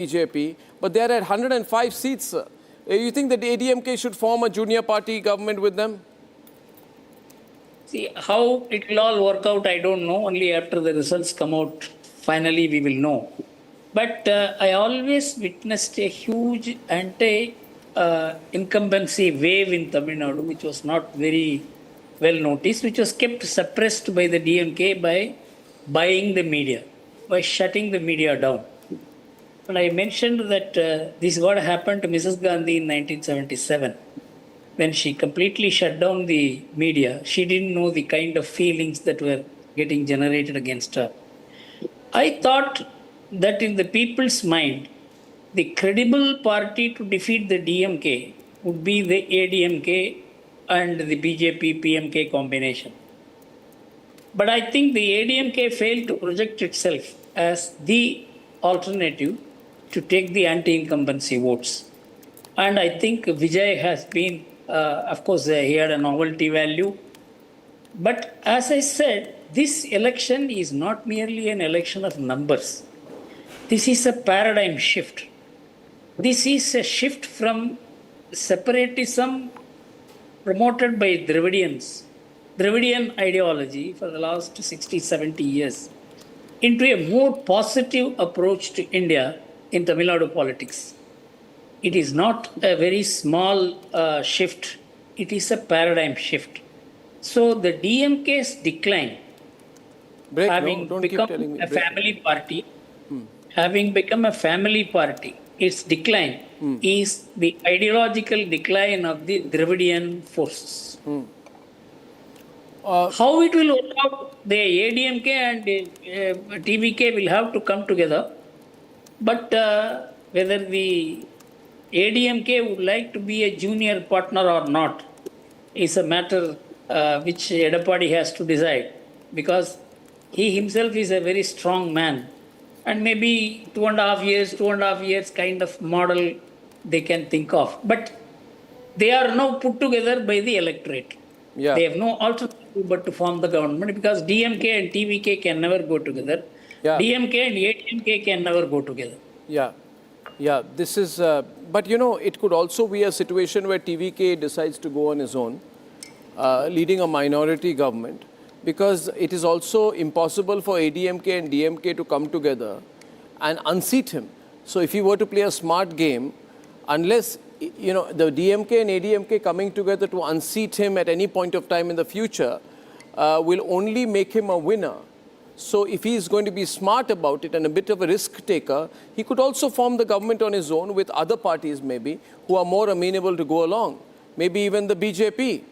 BJP, but they are at 105 seats, sir. You think that AIADMK should form a junior party government with them? See, how it will all work out, I don't know. Only after the results come out, finally we will know. But I always witnessed a huge anti-incumbency wave in Tamil Nadu, which was not very well noticed, which was kept suppressed by the DMK by buying the media, by shutting the media down. And I mentioned that this got happened to Mrs. Gandhi in 1977. When she completely shut down the media, she didn't know the kind of feelings that were getting generated against her. I thought that in the people's mind, the credible party to defeat the DMK would be the AIADMK and the BJP PMK combination. But I think the AIADMK failed to project itself as the alternative to take the anti-incumbency votes. And I think Vijay has been, of course, he had a novelty value. But as I said, this election is not merely an election of numbers. This is a paradigm shift. This is a shift from separatism promoted by Dravidians, Dravidian ideology for the last 60, 70 years, into a more positive approach to India in Tamil Nadu politics. It is not a very small shift. It is a paradigm shift. So the DMK's decline, having become a family party, its decline is the ideological decline of the Dravidian forces. How it will work out, the AIADMK and TVK will have to come together. But whether the AIADMK would like to be a junior partner or not is a matter which Edapadi has to decide, because he himself is a very strong man. And maybe 2.5 years kind of model they can think of. But they are now put together by the electorate. Yeah. They have no alternative but to form the government, because DMK and TVK can never go together. Yeah. DMK and AIADMK can never go together. Yeah. Yeah, this is, but you know, it could also be a situation where TVK decides to go on his own, leading a minority government, because it is also impossible for AIADMK and DMK to come together and unseat him. So if he were to play a smart game, unless, you know, the DMK and AIADMK coming together to unseat him at any point of time in the future will only make him a winner. So if he is going to be smart about it and a bit of a risk taker, he could also form the government on his own with other parties maybe who are more amenable to go along. Maybe even the BJP.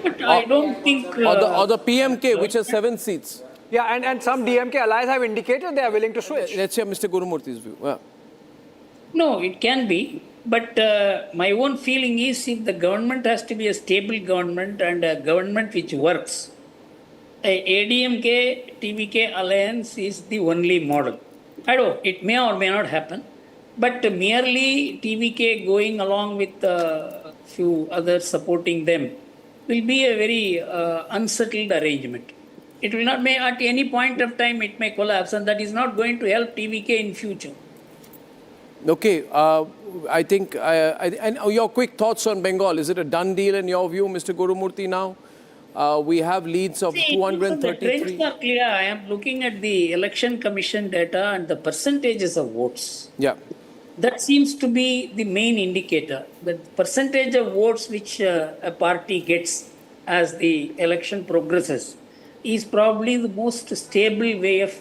But I don't think... or the PMK, which has 7 seats. Yeah, and some DMK allies have indicated they are willing to switch. Let's hear Mr. Gurumurthy's view. Yeah. No, it can be. But my own feeling is, if the government has to be a stable government and a government which works, AIADMK TVK alliance is the only model. I don't know, it may or may not happen, but merely TVK going along with a few others supporting them will be a very unsettled arrangement. It will not, may at any point of time it may collapse, and that is not going to help TVK in future. Okay, I think, and your quick thoughts on Bengal. Is it a done deal in your view, Mr. Gurumurthy, now? We have leads of 233. The trends are clear. I am looking at the Election Commission data and the percentages of votes. Yeah. That seems to be the main indicator. The percentage of votes which a party gets as the election progresses is probably the most stable way of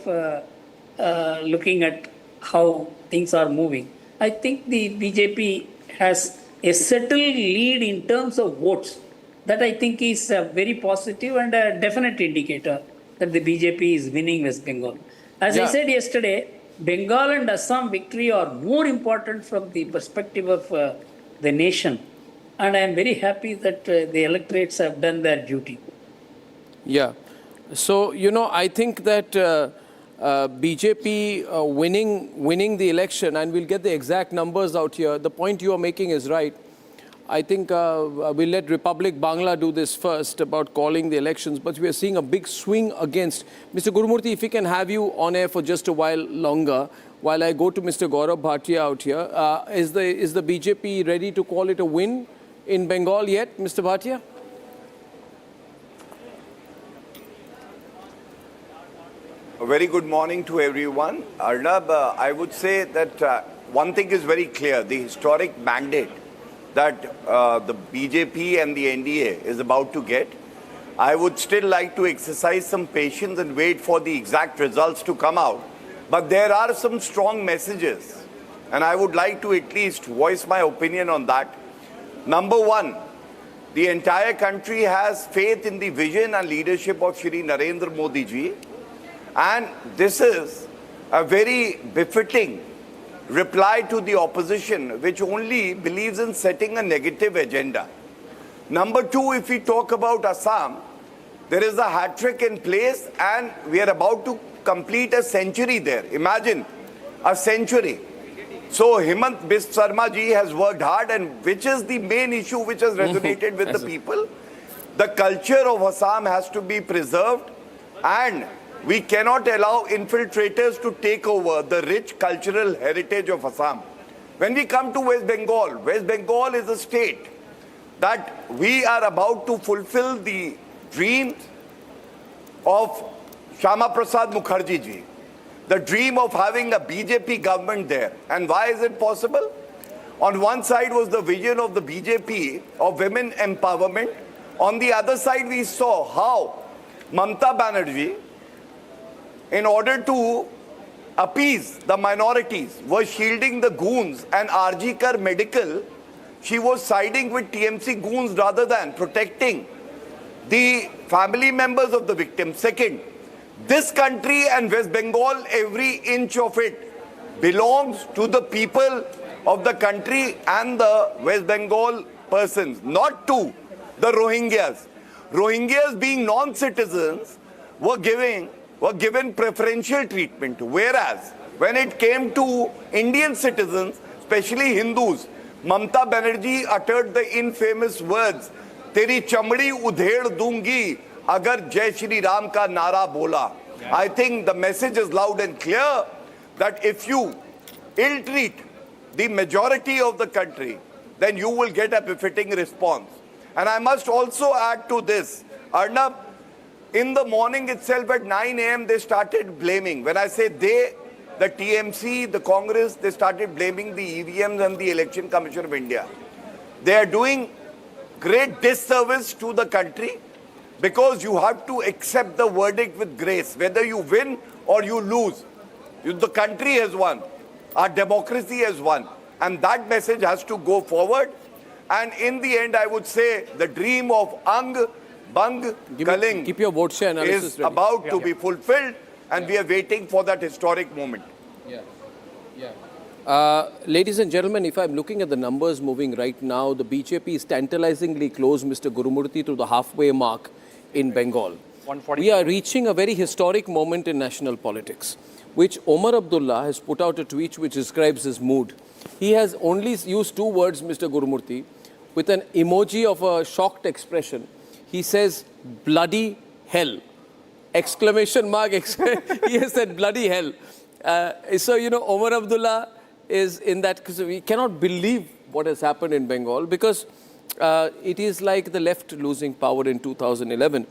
looking at how things are moving. I think the BJP has a settled lead in terms of votes. That I think is a very positive and a definite indicator that the BJP is winning West Bengal. As I said yesterday, Bengal and Assam victory are more important from the perspective of the nation. And I am very happy that the electorates have done their duty. Yeah. So, you know, I think that BJP winning the election, and we'll get the exact numbers out here. The point you are making is right. I think we'll let Republic Bangla do this first about calling the elections, but we are seeing a big swing against. Mr. Gurumurthy, if we can have you on air for just a while longer, while I go to Mr. Gaurav Bhatia out here, is the BJP ready to call it a win in Bengal yet, Mr. Bhatia? A very good morning to everyone. Arnab, I would say that one thing is very clear. The historic mandate that the BJP and the NDA is about to get, I would still like to exercise some patience and wait for the exact results to come out. But there are some strong messages, and I would like to at least voice my opinion on that. Number one, the entire country has faith in the vision and leadership of Shri Narendra Modi ji. And this is a very befitting reply to the opposition, which only believes in setting a negative agenda. Number two, if we talk about Assam, there is a hat trick in place and we are about to complete a century there. Imagine a century. So Himant Biswa Sarma ji has worked hard, and which is the main issue which has resonated with the people? The culture of Assam has to be preserved, and we cannot allow infiltrators to take over the rich cultural heritage of Assam. When we come to West Bengal is a state that we are about to fulfill the dreams of Shama Prasad Mukherjee ji, the dream of having a BJP government there. And why is it possible? On one side was the vision of the BJP of women empowerment. On the other side, we saw how Mamata Banerjee, in order to appease the minorities, was shielding the goons, and RG Kar Medical, she was siding with TMC goons rather than protecting the family members of the victims. Second, this country and West Bengal, every inch of it belongs to the people of the country and the West Bengal persons, not to the Rohingyas. Rohingyas, being non-citizens, were given preferential treatment, whereas when it came to Indian citizens, especially Hindus, Mamata Banerjee uttered the infamous words, "Teri chamdi udhed dungi agar Jai Shri Ram ka nara bola." I think the message is loud and clear that if you ill-treat the majority of the country, then you will get a befitting response. And I must also add to this, Arnab, in the morning itself at 9 a.m. they started blaming. When I say they, the TMC, the Congress, they started blaming the EVMs and the Election Commission of India. They are doing great disservice to the country, because you have to accept the verdict with grace. Whether you win or you lose, the country has won. Our democracy has won. And that message has to go forward. And in the end, I would say the dream of Ang Bang Kaling Keep your vote share analysis is ready. about to be fulfilled, and we are waiting for that historic moment. Ladies and gentlemen, if I'm looking at the numbers moving right now, the BJP is tantalizingly close, Mr. Gurumurthy, to the halfway mark in Bengal. 140. We are reaching a very historic moment in national politics, which Omar Abdullah has put out a tweet which describes his mood. He has only used two words, Mr. Gurumurthy, with an emoji of a shocked expression. He says, "Bloody hell!" Exclamation mark. He has said, "Bloody hell." So, Omar Abdullah is in that, because we cannot believe what has happened in Bengal, because it is like the left losing power in 2011.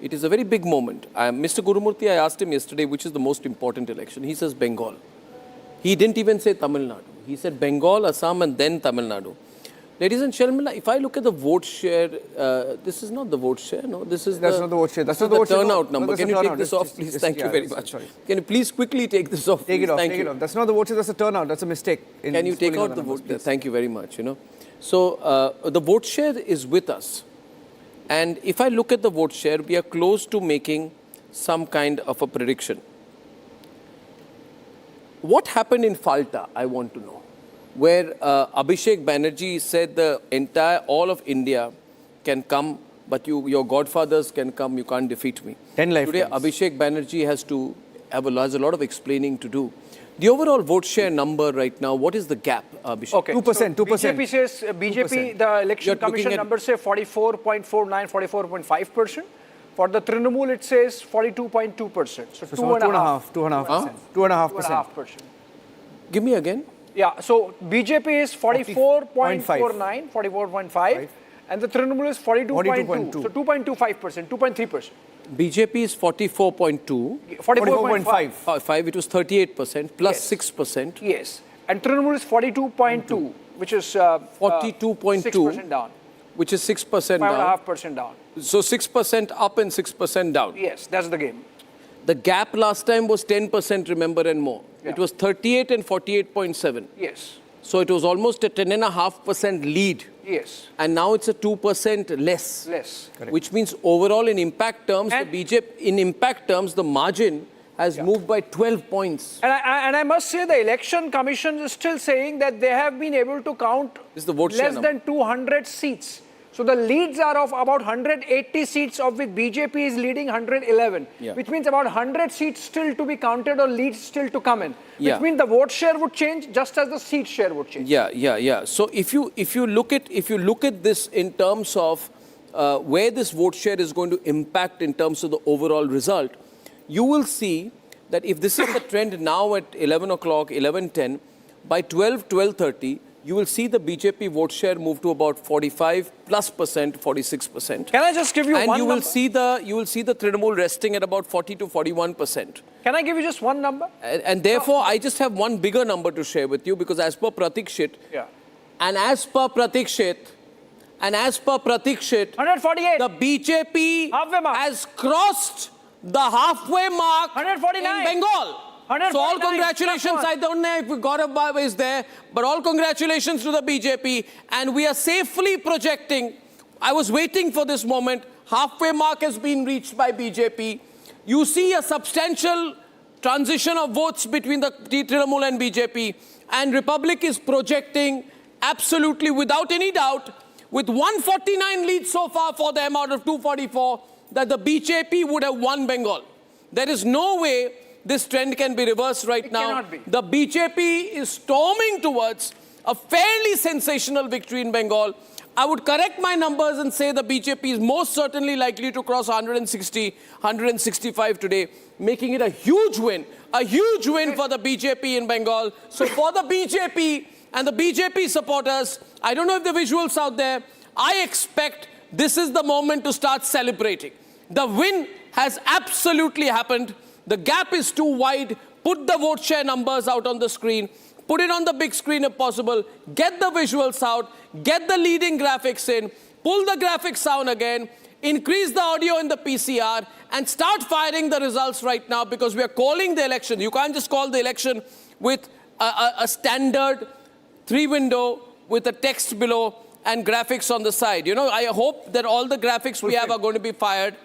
It is a very big moment. Mr. Gurumurthy, I asked him yesterday, which is the most important election. He says Bengal. He didn't even say Tamil Nadu. He said Bengal, Assam, and then Tamil Nadu. Ladies and gentlemen, if I look at the vote share, this is not the vote share, no? That's not the vote share. That's not the vote share. turnout No, number. that's Can the you take turnout. this off, please? Thank you very much. Sorry. Can you please quickly take this off? Take it off. Thank Take you. it off. That's not the vote share. That's the turnout. That's a mistake. Can you take out the vote? Thank you very much. So the vote share is with us, and if I look at the vote share, we are close to making some kind of a prediction. What happened in Falta? I want to know, where Abhishek Banerjee said all of India can come, but your godfathers can come. You can't defeat me. 10 lifetimes. Today, Abhishek Banerjee has a lot of explaining to do. The overall vote share number right now, what is the gap, Abhishek? Okay. 2%. 2%. BJP says, the election You're commission looking at- numbers say 44.49, 44.5%. For the Trinamool, it says 42.2%. So So 2.5%. 2.5%. 2.5%. 2.5%. Give me again. Yeah, so BJP is 44.49, 44.5, and the Trinamool is 42.2. So 2.25%, 2.3%. BJP is 44.2. 44.5. 5, it was 38% plus Yes. 6%. Yes. And Trinamool is 42.2, which is 42.2. 6% down. Which is 6% down. 5.5% down. So 6% up and 6% down. Yes, that's the game. The gap last time was 10%, remember, and more. Yeah. It was 38 and 48.7. Yes. So it was almost a 10.5% lead. Yes. And now it's a 2% less. Less. Which means overall in impact terms, And- the BJP, in impact terms, the margin has moved by 12 points. And I must say the election commission is still saying that they have been able to count This is the vote share less than 200 seats. So the leads are of about 180 seats, of which BJP is leading 111, which means about 100 seats still to be counted or leads still to come in. Which means the vote share would change just as the seat share would change. Yeah. So if you look at this in terms of where this vote share is going to impact in terms of the overall result, you will see that if this is the trend now at 11 o'clock, 11:10, by 12:30, you will see the BJP vote share move to about 45+%, 46%. Can I just give you and one you number? will see the Trinamool resting at about 40 to 41%. Can I give you just one number? And therefore, I just have one bigger number to share with you, because as per Pratikshit, and as per Pratikshit, 148. the BJP Halfway mark. has crossed the halfway mark 149. in Bengal. So all 149, congratulations. +1. I don't know if Gaurav is there, but all congratulations to the BJP. And we are safely projecting. I was waiting for this moment. Halfway mark has been reached by BJP. You see a substantial transition of votes between the Trinamool and BJP. And Republic is projecting absolutely without any doubt, with 149 leads so far for them out of 244, that the BJP would have won Bengal. There is no way this trend can be reversed right now. Cannot be. The BJP is storming towards a fairly sensational victory in Bengal. I would correct my numbers and say the BJP is most certainly likely to cross 160, 165 today, making it a huge win for the BJP in Bengal. So for the BJP and the BJP supporters, I don't know if the visuals out there, I expect this is the moment to start celebrating. The win has absolutely happened. The gap is too wide. Put the vote share numbers out on the screen. Put it on the big screen if possible. Get the visuals out. Get the leading graphics in. Pull the graphics down again. Increase the audio in the PCR and start firing the results right now, because we are calling the election. You can't just call the election with a standard 3-window with a text below and graphics on the side. You know, I hope that all the graphics we have are going to be fired.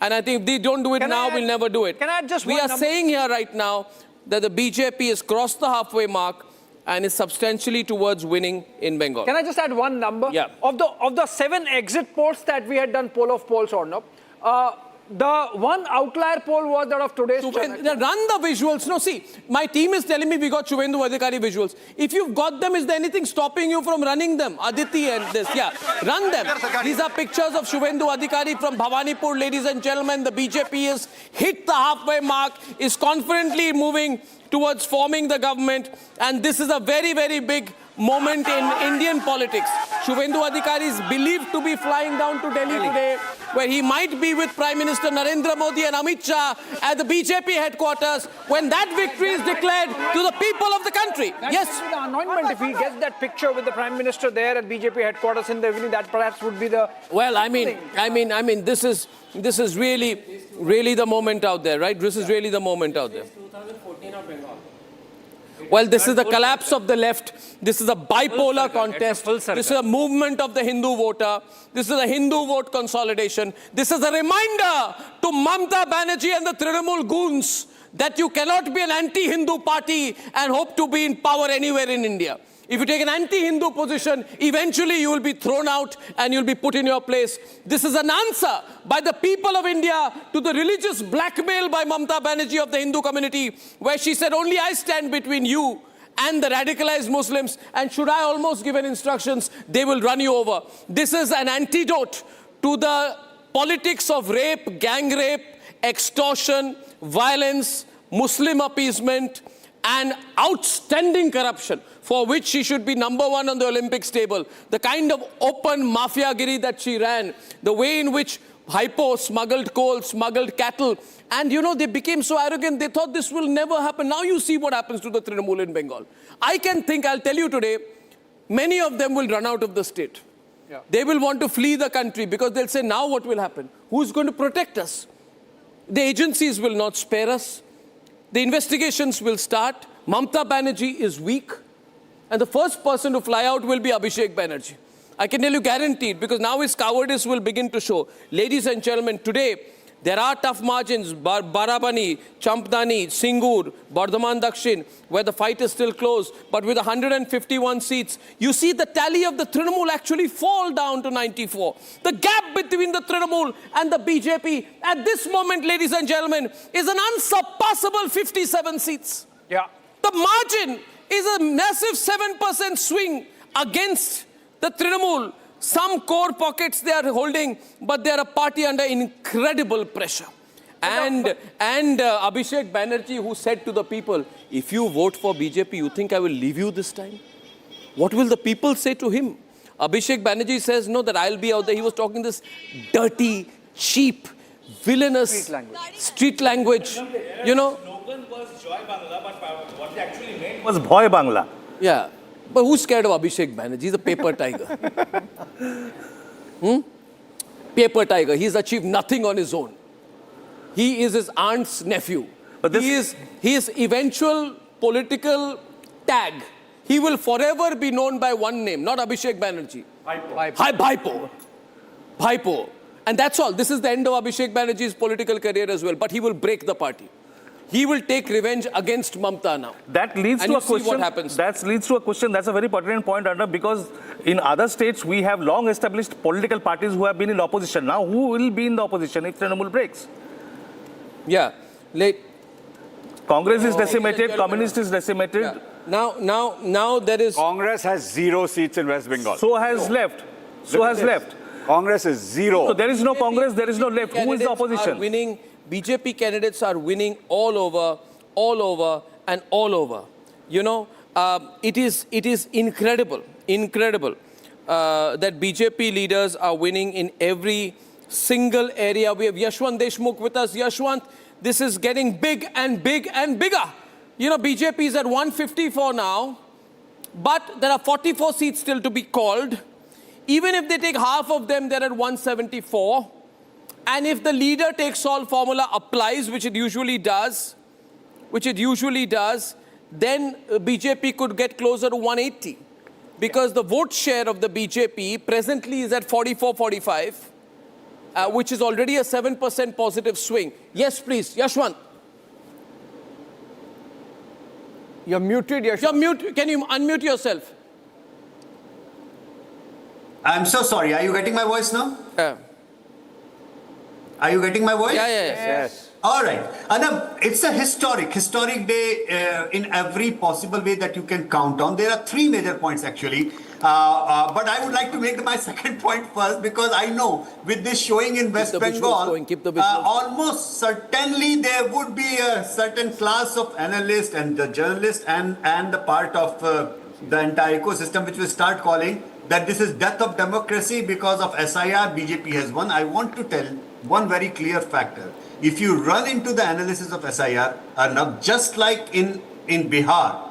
And I think if they don't do it now, we'll never do it. Can I add just we one are number? saying here right now that the BJP has crossed the halfway mark and is substantially towards winning in Bengal. Can I just add one number? Yeah. Of the 7 exit polls that we had done, poll of polls, Arnab, the one outlier poll was that of today's Run the visuals. No, see, my team is telling me we got Shuvendu Adhikari visuals. If you've got them, is there anything stopping you from running them? Aditi and this, run them. These are pictures of Shuvendu Adhikari from Bhawanipur, ladies and gentlemen. The BJP has hit the halfway mark, is confidently moving towards forming the government. And this is a very, very big moment in Indian politics. Shuvendu Adhikari is believed to be flying down to Delhi today, where he might be with Prime Minister Narendra Modi and Amit Shah at the BJP headquarters when that victory is declared to the people of the country. Yes. The anointment, if he gets that picture with the Prime Minister there at BJP headquarters in the evening, that perhaps would be the... Well, I mean, this is really the moment out there, right? This is really the moment out there. 2014 of Bengal. Well, this is the collapse of the left. This is a bipolar contest. This is a movement of the Hindu voter. This is a Hindu vote consolidation. This is a reminder to Mamata Banerjee and the Trinamool goons that you cannot be an anti-Hindu party and hope to be in power anywhere in India. If you take an anti-Hindu position, eventually you will be thrown out and you'll be put in your place. This is an answer by the people of India to the religious blackmail by Mamata Banerjee of the Hindu community, where she said, only I stand between you and the radicalized Muslims, and should I almost give an instructions, they will run you over. This is an antidote to the politics of rape, gang rape, extortion, violence, Muslim appeasement, and outstanding corruption for which she should be #1 on the Olympics table. The kind of open mafiagiri that she ran, the way in which Hypo smuggled coal, smuggled cattle, and they became so arrogant, they thought this will never happen. Now you see what happens to the Trinamool in Bengal. I'll tell you today, many of them will run out of the state. Yeah. They will want to flee the country because they'll say, now what will happen? Who's going to protect us? The agencies will not spare us. The investigations will start. Mamata Banerjee is weak. And the first person to fly out will be Abhishek Banerjee. I can tell you guaranteed, because now his cowardice will begin to show. Ladies and gentlemen, today, there are tough margins, Barabani, Champdani, Singur, Bardhaman Dakshin, where the fight is still close. But with 151 seats, you see the tally of the Trinamool actually fall down to 94. The gap between the Trinamool and the BJP at this moment, ladies and gentlemen, is an unsurpassable 57 seats. Yeah. The margin is a massive 7% swing against the Trinamool. Some core pockets they are holding, but they are a party under incredible pressure. And Abhishek Banerjee, who said to the people, if you vote for BJP, you think I will leave you this time? What will the people say to him? Abhishek Banerjee says, no, that I'll be out there. He was talking this dirty, cheap, villainous street language. Slogan was Joy Bangla, but what they actually meant was Bhoy Bangla. Yeah. But who's scared of Abhishek Banerjee? He's a paper tiger. Paper tiger. He's achieved nothing on his own. He is his aunt's nephew. But his eventual political tag, he will forever be known by one name, not Abhishek Banerjee. Bhaipo. And that's all. This is the end of Abhishek Banerjee's political career as well. But he will break the party. He will take revenge against Mamata now. That leads to a question. What happens. That leads to a question. That's a very pertinent point, Arnab, because in other states we have long established political parties who have been in opposition. Now, who will be in the opposition if Trinamool breaks? Yeah. Congress is decimated. Communist is decimated. Yeah. Now there is. Congress has 0 seats in West Bengal. So has left. Congress is 0. So there is no Congress. There is no left. Who is the opposition? Are winning. BJP candidates are winning all over, and all over. It is incredible that BJP leaders are winning in every single area. We have Yashwant Deshmukh with us. Yashwant, this is getting big and bigger. BJP is at 154 now, but there are 44 seats still to be called. Even if they take half of them, they're at 174. And if the leader takes all formula applies, which it usually does, then BJP could get closer to 180. Because the vote share of the BJP presently is at 44-45, which is already a 7% positive swing. Yes, please, Yashwant. You're muted, Yashwant. You're mute. Can you unmute yourself? I'm so sorry. Are you getting my voice now? Are you getting my voice? Yes. All right. Anab, it's a historic day in every possible way that you can count on. There are 3 major points actually. But I would like to make my second point first, because I know with this showing in West Bengal, almost certainly there would be a certain class of analysts and the journalists and the part of the entire ecosystem which will start calling that this is death of democracy because of SIR, BJP has won. I want to tell one very clear factor. If you run into the analysis of SIR, Arnab, just like in Bihar,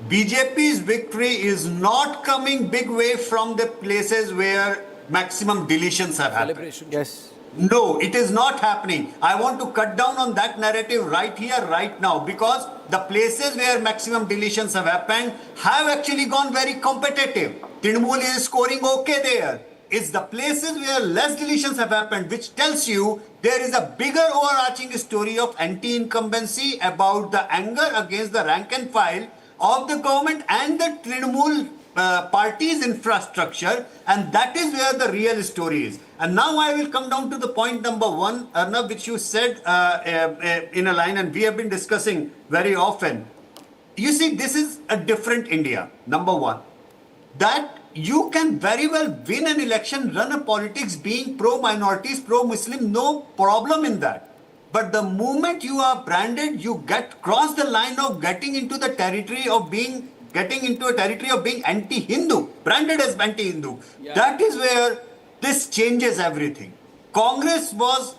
BJP's victory is not coming big way from the places where maximum deletions have happened. Yes. No, it is not happening. I want to cut down on that narrative right here, right now, because the places where maximum deletions have happened have actually gone very competitive. Trinamool is scoring okay there. It's the places where less deletions have happened, which tells you there is a bigger overarching story of anti-incumbency about the anger against the rank and file of the government and the Trinamool party's infrastructure, and that is where the real story is. And now I will come down to the point number 1, Arnab, which you said in a line, and we have been discussing very often. You see, this is a different India, number 1. That you can very well win an election, run a politics being pro-minorities, pro-Muslim, no problem in that. But the moment you are branded, you cross the line of getting into the territory of being anti-Hindu, branded as anti-Hindu. Yeah. That is where this changes everything. Congress was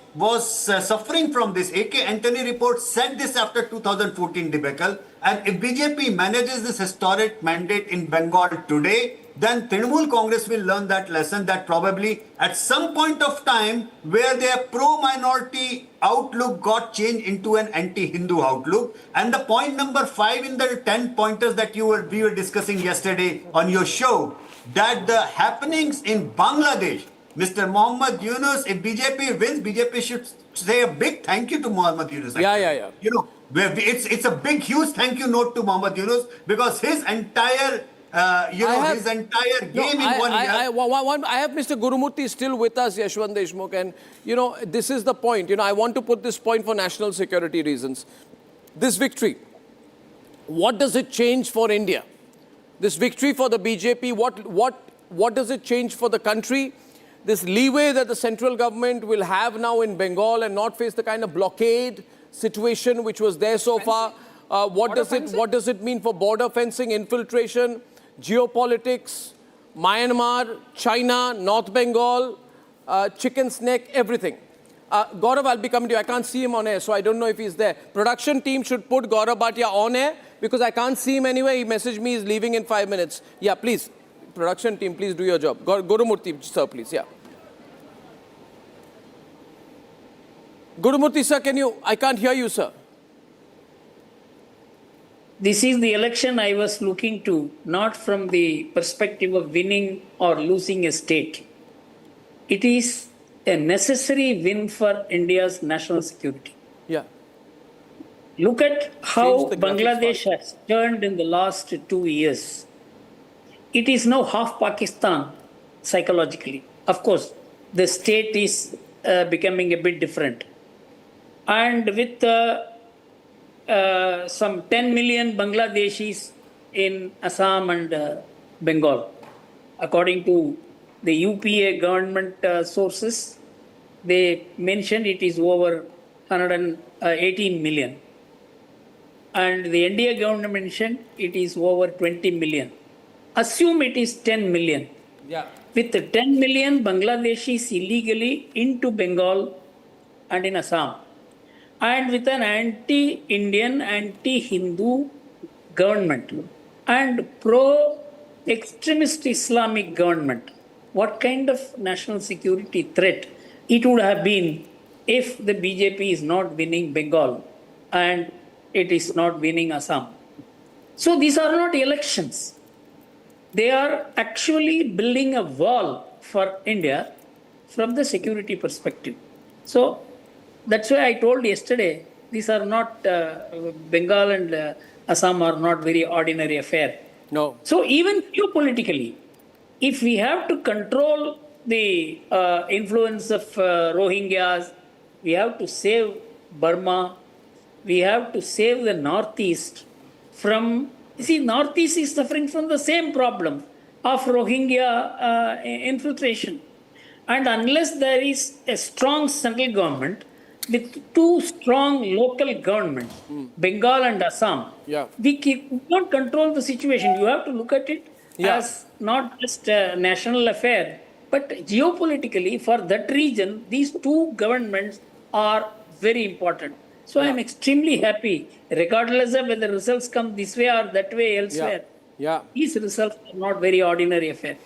suffering from this. A.K. Antony report said this after 2014 debacle. And if BJP manages this historic mandate in Bengal today, then Trinamool Congress will learn that lesson, that probably at some point of time where their pro-minority outlook got changed into an anti-Hindu outlook. And the point number 5 in the 10 pointers that we were discussing yesterday on your show, that the happenings in Bangladesh, Mr. Mohammad Yunus, if BJP wins, BJP should say a big thank you to Mohammad Yunus. Yeah. You know, it's a big, huge thank you note to Mohammad Yunus, because his entire his entire game in 1 year. I have Mr. Gurumurthy still with us, Yashwant Deshmukh, and this is the point. I want to put this point for national security reasons. This victory, what does it change for India? This victory for the BJP, what does it change for the country? This leeway that the central government will have now in Bengal and not face the kind of blockade situation which was there so far. What does it mean for border fencing, infiltration, geopolitics, Myanmar, China, North Bengal, chicken's neck, everything? Gaurav, I'll be coming to you. I can't see him on air, so I don't know if he's there. Production team should put Gaurav Bhatia on air because I can't see him anywhere. He messaged me he's leaving in 5 minutes. Yeah, please. Production team, please do your job. Gurumurthy, sir, please. Yeah. Gurumurthy, sir, I can't hear you, sir. This is the election I was looking to, not from the perspective of winning or losing a state. It is a necessary win for India's national security. Yeah. Look at how Change the Bangladesh graphics has turned in the last 2 years. It is now half Pakistan psychologically. Of course, the state is becoming a bit different. And with some 10 million Bangladeshis in Assam and Bengal, according to the UPA government sources, they mentioned it is over 118 million. And the NDA government mentioned it is over 20 million. Assume it is 10 million. Yeah. With the 10 million Bangladeshis illegally into Bengal and in Assam, and with an anti-Indian, anti-Hindu government and pro-extremist Islamic government, what kind of national security threat it would have been if the BJP is not winning Bengal and it is not winning Assam. So these are not elections. They are actually building a wall for India from the security perspective. So that's why I told yesterday, these are not, Bengal and Assam are not very ordinary affair. No. So even geopolitically, if we have to control the influence of Rohingyas, we have to save Burma, we have to save the Northeast from, you see, Northeast is suffering from the same problem of Rohingya infiltration. And unless there is a strong central government with two strong local governments, Bengal and Assam, we cannot control the situation. You have to look at it as not just a national affair, but geopolitically for that region, these two governments are very important. So I am extremely happy, regardless of whether results come this way or that way elsewhere. These results are not very ordinary affair.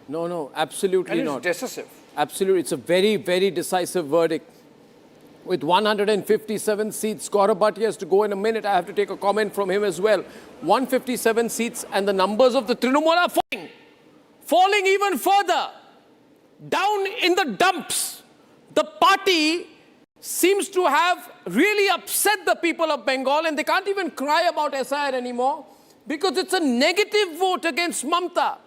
No, absolutely not. It's decisive. Absolutely. It's a very, very decisive verdict. With 157 seats, Gaurav Bhatia has to go in a minute. I have to take a comment from him as well. 157 seats and the numbers of the Trinamool are falling even further. Down in the dumps. The party seems to have really upset the people of Bengal and they can't even cry about SIR anymore because it's a negative vote against Mamata.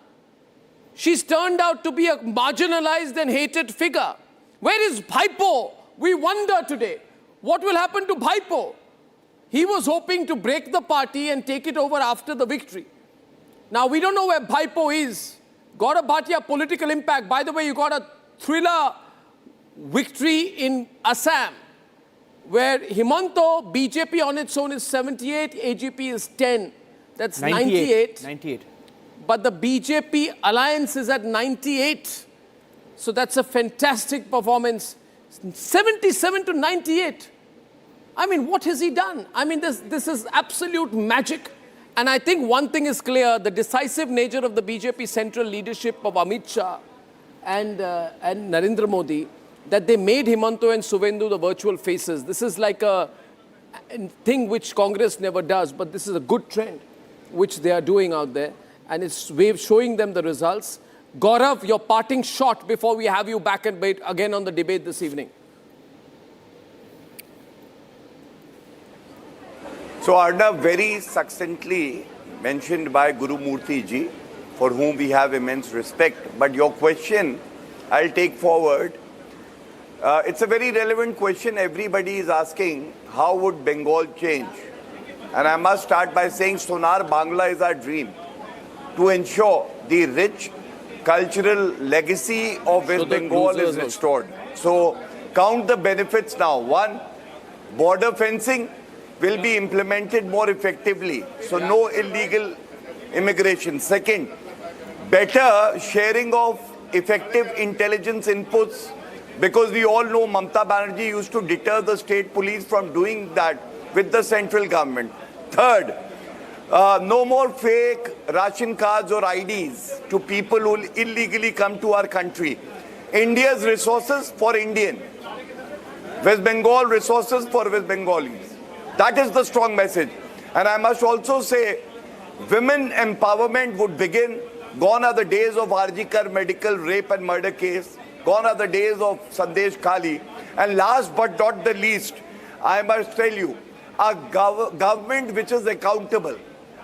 She's turned out to be a marginalized and hated figure. Where is Bhaipo? We wonder today, what will happen to Bhaipo? He was hoping to break the party and take it over after the victory. Now, we don't know where Bhaipo is. Gaurav Bhatia, political impact. By the way, you got a thriller victory in Assam. where Himanto, BJP on its own is 78, AGP is 10. That's 98. 98. But the BJP alliance is at 98. So that's a fantastic performance. 77 to 98. I mean, what has he done? I mean, this is absolute magic. And I think one thing is clear, the decisive nature of the BJP central leadership of Amit Shah and Narendra Modi, that they made Himanto and Suvendu the virtual faces. This is like a thing which Congress never does, but this is a good trend which they are doing out there. And it's showing them the results. Gaurav, your parting shot before we have you back and again on the debate this evening. So Arnab, very succinctly mentioned by Guru Murthy ji, for whom we have immense respect. But your question, I'll take forward. It's a very relevant question. Everybody is asking, how would Bengal change? And I must start by saying Sonar Bangla is our dream, to ensure the rich cultural legacy of West Bengal is restored. So count the benefits now. One, border fencing will be implemented more effectively. So no illegal immigration. Second, better sharing of effective intelligence inputs, because we all know Mamata Banerjee used to deter the state police from doing that with the central government. Third, no more fake ration cards or IDs to people who illegally come to our country. India's resources for Indian. West Bengal resources for West Bengalis. That is the strong message. And I must also say, women empowerment would begin. Gone are the days of Arjikar medical rape and murder case. Gone are the days of Sandesh Kali. And last but not the least, I must tell you, a government which is accountable,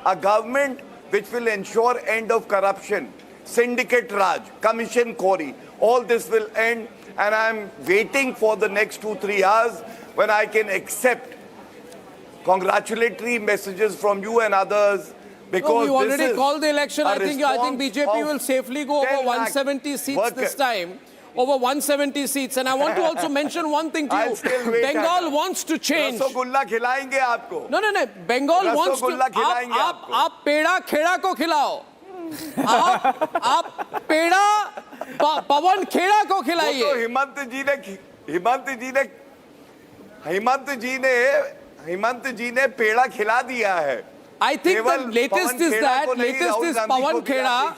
a government which will ensure end of corruption, syndicate Raj, commission Khori, all this will end. And I'm waiting for the next 2-3 hours when I can accept congratulatory messages from you and others, because we already called the election. I think BJP will safely go over 170 seats this time. Over 170 seats. And I want to also mention one thing to you. Bengal wants to change. Rasgulla खिलाएंगे आपको. No. Bengal wants to. आप पेड़ा खेड़ा को खिलाओ. आप पेड़ा पवन खेड़ा को खिलाइए. हिमंत जी ने पेड़ा खिला दिया है. I think the latest is Pawan Kheda.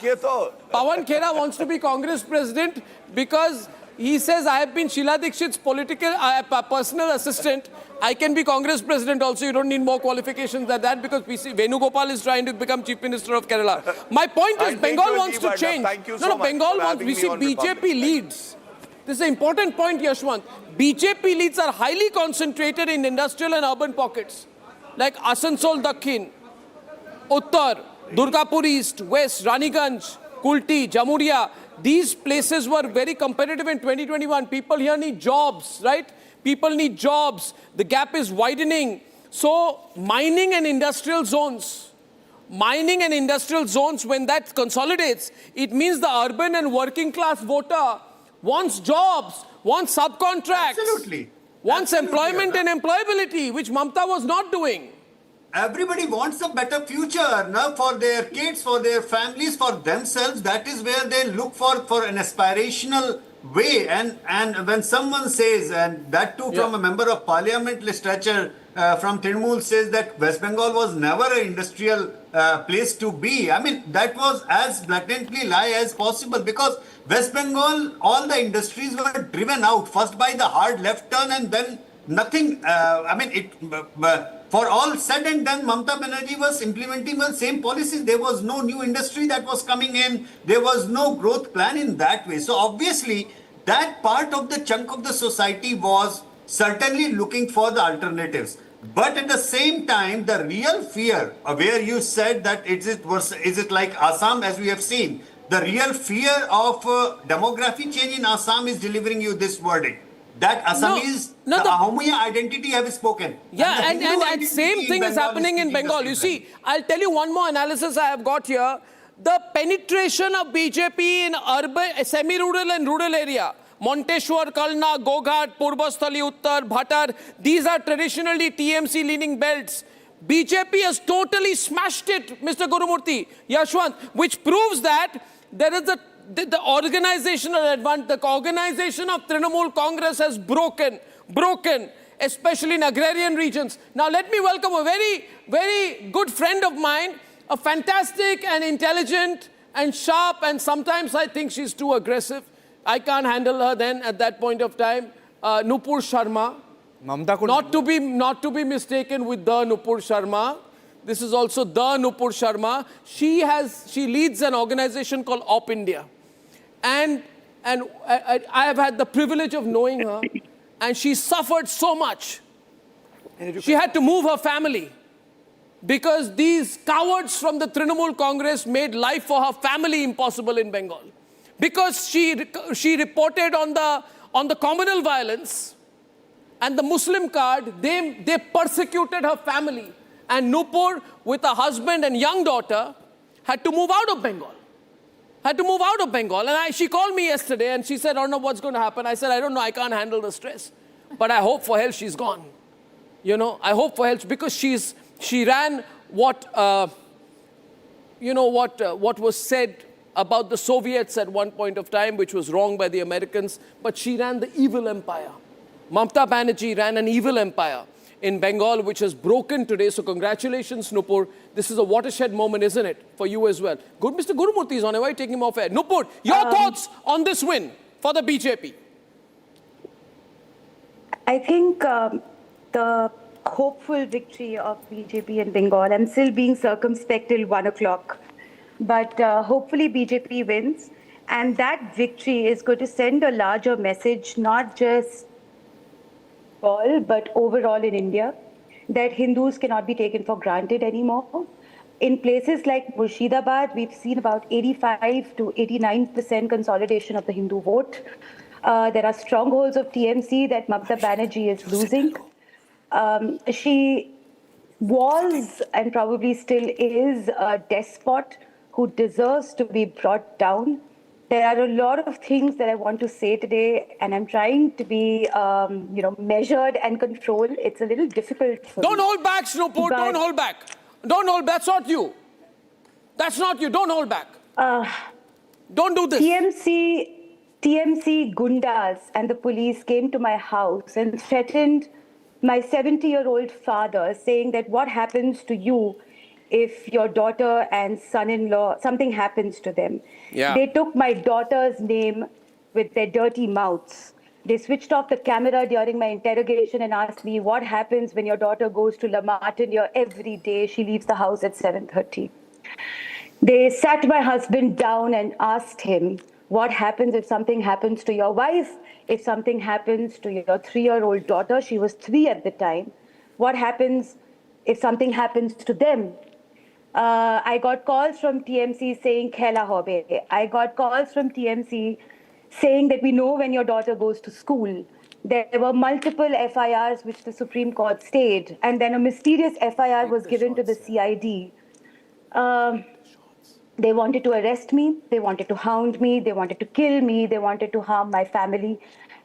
Pawan Kheda wants to be Congress president because he says, I have been Sheila Dikshit's personal assistant. I can be Congress president also. You don't need more qualifications than that, because Venugopal is trying to become Chief Minister of Kerala. My point is, Bengal wants to change. Bengal wants, we see BJP leads. This is an important point, Yashwant. BJP leads are highly concentrated in industrial and urban pockets, like Asansol Dakhin, Uttar, Durgapur East, West, Raniganj, Kulti, Jamuria. These places were very competitive in 2021. People here need jobs, right? People need jobs. The gap is widening. So mining and industrial zones, when that consolidates, it means the urban and working class voter wants jobs, wants subcontracts, wants employment and employability, which Mamata was not doing. Everybody wants a better future now for their kids, for their families, for themselves. That is where they look for an aspirational way. And when someone says, and that too from a member of parliament stature from Trinamool, says that West Bengal was never an industrial place to be. I mean, that was as blatantly lie as possible, because West Bengal, all the industries were driven out first by the hard left turn, and then nothing. For all said and done, Mamata Banerjee was implementing the same policies. There was no new industry that was coming in. There was no growth plan in that way. So obviously, that part of the chunk of the society was certainly looking for the alternatives. But at the same time, the real fear, where you said that is it like Assam, as we have seen, the real fear of demographic change in Assam is delivering you this verdict. That Assamese, the Ahomiya identity have spoken. Yeah, and same thing is happening in Bengal. You see, I'll tell you one more analysis I have got here. The penetration of BJP in urban, semi-rural and rural area. Monteshwar, Kalna, Goghat, Purbasthali, Uttar, Bhatar. These are traditionally TMC leaning belts. BJP has totally smashed it, Mr. Gurumurthy, Yashwant, which proves that there is the organizational advantage. The organization of Trinamool Congress has broken, especially in agrarian regions. Now let me welcome a very, very good friend of mine, a fantastic and intelligent and sharp, and sometimes I think she's too aggressive. I can't handle her then at that point of time. Nupur Sharma. Mamata Not to be mistaken with the Nupur Sharma. This is also the Nupur Sharma. She leads an organization called Op India. And I have had the privilege of knowing her. And she suffered so much. She had to move her family because these cowards from the Trinamool Congress made life for her family impossible in Bengal. Because she reported on the communal violence and the Muslim card, they persecuted her family. And Nupur, with a husband and young daughter, had to move out of Bengal. And she called me yesterday and she said, Arnab, what's going to happen? I said, I don't know, I can't handle the stress. But I hope for hell she's gone. You know, I hope for hell, because she ran what was said about the Soviets at one point of time, which was wrong by the Americans, but she ran the evil empire. Mamata Banerjee ran an evil empire in Bengal, which has broken today. So congratulations, Nupur. This is a watershed moment, isn't it, for you as well? Good, Mr. Gurumurthy is on. Why are you taking him off air? Nupur, your thoughts on this win for the BJP? I think the hopeful victory of BJP in Bengal, I'm still being circumspect till 1 o'clock, but hopefully BJP wins. And that victory is going to send a larger message, not just all, but overall in India, that Hindus cannot be taken for granted anymore. In places like Murshidabad, we've seen about 85 to 89% consolidation of the Hindu vote. There are strongholds of TMC that Mamata Banerjee is losing. She was and probably still is a despot who deserves to be brought down. There are a lot of things that I want to say today, and I'm trying to be, measured and controlled. It's a little difficult for Don't me. hold back, Snowport. Don't hold back. Don't hold back. That's not you. That's not you. Don't hold back. Don't do this. TMC Gundas and the police came to my house and threatened my 70-year-old father, saying that what happens to you if your daughter and son-in-law, something happens to them. Yeah. They took my daughter's name with their dirty mouths. They switched off the camera during my interrogation and asked me, what happens when your daughter goes to La Martiniere every day? She leaves the house at 7:30. They sat my husband down and asked him, what happens if something happens to your wife? If something happens to your 3-year-old daughter? She was 3 at the time. What happens if something happens to them? I got calls from TMC saying, Khela hobe. I got calls from TMC saying that we know when your daughter goes to school. There were multiple FIRs which the Supreme Court stayed, and then a mysterious FIR was given to the CID. They wanted to arrest me, they wanted to hound me, they wanted to kill me, they wanted to harm my family.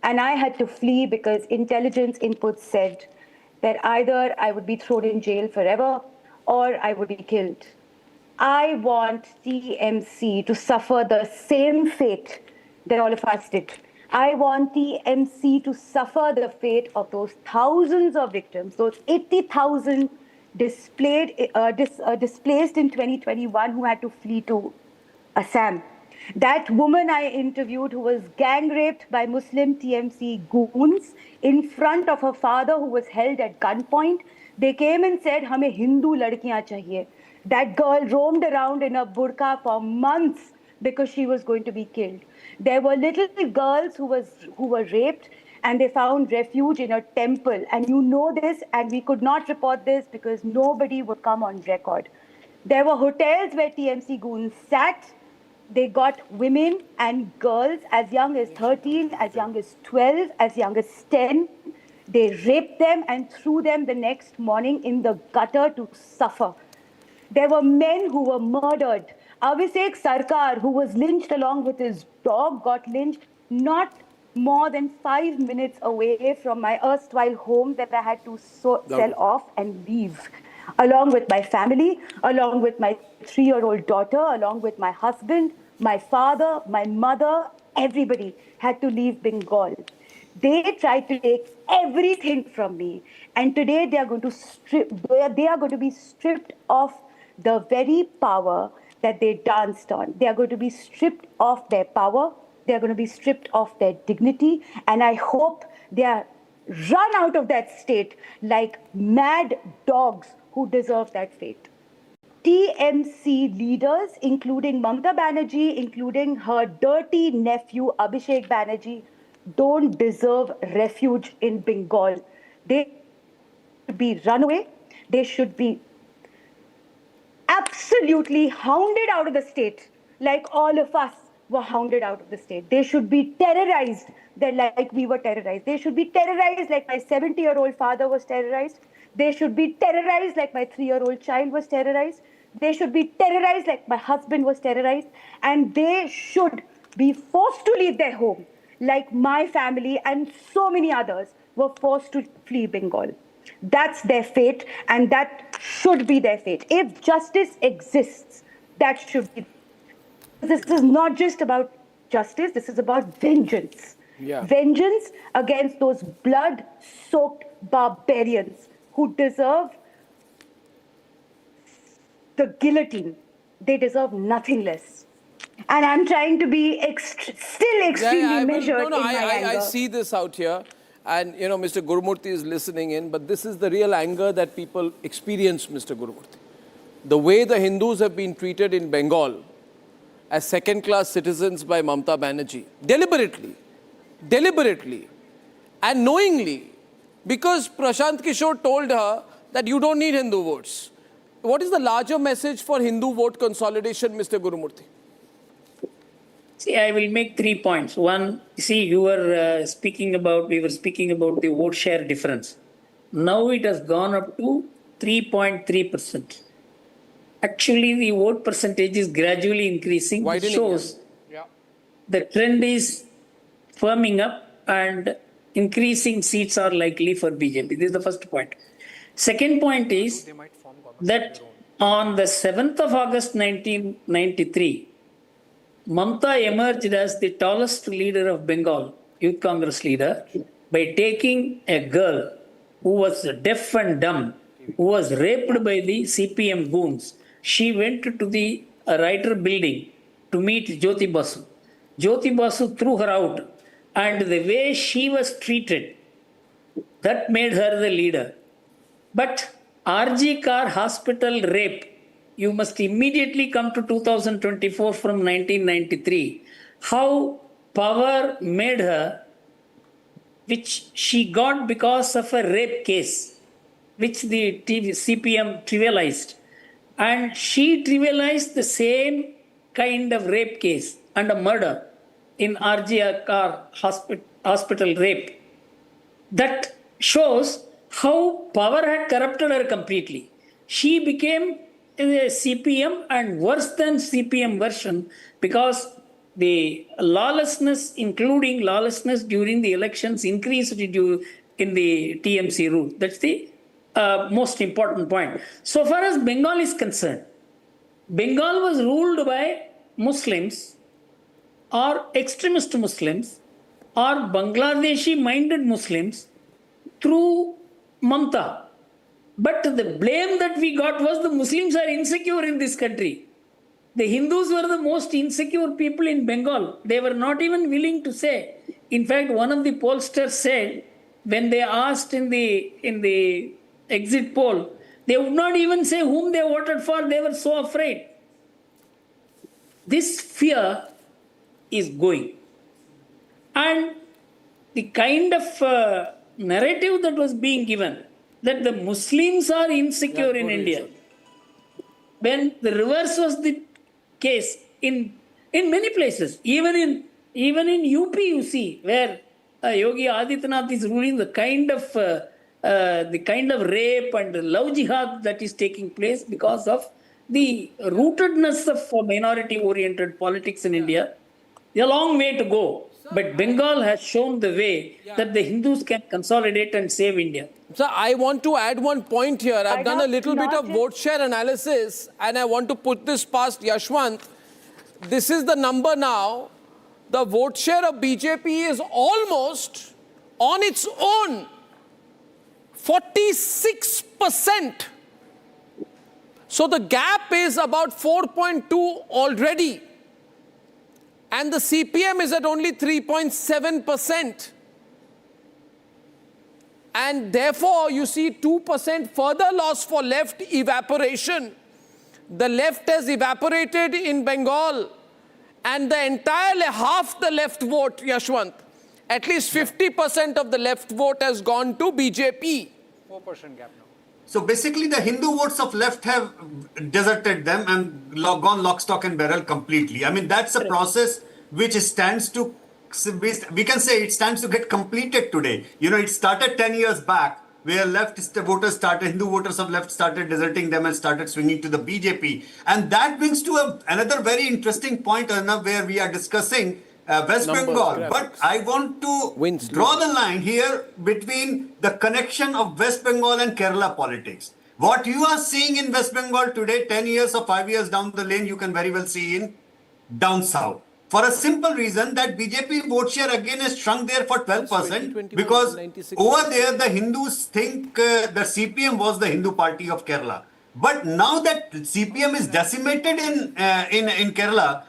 And I had to flee because intelligence inputs said that either I would be thrown in jail forever or I would be killed. I want TMC to suffer the same fate that all of us did. I want TMC to suffer the fate of those thousands of victims, those 80,000 displaced in 2021 who had to flee to Assam. That woman I interviewed who was gang raped by Muslim TMC goons in front of her father who was held at gunpoint. They came and said, "Hame Hindu ladkiyan chahiye." That girl roamed around in a burqa for months because she was going to be killed. There were little girls who were raped and they found refuge in a temple. And you know this, and we could not report this because nobody would come on record. There were hotels where TMC goons sat. They got women and girls as young as 13, as young as 12, as young as 10. They raped them and threw them the next morning in the gutter to suffer. There were men who were murdered. Abhishek Sarkar, who was lynched along with his dog, got lynched not more than 5 minutes away from my erstwhile home that I had to sell off and leave, along with my family, along with my 3-year-old daughter, along with my husband, my father, my mother, everybody had to leave Bengal. They tried to take everything from me, and today they are going to be stripped of the very power that they danced on. They are going to be stripped of their power. They are going to be stripped of their dignity, and I hope they are run out of that state like mad dogs who deserve that fate. TMC leaders, including Mamata Banerjee, including her dirty nephew Abhishek Banerjee, don't deserve refuge in Bengal. They should be run away. They should be absolutely hounded out of the state, like all of us were hounded out of the state. They should be terrorized like we were terrorized. They should be terrorized like my 70-year-old father was terrorized. They should be terrorized like my 3-year-old child was terrorized. They should be terrorized like my husband was terrorized. And they should be forced to leave their home like my family and so many others were forced to flee Bengal. That's their fate, and that should be their fate. If justice exists, that should be. This is not just about justice, this is about vengeance. Yeah. Vengeance against those blood-soaked barbarians who deserve the guillotine. They deserve nothing less. And I'm trying to be still extremely measured in my anger. I see this out here. And, you know, Mr. Gurumurthy is listening in, but this is the real anger that people experience, Mr. Gurumurthy. The way the Hindus have been treated in Bengal as second-class citizens by Mamata Banerjee, deliberately, and knowingly, because Prashant Kishore told her that you don't need Hindu votes. What is the larger message for Hindu vote consolidation, Mr. Gurumurthy? See, I will make 3 points. One, see, we were speaking about the vote share difference. Now it has gone up to 3.3%. Actually, the vote percentage is gradually increasing, which shows the trend is firming up and increasing seats are likely for BJP. This is the first point. Second point is that on the 7th of August 1993, Mamata emerged as the tallest leader of Bengal, Youth Congress leader, by taking a girl who was deaf and dumb, who was raped by the CPM goons. She went to the writer building to meet Jyoti Basu. Jyoti Basu threw her out, and the way she was treated, that made her the leader. But RG Kar hospital rape, you must immediately come to 2024 from 1993. How power made her, which she got because of a rape case, which the CPM trivialized. And she trivialized the same kind of rape case and a murder in RG Kar hospital rape. That shows how power had corrupted her completely. She became a CPM and worse than CPM version because the lawlessness, including lawlessness during the elections, increased in the TMC route. That's the most important point. So far as Bengal is concerned, Bengal was ruled by Muslims or extremist Muslims or Bangladeshi-minded Muslims through Mamata. But the blame that we got was the Muslims are insecure in this country. The Hindus were the most insecure people in Bengal. They were not even willing to say. In fact, one of the pollsters said, when they asked in the exit poll, they would not even say whom they voted for. They were so afraid. This fear is going. And the kind of narrative that was being given, that the Muslims are insecure in India, when the reverse was the case in many places, even in UP, you see, where Yogi Adityanath is ruling, the kind of rape and love jihad that is taking place because of the rootedness of minority-oriented politics in India. A long way to go. But Bengal has shown the way that the Hindus can consolidate and save India. So I want to add one point here. I've done a little bit of Not vote share analysis and I want to put this past Yashwant. This is the number now. The vote share of BJP is almost on its own 46%. So the gap is about 4.2 already. And the CPM is at only 3.7%. And therefore, you see 2% further loss for left evaporation. The left has evaporated in Bengal. And the entire half the left vote, Yashwant, at least 50% of the left vote has gone to BJP. 4% gap now. So basically, the Hindu votes of left have deserted them and gone lock, stock and barrel completely. I mean, that's a process which stands to, we can say it stands to get completed today. You know, it started 10 years back where Hindu voters of left started deserting them and started swinging to the BJP. And that brings to another very interesting point, Arnab, where we are discussing West Bengal. But I want to draw the line here between the connection of West Bengal and Kerala politics. What you are seeing in West Bengal today, 10 years or 5 years down the lane, you can very well see in down south. For a simple reason that BJP vote share again has shrunk there for 12% because over there the Hindus think the CPM was the Hindu party of Kerala. But now that CPM is decimated in Kerala,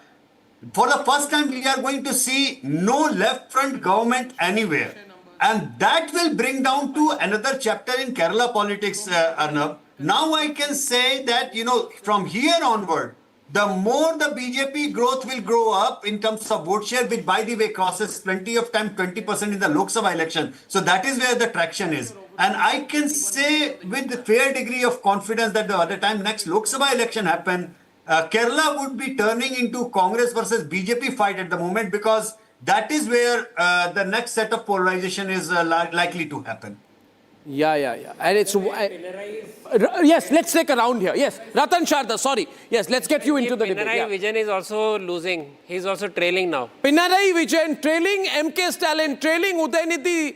for the first time we are going to see no left front government anywhere. And that will bring down to another chapter in Kerala politics, Arnab. Now I can say that, you know, from here onward, the more the BJP growth will grow up in terms of vote share, which by the way crosses plenty of time 20% in the Lok Sabha election. So that is where the traction is. And I can say with a fair degree of confidence that by the time next Lok Sabha election happen, Kerala would be turning into Congress versus BJP fight at the moment because that is where the next set of polarization is likely to happen. Yeah. And it's... yes, let's take a round here. Yes, Ratan Sharda, sorry. Yes, let's get you into the debate. Pinarayi Vijayan is also losing. He's also trailing now. Pinarayi Vijayan trailing, MK Stalin trailing, Udaynidhi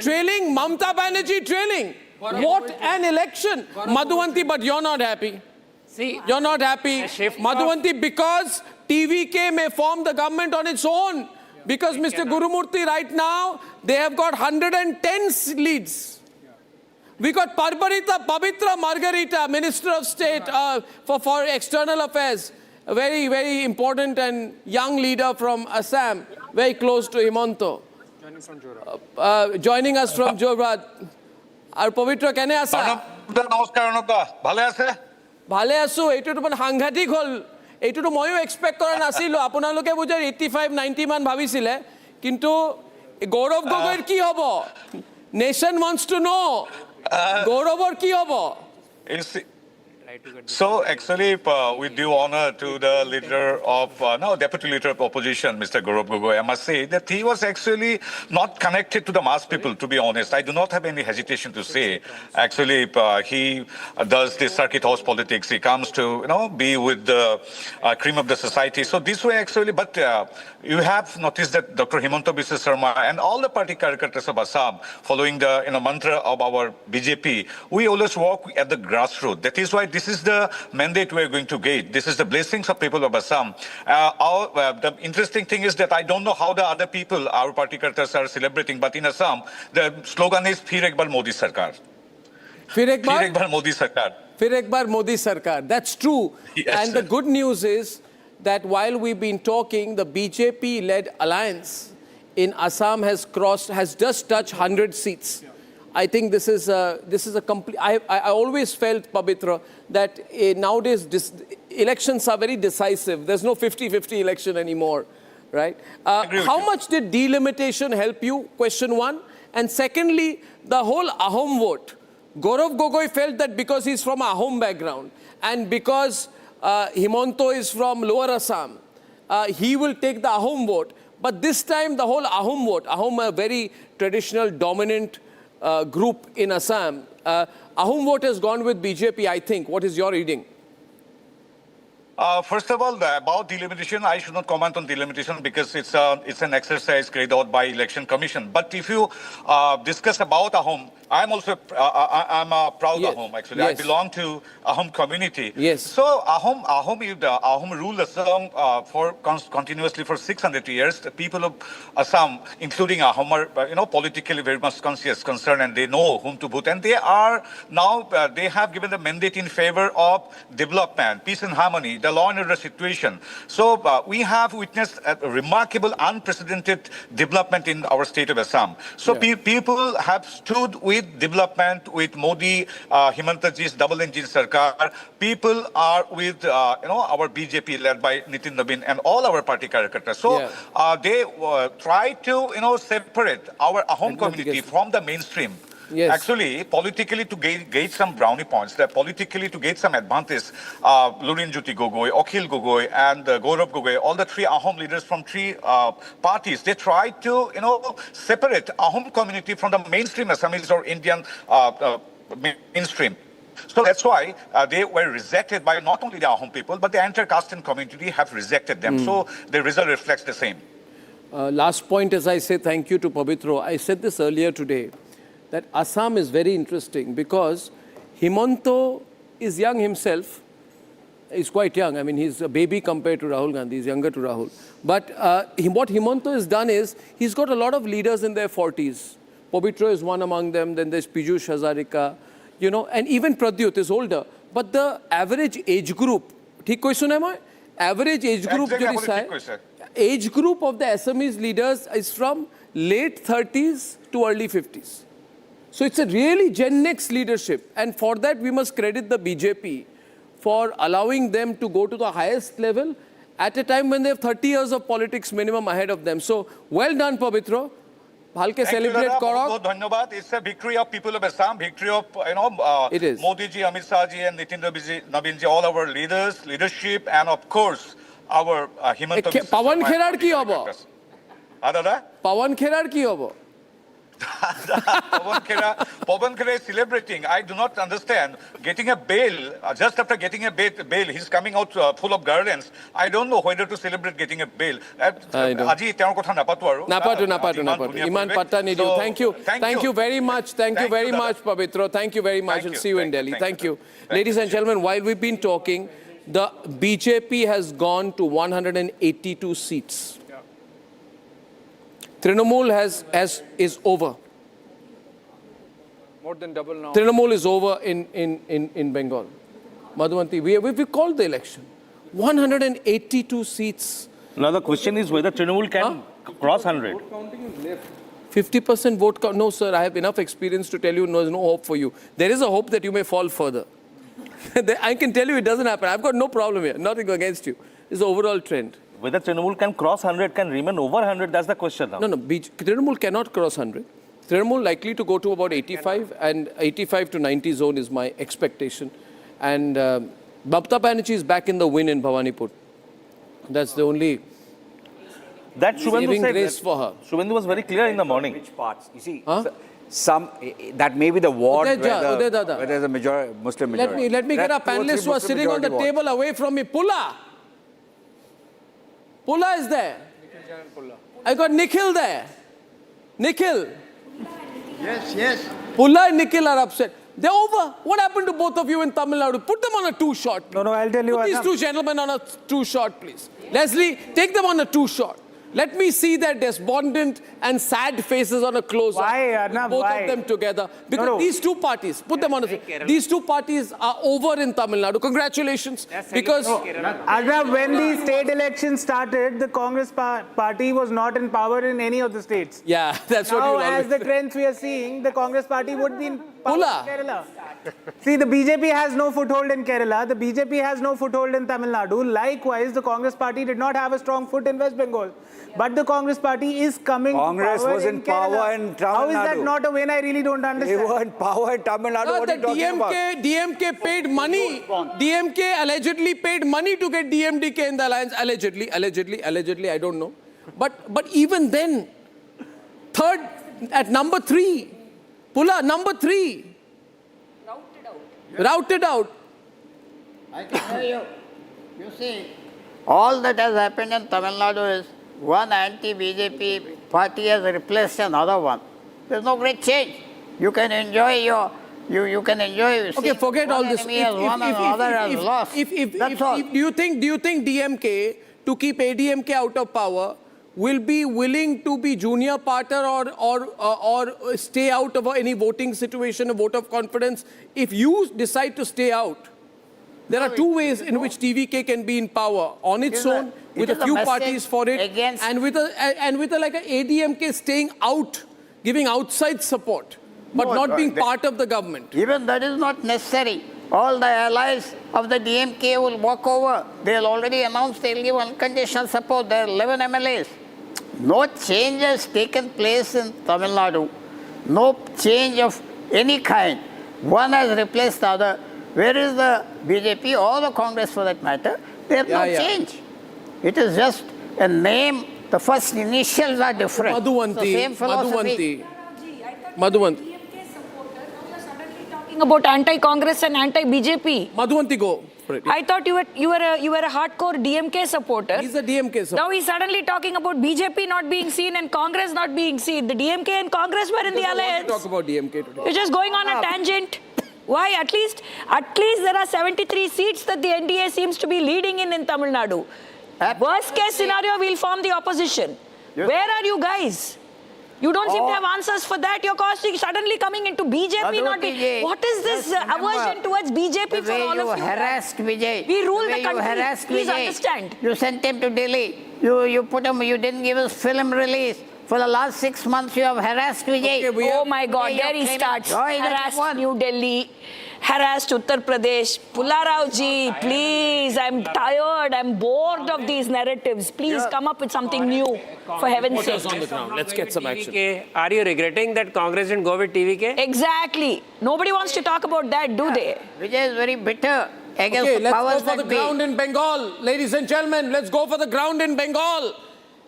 trailing, Mamata Banerjee trailing. What an election. Madhuvanti, but you're not happy. See, you're not happy. Madhuvanti, because TVK may form the government on its own. Because Mr. Gurumurthy right now, they have got 110 leads. We got Pavitra Margarita, Minister of State for External Affairs. A very, very important and young leader from Assam, very close to Himanto. Joining us from Jorhat. Our Pavitra, kene asa? Namaskar, Arnab. Bhale ase? Bhale asu, etu tupan hanghatik hol. এইটোতো ময়ো expect কৰা নাছিলোঁ আপোনালোকে বুজে 85-90 মান ভাবিছিলে কিন্তু গৌৰৱ গগৈৰ কি হ'ব নেশ্যন ওয়ান্টস টু নো গৌৰৱৰ কি হ'ব So actually, with due honor to the leader of, deputy leader of opposition, Mr. Gaurav Gogoi, I must say that he was actually not connected to the mass people, to be honest. I do not have any hesitation to say. Actually, he does this circuit house politics. He comes to, be with the cream of the society. So this way actually, but you have noticed that Dr. Himanta Biswa Sarma and all the party characters of Assam, following the mantra of our BJP, we always walk at the grassroots. That is why this is the mandate we are going to get. This is the blessings of people of Assam. The interesting thing is that I don't know how the other people, our party characters, are celebrating, but in Assam, the slogan is Phir Ek Bar Modi Sarkar. Phir Ek Bar Modi Sarkar. Phir Ek Bar Modi Sarkar. That's true. Yes, and the good news is that while we've been talking, the BJP-led alliance in Assam has just touched 100 seats. I think this is a complete... I always felt, Pavitra, that nowadays elections are very decisive. There's no 50-50 election anymore, right? How much did delimitation help you? Question one. And secondly, the whole Ahom vote. Gaurav Gogoi felt that because he's from a Ahom background and because Himanto is from Lower Assam, he will take the Ahom vote. But this time, the whole Ahom vote, Ahom a very traditional, dominant group in Assam. Ahom vote has gone with BJP, I think. What is your reading? First of all, about delimitation, I should not comment on delimitation because it's an exercise carried out by Election Commission. But if you discuss about Ahom, I'm also I'm a proud Yes. Ahom actually. Yes. I belong to Ahom community. Yes. So Ahom ruled Assam for continuously for 600 years. The people of Assam, including Ahom, are politically very much conscious, concerned, and they know whom to vote. And they are now they have given the mandate in favor of development, peace and harmony, the law and order situation. So we have witnessed a remarkable, unprecedented development in our state of Assam. So people have stood with development, with Modi, Himantaji's double engine sarkar. People are with our BJP led by Nitin Nabin and all our party characters. So they try to separate our Ahom community from the mainstream. Yes. Actually, politically to gain some brownie points, politically to get some advantage, Lurin Jyoti Gogoi, Akhil Gogoi, and Gaurav Gogoi, all the three Ahom leaders from three parties, they tried to, separate Ahom community from the mainstream Assamese or Indian mainstream. So that's why they were rejected by not only the Ahom people, but the entire caste and community have rejected them. So the result reflects the same. Last point, as I say thank you to Pavitro, I said this earlier today, that Assam is very interesting because Himanto is young himself. He's quite young. I mean, he's a baby compared to Rahul Gandhi. He's younger to Rahul. But what Himanto has done is, he's got a lot of leaders in their 40s. Pavitro is one among them. Then there's Piyush Hazarika, and even Pradyut is older. But the average age group, ठीक कोई सुना है मैं? Average age group age group of the Assamese leaders is from late 30s to early 50s. So it's a really Gen X leadership. And for that, we must credit the BJP for allowing them to go to the highest level at a time when they have 30 years of politics minimum ahead of them. So well done, Pavitro. Bhalke celebrate Korok. It's a victory of people of Assam, victory of, it is. Modi ji, Amit Shah ji, and Nitin Nabin ji, all our leaders, leadership, and of course, our Himanta. Pawan Kherar ki hobo? Dada? Pawan Kherar ki hobo? Pawan Khera is celebrating. I do not understand. Getting a bail, just after getting a bail, he's coming out full of gardens. I don't know whether to celebrate getting a bail. Aji, Napatu. Iman Patta Nidu. Thank you. Thank you very much. Thank you very much, Pavitro. Thank you very much. And see you in Delhi. Thank you. Ladies and gentlemen, while we've been talking, the BJP has gone to 182 seats. Trinamool is over. More than double now. Trinamool is over in Bengal. Madhuvanti, we called the election. 182 seats. Now the question is whether Trinamool can cross 100. 50% vote count. No, sir, I have enough experience to tell you there's no hope for you. There is a hope that you may fall further. I can tell you it doesn't happen. I've got no problem here. Nothing against you. It's the overall trend. Whether Trinamool can cross 100, can remain over 100, that's the question now. No, Trinamool cannot cross 100. Trinamool likely to go to about 85, and 85 to 90 zone is my expectation. And Mamata Banerjee is back in the win in Bhawanipur. That's the only saving grace for her. Shubhendu was very clear in the morning. Which parts? You see, that may be the ward where there's a Muslim majority. Let me get our panelists who are sitting on the table away from me. Pulla is there. I got Nikhil there. Nikhil. Yes. Pulla and Nikhil are upset. They're over. What happened to both of you in Tamil Nadu? Put them on a two-shot. No, I'll tell you. Put these two gentlemen on a two-shot, please. Leslie, take them on a two-shot. Let me see their despondent and sad faces on a close-up. Why, Arnab? Both Why? of them together. Because these two parties, put them on a... These two parties are over in Tamil Nadu. Congratulations. Because... Arnab, when the state election started, the Congress party was not in power in any of the states. Yeah, that's what now, you as the trends we are seeing, the Congress party would be in power Pulla. in Kerala. See, the BJP has no foothold in Kerala. The BJP has no foothold in Tamil Nadu. Likewise, the Congress party did not have a strong foot in West Bengal. But the Congress party is coming Congress to power was in power in Tamil Nadu. How is that not a win? I really don't understand. They were in power in Tamil Nadu. What are you talking about? DMK paid money. DMK allegedly paid money to get DMDK in the alliance. Allegedly, I don't know. But even then, third at number 3, Pulla, number 3. Routed out. I can hear you. You see, all that has happened in Tamil Nadu is one anti-BJP party has replaced another one. There's no great change. You can enjoy your you can enjoy. Okay, forget all this. Enemy has won and another has lost. That's all. Do you think DMK, to keep ADMK out of power, will be willing to be junior partner or stay out of any voting situation, a vote of confidence? If you decide to stay out, there are two ways in which TVK can be in power: on its own, with a few parties for it, and with a like a ADMK staying out, giving outside support, but not being part of the government. Even that is not necessary. All the allies of the DMK will walk over. They'll already announced they'll give unconditional support. There are 11 MLAs. No change has taken place in Tamil Nadu. No change of any kind. One has replaced the other. Where is the BJP or the Congress for that matter? They have no change. It is just a name. The first initials are different. Madhuvanti. The same philosophy. Madhuvanti. Talking about anti-Congress and anti-BJP. Madhuvanti, go for it. I thought you were a hardcore DMK supporter. He's a DMK supporter. Now he's suddenly talking about BJP not being seen and Congress not being seen. The DMK and Congress were in the alliance. Talk about DMK today. You're just going on a tangent. Why? At least there are 73 seats that the NDA seems to be leading in Tamil Nadu. Worst case scenario, we'll form the opposition. Yes. Where are you guys? You don't seem to have answers for that. You're suddenly coming into BJP not being. What is this aversion towards BJP for all of you? Harassed Vijay. We rule the country. Please understand. You sent him to Delhi. You put him. You didn't give us film release. For the last 6 months, you have harassed Vijay. Okay, oh my God, there he starts. Harassed New Delhi, harassed Uttar Pradesh. Pullarao ji, please, I'm tired, I'm bored of these narratives. Please come up with something new, for heaven's sake. On the ground. Let's get some action. TVK, are you regretting that Congress didn't go with TVK? Exactly. Nobody wants to talk about that, do they? Vijay is very bitter against Okay, the let's powers go for the ground in Bengal. Ladies and gentlemen, let's go for the ground in Bengal.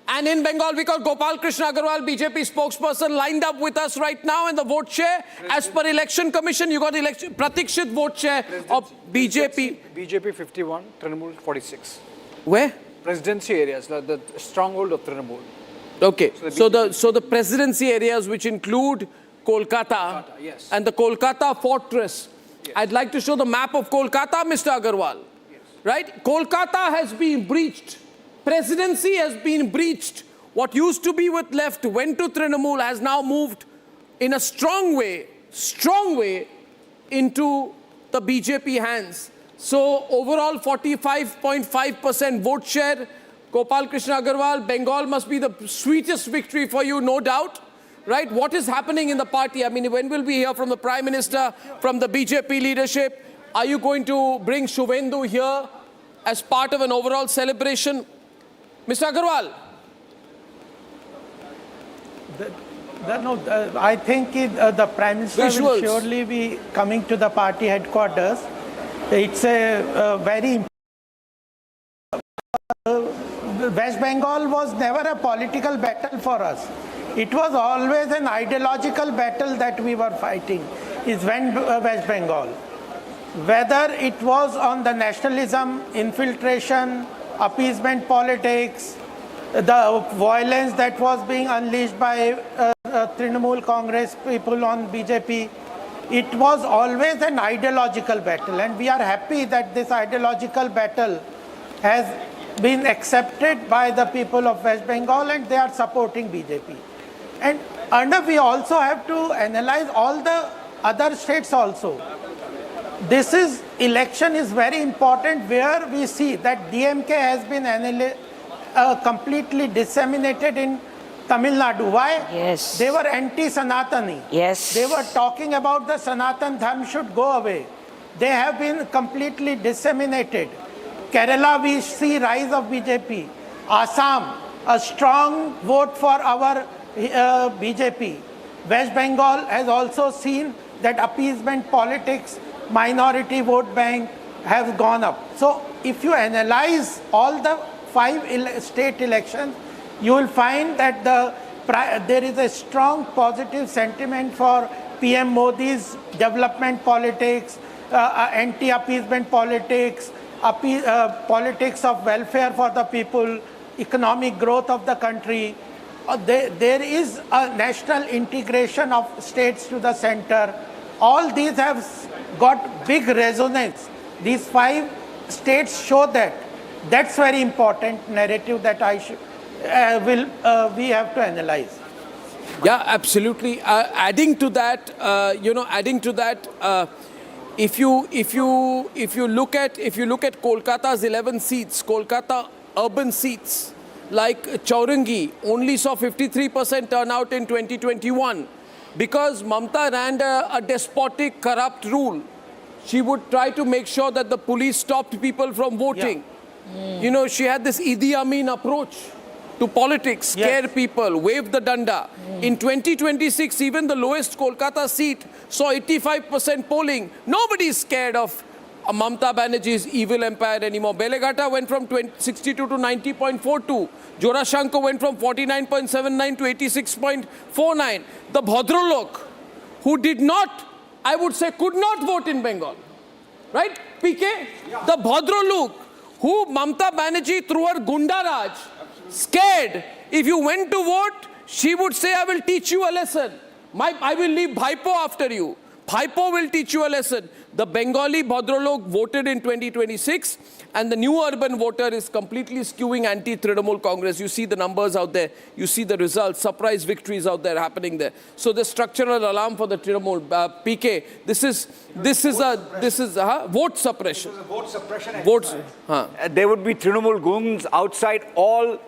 And in Bengal, we got Gopal Krishna Agarwal, BJP spokesperson, lined up with us right now in the vote share. As per election commission, you got Pratikshit vote share of BJP. BJP 51, Trinamool 46. Where? Presidency areas, the stronghold of Trinamool. Okay, so the presidency areas which include Kolkata, yes, and the Kolkata fortress. Yes. I'd like to show the map of Kolkata, Mr. Agarwal. Yes. Right? Kolkata has been breached. Presidency has been breached. What used to be with left went to Trinamool, has now moved in a strong way into the BJP hands. So overall 45.5% vote share. Gopal Krishna Agarwal, Bengal must be the sweetest victory for you, no doubt. Right? What is happening in the party? I mean, when will we hear from the Prime Minister, from the BJP leadership? Are you going to bring Shuvendu here as part of an overall celebration? Mr. Agarwal. I think the Prime Minister will surely be coming to the party headquarters. It's a very West Bengal was never a political battle for us. It was always an ideological battle that we were fighting, is West Bengal. Whether it was on the nationalism, infiltration, appeasement politics, the violence that was being unleashed by Trinamool Congress people on BJP, it was always an ideological battle, and we are happy that this ideological battle has been accepted by the people of West Bengal and they are supporting BJP. And Arnab, we also have to analyze all the other states also. This election is very important where we see that DMK has been completely disseminated in Tamil Nadu. Why? Yes. They were anti-Sanatani. Yes. They were talking about the Sanatan Dharma should go away. They have been completely disseminated. Kerala, we see rise of BJP. Assam, a strong vote for our BJP. West Bengal has also seen that appeasement politics, minority vote bank have gone up. So if you analyze all the 5 state elections, you will find that there is a strong positive sentiment for PM Modi's development politics, anti-appeasement politics, politics of welfare for the people, economic growth of the country. There is a national integration of states to the center. All these have got big resonance. These 5 states show that. That's very important narrative that we have to analyze. Yeah, absolutely. Adding to that, if you look at Kolkata's 11 seats, Kolkata urban seats like Chaurangi only saw 53% turnout in 2021 because Mamata ran a despotic, corrupt rule. She would try to make sure that the police stopped people from voting. Yeah. You know, she had this Idi Amin approach to politics, scare people, wave the danda. In 2026, even the lowest Kolkata seat saw 85% polling. Nobody is scared of Mamata Banerjee's evil empire anymore. Belegata went from 62 to 90.42. Jorashanko went from 49.79 to 86.49. The Bhadralok, who did not, I would say, could not vote in Bengal. Right? PK? Yeah. The Bhadralok, who Mamata Banerjee through her Gundaraj, scared. If you went to vote, she would say, I will teach you a lesson. I will leave Bhaipo after you. Bhaipo will teach you a lesson. The Bengali Bhadralok voted in 2026 and the new urban voter is completely skewing anti-Trinamool Congress. You see the numbers out there. You see the results. Surprise victories out there happening there. So the structural alarm for the Trinamool. PK, this is vote suppression. Vote suppression. Votes. There would be Trinamool goons outside all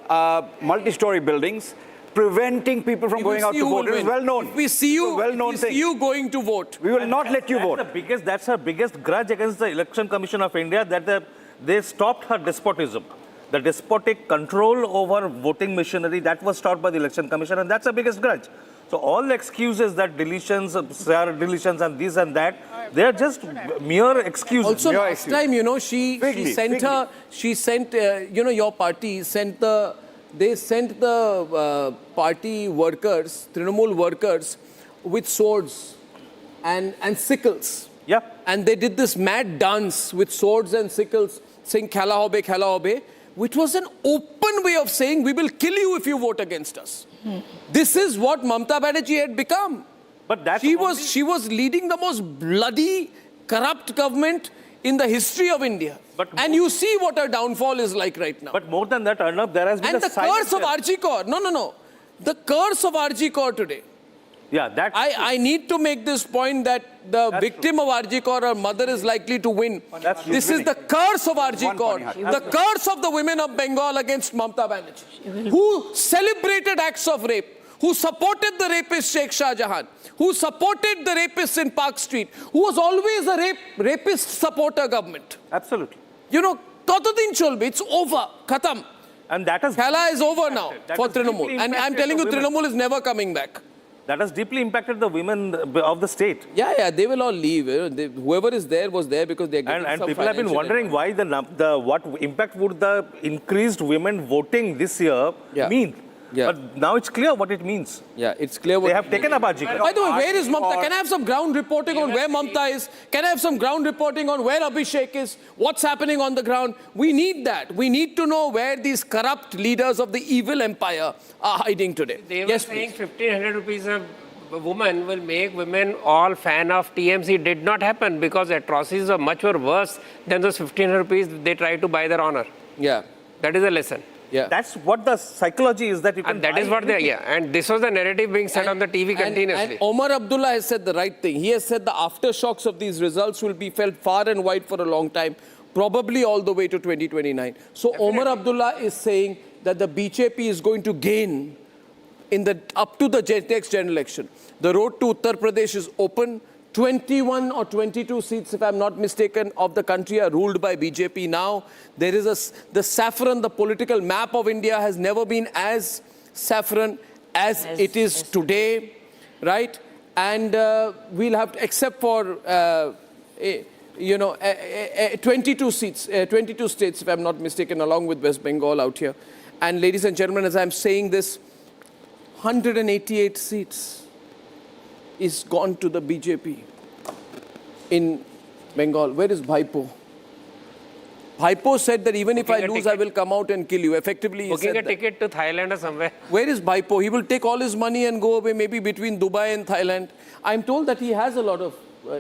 multi-story buildings, preventing people from going out to vote. It is well known. If we see you, going to vote, we will not let you vote. That's her biggest grudge against the Election Commission of India, that they stopped her despotism. The despotic control over voting machinery, that was stopped by the Election Commission, and that's her biggest grudge. So all the excuses that deletions and this and that, they are just mere excuses. Also, last time, you know, she sent, your party sent the. They sent the party workers, Trinamool workers, with swords and sickles. Yeah. And they did this mad dance with swords and sickles, saying Khala hobe, which was an open way of saying, we will kill you if you vote against us. This is what Mamata Banerjee had become. But that's she was leading the most bloody, corrupt government in the history of India. And you see what her downfall is like right now. But more than that, Arnab, there has been and the curse of RG Kaur. No. The curse of RG Kaur today. Yeah, that's I need to make this point that the victim of RG Kaur, her mother, is likely to win. This is the curse of RG Kaur. The curse of the women of Bengal against Mamata Banerjee, who celebrated acts of rape, who supported the rapist Sheikh Shah Jahan, who supported the rapists in Park Street, who was always a rapist supporter government. Absolutely. You know, Totodin Cholbe, it's over, khatam. And that has... Khala is over now for Trinamool. And I'm telling you, Trinamool is never coming back. That has deeply impacted the women of the state. Yeah, they will all leave. Whoever is there was there because they're getting and some people have been wondering why what impact would the increased women voting this year mean. Yeah. But now it's clear what it means. Yeah, it's clear what they have taken up RG Kaur. By the way, where is Mamata? Can I have some ground reporting on where Mamata is? Can I have some ground reporting on where Abhishek is? What's happening on the ground? We need that. We need to know where these corrupt leaders of the evil empire are hiding today. They were saying 1,500 rupees a woman will make women all fan of TMC. Did not happen because atrocities are much more worse than those 1,500 rupees they try to buy their honor. Yeah. That is a lesson. Yeah. That's what the psychology is, that you can. And that is what they, and this was the narrative being said on the TV continuously. And Omar Abdullah has said the right thing. He has said the aftershocks of these results will be felt far and wide for a long time, probably all the way to 2029. So Omar Abdullah is saying that the BJP is going to gain up to the next general election. The road to Uttar Pradesh is open. 21 or 22 seats, if I'm not mistaken, of the country are ruled by BJP now. There is the saffron, the political map of India has never been as saffron as it is today, right? And we'll have to, except for, 22 seats, 22 states, if I'm not mistaken, along with West Bengal out here. And ladies and gentlemen, as I'm saying this, 188 seats is gone to the BJP in Bengal. Where is Bhaipo? Bhaipo said that even if I lose, I will come out and kill you. Effectively, he Booking said a that. ticket to Thailand or somewhere. Where is Bhaipo? He will take all his money and go away, maybe between Dubai and Thailand. I'm told that he has a lot of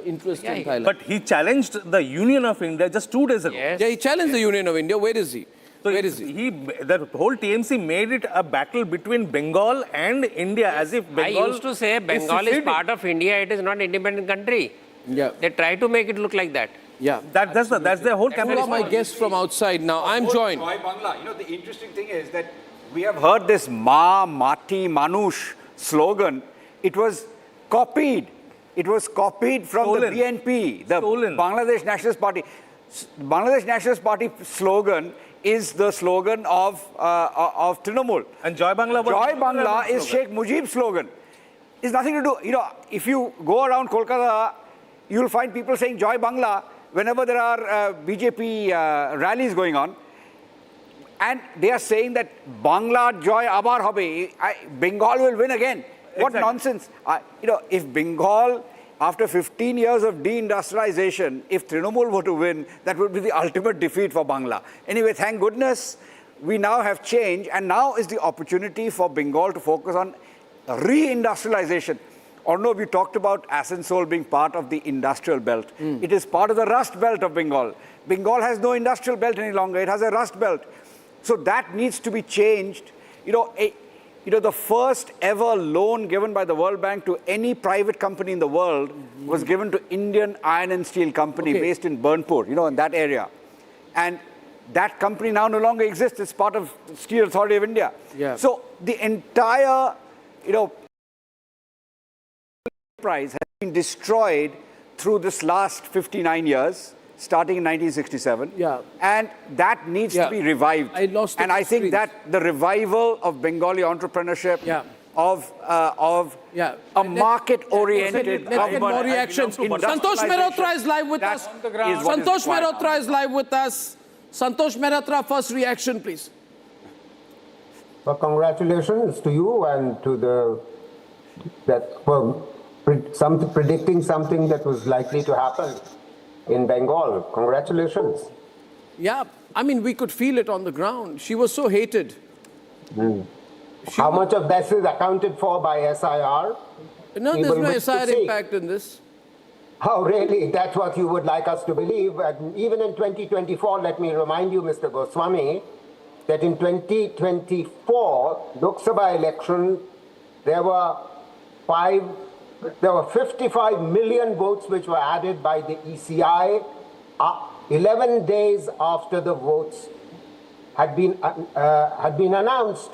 interest in Thailand. But he challenged the Union of India just 2 days ago. Yes. Yeah, he challenged the Union of India. Where is he? So Where is he? The whole TMC made it a battle between Bengal and India, as if Bengal. I used to say Bengal is part of India. It is not an independent country. Yeah. They try to make it look like that. Yeah. That's the whole You campaign. are my guest from outside now. I'm joined. Joy Bangla. You know, the interesting thing is that we have heard this Ma, Mati, Manush slogan. It was copied. It was copied from Stolen. the BNP, the Stolen. Bangladesh Nationalist Party. Bangladesh Nationalist Party slogan is the slogan of Trinamool. And Joy Bangla was Joy Bangla is Sheikh Mujib's slogan. It's nothing to do, you know, if you go around Kolkata, you'll find people saying Joy Bangla whenever there are BJP rallies going on. And they are saying that Bangla Joy Abar Hobe, Bengal will win again. What nonsense. You know, if Bengal, after 15 years of deindustrialization, if Trinamool were to win, that would be the ultimate defeat for Bangla. Anyway, thank goodness we now have change, and now is the opportunity for Bengal to focus on reindustrialization. Arnab, you talked about Asansol being part of the industrial belt. It is part of the rust belt of Bengal. Bengal has no industrial belt any longer. It has a rust belt. So that needs to be changed. You know, the first ever loan given by the World Bank to any private company in the world was given to Indian Iron and Steel Company based in Burnpur, you know, in that area. And that company now no longer exists. It's part of Steel Authority of India. Yeah. So the entire, you know, enterprise has been destroyed through this last 59 years, starting in 1967. Yeah. And that needs to be revived. And I think that the revival of Bengali entrepreneurship, of a market-oriented government. More reactions. Santosh Mehrotra is live with us. Santosh Mehrotra is live with us. Santosh Mehrotra, first reaction, please. Well, congratulations to you and to predicting something that was likely to happen in Bengal. Congratulations. Yeah, I mean, we could feel it on the ground. She was so hated. How much of this is accounted for by SIR? No, there's no SIR impact in this. Oh, really? That's what you would like us to believe? And even in 2024, let me remind you, Mr. Goswami, that in 2024 Lok Sabha election, there were 55 million votes which were added by the ECI 11 days after the votes had been announced,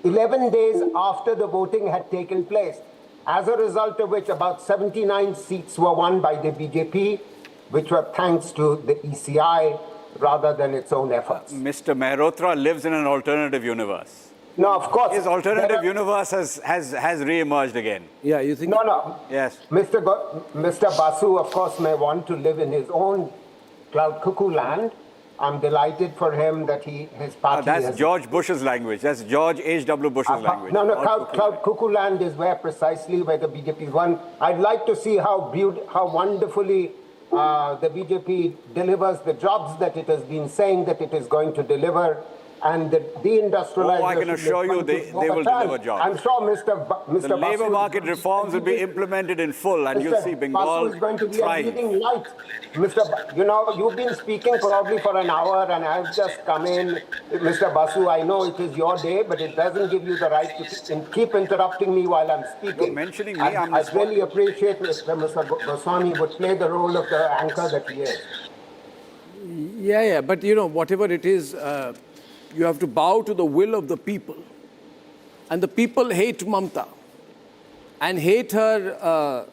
11 days after the voting had taken place, as a result of which about 79 seats were won by the BJP, which were thanks to the ECI rather than its own efforts. Mr. Mehrotra lives in an alternative universe. No, of course. His alternative universe has re-emerged again. Yeah, you think? No. Yes. Mr. Basu, of course, may want to live in his own cloud cuckoo land. I'm delighted for him that his party that's George Bush's language. That's George H.W. Bush's language. No, cloud cuckoo land is precisely where the BJP is won. I'd like to see how wonderfully the BJP delivers the jobs that it has been saying that it is going to deliver, and the deindustrialization. Oh, I can assure you they will deliver jobs. I'm sure Mr. The labour market reforms will be implemented in full, and you'll see Bengal is going to be a thrive. leading light. You know, you've been speaking probably for an hour, and I've just come in. Mr. Basu, I know it is your day, but it doesn't give you the right to keep interrupting me while I'm speaking. You're mentioning me. I'd really appreciate if Mr. Goswami would play the role of the anchor that he is. Yeah, but you know, whatever it is, you have to bow to the will of the people. And the people hate Mamata and hate her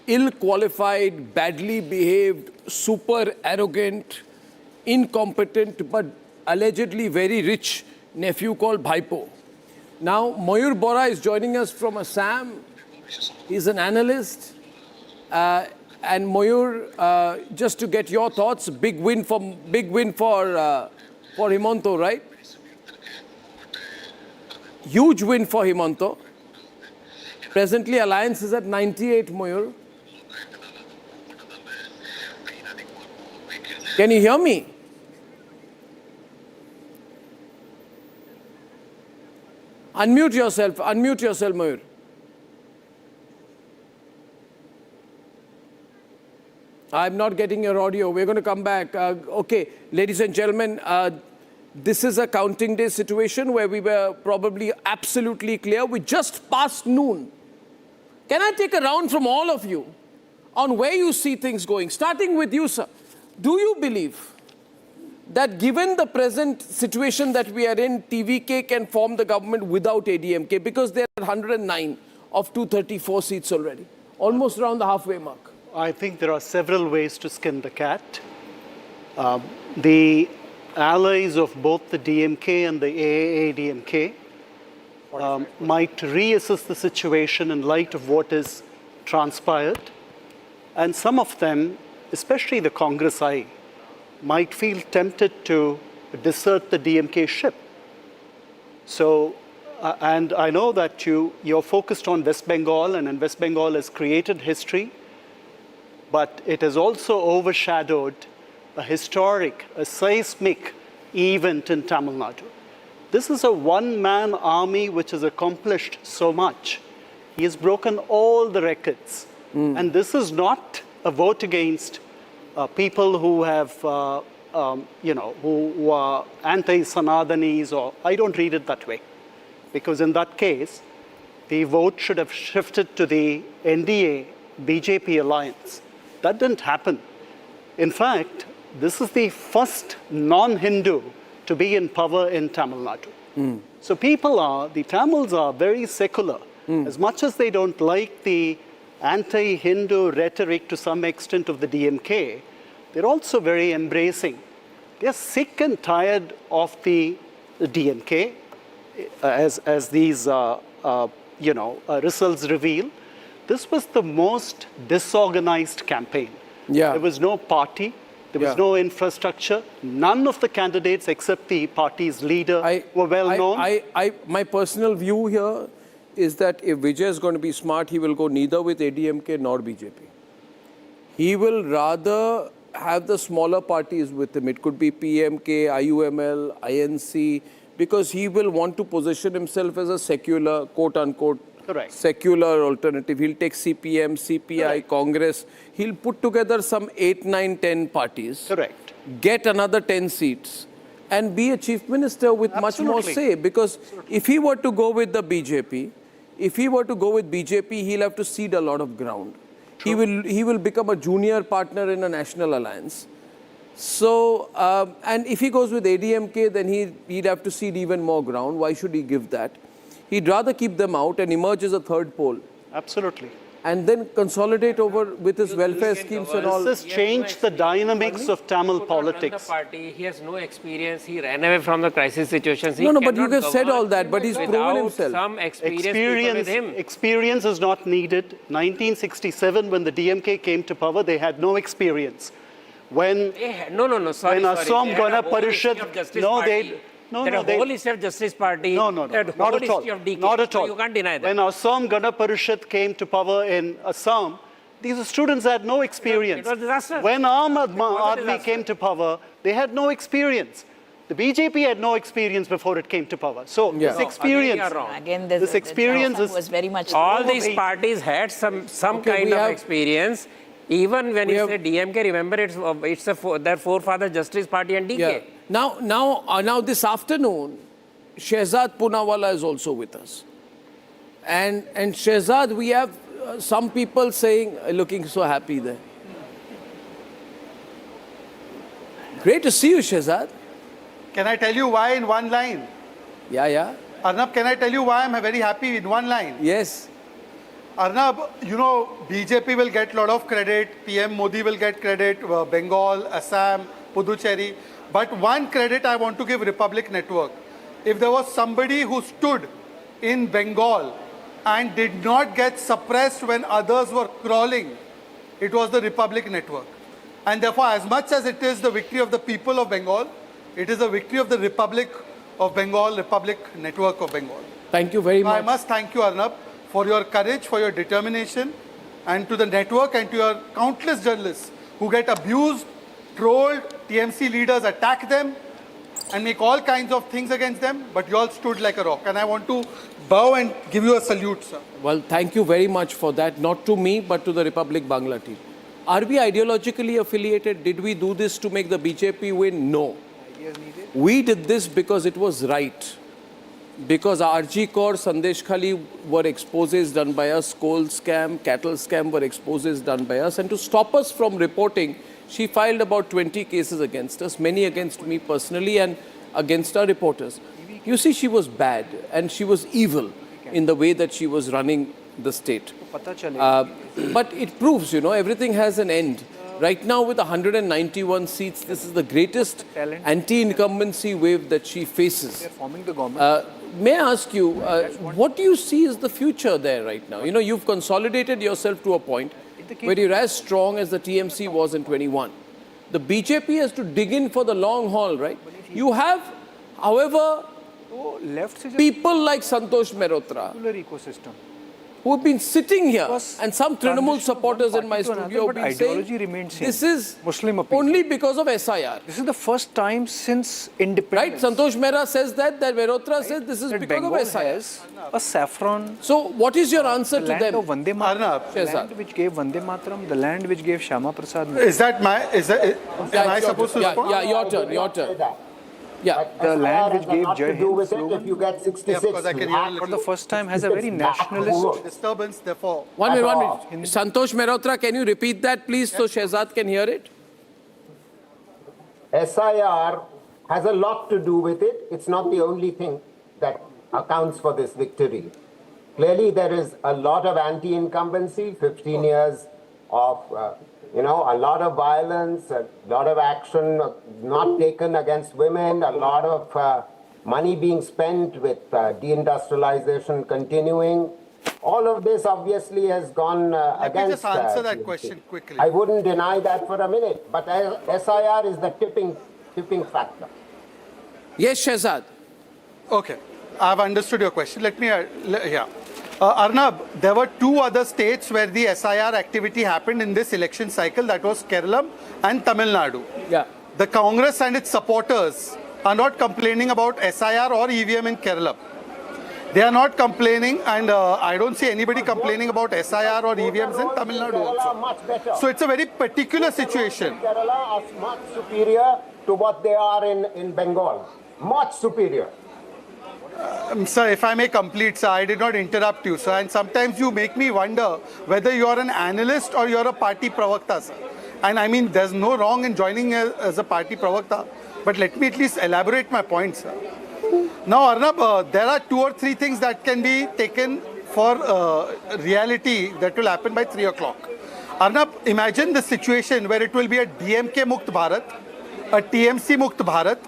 ill-qualified, badly behaved, super arrogant, incompetent, but allegedly very rich nephew called Bhaipo. Now, Mayur Bora is joining us from Assam. He's an analyst. And Mayur, just to get your thoughts, big win for Himanto, right? Huge win for Himanto. Presently, alliance is at 98, Mayur. Can you hear me? Unmute yourself, Mayur. I'm not getting your audio. We're going to come back. Okay, ladies and gentlemen, this is a counting day situation where we were probably absolutely clear. We just passed noon. Can I take a round from all of you on where you see things going? Starting with you, sir. Do you believe that given the present situation that we are in, TVK can form the government without AIADMK because they're at 109 of 234 seats already, almost around the halfway mark? I think there are several ways to skin the cat. The allies of both the DMK and the AIADMK might reassess the situation in light of what is transpired. And some of them, especially the Congress I, might feel tempted to desert the DMK ship. So, and I know that you're focused on West Bengal, and West Bengal has created history, but it has also overshadowed a historic, a seismic event in Tamil Nadu. This is a one-man army which has accomplished so much. He has broken all the records. And this is not a vote against people who have, who are anti-Sanadanis, or I don't read it that way. Because in that case, the vote should have shifted to the NDA BJP alliance. That didn't happen. In fact, this is the first non-Hindu to be in power in Tamil Nadu. So the Tamils are very secular. As much as they don't like the anti-Hindu rhetoric to some extent of the DMK, they're also very embracing. They're sick and tired of the DMK, as these results reveal. This was the most disorganized campaign. There was no party. There was no infrastructure. None of the candidates except the party's leader were well known. My personal view here is that if Vijay is going to be smart, he will go neither with AIADMK nor BJP. He will rather have the smaller parties with him. It could be PMK, IUML, INC, because he will want to position himself as a secular, quote-unquote, secular alternative. He'll take CPM, CPI, Congress. He'll put together some 8, 9, 10 parties. Get another 10 seats and be a chief minister with much more say. Because if he were to go with the BJP, he'll have to cede a lot of ground. He will become a junior partner in a national alliance. So, and if he goes with AIADMK, then he'd have to cede even more ground. Why should he give that? He'd rather keep them out and emerge as a third pole. Absolutely. And then consolidate over with his welfare schemes and all. This has changed the dynamics of Tamil politics. He has no experience. He ran away from the crisis situations. No, but you guys said all that, but he's proven himself. Some experience with him. Experience is not needed. 1967, when the DMK came to power, they had no experience. When Assam Gana Parishad, the whole history of Justice Party, not at all. You can't deny that. When Assam Gana Parishad came to power in Assam, these students had no experience. It was disaster. When AIADMK came to power, they had no experience. The BJP had no experience before it came to power. So this experience, this experience was very much. All these parties had some kind of experience. Even when you say DMK, remember it's their forefather Justice Party and DK. Yeah. Now this afternoon, Shehzad Poonawalla is also with us. And Shehzad, we have some people saying, looking so happy there. Great to see you, Shehzad. Can I tell you why in one line? Yeah. Arnab, can I tell you why I'm very happy in one line? Yes. Arnab, BJP will get a lot of credit, PM Modi will get credit, Bengal, Assam, Puducherry. But one credit I want to give Republic Network. If there was somebody who stood in Bengal and did not get suppressed when others were crawling, it was the Republic Network. And therefore, as much as it is the victory of the people of Bengal, it is a victory of the Republic of Bengal, Republic Network of Bengal. Thank you very much. I must thank you, Arnab, for your courage, for your determination, and to the network and to your countless journalists who get abused, trolled, TMC leaders attack them. and make all kinds of things against them, but you all stood like a rock. And I want to bow and give you a salute, sir. Well, thank you very much for that. Not to me, but to the Republic Bangla team. Are we ideologically affiliated? Did we do this to make the BJP win? No. We did this because it was right. Because RG Kaur, Sandesh Khali were exposes done by us, coal scam, cattle scam were exposes done by us. And to stop us from reporting, she filed about 20 cases against us, many against me personally and against our reporters. You see, she was bad and she was evil in the way that she was running the state. But it proves, everything has an end. Right now, with 191 seats, this is the greatest anti-incumbency wave that she faces. May I ask you, what do you see as the future there right now? You've consolidated yourself to a point where you're as strong as the TMC was in 21. The BJP has to dig in for the long haul, right? You have, however, people like Santosh Mehrotra, who have been sitting here, and some Trinamool supporters in my studio have been saying, this is only because of SIR. This is the first time since independence. Right, Santosh Mehra says that Mehrotra says this is because Bengal of SIR. has a saffron. So what is your answer to them? The land of Vande Mataram, the Shehzad. land which gave Vande Mataram, the land which gave Shyama Prasad. Is that my, am I supposed to respond? Yeah, your turn. Yeah. The land which gave Jai do Hind with it slogan, if you get 66. because I can hear a for little the first time has a very nationalist. disturbance, therefore. One minute. Santosh Mehrotra, can you repeat that please so Shehzad can hear it? SIR has a lot to do with it. It's not the only thing that accounts for this victory. Clearly, there is a lot of anti-incumbency, 15 years of, a lot of violence, a lot of action not taken against women, a lot of money being spent with deindustrialization continuing. All of this obviously has gone Let me against... just answer that TMC. question quickly. I wouldn't deny that for a minute, but SIR is the tipping factor. Yes, Shehzad. Okay, I've understood your question. Let me, Arnab, there were two other states where the SIR activity happened in this election cycle. That was Kerala and Tamil Nadu. Yeah. The Congress and its supporters are not complaining about SIR or EVM in Kerala. They are not complaining, and I don't see anybody complaining about SIR or EVMs in Tamil Nadu also. So it's a very particular situation. Kerala are much superior to what they are in Bengal. Much superior. Sir, if I may complete, sir, I did not interrupt you, sir. And sometimes you make me wonder whether you're an analyst or you're a party pravakta, sir. And I mean, there's no wrong in joining as a party pravakta. But let me at least elaborate my point, sir. Now, Arnab, there are 2 or 3 things that can be taken for reality that will happen by 3 o'clock. Arnab, imagine the situation where it will be a DMK Mukt Bharat, a TMC Mukt Bharat,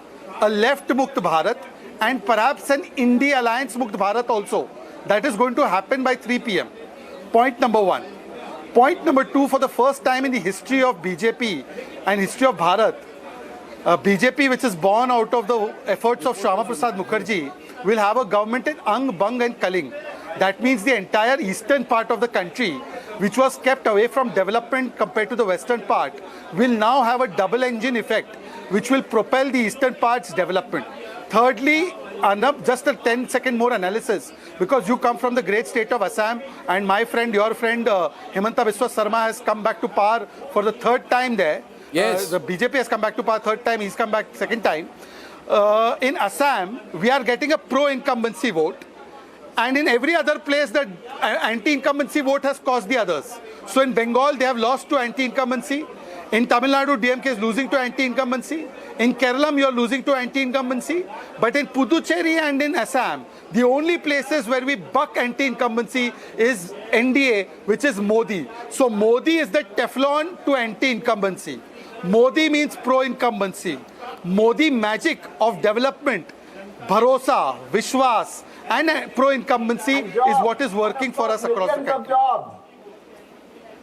a Left Mukt Bharat, and perhaps an Indie Alliance Mukt Bharat also. That is going to happen by 3 p.m. Point number 1. Point number 2, for the first time in the history of BJP and history of Bharat, BJP, which is born out of the efforts of Shyama Prasad Mukherjee, will have a government in Ang, Bang and Kaling. That means the entire eastern part of the country, which was kept away from development compared to the western part, will now have a double engine effect, which will propel the eastern part's development. Thirdly, Arnab, just a 10-second more analysis, because you come from the great state of Assam, and my friend, your friend, Himanta Biswa Sarma has come back to power for the 3rd time there. Yes. The BJP has come back to power 3rd time, he's come back 2nd time. In Assam, we are getting a pro-incumbency vote. And in every other place, the anti-incumbency vote has caused the others. So in Bengal, they have lost to anti-incumbency. In Tamil Nadu, DMK is losing to anti-incumbency. In Kerala, you are losing to anti-incumbency. But in Puducherry and in Assam, the only places where we buck anti-incumbency is NDA, which is Modi. So Modi is the Teflon to anti-incumbency. Modi means pro-incumbency. Modi magic of development, Bharosa, Vishwas, and pro-incumbency is what is working for us across the country.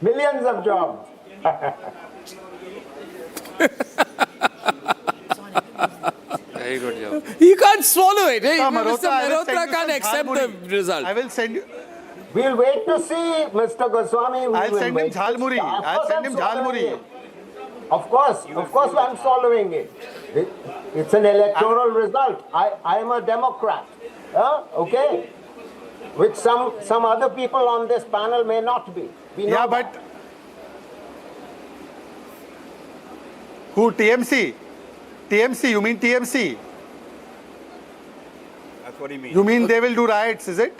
Millions of jobs. Very good job. He can't swallow it. Hey, No, Mr. I will send Mehrotra you can't some accept the jhalmuri. result. I will send you. We'll wait to see, Mr. Goswami. I'll send him jhalmuri. I'll send him jhalmuri. Of course, I'm swallowing it. It's an electoral result. I am a Democrat. Okay? Which some other people on this panel may not be. Yeah, but who? TMC? TMC, you mean TMC? That's what he means. You mean they will do riots, is it?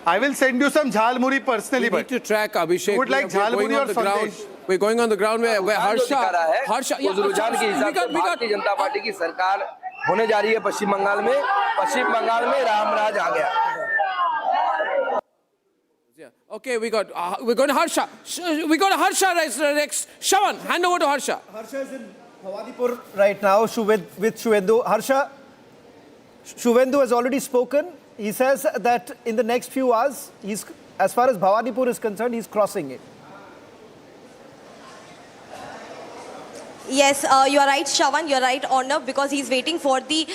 I will send you some jhalmuri personally, We need to track Abhishek. Would like jhalmuri or sandesh? We're going on the ground where Harsha, उस रुझान के हिसाब से Bharatiya Janata party की सरकार होने जा रही है पश्चिम बंगाल में रामराज आ गया. Okay, we're going to Harsha. We got Harsha next. Shawan, hand over to Harsha. Harsha is in Bhawanipur right now with Shuvendu. Harsha, Shuvendu has already spoken. He says that in the next few hours, as far as Bhawanipur is concerned, he's crossing it. Yes, you are right, Shawan, you are right, Arnab, because he's waiting for the,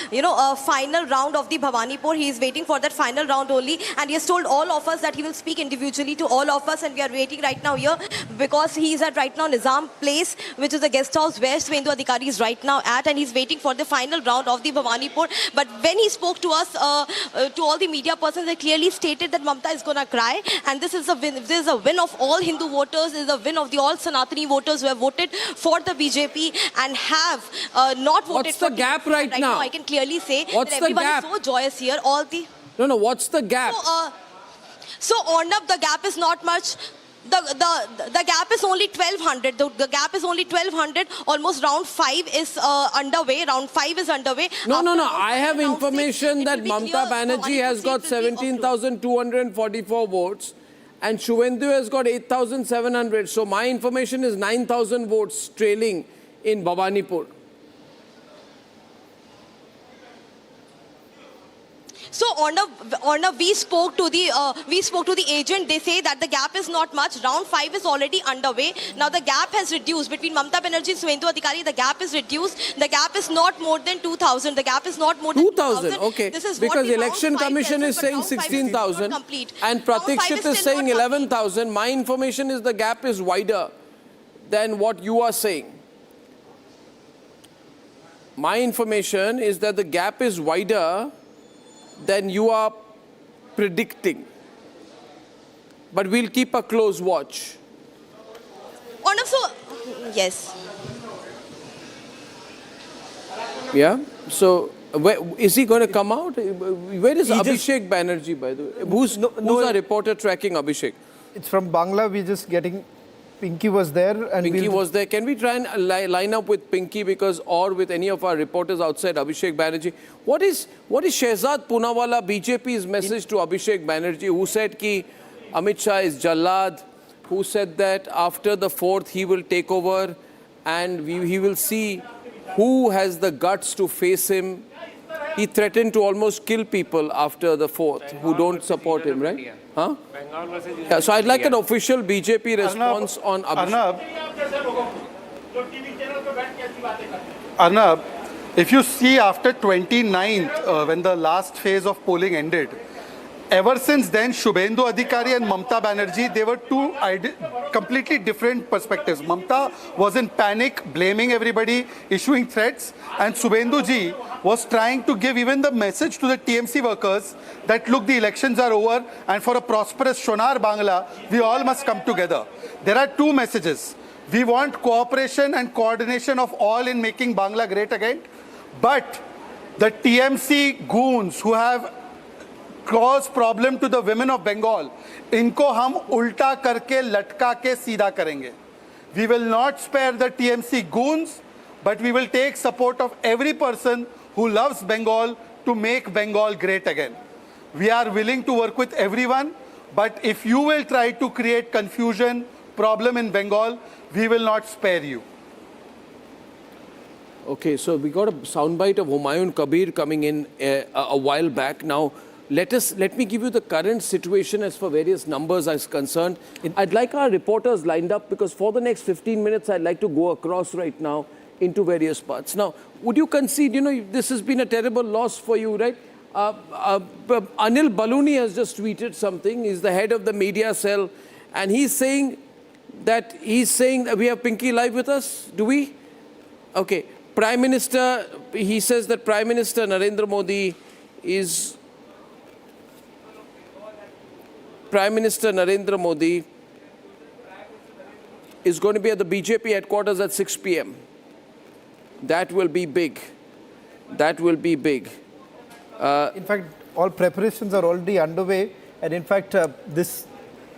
final round of the Bhawanipur. He is waiting for that final round only, and he has told all of us that he will speak individually to all of us, and we are waiting right now here because he is at right now Nizam Place, which is the guest house where Swendu Adhikari is right now at, and he's waiting for the final round of the Bhawanipur. But when he spoke to us, to all the media persons, they clearly stated that Mamata is going to cry, and this is a win. This is a win of all Hindu voters. This is a win of the all Sanatani voters who have voted for the BJP and have not voted What's the gap right now? I can clearly say What's that the everyone gap? is so joyous here. No, what's the gap? So Arnab, the gap is not much. The gap is only 1,200. The gap is only 1,200. Almost round 5 is underway. Round 5 is underway. No. I have information that Mamata Banerjee has got 17,244 votes and Shuvendu has got 8,700. So my information is 9,000 votes trailing in Bhawanipur. So Arnab, we spoke to the agent. They say that the gap is not much. Round 5 is already underway. Now the gap has reduced between Mamata Banerjee and Swendu Adhikari. The gap is reduced. The gap is not more than 2,000. The gap is not more than 2,000. Okay. This is because what Election Commission is saying 16,000 and Pratikshit is saying 11,000. My information is the gap is wider than what you are saying. My information is that the gap is wider than you are predicting. But we'll keep a close watch. Yes. Yeah? So, is he going to come out? Where is Abhishek Banerjee, by the way? Who's a reporter tracking Abhishek? It's from Bangla. We're just getting... Pinky was there. And Pinky was there. Can we try and line up with Pinky or with any of our reporters outside Abhishek Banerjee? What is Shehzad Poonawalla BJP's message to Abhishek Banerjee, who said ki Amit Shah is Jallad, who said that after the 4th he will take over and he will see who has the guts to face him. He threatened to almost kill people after the 4th who don't support him, right? Huh? Yeah, so I'd like an official BJP response on Abhishek. Arnab, if you see after 29th, when the last phase of polling ended, ever since then, Shuvendu Adhikari and Mamata Banerjee, they were two completely different perspectives. Mamata was in panic, blaming everybody, issuing threats, and Shuvendu ji was trying to give even the message to the TMC workers that, look, the elections are over, and for a prosperous Shonar Bangla, we all must come together. There are two messages. We want cooperation and coordination of all in making Bangla great again, but the TMC goons who have cause problem to the women of Bengal, इनको हम उल्टा करके लटका के सीधा करेंगे. We will not spare the TMC goons, but we will take support of every person who loves Bengal to make Bengal great again. We are willing to work with everyone, but if you will try to create confusion, problem in Bengal, we will not spare you. Okay, so we got a soundbite of Humayun Kabir coming in a while back. Now, let me give you the current situation as for various numbers as concerned. I'd like our reporters lined up because for the next 15 minutes, I'd like to go across right now into various parts. Now, would you concede, this has been a terrible loss for you, right? Anil Baluni has just tweeted something. He's the head of the media cell. And he's saying that we have Pinky live with us. Do we? Okay. Prime Minister, he says that Prime Minister Narendra Modi is going to be at the BJP headquarters at 6 p.m. That will be big. That will be big. In fact, all preparations are already underway. And in fact, this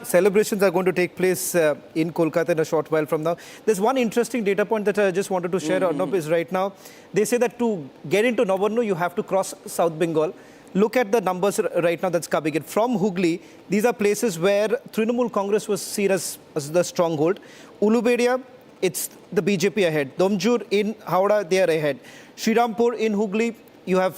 celebrations are going to take place in Kolkata in a short while from now. There's one interesting data point that I just wanted to share, Arnab, is right now. They say that to get into Navarno, you have to cross South Bengal. Look at the numbers right now that's coming in. From Hooghly, these are places where Trinamool Congress was seen as the stronghold. Uluberia, it's the BJP ahead. Domjur in Howrah, they are ahead. Srirampur in Hooghly, you have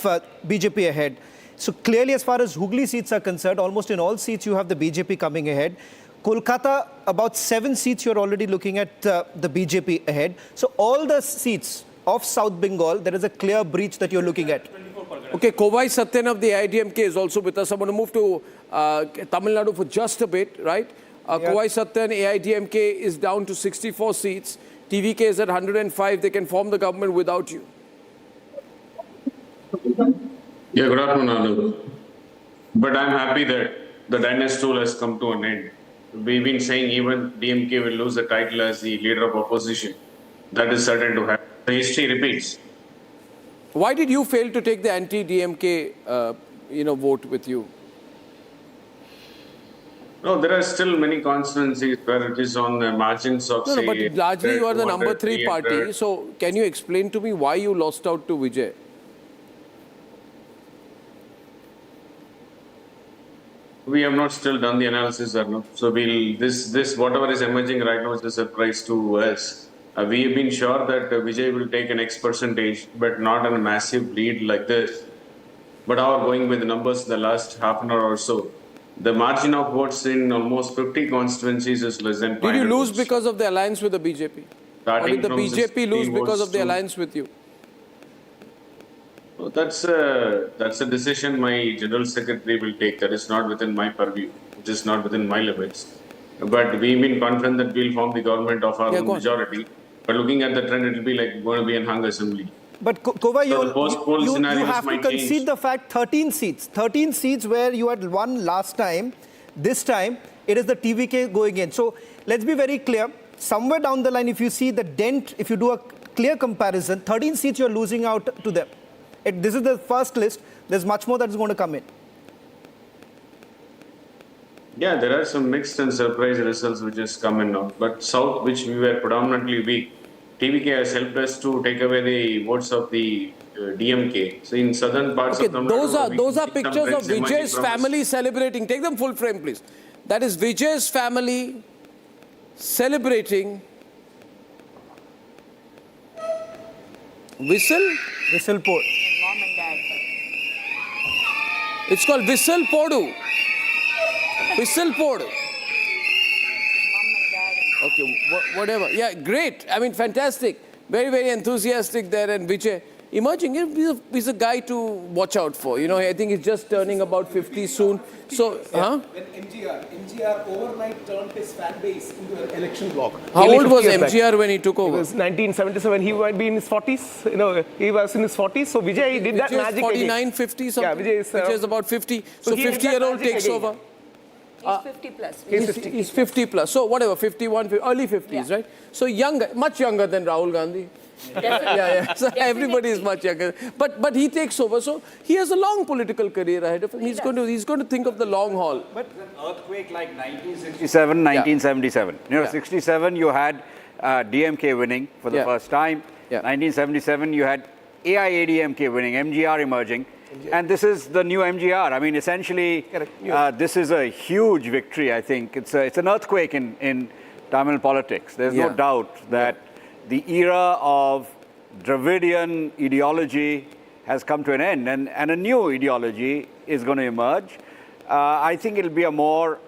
BJP ahead. So clearly, as far as Hooghly seats are concerned, almost in all seats, you have the BJP coming ahead. Kolkata, about 7 seats, you're already looking at the BJP ahead. So all the seats of South Bengal, there is a clear breach that you're looking at. Okay, Kovai Satyan of the AIADMK is also with us. I'm going to move to Tamil Nadu for just a bit, right? Kovai Satyan, AIADMK is down to 64 seats. TVK is at 105. They can form the government without you. Yeah, good afternoon, Arnab. But I'm happy that the dynasty rule has come to an end. We've been saying even DMK will lose the title as the leader of opposition. That is certain to happen. The history repeats. Why did you fail to take the anti-DMK, vote with you? No, there are still many constituencies where it is on the margins of, but largely you are the number 3 party. So can you explain to me why you lost out to Vijay? We have not still done the analysis, Arnab. So this whatever is emerging right now is a surprise to us. We have been sure that Vijay will take an X percentage, but not a massive lead like this. But our going with the numbers the last half an hour or so, the margin of votes in almost 50 constituencies is less than 500 Did you lose votes. because of the alliance with the BJP? Or did the BJP lose because of the alliance with you? Oh, that's a decision my General Secretary will take. That is not within my purview. It is not within my limits. But we've been confident that we'll form the government of our own majority. But looking at the trend, it will be like going to be an hung assembly. But Kovai, you have to concede the fact 13 seats where you had won last time. This time, it is the TVK going in. So let's be very clear. Somewhere down the line, if you see the dent, if you do a clear comparison, 13 seats you're losing out to them. This is the first list. There's much more that is going to come in. Yeah, there are some mixed and surprise results which has come in now. But South, which we were predominantly weak, TVK has helped us to take away the votes of the DMK. So in southern parts of Tamil Nadu, those are pictures of Vijay's family celebrating. Take them full frame, please. That is Vijay's family celebrating. Whistle Port. Mom and dad. It's called Whistle Podu. Whistle Podu. Okay, whatever. Yeah, great. I mean, fantastic. Very, very enthusiastic there. And Vijay, emerging, he's a guy to watch out for. I think he's just turning about 50 soon. So, When MGR overnight turned his fan base into an election bloc. How old was MGR when he took over? It was 1977. He might be in his 40s. He was in his 40s. So Vijay did that magic 49, 50 something. Yeah, Vijay is about 50. So 50-year-old takes over. He's 50 plus. He's 50 plus. So whatever, 51, early 50s, right? So younger, much younger than Rahul Gandhi. Definitely. So everybody is much younger. But he takes over. So he has a long political career ahead of him. He's going to think of the long haul. But an earthquake like 1967, 1977. 67 you had DMK winning for the first time. 1977 you had AIADMK winning, MGR emerging. And this is the new MGR. I mean, essentially, this is a huge victory, I think. It's an earthquake in Tamil politics. There's no doubt that the era of Dravidian ideology has come to an end, and a new ideology is going to emerge. I think it'll be a more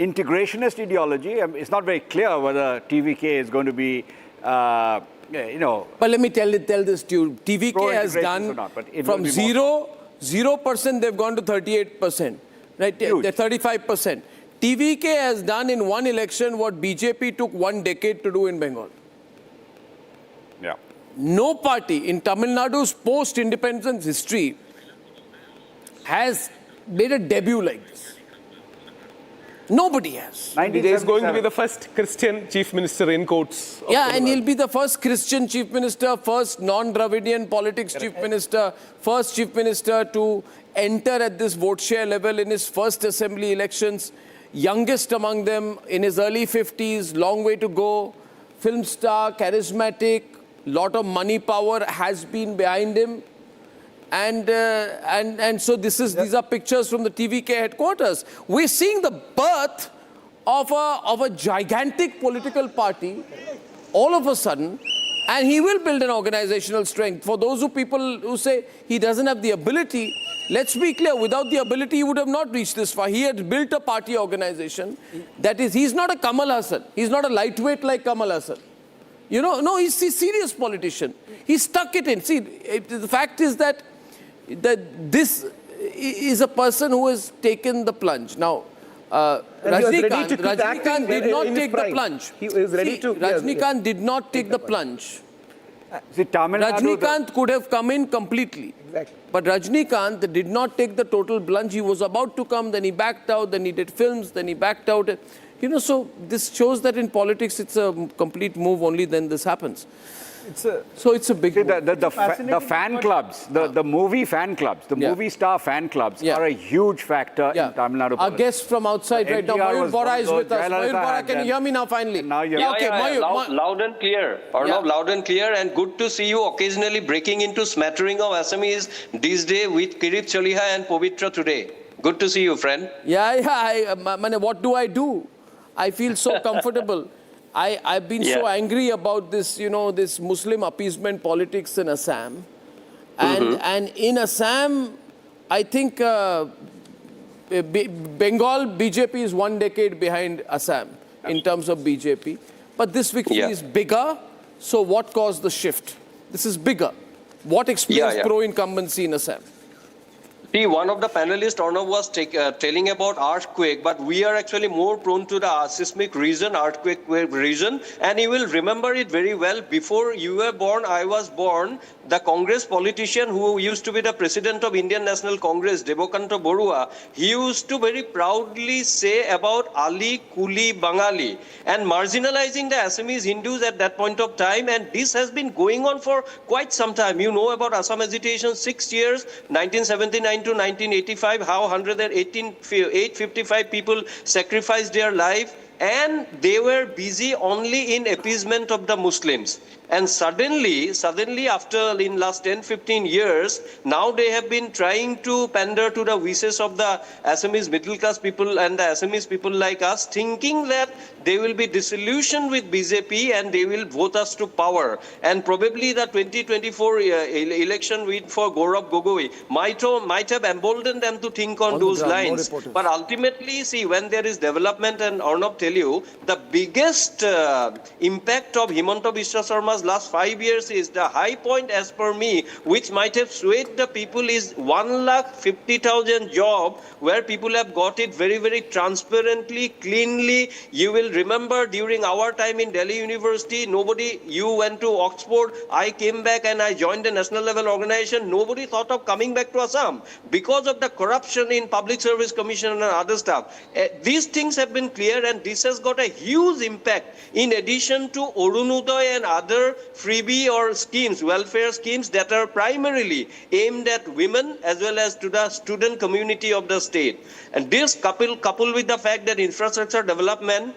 integrationist ideology. I mean, it's not very clear whether TVK is going to be But let me tell this to you. TVK has done from 0%, they've gone to 38%. Right? They're 35%. TVK has done in one election what BJP took 1 decade to do in Bengal. Yeah. No party in Tamil Nadu's post-independence history has made a debut like this. Nobody has. Vijay is going to be the first Christian chief minister in quotes. Yeah, and he'll be the first Christian chief minister, first non-Dravidian politics chief minister, first chief minister to enter at this vote share level in his first assembly elections, youngest among them in his early 50s, long way to go, film star, charismatic, lot of money power has been behind him. And so these are pictures from the TVK headquarters. We're seeing the birth of a gigantic political party all of a sudden, and he will build an organizational strength. For those people who say he doesn't have the ability, let's be clear, without the ability he would have not reached this far. He had built a party organization. That is, he's not a Kamal Hassan. He's not a lightweight like Kamal Hassan. You know, no, he's a serious politician. He stuck it in. See, the fact is that this is a person who has taken the plunge. Now, Rajnikant did not take the plunge. He was ready to. Rajnikant did not take the plunge. See, Tamil Nadu, Rajnikant could have come in completely. Exactly. But Rajnikant did not take the total plunge. He was about to come, then he backed out, then he did films, then he backed out. You know, so this shows that in politics it's a complete move, only then this happens. So it's a big move. The fan clubs, the movie fan clubs, the movie star fan clubs are a huge factor in Tamil Nadu politics. Our guest from outside right now, Mayur Bora is with us. Mayur Bora, can you hear me now finally? Now you're loud and clear. Arnab, loud and clear, and good to see you occasionally breaking into smattering of Assamese these days with Kirit Chaliha and Povitra today. Good to see you, friend. What do I do? I feel so comfortable. I've been so angry about this, you know, this Muslim appeasement politics in Assam. And in Assam, I think Bengal BJP is 1 decade behind Assam in terms of BJP. But this victory is bigger. So what caused the shift? This is bigger. What explains pro-incumbency in Assam? See, one of the panelists, Arnab, was telling about earthquake, but we are actually more prone to the seismic region, earthquake region, and you will remember it very well. Before you were born, I was born. The Congress politician who used to be the president of Indian National Congress, Devakanta Borua, he used to very proudly say about Ali, Kuli, Bangali, and marginalizing the Assamese Hindus at that point of time, and this has been going on for quite some time. You know about Assam agitation, 6 years, 1979 to 1985, how 855 people sacrificed their life, and they were busy only in appeasement of the Muslims. And suddenly after in last 10-15 years, now they have been trying to pander to the wishes of the Assamese middle class people and the Assamese people like us, thinking that they will be disillusioned with BJP and they will vote us to power. And probably the 2024 election win for Gaurav Gogoi might have emboldened them to think on those lines. But ultimately, see, when there is development, and Arnab tell you, the biggest impact of Himanta Biswa Sharma's last 5 years is the high point, as per me, which might have swayed the people, is 150,000 job where people have got it very, very transparently, cleanly. You will remember during our time in Delhi University, you went to Oxford, I came back and I joined the national level organization. Nobody thought of coming back to Assam because of the corruption in Public Service Commission and other stuff. These things have been clear, and this has got a huge impact in addition to Orunodoy and other freebie or schemes, welfare schemes that are primarily aimed at women as well as to the student community of the state. And this coupled with the fact that infrastructure development,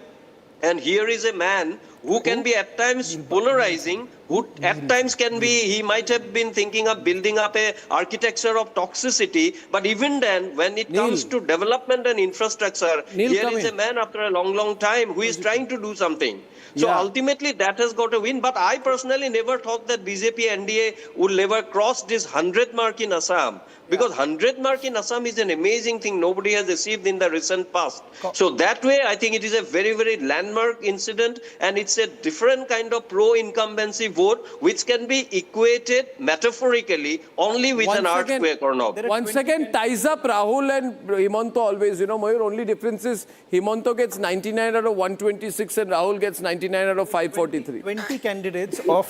and here is a man who can be at times polarizing, who at times can be, he might have been thinking of building up a architecture of toxicity, but even then, when it comes to development and infrastructure, here is a man after a long time who is trying to do something. So ultimately, that has got a win. But I personally never thought that BJP NDA would never cross this 100 mark in Assam. Because 100 mark in Assam is an amazing thing nobody has achieved in the recent past. So that way, I think it is a very, very landmark incident, and it's a different kind of pro-incumbency vote which can be equated metaphorically only with an earthquake or not. Once again, ties up Rahul and Himanto always. You know, Mayur, only difference is Himanto gets 99 out of 126 and Rahul gets 99 out of 543. 20 candidates of...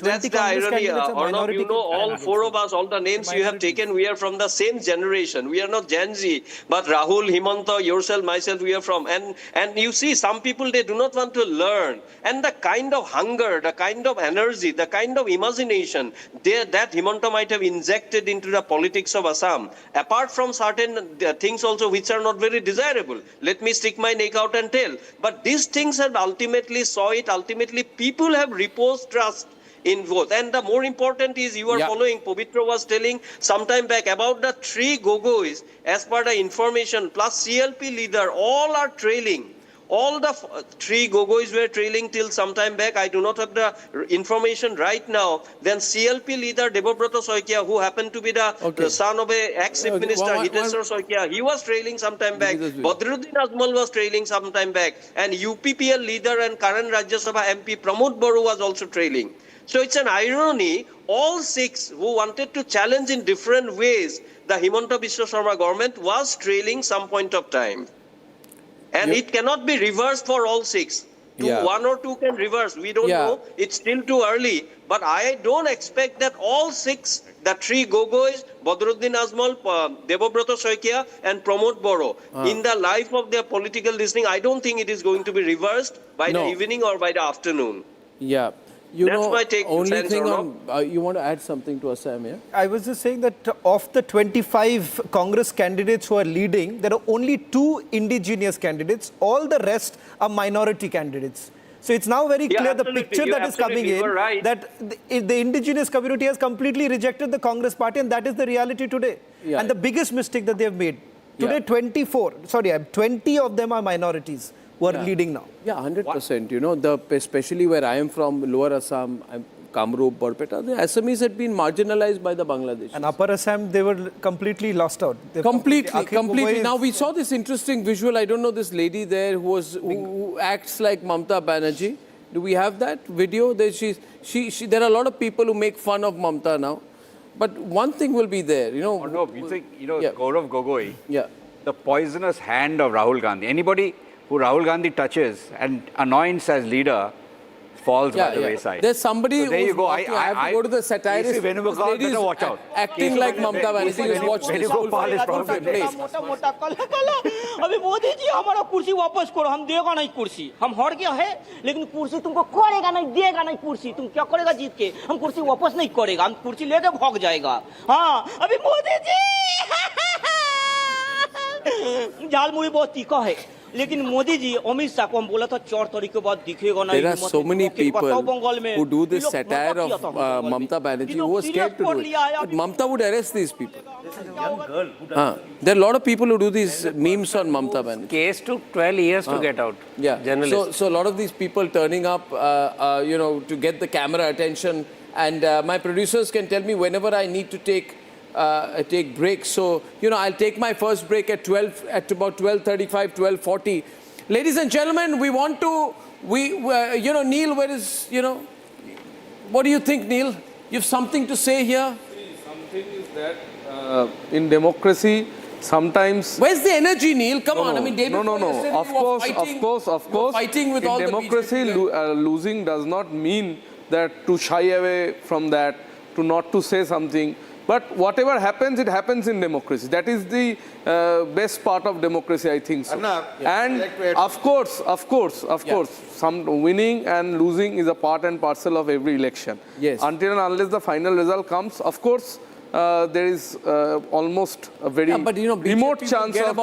That's the irony. Arnab, you know, all four of us, all the names you have taken, we are from the same generation. We are not Gen Z, but Rahul, Himanta, yourself, myself, we are from. And you see, some people, they do not want to learn. And the kind of hunger, the kind of energy, the kind of imagination that Himanta might have injected into the politics of Assam, apart from certain things also which are not very desirable. Let me stick my neck out and tell. But these things have ultimately ultimately people have reposed trust in vote. And the more important is you are following, Povitra was telling sometime back about the 3 Gogois, as per the information, plus CLP leader, all are trailing. All the 3 Gogois were trailing till some time back. I do not have the information right now. Then CLP leader Debobrata Soikia, who happened to be the son of a ex-chief minister, Hiteswar Soikia, he was trailing some time back. Badruddin Ajmal was trailing some time back. And UPPL leader and current Rajya Sabha MP Pramod Baru was also trailing. So it's an irony, all 6 who wanted to challenge in different ways the Himanta Biswa Sarma government was trailing some point of time. And it cannot be reversed for all 6. 1 or 2 can reverse. We don't know. It's still too early. But I don't expect that all 6, the 3 Gogois, Badruddin Ajmal, Debobrata Soikia and Pramod Boro, in the life of their political listening, I don't think it is going to be reversed by the evening or by the afternoon. Yeah. That's my take. Only thing on, you want to add something to Assam, yeah? I was just saying that of the 25 Congress candidates who are leading, there are only 2 indigenous candidates. All the rest are minority candidates. So it's now very clear the picture that is coming in, that the indigenous community has completely rejected the Congress party, and that is the reality today. And the biggest mistake that they have made. Today 20 of them are minorities who are leading now. Yeah, 100%. You know, especially where I am from, Lower Assam, Kamrup, Barpeta, the Assamese had been marginalized by the Bangladeshis. And Upper Assam, they were completely lost out. Completely. Now, we saw this interesting visual. I don't know this lady there who acts like Mamata Banerjee. Do we have that video? There are a lot of people who make fun of Mamata now. But one thing will be there, you know. No, you think, Gaurav Gogoi, the poisonous hand of Rahul Gandhi. Anybody who Rahul Gandhi touches and anoints as leader falls by the wayside. There's somebody so there you go. I have to go to the satirist. Ladies watch out. Acting like Mamata Banerjee is watched this whole place. अभी मोदी जी हमारा कुर्सी वापस करो हम देगा नहीं कुर्सी हम हार गया है लेकिन कुर्सी तुमको करेगा नहीं देगा नहीं कुर्सी तुम क्या करेगा जीत के हम कुर्सी वापस नहीं करेगा हम कुर्सी लेके भाग जाएगा हाँ अभी मोदी जी झालमुड़ी बहुत तीखा है लेकिन मोदी जी अमित शाह को हम बोला था 4 तारीख के बाद दिखेगा नहीं There are so many people who do this satire of Mamata Banerjee who are scared to do it. But Mamata would arrest these people. There are a lot of people who do these memes on Mamata Banerjee. Case took 12 years to get out. Yeah. So a lot of these people turning up, you know, to get the camera attention. And my producers can tell me whenever I need to take breaks. So, you know, I'll take my first break at about 12:35, 12:40. Ladies and gentlemen, we want to, you know, Neil, where is, you know, what do you think, Neil? You have something to say here? Something is that in democracy, sometimes... Where's the energy, Neil? Come on. I mean, David, No. Of course. Fighting with all in democracy, losing does not mean that to shy away from that, to not to say something. But whatever happens, it happens in democracy. That is the best part of democracy, I think so. And of course, some winning and losing is a part and parcel of every election. Yes. Until and unless the final result comes, of course, there is almost a very remote chance of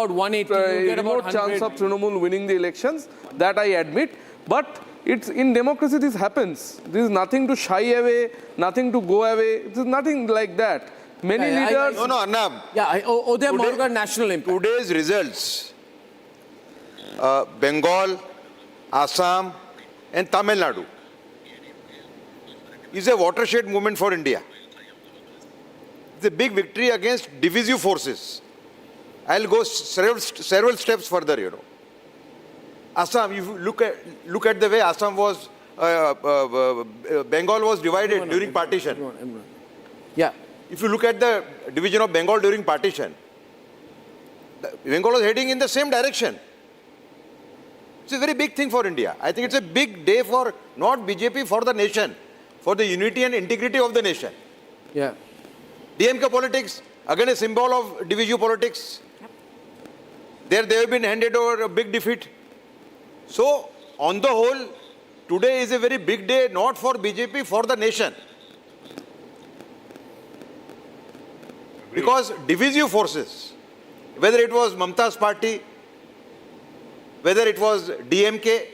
Trinamool winning the elections. That I admit. But it's in democracy this happens. There is nothing to shy away, nothing to go away. It is nothing like that. Many leaders... No, Arnab. Yeah, Uday Morgan National Impact. Today's results, Bengal, Assam and Tamil Nadu, is a watershed moment for India. It's a big victory against divisive forces. I'll go several steps further, you know. Assam, if you look at the way Assam was Bengal was divided during partition. Yeah. If you look at the division of Bengal during partition, Bengal was heading in the same direction. It's a very big thing for India. I think it's a big day for not BJP, for the nation, for the unity and integrity of the nation. Yeah. DMK politics, again a symbol of divisive politics. There they have been handed over a big defeat. So, on the whole, today is a very big day, not for BJP, for the nation. Because divisive forces, whether it was Mamata's party, whether it was DMK,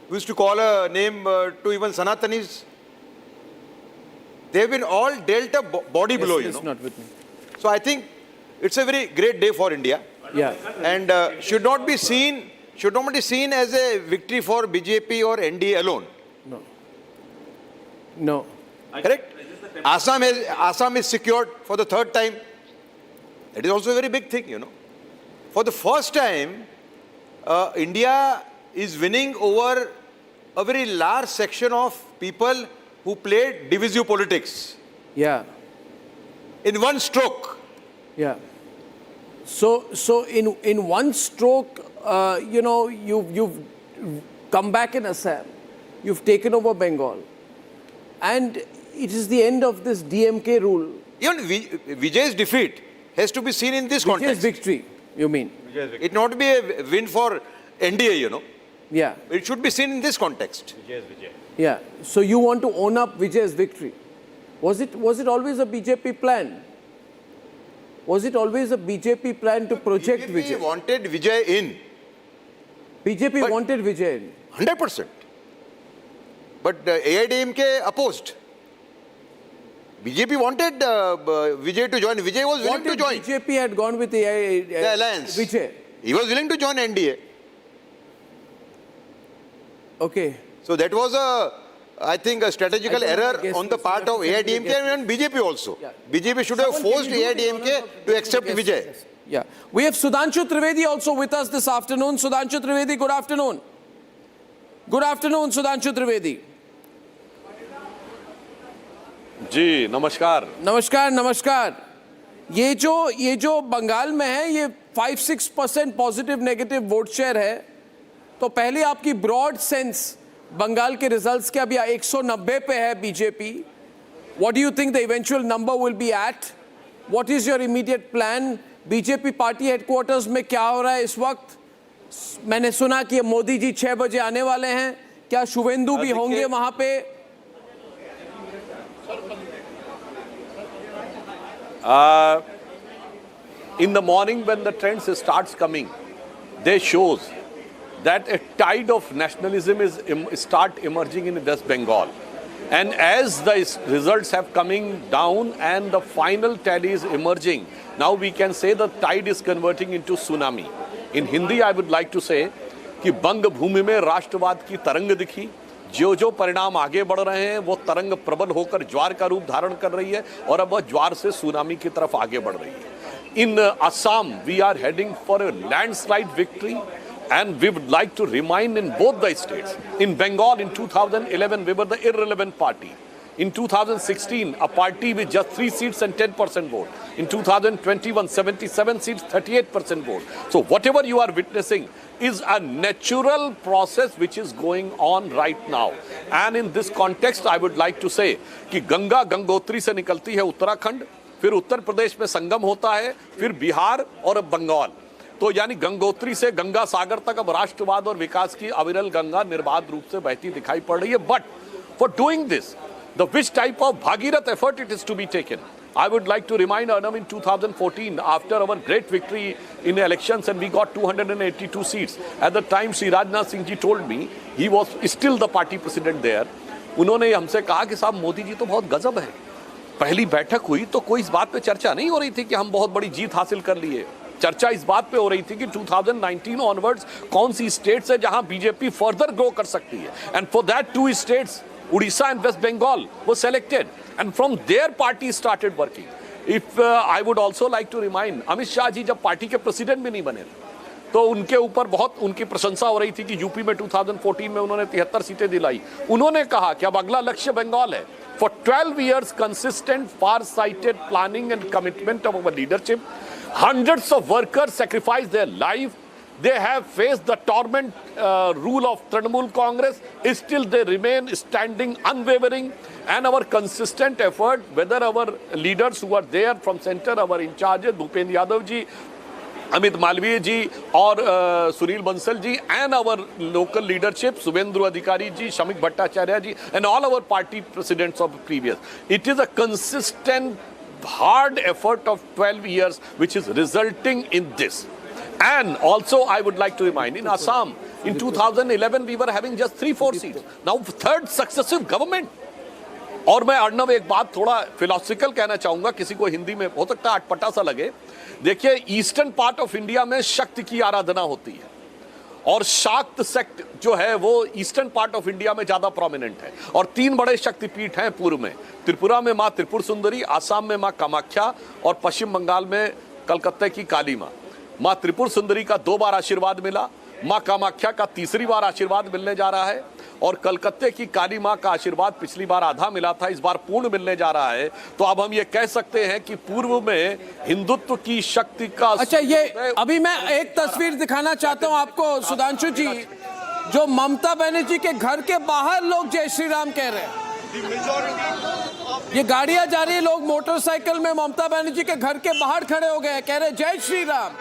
who used to call a name to even Sanatanis, they have been all dealt a body blow, you know. Not with me. So I think it's a very great day for India. Yeah. And should not be seen as a victory for BJP or NDA alone. No. No. Correct? Assam is secured for the third time. It is also a very big thing, you know. For the first time, India is winning over a very large section of people who played divisive politics. Yeah. In one stroke. Yeah. So in one stroke, you know, you've come back in Assam, you've taken over Bengal, and it is the end of this DMK rule. Even Vijay's defeat has to be seen in this context. Vijay's victory, you mean? It not be a win for NDA, you know. Yeah. It should be seen in this context. Yeah. So you want to own up Vijay's victory. Was it always a BJP plan? Was it always a BJP plan to project Vijay? BJP wanted Vijay in. BJP wanted Vijay in. 100%. But AIADMK opposed. BJP wanted Vijay to join. Vijay was willing to join. BJP had gone with the alliance. Vijay. He was willing to join NDA. Okay. So that was I think a strategical error on the part of AIADMK and BJP also. Yeah. BJP should have forced AIADMK to accept Vijay. Yeah. We have Sudhanshu Trivedi also with us this afternoon. Sudhanshu Trivedi, good afternoon. Good afternoon, Sudhanshu Trivedi. जी नमस्कार नमस्कार नमस्कार ये जो बंगाल में है ये 5-6% positive negative vote share है तो पहले आपकी ब्रॉड सेंस बंगाल के रिजल्ट्स के अभी 190 पे है BJP what do you think the eventual number will be at what is your immediate plan BJP party headquarters में क्या हो रहा है इस वक्त मैंने सुना कि मोदी जी 6 बजे आने वाले हैं क्या शुवेंदु भी होंगे वहां पे in the morning when the trends starts coming, they shows that a tide of nationalism is start emerging in West Bengal. And as the results have coming down and the final tally is emerging, now we can say the tide is converting into tsunami. In Hindi, I would like to say कि बंग भूमि में राष्ट्रवाद की तरंग दिखी जो परिणाम आगे बढ़ रहे हैं वो तरंग प्रबल होकर ज्वार का रूप धारण कर रही है और अब वह ज्वार से सुनामी की तरफ आगे बढ़ रही है in Assam we are heading for a landslide victory and we would like to remind in both the states in Bengal in 2011 we were the irrelevant party in 2016 a party with just 3 seats and 10% vote in 2021 77 seats 38% vote so whatever you are witnessing is a natural process which is going on right now and in this context I would like to say कि गंगा गंगोत्री से निकलती है उत्तराखंड फिर उत्तर प्रदेश में संगम होता है फिर बिहार और बंगाल तो यानी गंगोत्री से गंगा सागर तक अब राष्ट्रवाद और विकास की अविरल गंगा निर्बाध रूप से बहती दिखाई पड़ रही है but for doing this the which type of Bhagirath effort it is to be taken I would like to remind Arnab in 2014 after our great victory in elections and we got 282 seats. At the time Sri Rajnath Singh ji told me he was still the party president there. उन्होंने हमसे कहा कि साहब मोदी जी तो बहुत गजब है पहली बैठक हुई तो कोई इस बात पे चर्चा नहीं हो रही थी कि हम बहुत बड़ी जीत हासिल कर लिए चर्चा इस बात पे हो रही थी कि 2019 ऑनवर्ड्स कौन सी स्टेट्स है जहां बीजेपी फर्दर ग्रो कर सकती है and for that 2 states Odisha and West Bengal were selected and from their party started working. If I would also like to remind Amit Shah ji जब party के president भी नहीं बने थे तो उनके ऊपर बहुत उनकी प्रशंसा हो रही थी कि यूपी में 2014 में उन्होंने 73 सीटें दिलाई। उन्होंने कहा कि अब अगला लक्ष्य बंगाल है। For 12 years, consistent, far-sighted planning and commitment of our leadership, hundreds of workers sacrificed their life. They have faced the torment rule of Trinamool Congress. Still, they remain standing unwavering. And our consistent effort, whether our leaders who are there from center, our in charges, Bhupen Yadav ji, Amit Malviya ji, or Sunil Bansal ji, and our local leadership, Subhendru Adhikari ji, Shamik Bhattacharya ji, and all our party presidents of previous. It is a consistent, hard effort of 12 years which is resulting in this. And also, I would like to remind, in Assam, in 2011, we were having just 3-4 seats. Now, third successive government. और मैं अर्णव एक बात थोड़ा philosophical कहना चाहूंगा, किसी को हिंदी में हो सकता है अटपटा सा लगे। देखिए, ईस्टर्न पार्ट ऑफ इंडिया में शक्ति की आराधना होती है और शाक्त सेक्ट जो है वो ईस्टर्न पार्ट ऑफ इंडिया में ज्यादा प्रोमिनेंट है। और 3 बड़े शक्तिपीठ हैं पूर्व में, त्रिपुरा में माँ त्रिपुर सुंदरी, आसाम में माँ कामाख्या और पश्चिम बंगाल में कलकत्ते की काली माँ। माँ त्रिपुर सुंदरी का 2 बार आशीर्वाद मिला, माँ कामाख्या का 3री बार आशीर्वाद मिलने जा रहा है और कलकत्ते की काली माँ का आशीर्वाद पिछली बार आधा मिला था, इस बार पूर्ण मिलने जा रहा है। तो अब हम ये कह सकते हैं कि पूर्व में हिंदुत्व की शक्ति का अच्छा, ये अभी मैं एक तस्वीर दिखाना चाहता हूँ आपको सुधांशु जी, जो ममता बनर्जी के घर के बाहर लोग जय श्री राम कह रहे हैं। ये गाड़ियां जा रही है, लोग मोटरसाइकिल में ममता बनर्जी के घर के बाहर खड़े हो गए, कह रहे जय श्री राम।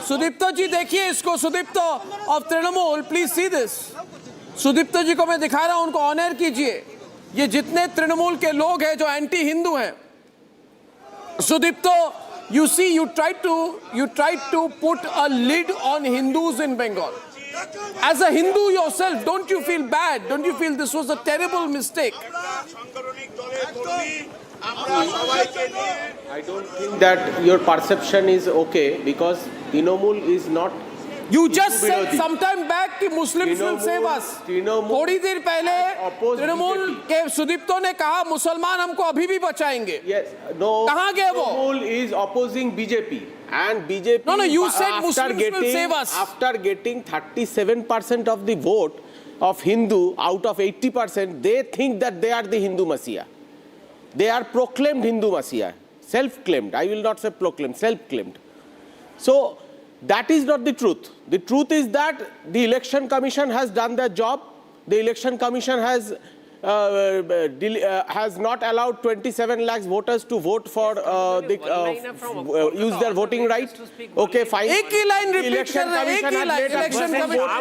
सुदीप्तो जी देखिए इसको, Sudipto of Trinamool, please see this. Sudipto ji को मैं दिखा रहा हूं, उनको ऑनर कीजिए। ये जितने तृणमूल के लोग हैं जो एंटी हिंदू हैं, Sudipto, you see, you tried to put a lid on Hindus in Bengal. As a Hindu yourself, don't you feel bad? Don't you feel this was a terrible mistake? I don't think that your perception is okay because Trinamool is not. You just said sometime back कि Muslims will save us. थोड़ी देर पहले तृणमूल के सुदीप्तो ने कहा मुसलमान हमको अभी भी बचाएंगे। Yes, no. कहाँ गए वो? Trinamool is opposing BJP and BJP. No, you said Muslims will save us. After getting 37% of the vote of Hindu out of 80%, they think that they are the Hindu Messiah. They are proclaimed Hindu Messiah, self-claimed. I will not say proclaimed, self-claimed. So that is not the truth. The truth is that the Election Commission has done their job. The Election Commission has not allowed 27 lakhs voters to vote for use their voting right. Okay, fine. एक ही line repeat कर रहे हैं, एक ही line.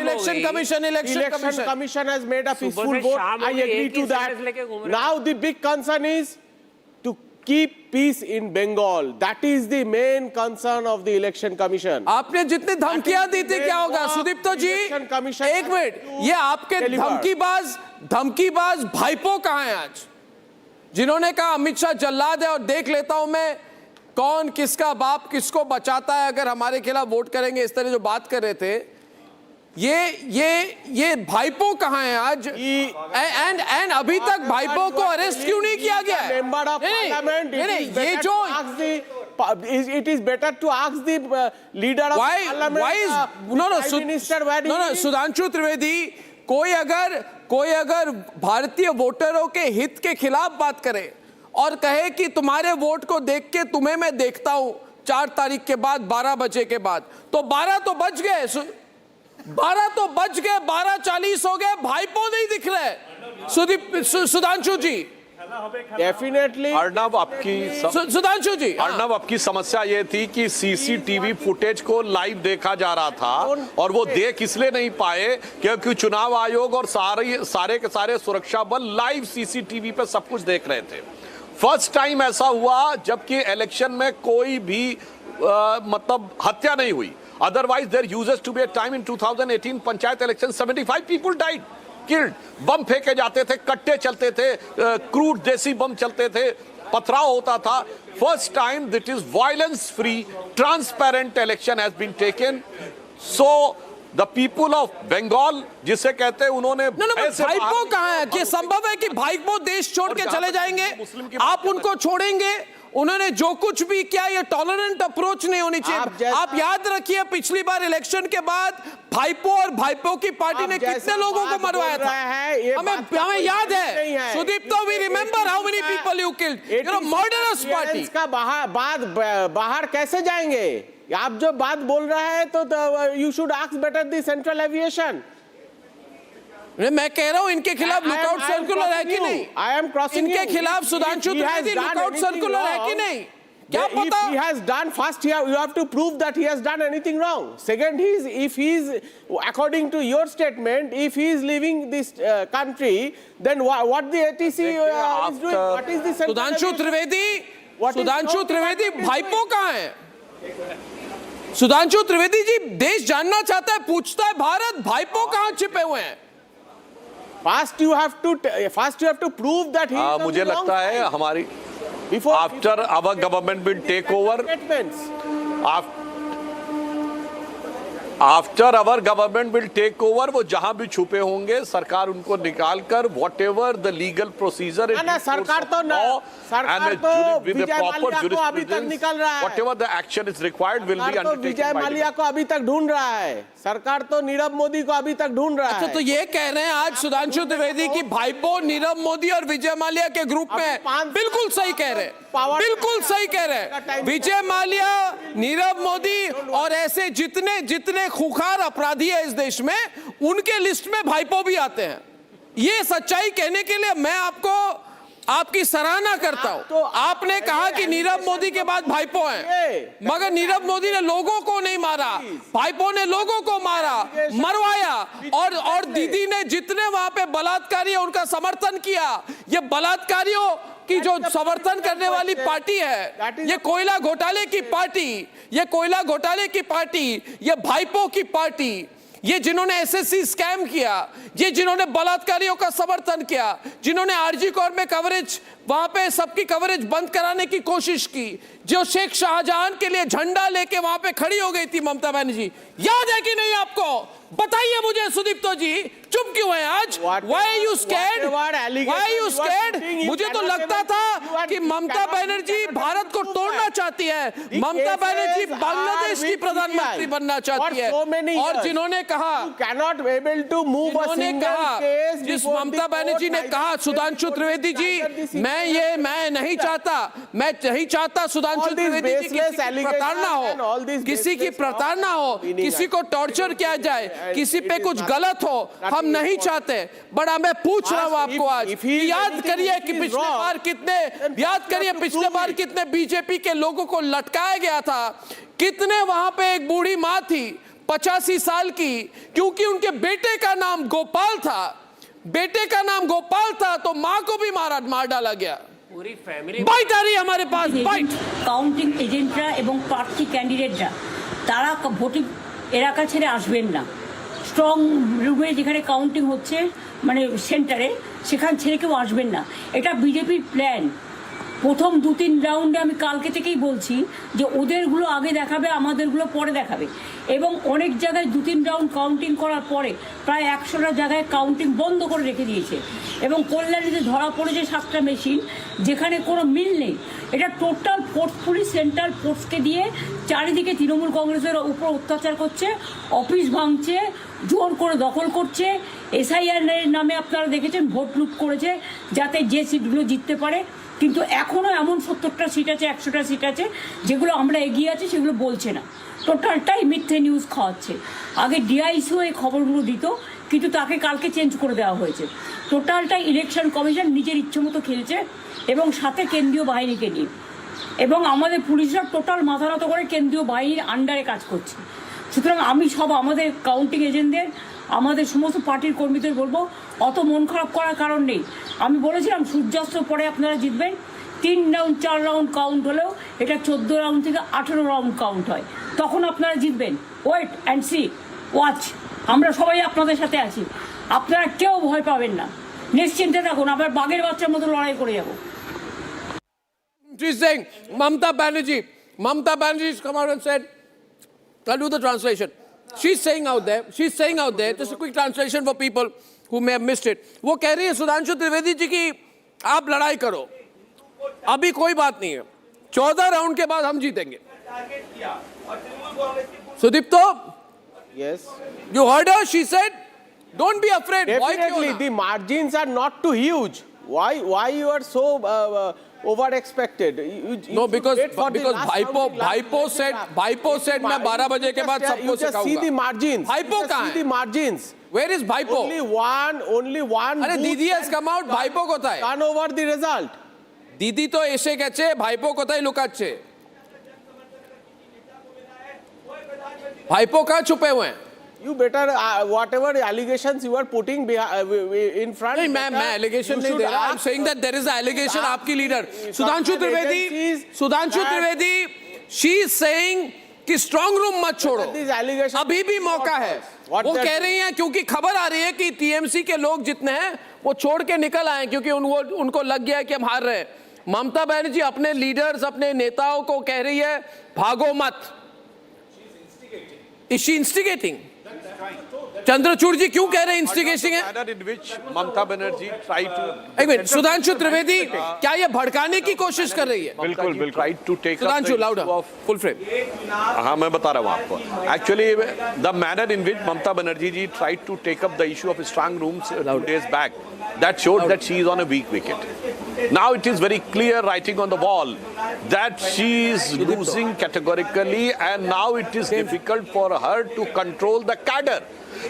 Election Commission has made a peaceful vote. I agree to that. Now the big concern is to keep peace in Bengal. That is the main concern of the Election Commission. आपने जितने धमकियां दी थी क्या होगा सुदीप्तो जी? एक minute, ये आपके धमकीबाज भाईपो कहाँ हैं आज, जिन्होंने कहा अमित शाह जल्लाद है और देख लेता हूं मैं कौन किसका बाप किसको बचाता है अगर हमारे खिलाफ वोट करेंगे, इस तरह जो बात कर रहे थे, ये भाईपो कहाँ है आज? एंड अभी तक भाईपो को अरेस्ट क्यों नहीं किया गया है? Member of Parliament, ये जो it is better to ask the leader of Parliament. Sudhanshu Trivedi, कोई अगर भारतीय वोटरों के हित के खिलाफ बात करे और कहे कि तुम्हारे वोट को देख के तुम्हें मैं देखता हूं 4 तारीख के बाद 12 बजे के बाद, तो 12 तो बज गए, 12:40 हो गए, भाईपो नहीं दिख रहे। सुधांशु जी, डेफिनेटली अर्णव सुधांशु जी, अर्णव आपकी समस्या ये थी कि सीसीटीवी फुटेज को लाइव देखा जा रहा था और वो देख इसलिए नहीं पाए क्योंकि चुनाव आयोग और सारे के सारे सुरक्षा बल लाइव सीसीटीवी पे सब कुछ देख रहे थे। फर्स्ट टाइम ऐसा हुआ जबकि इलेक्शन में कोई भी मतलब हत्या नहीं हुई। Otherwise, there used to be a time in 2018 panchayat election 75 people died, killed. बम फेंके जाते थे, कट्टे चलते थे, क्रूड देसी बम चलते थे, पथराव होता था। First time that is violence free, transparent election has been taken. So the people of Bengal, जिसे कहते हैं उन्होंने भाईपो कहाँ है? कि संभव है कि भाईपो देश छोड़ के चले जाएंगे, आप उनको छोड़ेंगे उन्होंने जो कुछ भी किया ये टॉलरेंट अप्रोच नहीं होनी चाहिए। आप याद रखिए पिछली बार इलेक्शन के बाद भाईपो और भाईपो की पार्टी ने कितने लोगों को मरवाया था, हमें याद है। सुदीप तो we remember how many people you killed, you know murderous party. का बाहर कैसे जाएंगे? आप जो बात बोल रहा है तो you should ask better the central aviation. मैं कह रहा हूं इनके खिलाफ लुकआउट सर्कुलर है कि नहीं? आई एम क्रॉसिंग इनके खिलाफ सुधांशु त्रिवेदी लुकआउट सर्कुलर है कि नहीं? क्या पता? If he has done, first you have to prove that he has done anything wrong. Second, if he is, according to your statement, if he is leaving this country, then what the ATC is doing? What is the Sudhanshu Trivedi भाईपो कहाँ है? सुधांशु त्रिवेदी जी देश जानना चाहता है, पूछता है भारत भाईपो कहाँ छिपे हुए हैं? First you have to prove that he is मुझे लगता है हमारी after our government will take over, after our government will take over, वो जहां भी छुपे होंगे सरकार उनको निकाल कर whatever the legal procedure is, सरकार तो विजय माल्या को अभी तक निकाल रहा है, whatever the action is required will be undertaken। Vijay Mallya को अभी तक ढूंढ रहा है, सरकार तो नीरव मोदी को अभी तक ढूंढ रहा है। अच्छा, तो ये कह रहे हैं आज सुधांशु त्रिवेदी की भाईपो नीरव मोदी और विजय माल्या के ग्रुप में? बिल्कुल सही कह रहे हैं, बिल्कुल सही कह रहे हैं। विजय माल्या, नीरव मोदी और ऐसे जितने खुखार अपराधी है इस देश में, उनके लिस्ट में भाईपो भी आते हैं। ये सच्चाई कहने के लिए मैं आपकी सराहना करता हूं। आपने कहा कि नीरव मोदी के बाद भाईपो हैं, मगर नीरव मोदी ने लोगों को नहीं मारा, भाईपो ने लोगों को मारा, मरवाया, और दीदी ने जितने वहां पे बलात्कारी है उनका समर्थन किया। ये बलात्कारियों की जो समर्थन करने वाली पार्टी है, ये कोयला घोटाले की पार्टी, ये भाईपो की पार्टी, ये जिन्होंने एसएससी स्कैम किया, ये जिन्होंने बलात्कारियों का समर्थन किया, जिन्होंने आरजी कोर में कवरेज, वहां पे सबकी कवरेज बंद कराने की कोशिश की, जो शेख शाहजहां के लिए झंडा लेके वहां पे खड़ी हो गई थी ममता बनर्जी, याद है कि नहीं आपको? बताइए मुझे सुदीप्तो जी, चुप क्यों है आज? Why are you scared? मुझे तो लगता था कि ममता बनर्जी भारत को तोड़ना चाहती है, ममता बनर्जी बांग्लादेश की प्रधानमंत्री बनना चाहती है। और जिन्होंने कहा, जिस ममता बनर्जी ने कहा, सुधांशु त्रिवेदी जी, मैं नहीं चाहता सुधांशु त्रिवेदी जी की प्रताड़ना हो, किसी की प्रताड़ना हो, किसी को टॉर्चर किया जाए, किसी पे कुछ गलत हो, हम नहीं चाहते। बड़ा मैं पूछ रहा हूं आपको आज, याद करिए कि पिछले बार कितने बीजेपी के लोगों को लटकाया गया था, कितने वहां पे एक बूढ़ी मां थी 85 साल की, क्योंकि उनके बेटे का नाम गोपाल था, तो मां को भी मार डाला गया। पूरी फैमिली बाइट आ रही है हमारे पास, बाइट। काउंटिंग एजेंटरा एवं प्रार्थी कैंडिडेटरा तारा ভোটিং এলাকা ছেড়ে আসবেন না। স্ট্রং রুমে যেখানে কাউন্টিং হচ্ছে, মানে সেন্টারে, সেখান ছেড়ে কেউ আসবেন না। এটা বিজেপির প্ল্যান। প্রথম 2-3 রাউন্ডে আমি কালকে থেকেই বলছি যে ওদেরগুলো আগে দেখাবে, আমাদেরগুলো পরে দেখাবে। এবং অনেক জায়গায় 2-3 রাউন্ড কাউন্টিং করার পরে প্রায় 100টা জায়গায় কাউন্টিং বন্ধ করে রেখে দিয়েছে। এবং কল্যাণীতে ধরা পড়েছে 7টা মেশিন, যেখানে কোনো মিল নেই। এটা টোটাল ফোর্সফুলি সেন্ট্রাল ফোর্সকে দিয়ে চারিদিকে তৃণমূল কংগ্রেসের উপর অত্যাচার করছে, অফিস ভাঙছে, জোর করে দখল করছে। এসআইআর নামে আপনারা দেখেছেন ভোট লুট করেছে যাতে যে সিটগুলো জিততে পারে। কিন্তু এখনও এমন 70টা সিট আছে, 100টা সিট আছে যেগুলো আমরা এগিয়ে আছি, সেগুলো বলছে না। টোটালটাই মিথ্যে নিউজ খাওয়াচ্ছে। আগে ডিআইসিও এই খবরগুলো দিত, কিন্তু তাকে কালকে চেঞ্জ করে দেওয়া হয়েছে। টোটালটাই ইলেকশন কমিশন নিজের ইচ্ছে মতো খেলছে, এবং সাথে কেন্দ্রীয় বাহিনীকে নিয়ে, এবং আমাদের পুলিশরা টোটাল মাথা নত করে কেন্দ্রীয় বাহিনীর আন্ডারে কাজ করছে। সুতরাং আমি আমাদের কাউন্টিং এজেন্টদের, আমাদের সমস্ত পার্টির কর্মীদের বলবো, অত মন খারাপ করার কারণ নেই। আমি বলেছিলাম সূর্যাস্তের পরে আপনারা জিতবেন। 3 রাউন্ড 4 রাউন্ড কাউন্ট হলেও এটা 14 রাউন্ড থেকে 18 রাউন্ড কাউন্ট হয়, তখন আপনারা জিতবেন। Wait and see, watch. আমরা সবাই আপনাদের সাথে আছি, আপনারা কেউ ভয় পাবেন না, নিশ্চিন্তে থাকুন, আবার বাঘের বাচ্চার মতো লড়াই করে যাব। She's saying, Mamata Banerjee's come out and said, I'll do the translation. She's saying out there, just a quick translation for people who may have missed it. वो कह रही है सुधांशु त्रिवेदी जी की आप लड़ाई करो, अभी कोई बात नहीं है, 14 राउंड के बाद हम जीतेंगे। Sudipto, Yes. you heard her? She said, "Don't be afraid." Definitely, the margins are not too huge. Why you are so over expected? No, because भाईपो said मैं 12 बजे के बाद सबको You just see the margins. भाईपो कहाँ है? See the margins. Where is भाईपो? Only one. अरे दीदी has come out, भाईपो कोথায়? Turn over the result. দিদি তো এসে গেছে, ভাইপো কোথায় লুকাচ্ছে? ভাইপো कहाँ छुपे हुए हैं? You better whatever allegations you are putting in front. नहीं, मैं allegation नहीं दे रहा. I'm saying that there is an allegation आपकी leader Sudhanshu Trivedi, she is saying कि strong room मत छोड़ो. अभी भी मौका है. वो कह रही हैं क्योंकि खबर आ रही है कि टीएमसी के लोग जितने हैं वो छोड़ के निकल आए क्योंकि उनको लग गया कि हम हार रहे हैं. ममता बनर्जी अपने लीडर्स, अपने नेताओं को कह रही है भागो मत. Is she instigating? चंद्रचूड़ जी क्यों कह रहे हैं इंस्टिगेटिंग है? manner in which Mamata Banerjee tried to एक मिनट, सुधांशु त्रिवेदी क्या ये भड़काने की कोशिश कर रही है? बिल्कुल tried to take up Sudhanshu the louder issue of full frame. हाँ, मैं बता रहा हूँ आपको. Actually, the manner in which Mamata Banerjee ji tried to take up the issue of strong rooms 2 days back, that showed that she is on a weak wicket. Now it is very clear writing on the wall that she is losing categorically, and now it is difficult for her to control the cadre.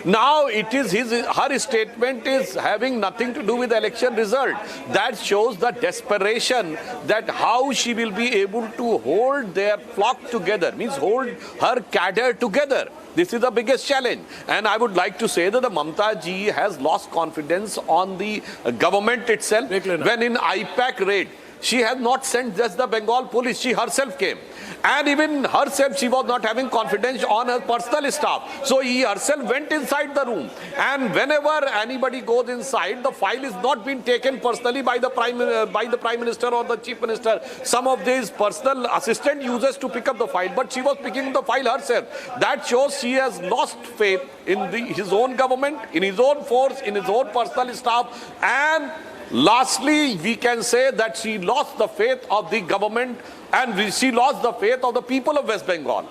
Now it is her statement is having nothing to do with the election result. That shows the desperation that how she will be able to hold their flock together, means hold her cadre together. This is the biggest challenge. And I would like to say that the Mamata ji has lost confidence on the government itself. When in IPAC raid, she has not sent just the Bengal police, she herself came. And even herself, she was not having confidence on her personal staff. So he herself went inside the room. And whenever anybody goes inside, the file is not being taken personally by the Prime Minister or the Chief Minister. Some of these personal assistant uses to pick up the file, but she was picking the file herself. That shows she has lost faith in his own government, in his own force, in his own personal staff. And lastly, we can say that she lost the faith of the government and she lost the faith of the people of West Bengal.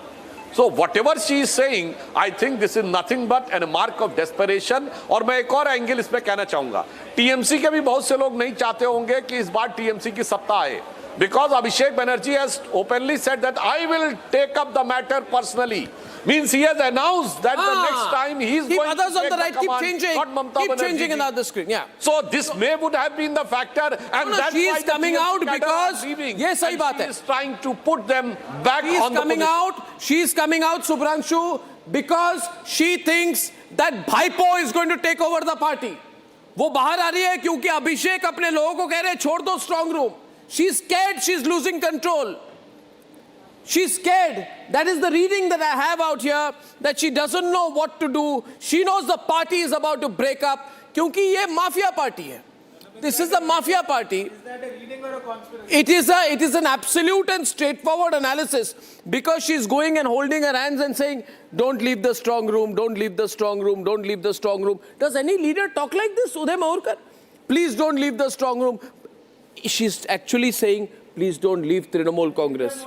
So whatever she is saying, I think this is nothing but a mark of desperation. और मैं एक और angle इसमें कहना चाहूँगा. TMC के भी बहुत से लोग नहीं चाहते होंगे कि इस बार TMC की सत्ता आए. Because Abhishek Banerjee has openly said that I will take up the matter personally. Means he has announced that the next time he is going others to take on the right the command, keep changing another screen. Yeah. So this would have been the factor, and that's she why is coming out because yes, सही बात है. She is trying to put them back she on is coming out. She is coming out, Subhranshu, because she thinks that Bhaipo is going to take over the party. वो बाहर आ रही है क्योंकि अभिषेक अपने लोगों को कह रहे हैं छोड़ दो strong room. She is scared. She is losing control. She's scared. That is the reading that I have out here, that she doesn't know what to do. She knows the party is about to break up क्योंकि ये mafia party है. This is the mafia party. Is that a reading or a conspiracy? It is an absolute and straightforward analysis because she's going and holding her hands and saying, don't leave the strong room, don't leave the strong room, don't leave the strong room. Does any leader talk like this, Uday Mahorkar? Please don't leave the strong room. She's actually saying, please don't leave Trinamool Congress.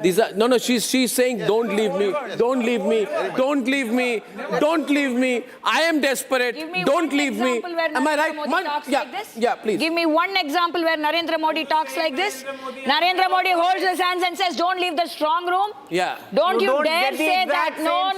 These are no. She's saying, don't leave me, don't leave me, don't leave me, don't leave me. I am desperate. Don't leave me. Am I right? Yeah, please. Give me one example where Narendra Modi talks like this. Narendra Modi holds his hands and says, don't leave the strong room. Yeah. Don't you dare say that. No.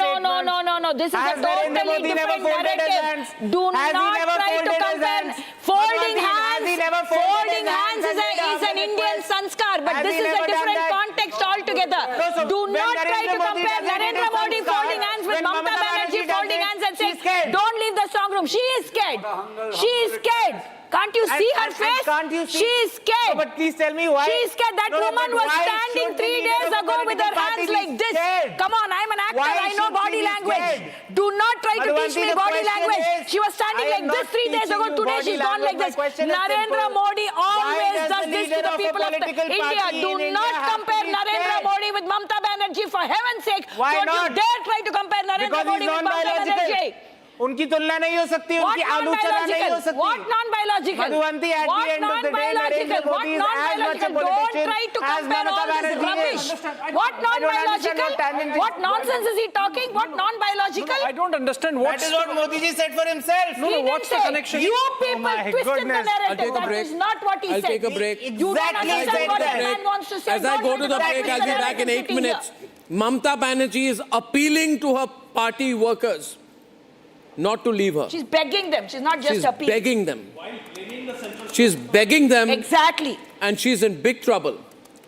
This is a totally different narrative. Do not try to compare. Folding hands is an Indian sanskar, but this is a different context altogether. Do not try to compare Narendra Modi folding hands with Mamata Banerjee folding hands and saying, don't leave the strong room. She is scared. She is scared. Can't you see her face? She is scared. No, but please tell me why. She is scared. That woman was standing 3 days ago with her hands like this. Come on, I'm an actor. I know body language. Do not try to teach me body language. She was standing like this 3 days ago. Today she's gone like this. Narendra Modi always does this to the people of India. Do not compare Narendra Modi with Mamata Banerjee. For heaven's sake, don't you dare try to compare Narendra Modi with Mamata Banerjee. उनकी तुलना नहीं हो सकती, What उनकी आलोचना नहीं हो non-biological? सकती. What non-biological? Madhuvanti, at What the end of the day, Narendra non-biological? What Modi is as much a non-biological? Don't politician try to as compare Mamata all this Banerjee rubbish. is. What I don't understand non-biological? what tangent is. What nonsense is he talking? What non-biological? I don't understand what. That is what Modi ji said for himself. No, He what's didn't the say. connection? You Oh people my twisted the goodness. narrative. I'll take a That break. is not what he I'll said. take a break. You don't Exactly understand said what that. the man wants to say. As I Don't go try to the twist break, I'll be the back in narrative 8 minutes. Mamata Banerjee is appealing to her party workers not to leave her. She's begging them. She's not just She's appealing. begging them. She's begging them. Exactly. And she's in big trouble.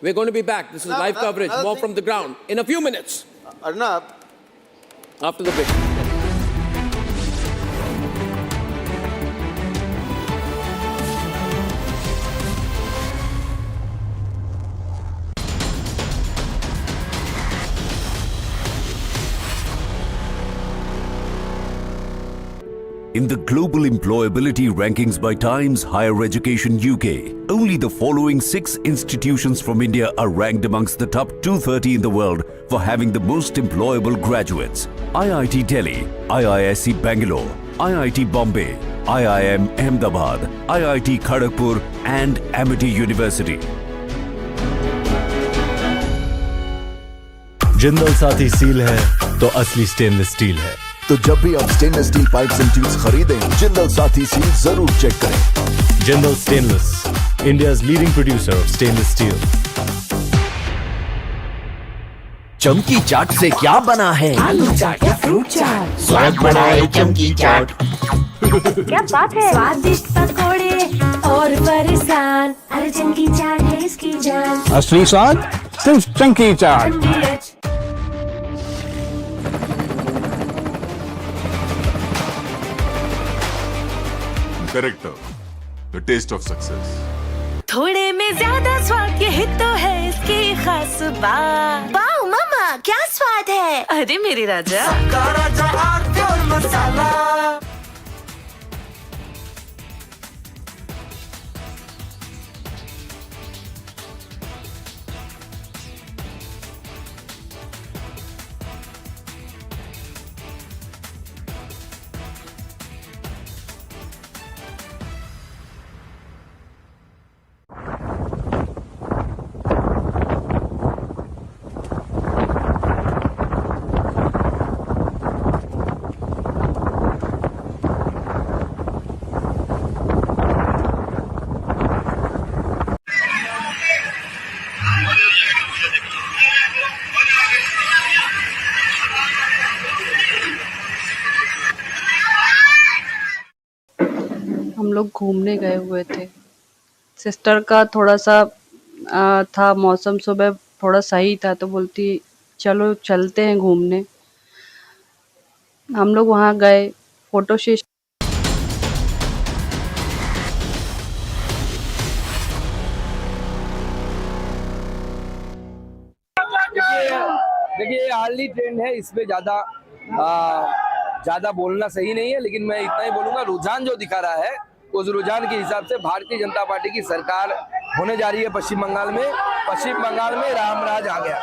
We're going to be back. This is live coverage, more from the ground, in a few minutes. Arnab, After the break. In the global employability rankings by Times Higher Education UK, only the following 6 institutions from India are ranked amongst the top 230 in the world for having the most employable graduates. IIT Delhi, IISc Bangalore, IIT Bombay, IIM Ahmedabad, IIT Kharagpur and Amity University. Jindal Saathi seal है तो असली stainless steel है। तो जब भी आप stainless steel pipes and tubes खरीदें, Jindal Saathi seal जरूर चेक करें। Jindal stainless, India's leading producer of stainless steel. चमकी चाट से क्या बना है? आलू चाट या फ्रूट चाट, स्वाद बनाए चमकी चाट। क्या बात है? स्वादिष्ट पकोड़े और परेशान, अरे चमकी चाट है इसकी जान। असली स्वाद सिर्फ चमकी चाट। Character, the taste of success. थोड़े में ज्यादा स्वाद, यही तो है इसकी खास बात। वाओ मामा, क्या स्वाद है? अरे मेरे राजा, सबका राजा और मसाला। हम लोग घूमने गए हुए थे। सिस्टर का थोड़ा सा था मौसम, सुबह थोड़ा सही था तो बोलती चलो चलते हैं घूमने। हम लोग वहाँ गए, फोटो सेशन। देखिए ये हार्डली ट्रेंड है, इसमें ज्यादा बोलना सही नहीं है, लेकिन मैं इतना ही बोलूंगा, रुझान जो दिखा रहा है उस रुझान के हिसाब से भारतीय जनता पार्टी की सरकार होने जा रही है पश्चिम बंगाल में। पश्चिम बंगाल में रामराज आ गया।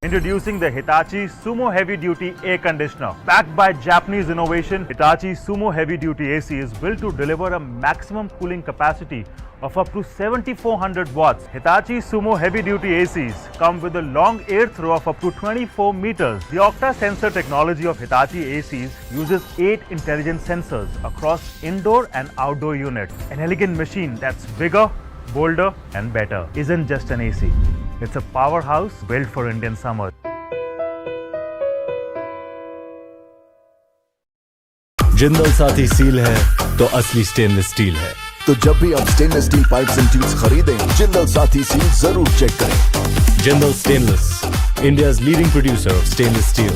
Introducing the Hitachi Sumo Heavy Duty Air Conditioner. Backed by Japanese innovation, Hitachi Sumo Heavy Duty AC is built to deliver a maximum cooling capacity of up to 7400 watts. Hitachi Sumo Heavy Duty ACs come with a long air throw of up to 24 meters. The Octa sensor technology of Hitachi ACs uses 8 intelligent sensors across indoor and outdoor units. An elegant machine that's bigger, bolder and better. Isn't just an AC. It's a powerhouse built for Indian summer. Jindal Saathi seal है तो असली stainless steel है। तो जब भी आप stainless steel pipes and tubes खरीदें, Jindal Saathi seal जरूर चेक करें। Jindal stainless, India's leading producer of stainless steel.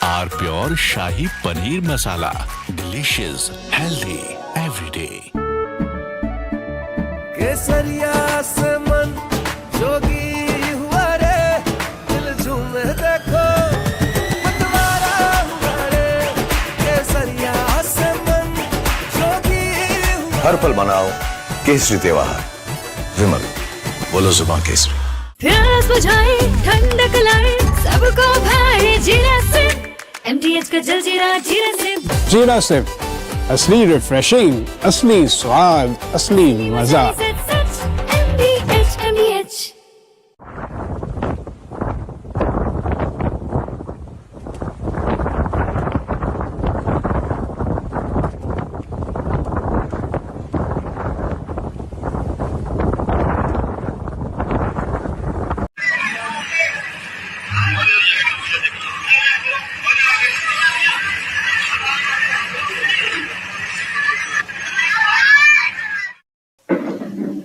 R pure shahi paneer masala, delicious, healthy everyday. केसरिया से मन हर पल मनाओ केसरी त्योहार। विमल, बोलो जुबान केसरी। प्यास बुझाए ठंडक लाए सबको भाए जीरा से MTH का जल जीरा जीरा से। जीरा सिर्फ असली रिफ्रेशिंग, असली स्वाद, असली मजा। MTH।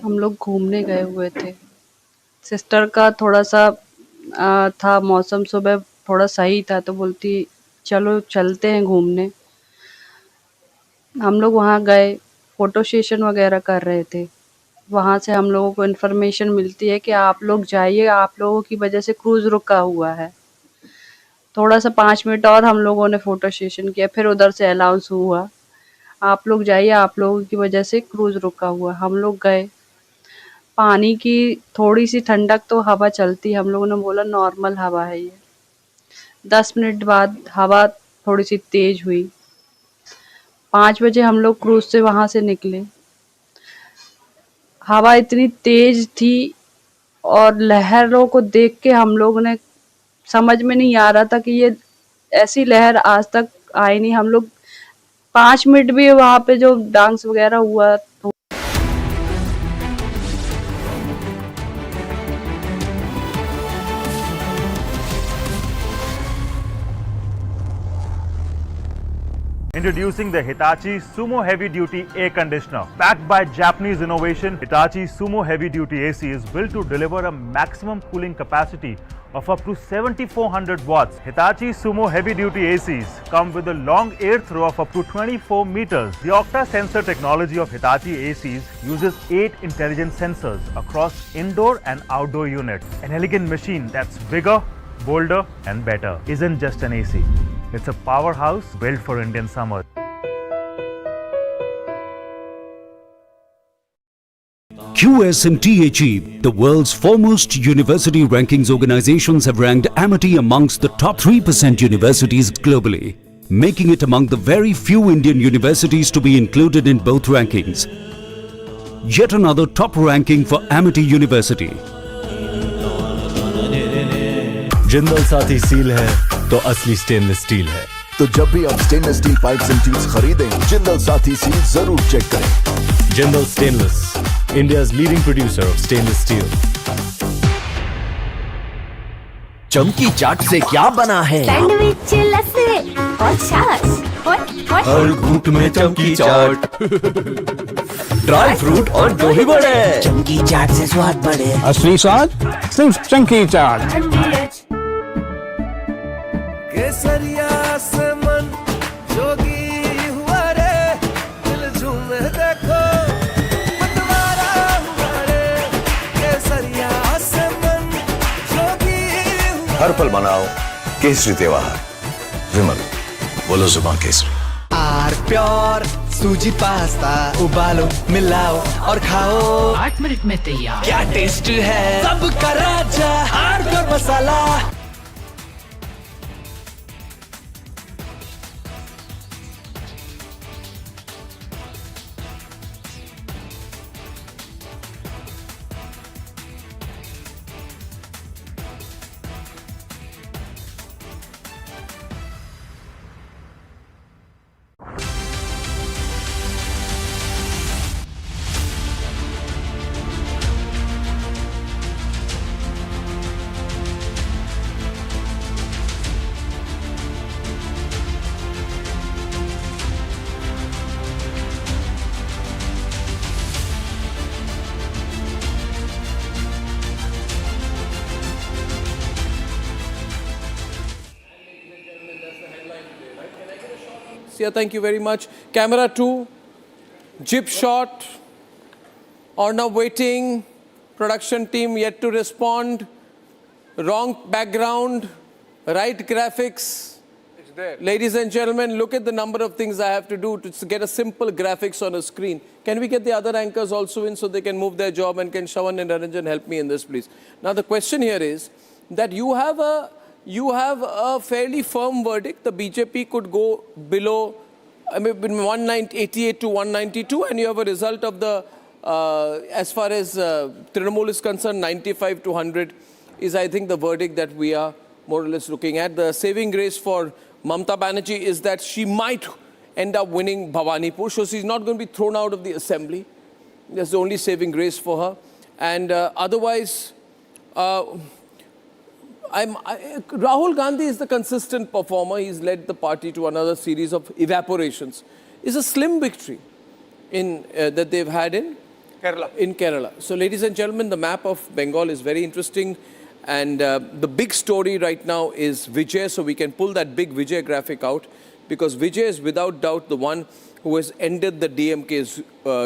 हम लोग घूमने गए हुए थे। सिस्टर का थोड़ा सा था मौसम, सुबह थोड़ा सही था तो बोलती चलो चलते हैं घूमने। हम लोग वहाँ गए, फ़ोटो सेशन वगैरह कर रहे थे। वहाँ से हम लोगों को इन्फॉर्मेशन मिलती है कि आप लोग जाइए, आप लोगों की वजह से क्रूज़ रुका हुआ है। थोड़ा सा 5 मिनट और हम लोगों ने फ़ोटो सेशन किया, फिर उधर से अनाउंस हुआ आप लोग जाइए, आप लोगों की वजह से क्रूज़ रुका हुआ। हम लोग गए, पानी की थोड़ी सी ठंडक तो हवा चलती, हम लोगों ने बोला नॉर्मल हवा है ये। 10 मिनट बाद हवा थोड़ी सी तेज हुई। 5 बजे हम लोग क्रूज से वहाँ से निकले। हवा इतनी तेज थी और लहरों को देख के हम लोगों ने समझ में नहीं आ रहा था कि ये ऐसी लहर आज तक आई नहीं। हम लोग 5 मिनट भी वहाँ पे जो डांस वगैरह हुआ तो Introducing the Hitachi Sumo Heavy Duty Air Conditioner. Backed by Japanese innovation, Hitachi Sumo Heavy Duty AC is built to deliver a maximum cooling capacity of up to 7400 watts. Hitachi Sumo Heavy Duty ACs come with a long air throw of up to 24 meters. The Octa sensor technology of Hitachi ACs uses 8 intelligent sensors across indoor and outdoor units. An elegant machine that's bigger, bolder and better isn't just an AC. It's a powerhouse built for Indian summer. QSMTHE, the world's foremost university rankings organizations, have ranked Amity amongst the top 3% universities globally, making it among the very few Indian universities to be included in both rankings. Yet another top ranking for Amity University. Jindal Saathi seal है तो असली stainless steel है। तो जब भी आप stainless steel pipes and tubes खरीदें, Jindal Saathi seal जरूर चेक करें। Jindal stainless, India's leading producer of stainless steel. चमकी चाट से क्या बना है? सैंडविच, लस्सी और छाछ। हर घूंट में चमकी चाट। ड्राई फ्रूट और दही बड़े। चमकी चाट से स्वाद बढ़े। असली स्वाद सिर्फ चमकी चाट। केसरिया से मन जोगी हुआ रे, दिल झूमे देखो मतवारा हुआ रे। केसरिया से मन जोगी हुआ। हर पल मनाओ केसरी त्योहार। विमल, बोलो जुबान केसरी। आर प्योर सूजी पास्ता उबालो, मिलाओ और खाओ। 8 मिनट में तैयार। क्या टेस्ट है सबका राजा, R pure masala. Yeah, thank you very much. Camera 2, jib shot, Arnab waiting, production team yet to respond, wrong background, right graphics. Ladies and gentlemen, look at the number of things I have to do to get a simple graphics on a screen. Can we get the other anchors also in so they can move their job, and can Shawan and Ranjan help me in this, please? Now, the question here is that you have a fairly firm verdict. The BJP could go below, I mean, 188 to 192, and you have a result of the, as far as Trinamool is concerned, 95 to 100 is, I think, the verdict that we are more or less looking at. The saving grace for Mamata Banerjee is that she might end up winning Bhawanipur, so she's not going to be thrown out of the assembly. That's the only saving grace for her. And otherwise, Rahul Gandhi is the consistent performer. He's led the party to another series of evaporations. It's a slim victory that they've had in Kerala. So, ladies and gentlemen, the map of Bengal is very interesting. And the big story right now is Vijay, so we can pull that big Vijay graphic out, because Vijay is without doubt the one who has ended the DMK's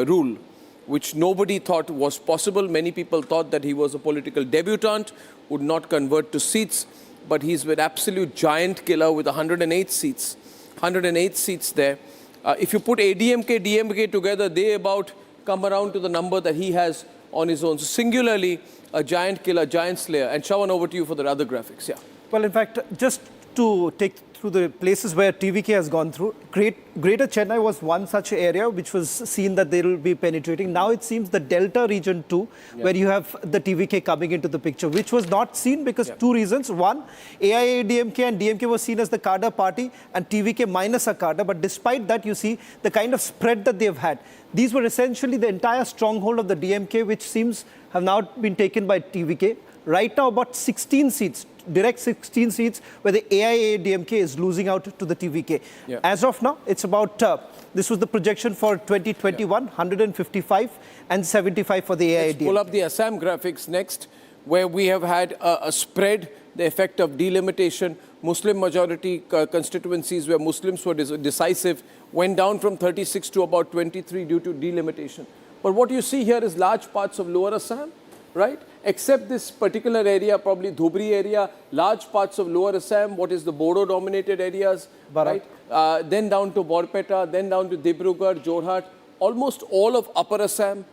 rule, which nobody thought was possible. Many people thought that he was a political debutant, would not convert to seats, but he's an absolute giant killer with 108 seats. 108 seats there. If you put AIADMK, DMK together, they about come around to the number that he has on his own. So singularly, a giant killer, giant slayer. And Shawan, over to you for the other graphics. Yeah. Well, in fact, just to take through the places where TVK has gone through, Greater Chennai was one such area which was seen that they will be penetrating. Now it seems the Delta region too, where you have the TVK coming into the picture, which was not seen because two reasons. One, AIADMK and DMK was seen as the cadre party and TVK minus a cadre. But despite that, you see the kind of spread that they've had. These were essentially the entire stronghold of the DMK, which seems have now been taken by TVK. Right now, about 16 seats, direct 16 seats, where the AIADMK is losing out to the TVK. As of now, it's about, this was the projection for 2021, 155 and 75 for the AIADMK. Let's pull up the Assam graphics next, where we have had a spread, the effect of delimitation. Muslim majority constituencies where Muslims were decisive went down from 36 to about 23 due to delimitation. But what you see here is large parts of lower Assam, right? Except this particular area, probably Dhubri area, large parts of lower Assam, what is the Bodo-dominated areas, right? Then down to Borpeta, then down to Dibrugarh, Jorhat, almost all of Upper Assam,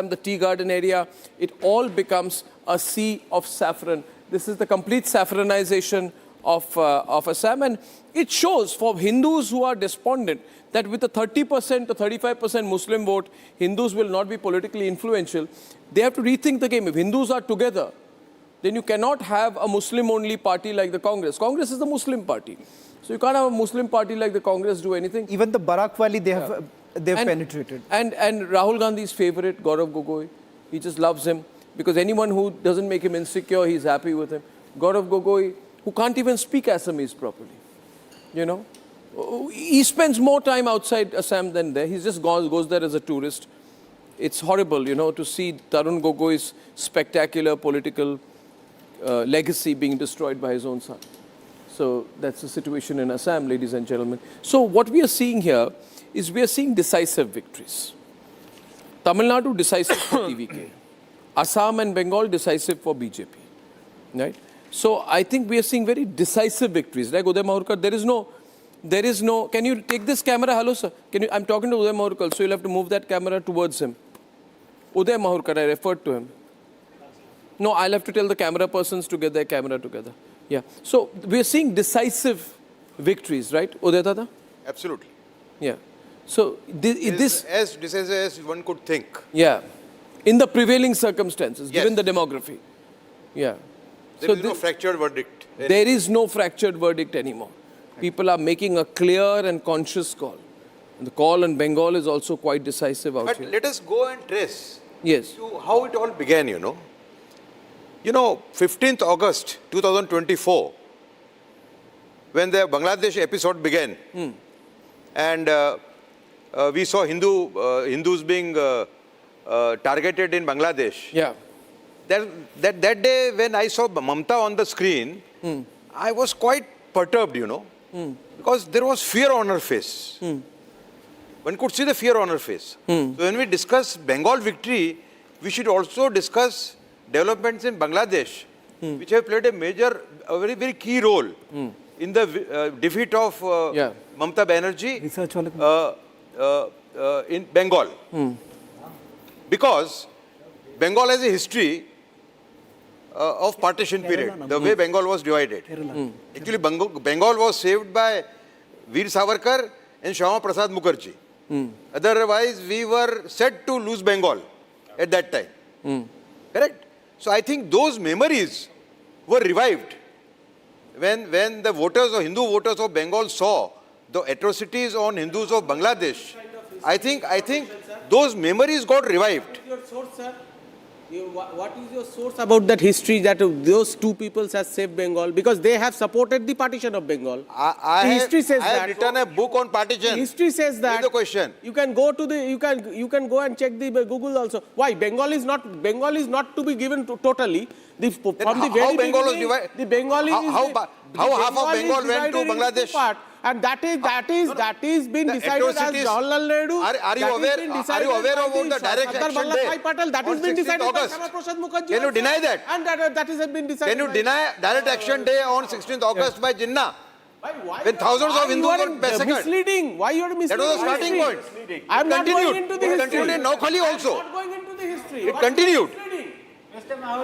the Tea Garden area, it all becomes a sea of saffron. This is the complete saffronization of Assam, and it shows for Hindus who are despondent that with a 30% to 35% Muslim vote, Hindus will not be politically influential. They have to rethink the game. If Hindus are together, then you cannot have a Muslim-only party like the Congress. Congress is the Muslim party. So you can't have a Muslim party like the Congress do anything. Even the Barak Valley, they've penetrated. And Rahul Gandhi's favorite, Gaurav Gogoi, he just loves him. Because anyone who doesn't make him insecure, he's happy with him. Gaurav Gogoi, who can't even speak Assamese properly, you know. He spends more time outside Assam than there. He just goes there as a tourist. It's horrible, you know, to see Tarun Gogoi's spectacular political legacy being destroyed by his own son. So that's the situation in Assam, ladies and gentlemen. So what we are seeing here is we are seeing decisive victories. Tamil Nadu decisive for TVK. Assam and Bengal decisive for BJP, right? So I think we are seeing very decisive victories. Like Uday Mahurkar, there is no, can you take this camera? Hello, sir. I'm talking to Uday Mahurkar, so you'll have to move that camera towards him. Uday Mahurkar, I referred to him. No, I'll have to tell the camera persons to get their camera together. Yeah. So we are seeing decisive victories, right, Uday Dada? Absolutely. Yeah. So this as decisive as one could think. Yeah. In the prevailing circumstances, given the demography. Yeah. There is no fractured verdict. There is no fractured verdict anymore. People are making a clear and conscious call. And the call on Bengal is also quite decisive out here. But let us go and trace to how it all began, you know. You know, 15th August 2024, when the Bangladesh episode began, and we saw Hindus being targeted in Bangladesh. Yeah. That day when I saw Mamata on the screen, I was quite perturbed, you know, because there was fear on her face. One could see the fear on her face. So when we discuss Bengal victory, we should also discuss developments in Bangladesh, which have played a very, very key role in the defeat of Mamata Banerjee in Bengal. Because Bengal has a history of partition period, the way Bengal was divided. Actually, Bengal was saved by Veer Savarkar and Shyama Prasad Mukherjee. Otherwise, we were set to lose Bengal at that time. Correct? So I think those memories were revived when the voters or Hindu voters of Bengal saw the atrocities on Hindus of Bangladesh. I think those memories got revived. Your source, sir? What is your source about that history that those two peoples have saved Bengal? Because they have supported the partition of Bengal. History says I have written a book on partition. History says that. Here's the question. You can go to the you can go and check the Google also. Why Bengal is not to be given totally. How Bengal was divided? The Bengali how half of Bengal went to Bangladesh? And that is been decided as Jawaharlal Nehru. Are you aware of the direct action day? That has been decided by Shyama Prasad Mukherjee. Can you deny that? And that has been decided. Can you deny direct action day on 16th August by Jinnah? When thousands of Hindus were massacred. Misleading. Why you are misleading? That was the starting point. I am not going into the history. It continued in Naukhali also. I am not going into the history. It continued.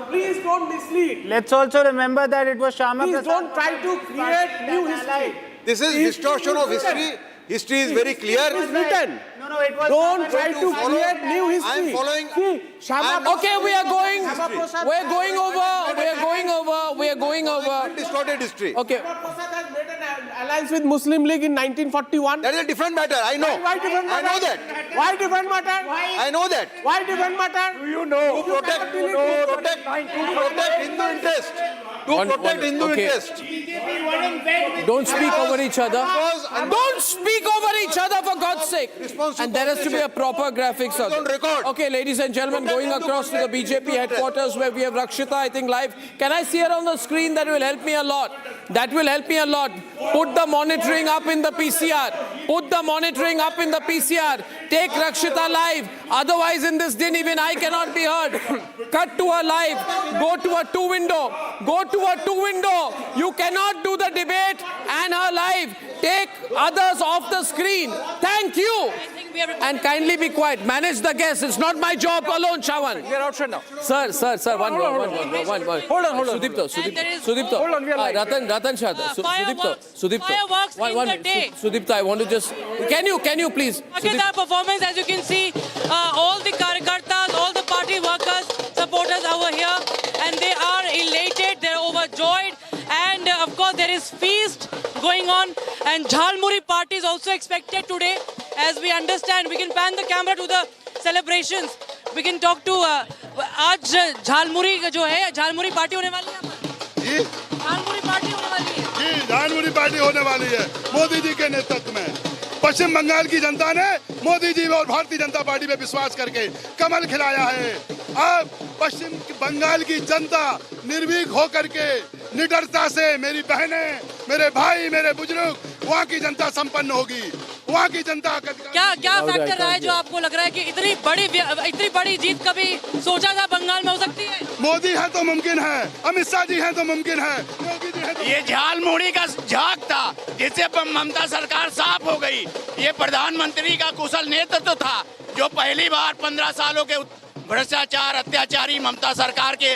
Please don't mislead. Let's also remember that it was Shyama Please Prasad. don't try to create new history. This is distortion of history. History is very clear. It is written. No, it was Don't try to create new history. I am following. Okay, we are going over. Distorted history. Okay. Prasad has made an alliance with Muslim League in 1941. That is a different matter. I know. Why different matter? I know that. Why different matter? I know that. Why different matter? To protect Hindu interest. To protect Hindu interest. Don't speak over each other. Don't speak over each other, for God's sake. And there has to be a proper graphics. Okay, ladies and gentlemen, going across to the BJP headquarters where we have Rakshita, I think, live. Can I see her on the screen? That will help me a lot. That will help me a lot. Put the monitoring up in the PCR. Put the monitoring up in the PCR. Take Rakshita live. Otherwise, in this din, even I cannot be heard. Cut to her live. Go to a two-window. Go to a two-window. You cannot do the debate and her live. Take others off the screen. Thank you. And kindly be quiet. Manage the guests. It's not my job alone, Chavan. We are outside now. Sir. One. Hold on. Sudipto. Hold on, we are live. Ratan Shah. Sudipto. Fireworks in the day. Sudipto, I want to just... Can you please? Look at our performance. As you can see, all the Karyakartas, all the party workers, supporters over here, and they are elated, they're overjoyed, and of course there is feast going on, and Jhalmuri party is also expected today. As we understand, we can pan the camera to the celebrations. We can talk to आज झालमुरी जो है jhalmuri party होने वाली है jhalmuri party होने वाली है जी jhalmuri party होने वाली है मोदी जी के नेतृत्व में पश्चिम बंगाल की जनता ने मोदी जी और भारतीय जनता पार्टी पे विश्वास करके कमल खिलाया है अब पश्चिम बंगाल की जनता निर्भीक होकर के निडरता से मेरी बहनें मेरे भाई मेरे बुजुर्ग वहाँ की जनता संपन्न होगी वहाँ की जनता क्या फैक्टर रहा है जो आपको लग रहा है कि इतनी बड़ी जीत कभी सोचा था बंगाल में हो सकती है मोदी है तो मुमकिन है अमित शाह जी है तो मुमकिन है योगी जी है तो ये झालमुड़ी का झाग था जिससे ममता सरकार साफ हो गई ये प्रधानमंत्री का कुशल नेतृत्व था जो पहली बार 15 सालों के भ्रष्टाचार अत्याचारी ममता सरकार के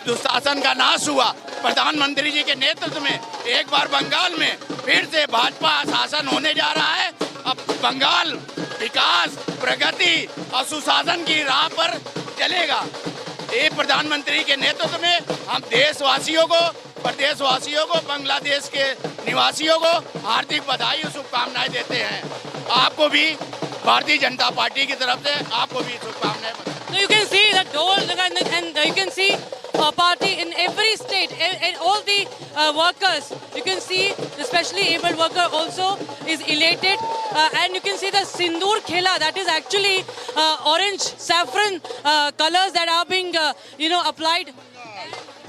दुशासन का नाश हुआ प्रधानमंत्री जी के नेतृत्व में एक बार बंगाल में फिर से भाजपा शासन होने जा रहा है अब बंगाल विकास प्रगति और सुशासन की राह पर चलेगा ये प्रधानमंत्री के नेतृत्व में हम देशवासियों को प्रदेशवासियों को बांग्लादेश के निवासियों को हार्दिक बधाई और शुभकामनाएं देते हैं आपको भी भारतीय जनता पार्टी की तरफ से आपको भी शुभकामनाएं So you can see that and you can see a party in every state, and all the workers, you can see, especially able worker also is elated, and you can see the Sindoor Khela, that is actually orange saffron colors that are being, applied.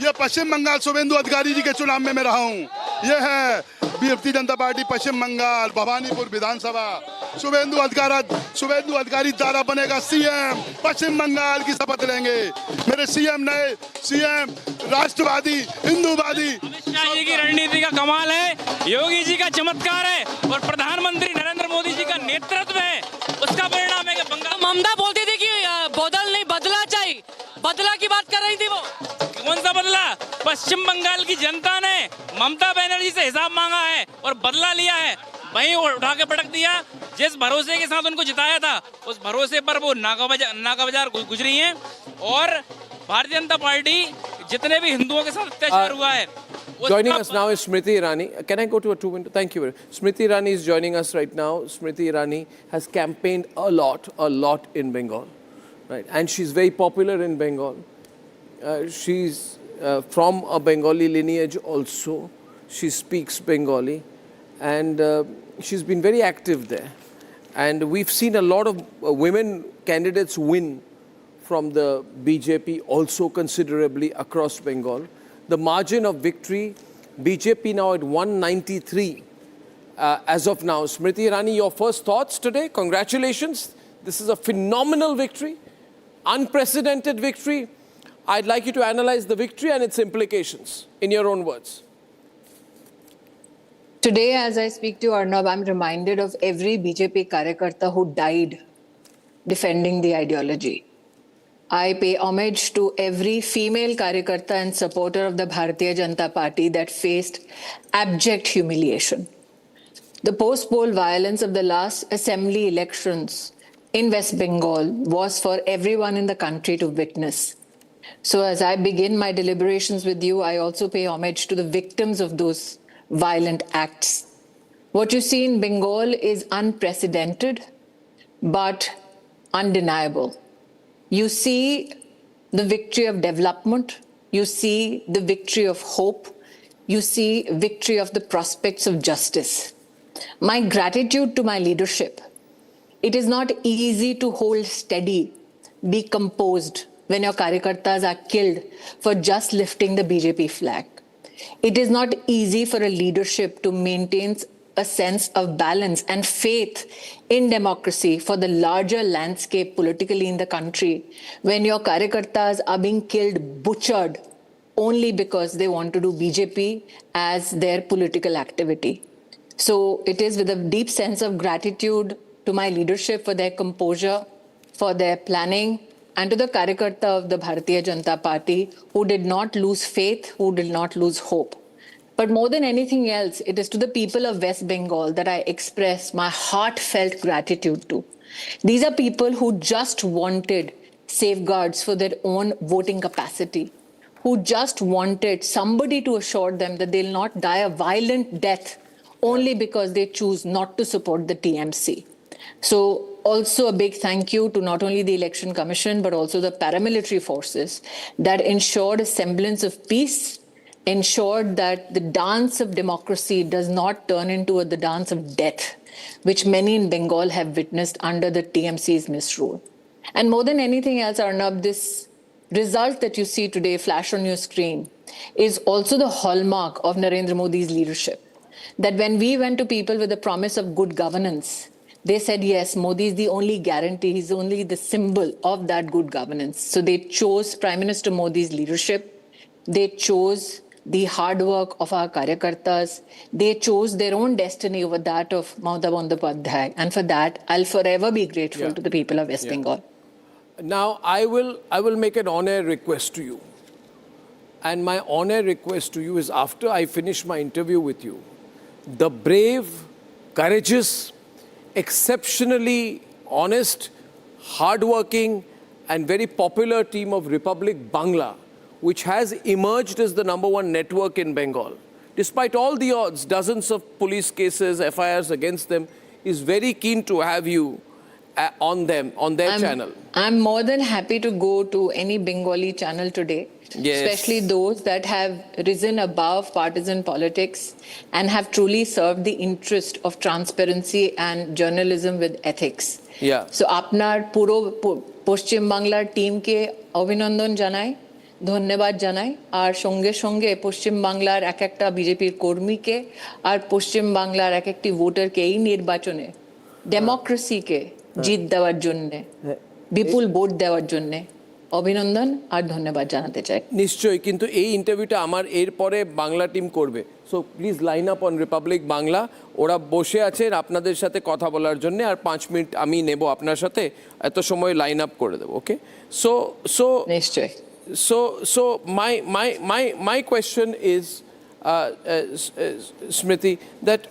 ये पश्चिम बंगाल शुभेंदु अधिकारी जी के चुनाव में मैं रहा हूँ ये है भारतीय जनता पार्टी पश्चिम बंगाल भवानीपुर विधानसभा शुभेंदु अधिकारी दादा बनेगा सीएम पश्चिम बंगाल की शपथ लेंगे मेरे सीएम नए सीएम राष्ट्रवादी हिंदूवादी शाह जी की रणनीति का कमाल है, योगी जी का चमत्कार है और प्रधानमंत्री नरेंद्र मोदी जी का नेतृत्व है, उसका परिणाम है कि बंगाल। ममता बोलती थी कि बदल नहीं बदला चाहिए, बदला की बात कर रही थी वो। कौन सा बदला? पश्चिम बंगाल की जनता ने ममता बनर्जी से हिसाब मांगा है और बदला लिया है, वहीं उठा के पटक दिया। जिस भरोसे के साथ उनको जिताया था उस भरोसे पर वो नाका बाजार गुजरी हैं और भारतीय जनता पार्टी जितने भी हिंदुओं के साथ अत्याचार हुआ है। Joining us now is Smriti Irani. Can I go to a 2-minute? Thank you very much. Smriti Irani is joining us right now. Smriti Irani has campaigned a lot in Bengal, right? And she's very popular in Bengal. She's from a Bengali lineage also. She speaks Bengali, and she's been very active there. And we've seen a lot of women candidates win from the BJP also considerably across Bengal. The margin of victory, BJP now at 193 as of now. Smriti Irani, your first thoughts today? Congratulations. This is a phenomenal victory, unprecedented victory. I'd like you to analyze the victory and its implications in your own words. Today, as I speak to Arnab, I'm reminded of every BJP Karyakarta who died defending the ideology. I pay homage to every female Karyakarta and supporter of the Bharatiya Janata Party that faced abject humiliation. The post-poll violence of the last assembly elections in West Bengal was for everyone in the country to witness. So as I begin my deliberations with you, I also pay homage to the victims of those violent acts. What you see in Bengal is unprecedented, but undeniable. You see the victory of development, you see the victory of hope, you see victory of the prospects of justice. My gratitude to my leadership. It is not easy to hold steady, be composed when your Karyakartas are killed for just lifting the BJP flag. It is not easy for a leadership to maintain a sense of balance and faith in democracy for the larger landscape politically in the country when your Karyakartas are being killed, butchered, only because they want to do BJP as their political activity. So it is with a deep sense of gratitude to my leadership for their composure, for their planning, and to the Karyakarta of the Bharatiya Janata Party who did not lose faith, who did not lose hope. But more than anything else, it is to the people of West Bengal that I express my heartfelt gratitude to. These are people who just wanted safeguards for their own voting capacity, who just wanted somebody to assure them that they'll not die a violent death only because they choose not to support the TMC. So also a big thank you to not only the Election Commission, but also the paramilitary forces that ensured a semblance of peace, ensured that the dance of democracy does not turn into the dance of death, which many in Bengal have witnessed under the TMC's misrule. And more than anything else, Arnab, this result that you see today flash on your screen is also the hallmark of Narendra Modi's leadership. That when we went to people with the promise of good governance, they said, yes, Modi is the only guarantee, he's only the symbol of that good governance. So they chose Prime Minister Modi's leadership, they chose the hard work of our Karyakartas, they chose their own destiny over that of Mamata Bandyopadhyay. And for that, I'll forever be grateful to the people of West Bengal. Now, I will make an on-air request to you. And my on-air request to you is after I finish my interview with you, the brave, courageous, exceptionally honest, hardworking and very popular team of Republic Bangla, which has emerged as the #1 network in Bengal. Despite all the odds, dozens of police cases, FIRs against them, is very keen to have you on their channel. I'm more than happy to go to any Bengali channel today, especially those that have risen above partisan politics and have truly served the interest of transparency and journalism with ethics. So apnar puro Paschim Banglar team ke abhinandan janai, ধন্যবাদ জানাই আর সঙ্গে সঙ্গে পশ্চিম বাংলার এক একটা বিজেপির কর্মীকে আর পশ্চিম বাংলার এক একটি ভোটারকে এই নির্বাচনে ডেমোক্রেসিকে জিত দেওয়ার জন্য বিপুল ভোট দেওয়ার জন্য অভিনন্দন আর ধন্যবাদ জানাতে চাই। নিশ্চয়ই, কিন্তু এই ইন্টারভিউটা আমার এরপরে বাংলা টিম করবে, so please line up on Republic Bangla. ওরা বসে আছেন আপনাদের সাথে কথা বলার জন্য, আর 5 মিনিট আমি নেব আপনার সাথে, এত সময় লাইন আপ করে দেবো। ওকে, সো সো নিশ্চয়ই। So my question is, Smriti, that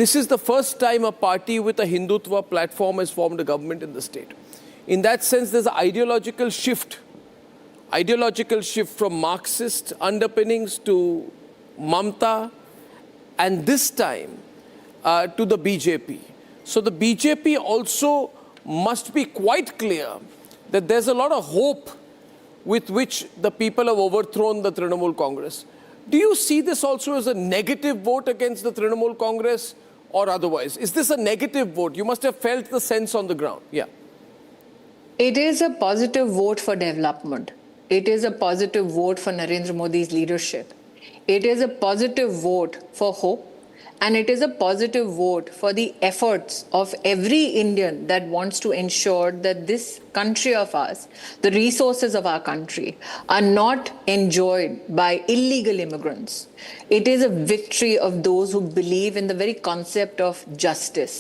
this is the first time a party with a Hindutva platform has formed a government in the state. In that sense, there's an ideological shift from Marxist underpinnings to Mamata, and this time to the BJP. So the BJP also must be quite clear that there's a lot of hope with which the people have overthrown the Trinamool Congress. Do you see this also as a negative vote against the Trinamool Congress or otherwise? Is this a negative vote? You must have felt the sense on the ground. Yeah. It is a positive vote for development. It is a positive vote for Narendra Modi's leadership. It is a positive vote for hope. And it is a positive vote for the efforts of every Indian that wants to ensure that this country of ours, the resources of our country, are not enjoyed by illegal immigrants. It is a victory of those who believe in the very concept of justice.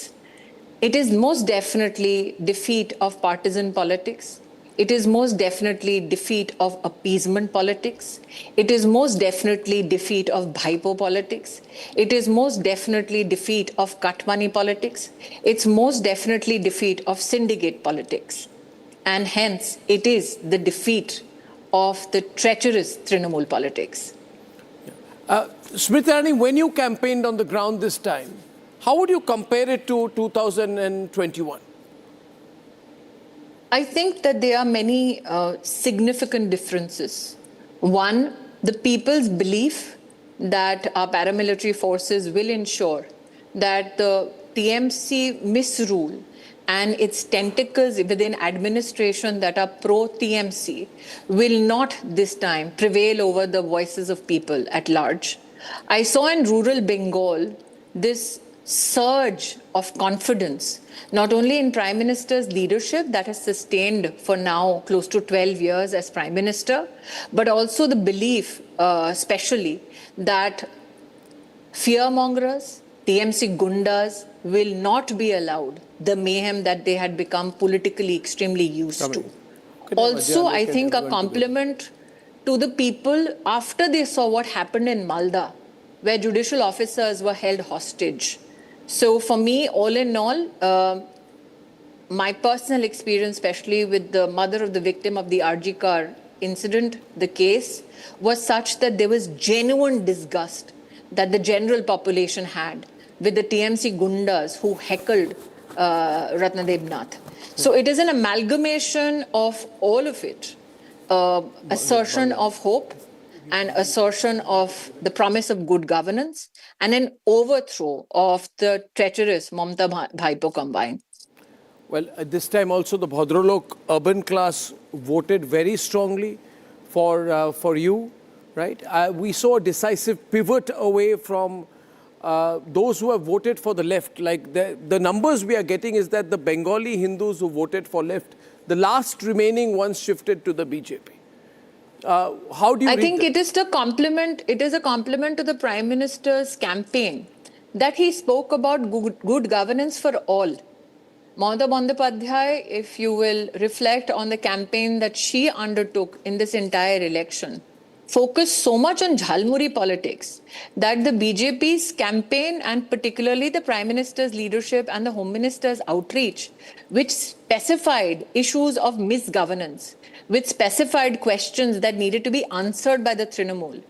It is most definitely defeat of partisan politics. It is most definitely defeat of appeasement politics. It is most definitely defeat of Bhaipo politics. It is most definitely defeat of cut money politics. It's most definitely defeat of syndicate politics. And hence, it is the defeat of the treacherous Trinamool politics. Smriti Irani, when you campaigned on the ground this time, how would you compare it to 2021? I think that there are many significant differences. One, the people's belief that our paramilitary forces will ensure that the TMC misrule and its tentacles within administration that are pro-TMC will not this time prevail over the voices of people at large. I saw in rural Bengal this surge of confidence, not only in Prime Minister's leadership that has sustained for now close to 12 years as Prime Minister, but also the belief, especially, that fearmongers, TMC gundas will not be allowed the mayhem that they had become politically extremely used to. Also, I think a compliment to the people after they saw what happened in Malda, where judicial officers were held hostage. So for me, all in all, my personal experience, especially with the mother of the victim of the RG car incident, the case, was such that there was genuine disgust that the general population had with the TMC gundas who heckled Ratnadebnath. So it is an amalgamation of all of it, assertion of hope, an assertion of the promise of good governance, and an overthrow of the treacherous Mamata Bhaipo combined. Well, at this time also the Bhadralok urban class voted very strongly for you, right? We saw a decisive pivot away from those who have voted for the left. Like the numbers we are getting is that the Bengali Hindus who voted for left, the last remaining ones shifted to the BJP. How do you I think it is a compliment to the Prime Minister's campaign that he spoke about good governance for all. Mamata Bandyopadhyay, if you will reflect on the campaign that she undertook in this entire election, focused so much on Jhalmuri politics that the BJP's campaign, and particularly the Prime Minister's leadership and the Home Minister's outreach, which specified issues of misgovernance, with specified questions that needed to be answered by the Trinamool,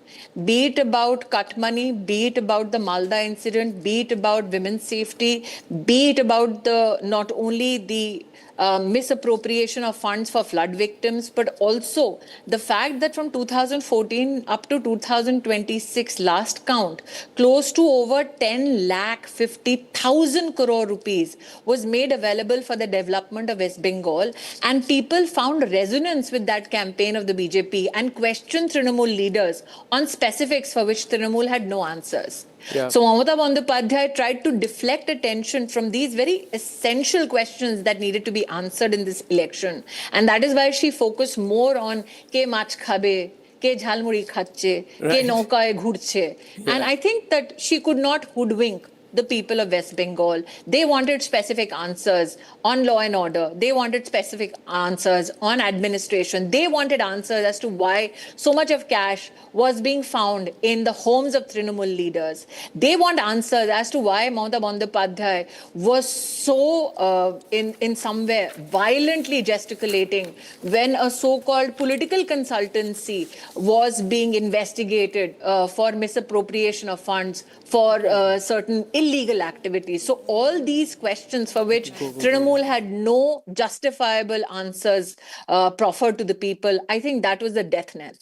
be it about cut money, be it about the Malda incident, be it about women's safety, be it about not only the misappropriation of funds for flood victims, but also the fact that from 2014 up to 2026 last count, close to over 10,50,000 crore rupees was made available for the development of West Bengal, and people found resonance with that campaign of the BJP and questioned Trinamool leaders on specifics for which Trinamool had no answers. Yeah. So Mamata Bandyopadhyay tried to deflect attention from these very essential questions that needed to be answered in this election. And that is why she focused more on ke mach khabe, ke jhalmuri khache, ke naukaye ghurche. And I think that she could not hoodwink the people of West Bengal. They wanted specific answers on law and order. They wanted specific answers on administration. They wanted answers as to why so much of cash was being found in the homes of Trinamool leaders. They want answers as to why Mamata Bandyopadhyay was so, in some way, violently gesticulating when a so-called political consultancy was being investigated for misappropriation of funds for certain illegal activities. So all these questions for which Trinamool had no justifiable answers proffered to the people, I think that was the death knell.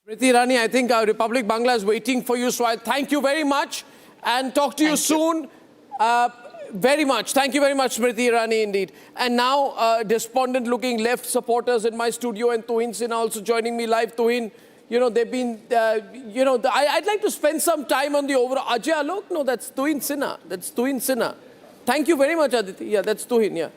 Smriti Irani, I think Republic Bangla is waiting for you, so I thank you very much and talk to you soon. Very much. Thank you very much, Smriti Irani, indeed. And now, despondent-looking left supporters in my studio, and Tuhin Sinha also joining me live. Tuhin, you know, they've been, I'd like to spend some time on the overall. Ajay Alok? No, that's Tuhin Sinha. That's Tuhin Sinha. Thank you very much, Aditi. Yeah, that's Tuhin, yeah.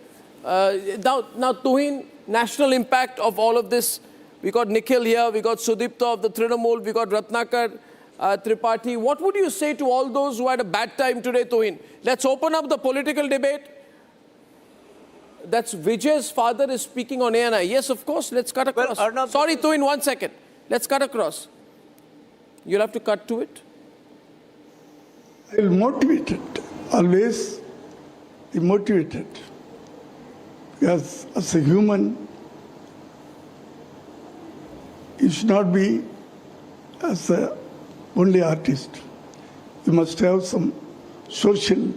Now, Tuhin, national impact of all of this. We got Nikhil here, we got Sudipta of the Trinamool, we got Ratnakar Tripathi. What would you say to all those who had a bad time today, Tuhin? Let's open up the political debate. That's Vijay's father is speaking on ANI. Yes, of course, let's cut across. Well, Arnab, sorry, Tuhin, 1 second. Let's cut across. You'll have to cut to it. I'll motivate it. Always be motivated. Because as a human, you should not be as a only artist. You must have some social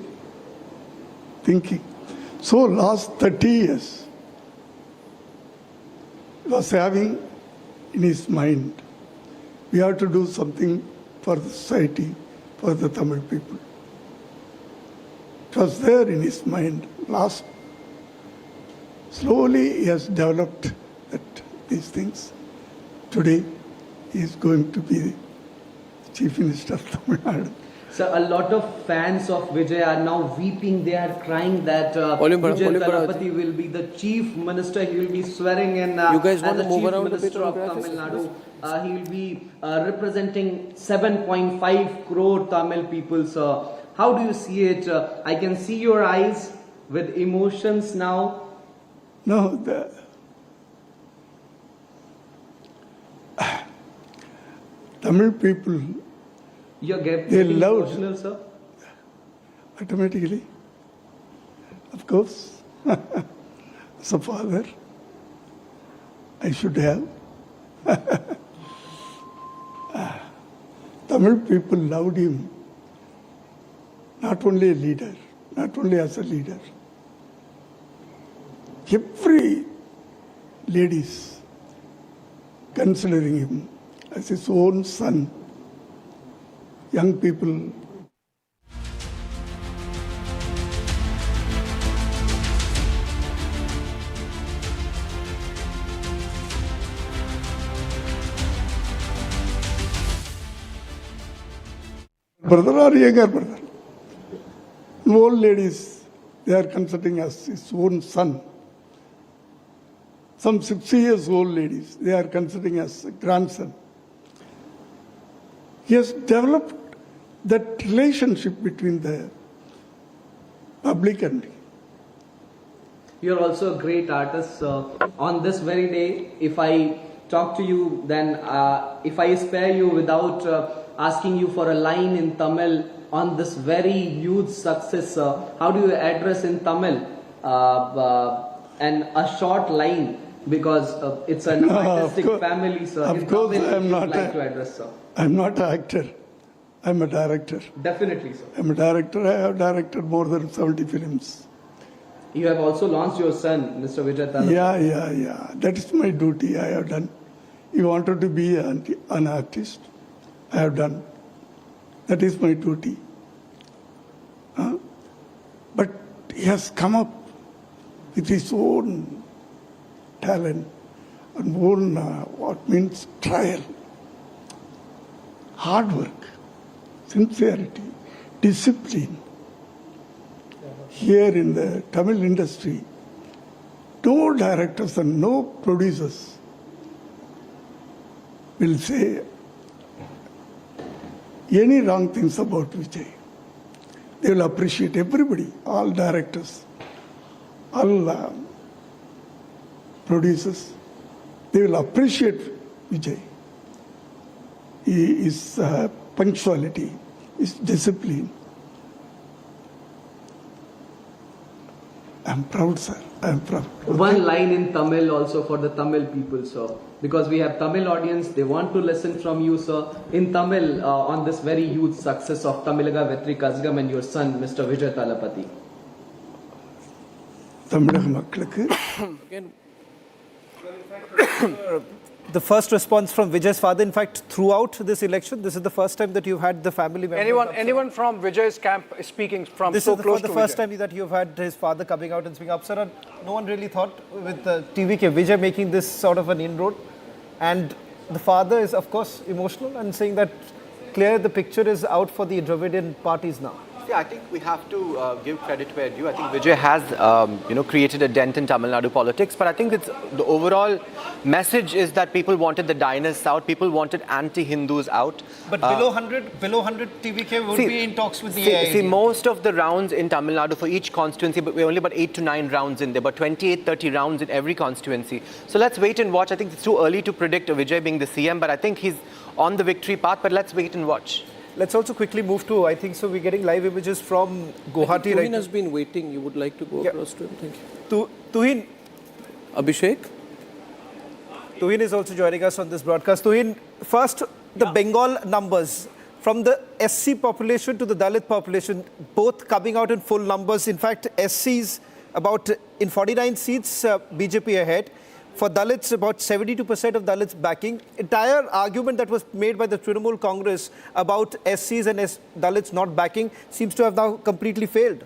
thinking. So last 30 years, he was having in his mind, we have to do something for the society, for the Tamil people. It was there in his mind. Slowly he has developed these things. Today he is going to be the Chief Minister of Tamil Nadu. So a lot of fans of Vijay are now weeping. They are crying that Vijay Talapati will be the Chief Minister. He will be swearing in you guys want as to the move Chief around Minister of Tamil Nadu. He will be representing 7.5 crore Tamil people. So how do you see it? I can see your eyes with emotions now. No, Tamil people, they loved emotional, sir? Automatically. Of course, as a father, I should have. Tamil people loved him, not only a leader, not only as a leader. Every ladies considering him as his own son. Young people. Brother or younger brother. Old ladies, they are considering as his own son. Some 60 years old ladies, they are considering as a grandson. He has developed that relationship between the public and him. You're also a great artist. On this very day, if I talk to you, then if I spare you without asking you for a line in Tamil on this very huge success, how do you address in Tamil and a short line? Because it's an artistic family, sir. Of course, I'm not to address, sir. I'm not an actor. I'm a director. Definitely, sir. I'm a director. I have directed more than 70 films. You have also launched your son, Mr. Vijay-Path. Yeah. That is my duty. I have done. He wanted to be an artist. I have done. That is my duty. But he has come up with his own talent and own what means trial, hard work. sincerity, discipline. Here in the Tamil industry, no directors and no producers will say any wrong things about Vijay. They will appreciate everybody, all directors, all producers. They will appreciate Vijay. His punctuality, his discipline. I'm proud, sir. I'm proud. One line in Tamil also for the Tamil people, sir. Because we have Tamil audience, they want to listen from you, sir. In Tamil, on this very huge success of Tamilaga Vetri Kazhagam and your son, Mr. Vijay Thalapathy. Again, the first response from Vijay's father, in fact, throughout this election, this is the first time that you've had the family members. Anyone from Vijay's camp speaking from this so is close the to first Vijay. time that you've had his father coming out and speaking up, sir. No one really thought with TVK, Vijay making this sort of an inroad. And the father is, of course, emotional and saying that clear the picture is out for the Dravidian parties now. Yeah, I think we have to give credit where due. I think Vijay has, created a dent in Tamil Nadu politics, but I think it's the overall message is that people wanted the Dynasts out, people wanted anti-Hindus out. But below 100 TVK would be in talks with the AIADMK. See, most of the rounds in Tamil Nadu for each constituency, but we're only about 8 to 9 rounds in there, but 28, 30 rounds in every constituency. So let's wait and watch. I think it's too early to predict Vijay being the CM, but I think he's on the victory path, but let's wait and watch. Let's also quickly move to, I think so, we're getting live images from Guwahati right now. Tuhin has been waiting. You would like to go across to him? Thank you. Tuhin. Abhishek? Tuhin is also joining us on this broadcast. Tuhin, first, the Bengal numbers. From the SC population to the Dalit population, both coming out in full numbers. In fact, SCs about in 49 seats, BJP ahead. For Dalits, about 72% of Dalits backing. Entire argument that was made by the Trinamool Congress about SCs and Dalits not backing seems to have now completely failed.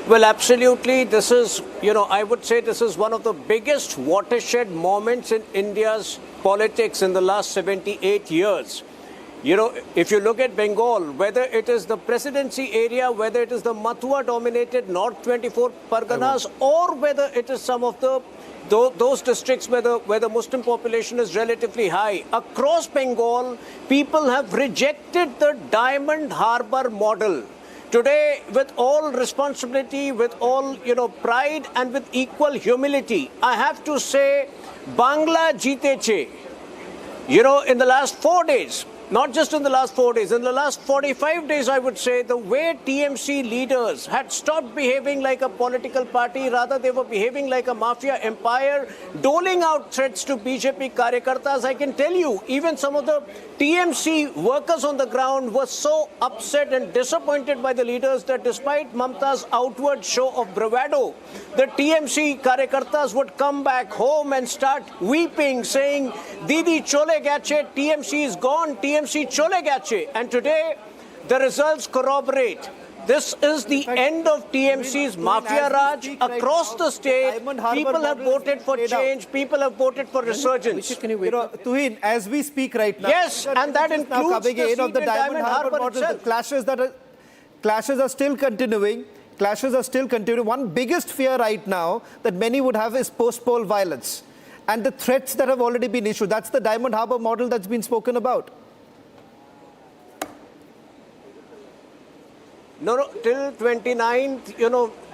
Well, absolutely. This is, I would say this is one of the biggest watershed moments in India's politics in the last 78 years. If you look at Bengal, whether it is the presidency area, whether it is the Mathua-dominated North 24 Parganas, or whether it is some of those districts where the Muslim population is relatively high, across Bengal, people have rejected the Diamond Harbour model. Today, with all responsibility, with all pride, and with equal humility, I have to say, Bangla Jeeteche. In the last 4 days. Not just in the last 4 days, in the last 45 days, I would say, the way TMC leaders had stopped behaving like a political party, rather they were behaving like a mafia empire, doling out threats to BJP Karyakartas. I can tell you, even some of the TMC workers on the ground were so upset and disappointed by the leaders that despite Mamata's outward show of bravado, the TMC Karyakartas would come back home and start weeping, saying, Didi chole gache, TMC is gone, TMC chole gache. And today, the results corroborate. This is the end of TMC's Mafia Raj across the state. People have voted for change. People have voted for resurgence. Tuhin, as we speak right now. Yes, and that includes the seat in Diamond Harbour model. itself. The clashes are still continuing. One biggest fear right now that many would have is post-poll violence. And the threats that have already been issued. That's the Diamond Harbour model that's been spoken about. No, till 29th,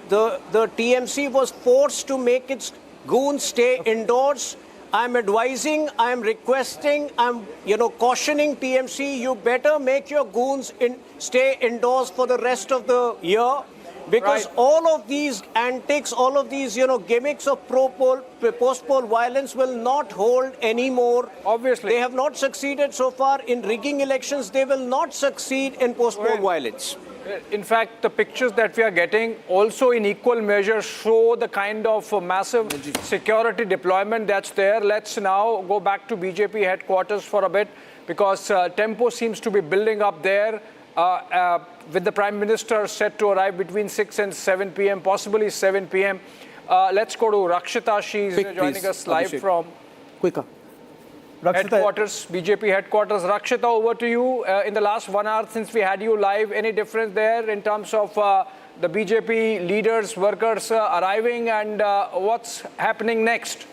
the TMC was forced to make its goons stay indoors. I'm advising, I'm requesting, I'm, cautioning TMC, you better make your goons stay indoors for the rest of the year. Because all of these antics, all of these, gimmicks of post-poll violence will not hold anymore. Obviously. They have not succeeded so far in rigging elections. They will not succeed in post-poll violence. In fact, the pictures that we are getting also in equal measure show the kind of massive security deployment that's there. Let's now go back to BJP headquarters for a bit because tempo seems to be building up there with the Prime Minister set to arrive between 6 and 7 p.m., possibly 7 p.m. Let's go to Rakshita. She's joining us live from... Quicker. headquarters, BJP headquarters. Rakshita, over to you. In the last 1 hour since we had you live, any difference there in terms of the BJP leaders, workers arriving, and what's happening next?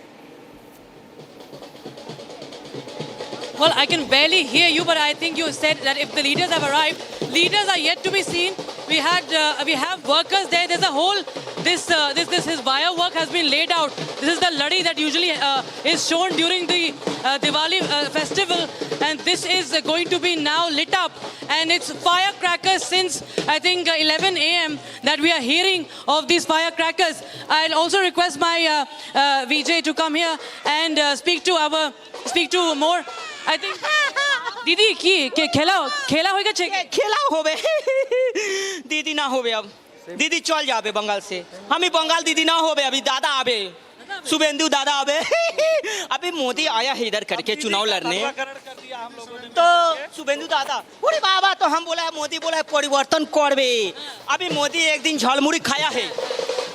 Well, I can barely hear you, but I think you said that if the leaders have arrived, leaders are yet to be seen. We have workers there. There's a whole his wire work has been laid out. This is the laddi that usually is shown during the Diwali festival, and this is going to be now lit up. And it's firecrackers since I think 11 a.m. that we are hearing of these firecrackers. I'll also request my Vijay to come here and speak to more. I think दीदी की खेला होगा खेला होबे दीदी ना होबे अब दीदी चल जाबे बंगाल से हम ही बंगाल दीदी ना होबे अभी दादा आबे शुभेंदु दादा आबे अभी मोदी आया है इधर करके चुनाव लड़ने तो शुभेंदु दादा अरे बाबा तो हम बोला मोदी बोला परिवर्तन करबे अभी मोदी एक दिन झालमुड़ी खाया है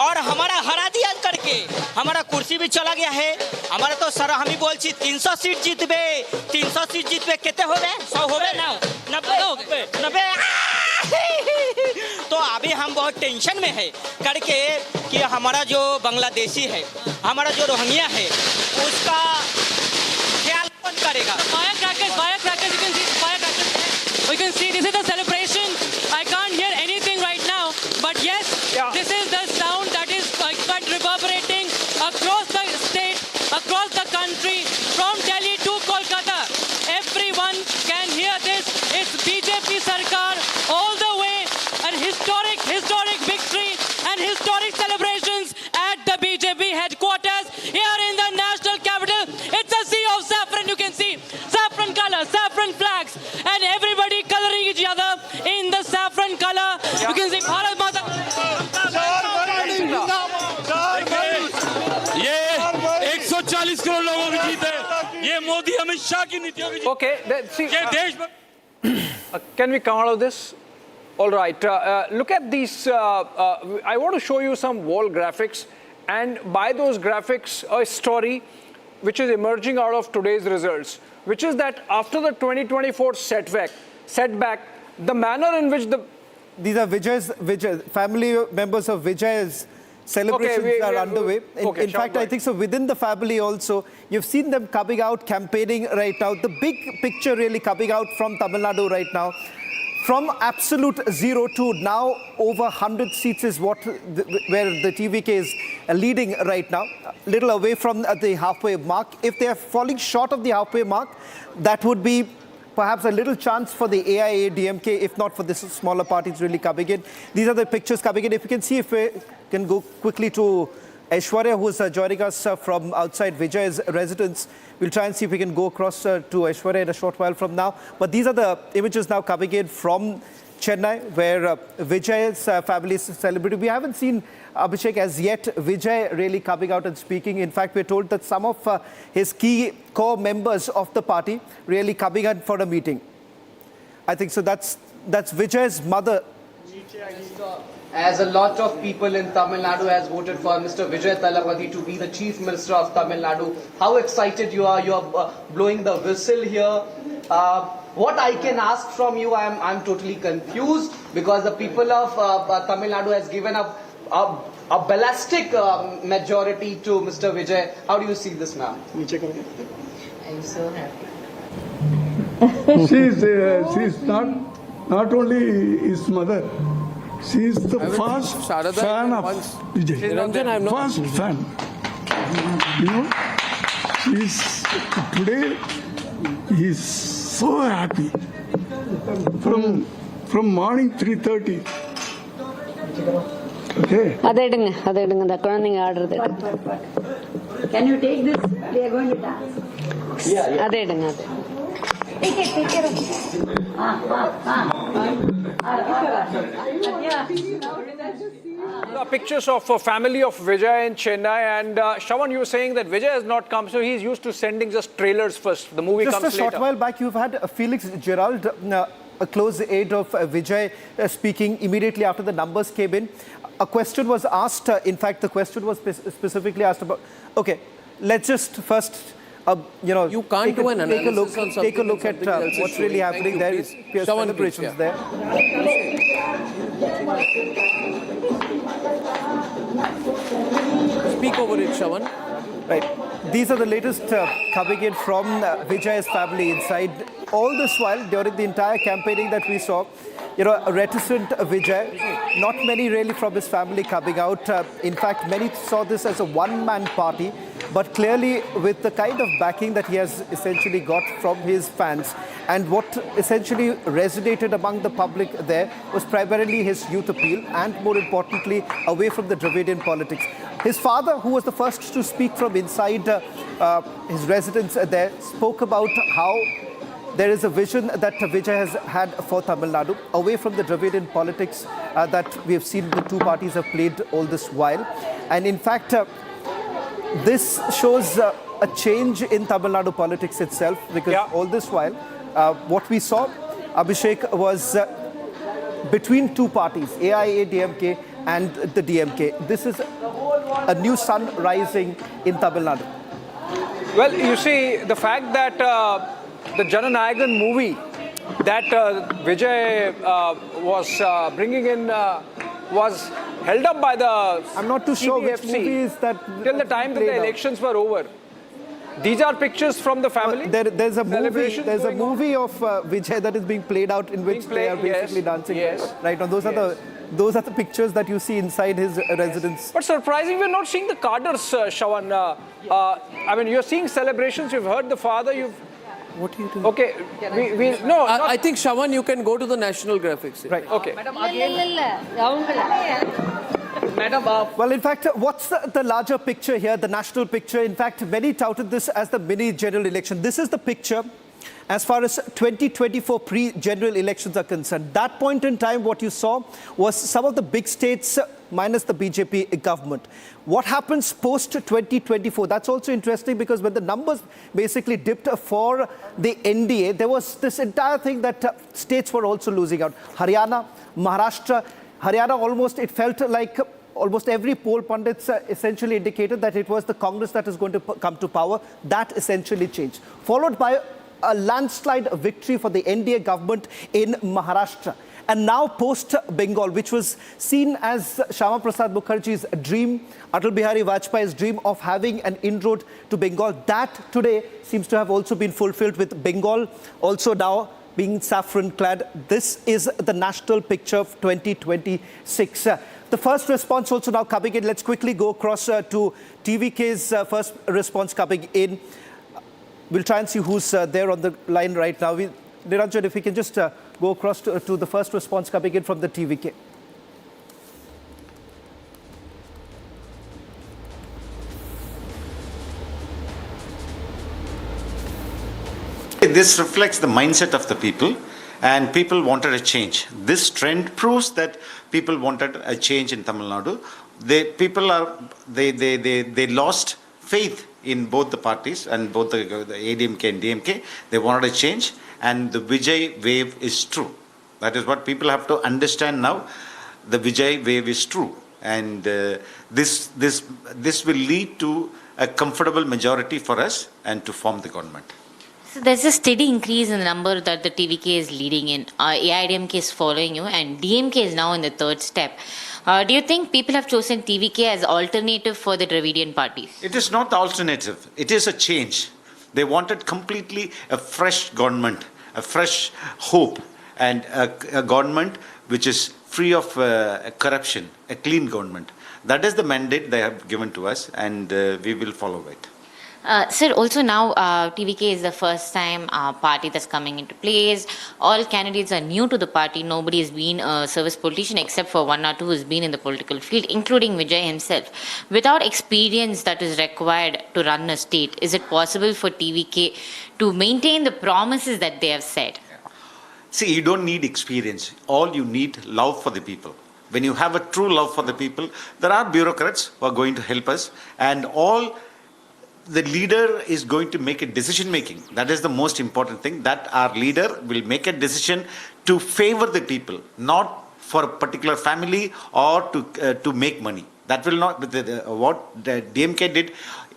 और हमारा हरा दिया करके हमारा कुर्सी भी चला गया है हमारा तो सर हम ही बोल छी 300 सीट जीतबे 300 सीट जीतबे कितने होबे 100 होबे ना 90 तो अभी हम बहुत टेंशन में है करके कि हमारा जो बांग्लादेशी है हमारा जो रोहिंग्या है उसका ख्याल कौन करेगा firecrackers you can see firecrackers we can see this is the celebration I can't hear anything right now but yes this is the sound that is quite reverberating across the state across the country from Delhi to Kolkata everyone can hear this it's BJP Sarkar all the way and historic victory and historic celebrations at the BJP headquarters here in the national capital. It's a sea of saffron, you can see saffron color, saffron flags, and everybody coloring each other in the saffron color. You can see Bharat Mata. ये 140 करोड़ लोगों की जीत है ये मोदी अमित शाह की नीतियों की जीत Okay, ये देश can we come out of this? All right, look at these. I want to show you some wall graphics, and by those graphics, a story which is emerging out of today's results, which is that after the 2024 setback, the manner in which these are Vijay's family members of Vijay's celebrations are underway. In fact, I think so within the family also, you've seen them coming out, campaigning right now. The big picture really coming out from Tamil Nadu right now. From absolute zero to now over 100 seats is where the TVK is leading right now, little away from the halfway mark. If they are falling short of the halfway mark, that would be perhaps a little chance for the AIADMK, if not for this smaller parties really coming in. These are the pictures coming in. If you can see, if we can go quickly to Aishwarya, who is joining us from outside Vijay's residence. We'll try and see if we can go across to Aishwarya in a short while from now. But these are the images now coming in from Chennai, where Vijay's family is celebrating. We haven't seen Abhishek as yet Vijay really coming out and speaking. In fact, we're told that some of his key core members of the party really coming in for a meeting. I think so. That's Vijay's mother. As a lot of people in Tamil Nadu has voted for Mr. Vijay Thalapathy to be the Chief Minister of Tamil Nadu. How excited you are? You are blowing the whistle here. What I can ask from you, I'm totally confused because the people of Tamil Nadu has given up a ballistic majority to Mr. Vijay. How do you see this, ma'am? I'm so happy. She's not only his mother. She is the first fan of Vijay. First fan. You know, today he is so happy. From morning 3:30. Okay. Can you take this? We are going to dance. Yeah. Take it. Pictures of a family of Vijay in Chennai, and Shravan, you were saying that Vijay has not come, so he's used to sending just trailers first. The movie comes later. Just a short while back, you've had Felix Gerald, a close aide of Vijay, speaking immediately after the numbers came in. A question was asked, in fact, the question was specifically asked about, okay, let's just first You can't do an analysis on something take a look at and something else is what's really showing. happening. Thank There you, is please. pure Shawan, celebrations please, yeah. there. Speak over it, Shawan. Right. These are the latest coming in from Vijay's family inside. All this while, during the entire campaigning that we saw, a reticent Vijay, not many really from his family coming out. In fact, many saw this as a one-man party, but clearly with the kind of backing that he has essentially got from his fans, and what essentially resonated among the public there was primarily his youth appeal and, more importantly, away from the Dravidian politics. His father, who was the first to speak from inside his residence there, spoke about how there is a vision that Vijay has had for Tamil Nadu, away from the Dravidian politics that we have seen the two parties have played all this while. And in fact, this shows a change in Tamil Nadu politics itself, because all this while, what we saw, Abhishek, was between two parties, AIADMK and the DMK. This is a new sun rising in Tamil Nadu. Well, you see, the fact that the Jananayagan movie that Vijay was bringing in was held up by the I'm not too sure which TVFC movie is that till the time that the elections were over. These are pictures from the family. There's a movie of Vijay that is being played out in which they are basically dancing. Yes. Right. And those are the pictures that you see inside his residence. But surprising, we're not seeing the cadres, Shawan. I mean, you're seeing celebrations. You've heard the father. What are you doing? Okay. I think, Shawan, you can go to the national graphics here. Right. Okay. Madam, well, in fact, what's the larger picture here, the national picture? In fact, many touted this as the mini general election. This is the picture as far as 2024 pre-general elections are concerned. That point in time, what you saw was some of the big states minus the BJP government. What happens post-2024? That's also interesting, because when the numbers basically dipped for the NDA, there was this entire thing that states were also losing out. Haryana, Maharashtra, almost, it felt like almost every poll pundits essentially indicated that it was the Congress that is going to come to power. That essentially changed. Followed by a landslide victory for the NDA government in Maharashtra. And now post-Bengal, which was seen as Shyama Prasad Mukherjee's dream, Atal Bihari Vajpayee's dream of having an inroad to Bengal, that today seems to have also been fulfilled, with Bengal also now being saffron clad. This is the national picture of 2026. The first response also now coming in. Let's quickly go across to TVK's first response coming in. We'll try and see who's there on the line right now. Niranjan, if we can just go across to the first response coming in from the TVK. This reflects the mindset of the people, and people wanted a change. This trend proves that people wanted a change in Tamil Nadu. They lost faith in both the parties, and both the AIADMK and DMK. They wanted a change, and the Vijay wave is true. That is what people have to understand now. The Vijay wave is true, and this will lead to a comfortable majority for us and to form the government. So there's a steady increase in the number that the TVK is leading in. AIADMK is following you, and DMK is now in the third step. Do you think people have chosen TVK as alternative for the Dravidian parties? It is not the alternative. It is a change. They wanted completely a fresh government, a fresh hope, and a government which is free of corruption, a clean government. That is the mandate they have given to us, and we will follow it. Sir, also now TVK is the first time party that's coming into place. All candidates are new to the party. Nobody has been a service politician except for one or two who's been in the political field, including Vijay himself. Without experience that is required to run a state, is it possible for TVK to maintain the promises that they have said? See, you don't need experience. All you need, love for the people. When you have a true love for the people, there are bureaucrats who are going to help us, and the leader is going to make a decision making. That is the most important thing, that our leader will make a decision to favor the people, not for a particular family or to make money. That will not, what the DMK did,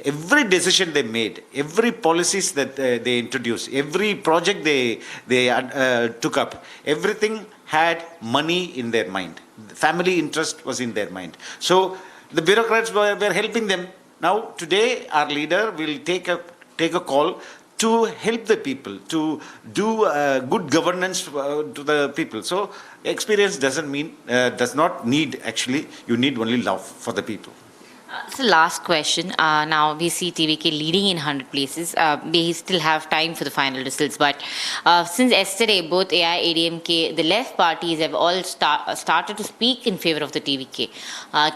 every decision they made, every policies that they introduced, every project they took up, everything had money in their mind. Family interest was in their mind. So the bureaucrats were helping them. Now today our leader will take a call to help the people, to do good governance to the people. So experience does not need, actually, you need only love for the people. So last question. Now we see TVK leading in 100 places. They still have time for the final results. But since yesterday, both AIADMK, the left parties have all started to speak in favor of the TVK.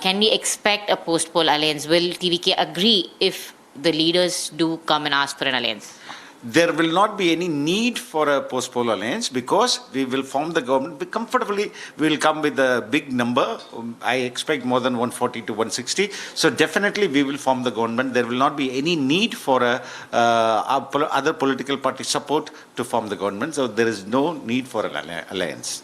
Can we expect a post-poll alliance? Will TVK agree if the leaders do come and ask for an alliance? There will not be any need for a post-poll alliance because we will form the government comfortably. We will come with a big number. I expect more than 140 to 160. So definitely we will form the government. There will not be any need for other political party support to form the government. So there is no need for an alliance.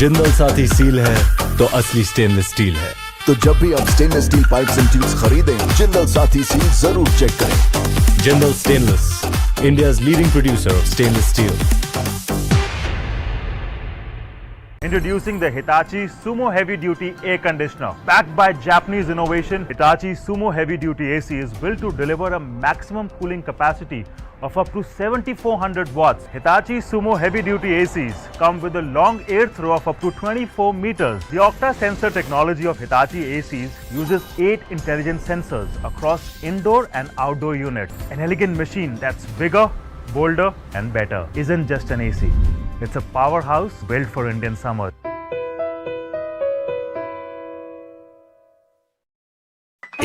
Jindal Saathi seal है तो असली stainless steel है। तो जब भी आप stainless steel pipes and tubes खरीदें, Jindal Saathi seal जरूर चेक करें। Jindal stainless, India's leading producer of stainless steel. Introducing the Hitachi Sumo Heavy Duty Air Conditioner. Backed by Japanese innovation, Hitachi Sumo Heavy Duty AC is built to deliver a maximum cooling capacity of up to 7400 watts. Hitachi Sumo Heavy Duty ACs come with a long air throw of up to 24 meters. The Octa sensor technology of Hitachi ACs uses 8 intelligent sensors across indoor and outdoor units. An elegant machine that's bigger, bolder and better isn't just an AC. It's a powerhouse built for Indian summer.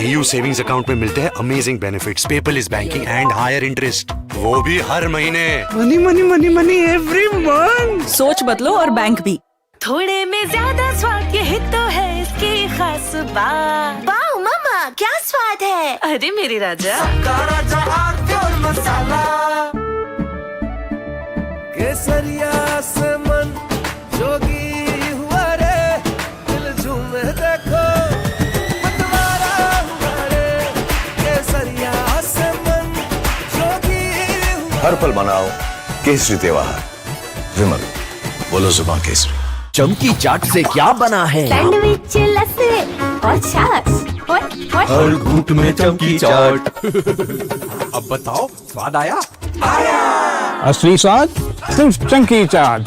AU savings account में मिलते हैं amazing benefits, paperless banking and higher interest, वो भी हर महीने। Money money money money every month. सोच बदलो और बैंक भी। थोड़े में ज्यादा स्वाद, यही तो है इसकी खास बात। वाओ मामा, क्या स्वाद है? अरे मेरे राजा, राजा और मसाला, केसरिया से मन जोगी हुआ रे, दिल झूमे देखो मतवारा हुआ रे, केसरिया से मन जोगी हुआ। हर पल मनाओ केसरी त्योहार। विमल, बोलो जुबान केसरी। चमकी चाट से क्या बना है? सैंडविच, लस्सी और छाछ और हर घूंट में चमकी चाट। अब बताओ, स्वाद आया? आया। असली स्वाद सिर्फ चमकी चाट।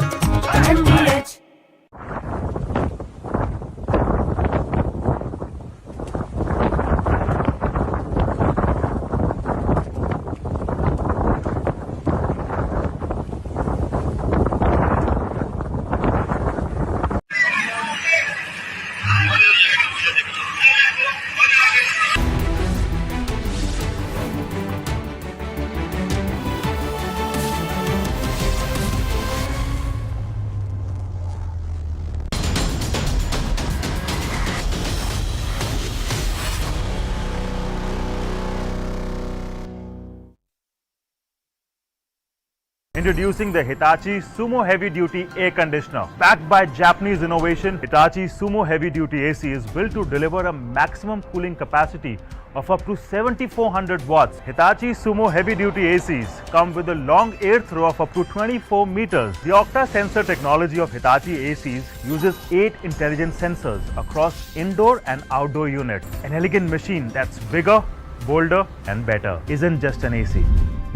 Introducing the Hitachi Sumo Heavy Duty Air Conditioner. Backed by Japanese innovation, Hitachi Sumo Heavy Duty AC is built to deliver a maximum cooling capacity of up to 7400 watts. Hitachi Sumo Heavy Duty ACs come with a long air throw of up to 24 meters. The Octa sensor technology of Hitachi ACs uses 8 intelligent sensors across indoor and outdoor units. An elegant machine that's bigger, bolder and better isn't just an AC.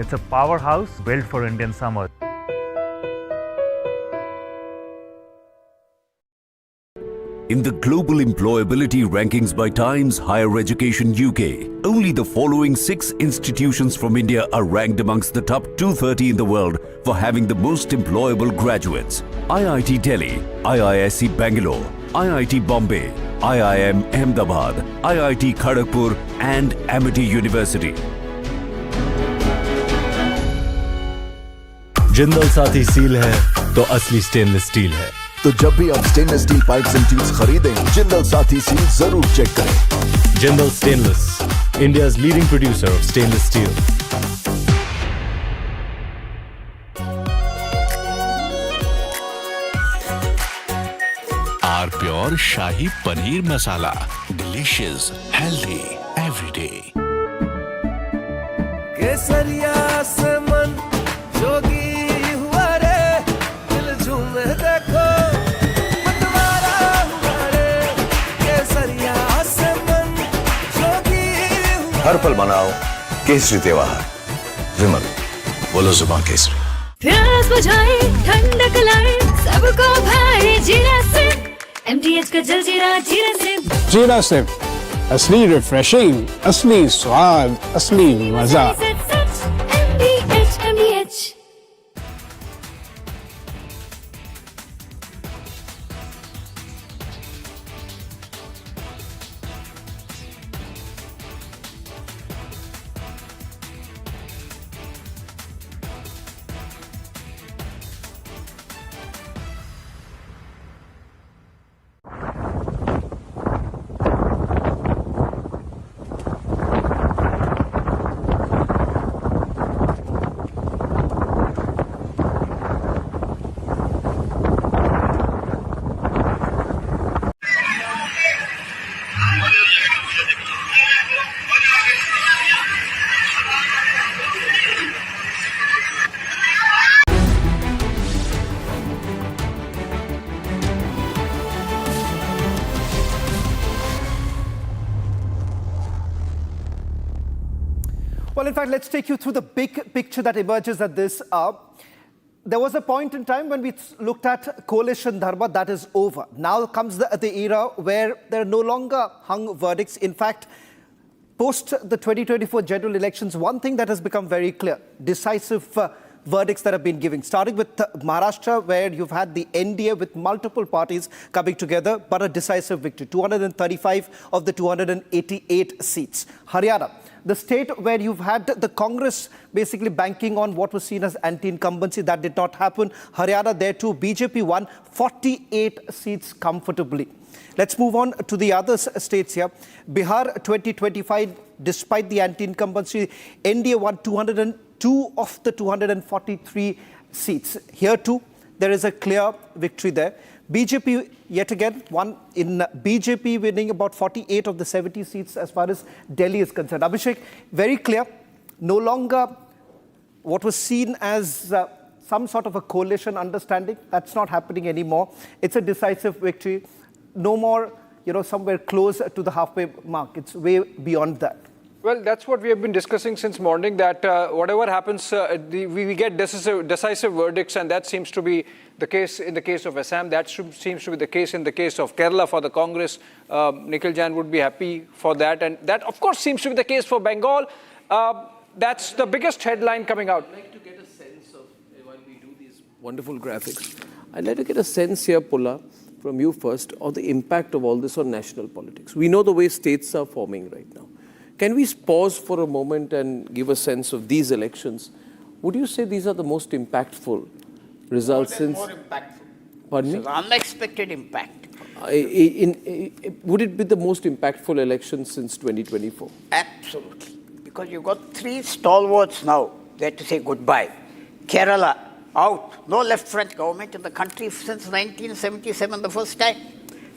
It's a powerhouse built for Indian summer. In the global employability rankings by Times Higher Education UK, only the following 6 institutions from India are ranked amongst the top 230 in the world for having the most employable graduates. IIT Delhi, IISc Bangalore, IIT Bombay, IIM Ahmedabad, IIT Kharagpur and Amity University. Jindal Saathi seal है तो असली stainless steel है। तो जब भी आप stainless steel pipes and tubes खरीदें, Jindal Saathi seal जरूर चेक करें। Jindal stainless, India's leading producer of stainless steel. R pure shahi paneer masala, delicious, healthy everyday. केसरिया से मन जोगी हुआ रे, दिल झूमे देखो मतवारा हुआ रे। केसरिया से मन जोगी हुआ। हर पल मनाओ केसरी त्योहार। विमल, बोलो जुबान केसरी। प्यास बुझाए, ठंडक लाए, सबको भाए जीरा से। MTH का जल जीरा, जीरा से। जीरा से असली रिफ्रेशिंग, असली स्वाद, असली मजा। MTH। Well, in fact, let's take you through the big picture that emerges at this. There was a point in time when we looked at coalition dharma. That is over. Now comes the era where there are no longer hung verdicts. In fact, post the 2024 general elections, one thing that has become very clear, decisive verdicts that have been given, starting with Maharashtra, where you've had the NDA with multiple parties coming together, but a decisive victory, 235 of the 288 seats. Haryana, the state where you've had the Congress basically banking on what was seen as anti-incumbency. That did not happen. Haryana, there too, BJP won 48 seats comfortably. Let's move on to the other states here. Bihar 2025, despite the anti-incumbency, NDA won 202 of the 243 seats. Here too, there is a clear victory there. BJP, yet again, won in BJP winning about 48 of the 70 seats as far as Delhi is concerned. Abhishek, very clear, no longer what was seen as some sort of a coalition understanding. That's not happening anymore. It's a decisive victory. No more, somewhere close to the halfway mark. It's way beyond that. Well, that's what we have been discussing since morning, that whatever happens, we get decisive verdicts, and that seems to be the case in the case of Assam. That seems to be the case in the case of Kerala for the Congress. Nikhil Jain would be happy for that. And that, of course, seems to be the case for Bengal. That's the biggest headline coming out. I'd like to get a sense of, while we do these wonderful graphics, I'd like to get a sense here, Pulla, from you first, of the impact of all this on national politics. We know the way states are forming right now. Can we pause for a moment and give a sense of these elections? Would you say these are the most impactful results since? More impactful. Pardon me? It's an unexpected impact. Would it be the most impactful election since 2024? Absolutely. Because you've got three stalwarts now there to say goodbye. Kerala, out. No left-front government in the country since 1977, the first time.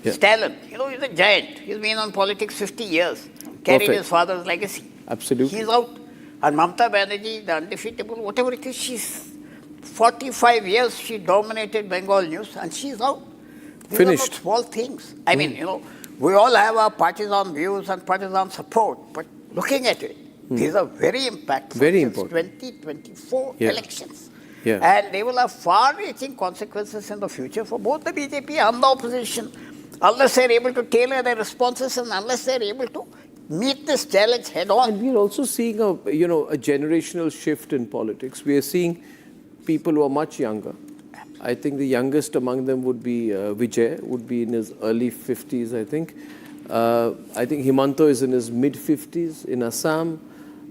Yeah. Stalin, he's a giant. He's been on politics 50 years. Carried his father's legacy. Absolutely. He's out. And Mamata Banerjee, the undefeatable, whatever it is, she's 45 years she dominated Bengal news, and she's out. These Finished. are not small things. I mean, we all have our partisan views and partisan support, but looking at it, these are very impactful. Very since important. 2024 Yeah. elections. Yeah. And they will have far-reaching consequences in the future for both the BJP and the opposition, unless they're able to tailor their responses and unless they're able to meet this challenge head on. And we're also seeing a generational shift in politics. We are seeing people who are much younger. I think the youngest among them would be Vijay, would be in his early 50s, I think. I think Himanto is in his mid-50s in Assam.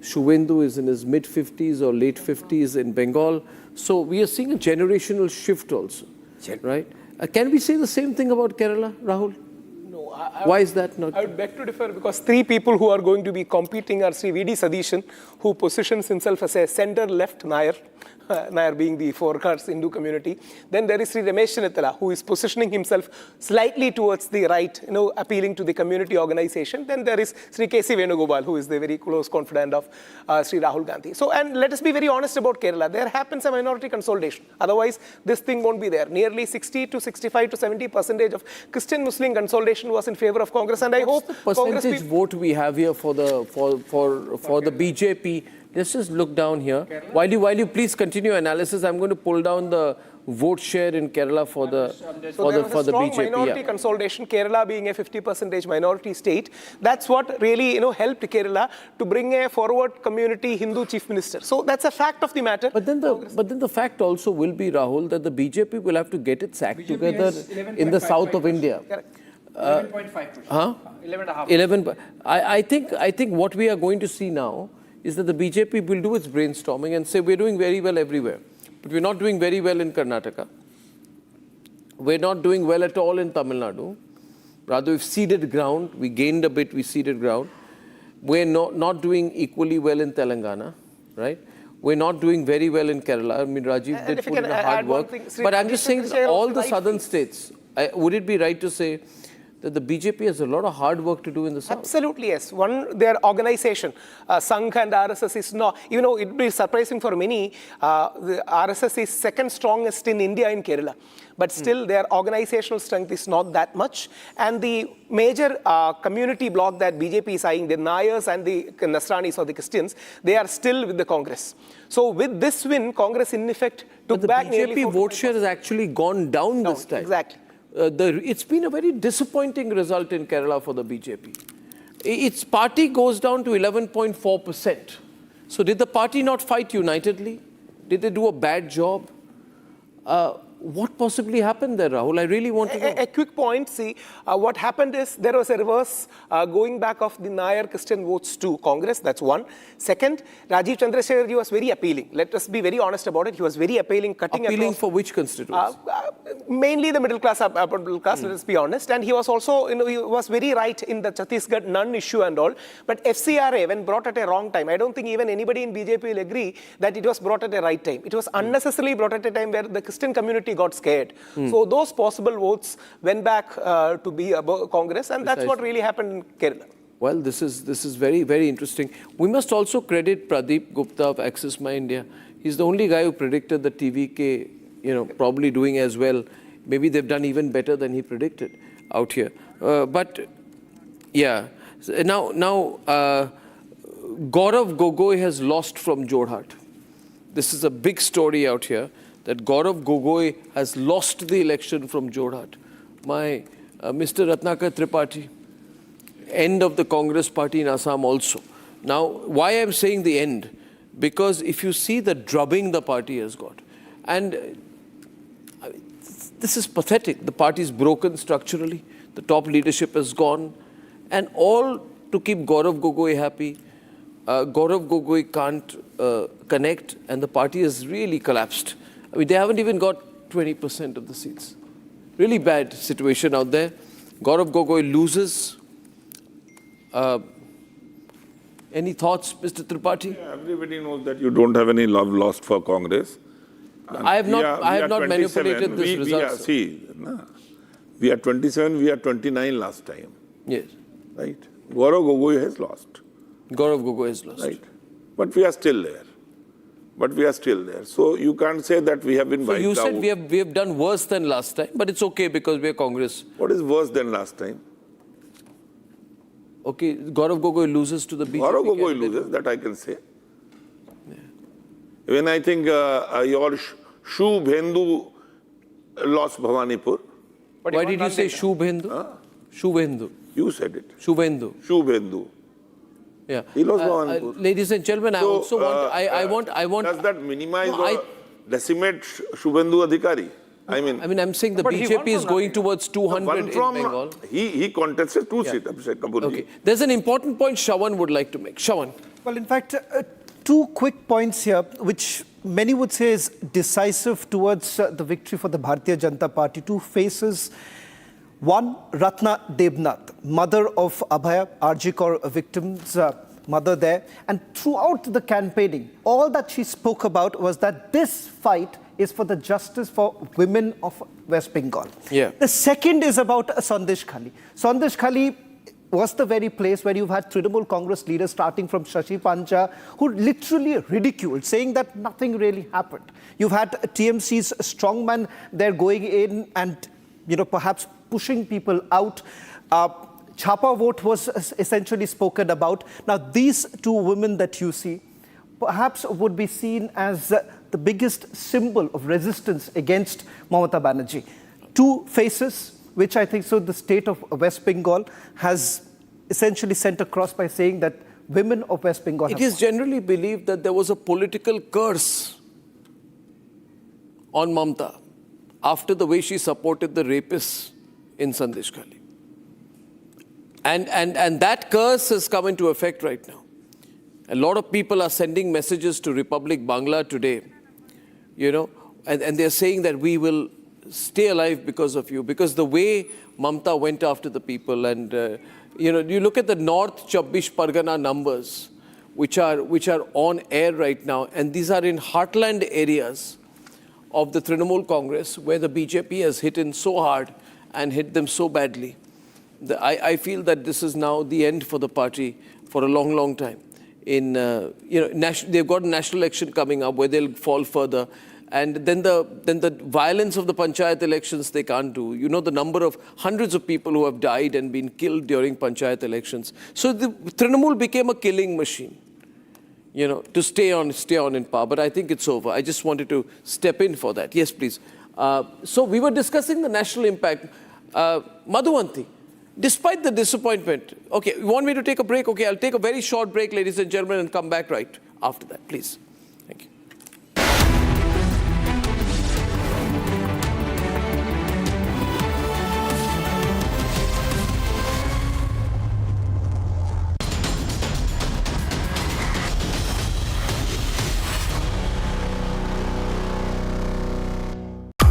Shuvendu is in his mid-50s or late 50s in Bengal. So we are seeing a generational shift also, right? Can we say the same thing about Kerala, Rahul? No. Why is that not? I would beg to differ because three people who are going to be competing are Sri V.D. Sadishan, who positions himself as a center-left Nair, Nair being the forecasts Hindu community. Then there is Sri Ramesh Chinnathila, who is positioning himself slightly towards the right, appealing to the community organization. Then there is Sri K.C. Venugopal, who is the very close confidant of Sri Rahul Gandhi. So, and let us be very honest about Kerala. There happens a minority consolidation. Otherwise, this thing won't be there. Nearly 60 to 65 to 70% of Christian-Muslim consolidation was in favor of Congress, and I hope percentage vote we have here for the BJP. Let's just look down here. While you please continue analysis, I'm going to pull down the vote share in Kerala for the strong BJP. Minority consolidation. Kerala being a 50% minority state, that's what really helped Kerala to bring a forward community Hindu chief minister. So that's a fact of the matter. But then the fact also will be, Rahul, that the BJP will have to get its act together in the south of India. 11.5%. Huh? 11.5%. 11. I think what we are going to see now is that the BJP will do its brainstorming and say we're doing very well everywhere, but we're not doing very well in Karnataka. We're not doing well at all in Tamil Nadu. Rather, we've ceded ground. We gained a bit. We ceded ground. We're not doing equally well in Telangana, right? We're not doing very well in Kerala. I mean, Rajiv did put in a hard work. But I'm just saying all the southern states, would it be right to say that the BJP has a lot of hard work to do in the south? Absolutely, yes. One, their organization, Sangh and RSS is not, it would be surprising for many, the RSS is second strongest in India in Kerala. But still, their organizational strength is not that much. And the major community bloc that BJP is eyeing, the Nayars and the Nasranis or the Christians, they are still with the Congress. So with this win, Congress in effect took back nearly... The BJP vote share has actually gone down this time. Exactly. It's been a very disappointing result in Kerala for the BJP. Its party goes down to 11.4%. So did the party not fight unitedly? Did they do a bad job? What possibly happened there, Rahul? I really want to know. A quick point, see, what happened is there was a reverse going back of the Nair Christian votes to Congress, that's one. Second, Rajiv Chandrasekharji was very appealing. Let us be very honest about it. He was very appealing, cutting appealing across, for which constituents? Mainly the middle class, upper middle class, let us be honest. And he was also, he was very right in the Chhattisgarh none issue and all. But FCRA, when brought at a wrong time, I don't think even anybody in BJP will agree that it was brought at a right time. It was unnecessarily brought at a time where the Christian community got scared. So those possible votes went back to be above Congress, and that's what really happened in Kerala. Well, this is very, very interesting. We must also credit Pradeep Gupta of Access My India. He's the only guy who predicted the TVK, probably doing as well. Maybe they've done even better than he predicted out here. But yeah, now Gaurav Gogoi has lost from Jorhat. This is a big story out here, that Gaurav Gogoi has lost the election from Jorhat. My Mr. Ratnakar Tripathi, end of the Congress party in Assam also. Now, why I'm saying the end? Because if you see the drubbing the party has got, and this is pathetic. The party is broken structurally. The top leadership has gone, and all to keep Gaurav Gogoi happy. Gaurav Gogoi can't connect, and the party has really collapsed. I mean, they haven't even got 20% of the seats. Really bad situation out there. Gaurav Gogoi loses. Any thoughts, Mr. Tripathi? Yeah, everybody knows that you don't have any love lost for Congress. I have not manipulated this result. We are 27, we are 29 last time. Yes. Right? Gaurav Gogoi has lost. Gaurav Gogoi has lost. Right. But we are still there. So you can't say that we have been wiped out. You said we have done worse than last time, but it's okay because we are Congress. What is worse than last time? Okay, Gaurav Gogoi loses to the BJP. Gaurav Gogoi loses, that I can say. Yeah. When I think your Shubhendu lost Bhawanipur. Why did you say Shubhendu? Huh? Shubhendu. You said it. Shubhendu. Yeah. He lost Bhawanipur. Ladies and gentlemen, I also want... I want. Does that minimize or decimate Shubhendu Adhikari? I'm saying the BJP is going towards 200 in Bengal. He contested two seats, Abhishek Kapoor. Okay. There's an important point Shravan would like to make. Shravan. Well, in fact, two quick points here, which many would say is decisive towards the victory for the Bharatiya Janata Party. Two faces. One, Ratna Debnath, mother of Abhaya, RG Kaur victims' mother there. And throughout the campaigning, all that she spoke about was that this fight is for the justice for women of West Bengal. Yeah. The second is about Sandesh Khali. Sandesh Khali was the very place where you've had Trinamool Congress leaders starting from Shashi Pancha who literally ridiculed, saying that nothing really happened. You've had TMC's strongman there going in and, perhaps pushing people out. Chapa vote was essentially spoken about. Now, these two women that you see perhaps would be seen as the biggest symbol of resistance against Mamata Banerjee. Two faces, which I think the state of West Bengal has essentially sent across by saying that women of West Bengal It is generally believed that there was a political curse on Mamata after the way she supported the rapists in Sandesh Khali. And that curse has come into effect right now. A lot of people are sending messages to Republic Bangla today, and they're saying that we will stay alive because of you, because the way Mamata went after the people. And, you look at the North Chabbish Pargana numbers, which are on air right now, and these are in heartland areas of the Trinamool Congress, where the BJP has hit in so hard and hit them so badly. I feel that this is now the end for the party for a long, long time. They've got a national election coming up where they'll fall further. And then the violence of the panchayat elections they can't do. The number of hundreds of people who have died and been killed during panchayat elections. So the Trinamool became a killing machine, to stay on in power. But I think it's over. I just wanted to step in for that. Yes, please. So we were discussing the national impact. Madhuvanti, despite the disappointment, okay, you want me to take a break? Okay, I'll take a very short break, ladies and gentlemen, and come back right after that, please. Thank you.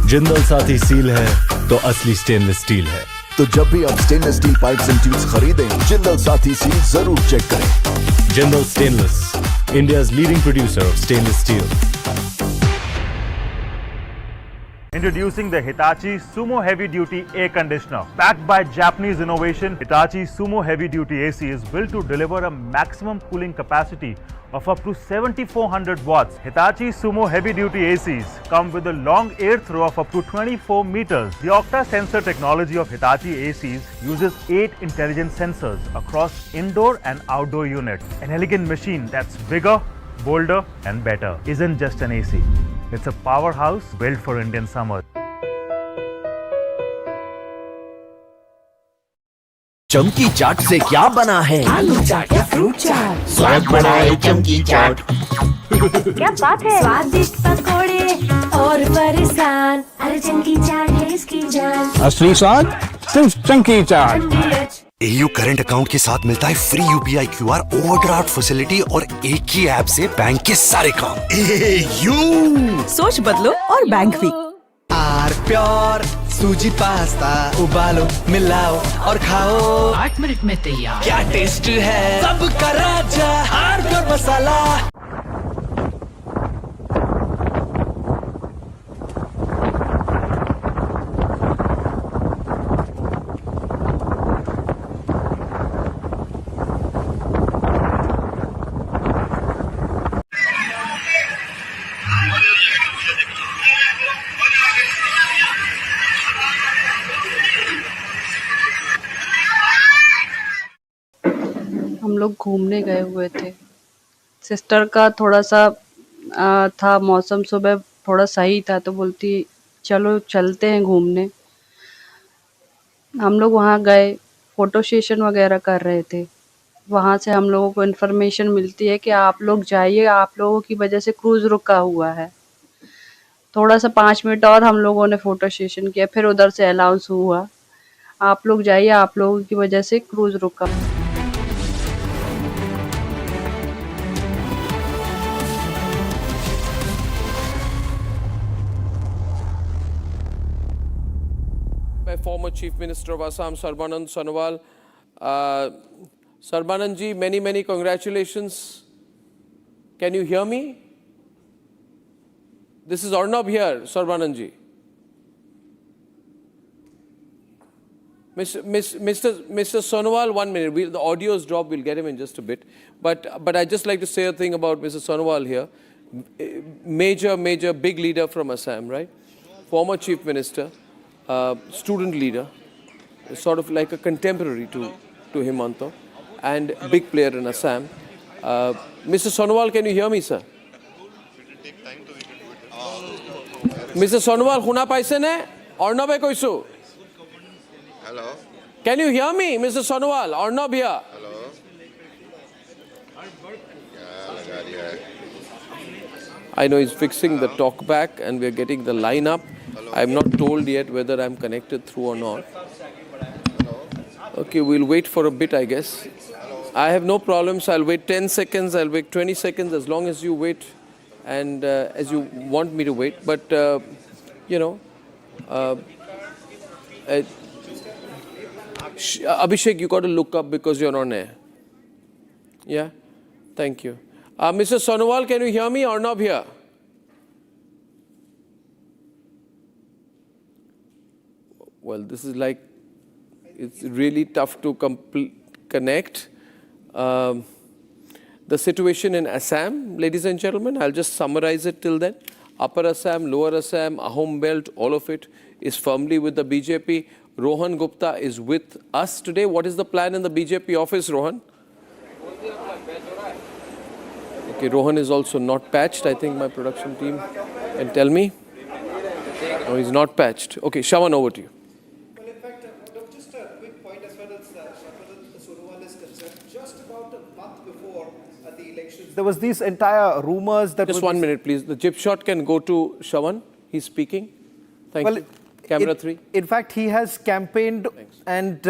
Jindal Saathi seal है तो असली stainless steel है। तो जब भी आप stainless steel pipes and tubes खरीदें, Jindal Saathi seal जरूर चेक करें। Jindal stainless, India's leading producer of stainless steel. Introducing the Hitachi Sumo Heavy Duty Air Conditioner. Backed by Japanese innovation, Hitachi Sumo Heavy Duty AC is built to deliver a maximum cooling capacity of up to 7400 watts. Hitachi Sumo Heavy Duty ACs come with a long air throw of up to 24 meters. The Octa sensor technology of Hitachi ACs uses 8 intelligent sensors across indoor and outdoor units. An elegant machine that's bigger, bolder and better. Isn't just an AC. It's a powerhouse built for Indian summer. चमकी चाट से क्या बना है? आलू चाट या fruit चाट? स्वाद बनाए चमकी चाट। क्या बात है? स्वादिष्ट पकोड़े और परेशान, अरे चमकी चाट है इसकी जान। असली स्वाद सिर्फ चमकी चाट। AU करंट अकाउंट के साथ मिलता है free UPI QR overdraft facility और एक ही ऐप से बैंक के सारे काम। AU सोच बदलो और बैंक भी। आर प्योर सूजी पास्ता उबालो मिलाओ और खाओ 8 मिनट में तैयार। क्या टेस्ट है सबका राजा आर प्योर मसाला। हम लोग घूमने गए हुए थे। सिस्टर का थोड़ा सा था मौसम, सुबह थोड़ा सही था तो बोलती चलो चलते हैं घूमने। हम लोग वहाँ गए, फ़ोटो सेशन वगैरह कर रहे थे। वहाँ से हम लोगों को इन्फॉर्मेशन मिलती है कि आप लोग जाइए, आप लोगों की वजह से क्रूज़ रुका हुआ है। थोड़ा सा 5 मिनट और हम लोगों ने फ़ोटो सेशन किया, फिर उधर से अनाउंस हुआ आप लोग जाइए, आप लोगों की वजह से क्रूज़ रुका। by former Chief Minister of Assam, Sarbanand Sonowal. Sarbanand ji, many, many congratulations. Can you hear me? This is Arnab here, Sarbanand ji. Mr. Sonowal, 1 minute. The audio's dropped. We'll get him in just a bit. But I'd just like to say a thing about Mr. Sonowal here. Major, big leader from Assam, right? Former Chief Minister, student leader, sort of like a contemporary to Himanta, and big player in Assam. Mr. Sonowal, can you hear me, sir? Mr. Sonowal, khuna paise ne? Arnab hai koisu? Hello. Can you hear me, Mr. Sonowal? Arnab here. Hello. I know he's fixing the talk back and we're getting the line up. I'm not told yet whether I'm connected through or not. Okay, we'll wait for a bit, I guess. I have no problems. I'll wait 10 seconds. I'll wait 20 seconds as long as you wait and as you want me to wait. But, you know, Abhishek, you got to look up because you're on air. Yeah? Thank you. Mr. Sonowal, can you hear me? Arnab here. Well, this is like, it's really tough to connect. The situation in Assam, ladies and gentlemen, I'll just summarize it till then. Upper Assam, Lower Assam, Ahom Belt, all of it is firmly with the BJP. Rohan Gupta is with us today. What is the plan in the BJP office, Rohan? Okay, Rohan is also not patched. I think my production team can tell me. No, he's not patched. Okay, Shawan, over to you. Well, in fact, just a quick point as far as Sonowal is concerned. Just about a month before the elections, there was these entire rumors that... Just 1 minute, please. The chip shot can go to Shawan. He's speaking. Thank you. Camera 3. In fact, he has campaigned and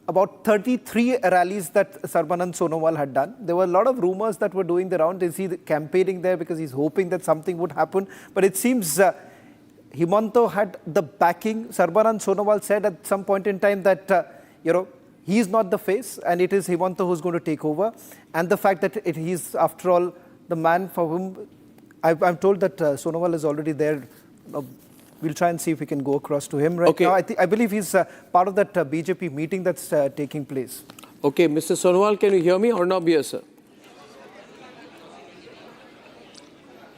about 33 rallies that Sarbanand Sonowal had done. There were a lot of rumors that were doing the round. Is he campaigning there because he's hoping that something would happen? But it seems Himanta had the backing. Sarbanand Sonowal said at some point in time that, you know, he's not the face and it is Himanta who's going to take over. And the fact that he's, after all, the man for whom I'm told that Sonowal is already there. We'll try and see if we can go across to him right now. I believe he's part of that BJP meeting that's taking place. Okay, Mr. Sonowal, can you hear me or not here, sir?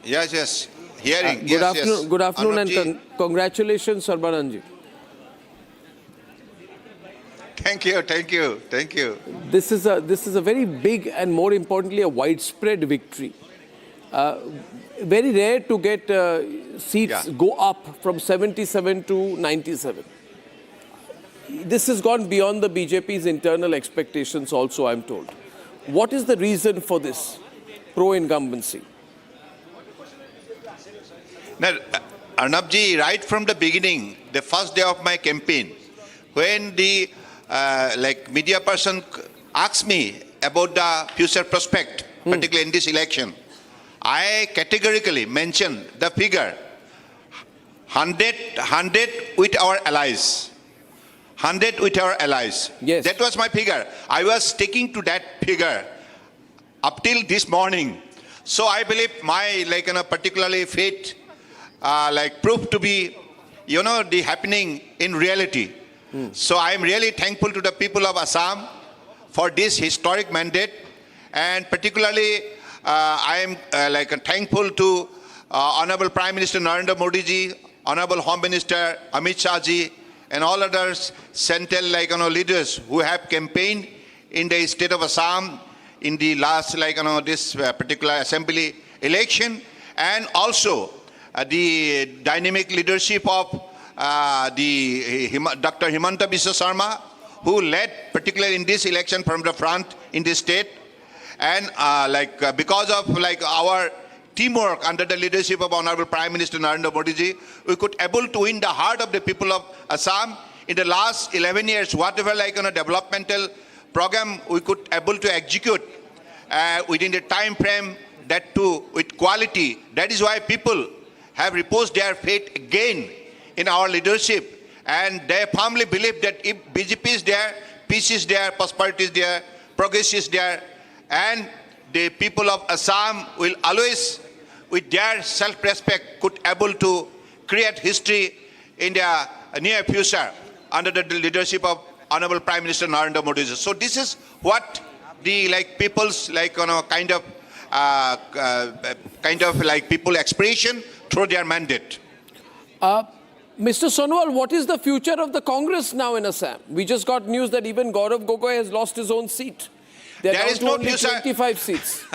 Yes. Hearing. Good afternoon and congratulations, Sarbanand ji. Thank you. This is a very big and more importantly a widespread victory. Very rare to get seats go up from 77 to 97. This has gone beyond the BJP's internal expectations also, I'm told. What is the reason for this pro-incumbency? Now, Arnabji, right from the beginning, the first day of my campaign, when the media person asked me about the future prospect, particularly in this election, I categorically mentioned the figure 100 with our allies. 100 with our allies. Yes. That was my figure. I was sticking to that figure up till this morning. So I believe my particularly fate proved to be, the happening in reality. So I am really thankful to the people of Assam for this historic mandate, and particularly I am thankful to Honorable Prime Minister Narendra Modi ji, Honorable Home Minister Amit Shah ji, and all others central leaders who have campaigned in the state of Assam in the last this particular assembly election, and also the dynamic leadership of Dr. Himanta Biswa Sarma, who led particularly in this election from the front in this state. And because of our teamwork under the leadership of Honorable Prime Minister Narendra Modi ji, we could able to win the heart of the people of Assam in the last 11 years. Whatever developmental program we could able to execute within the time frame, that too with quality. That is why people have reposed their faith again in our leadership. And they firmly believe that if BJP is there, peace is there, prosperity is there, progress is there, and the people of Assam will always, with their self-respect, could able to create history in their near future under the leadership of Honorable Prime Minister Narendra Modi. So this is what the people's kind of people expression through their mandate. Mr. Sonowal, what is the future of the Congress now in Assam? We just got news that even Gaurav Gogoi has lost his own seat. There is no future. 25 seats.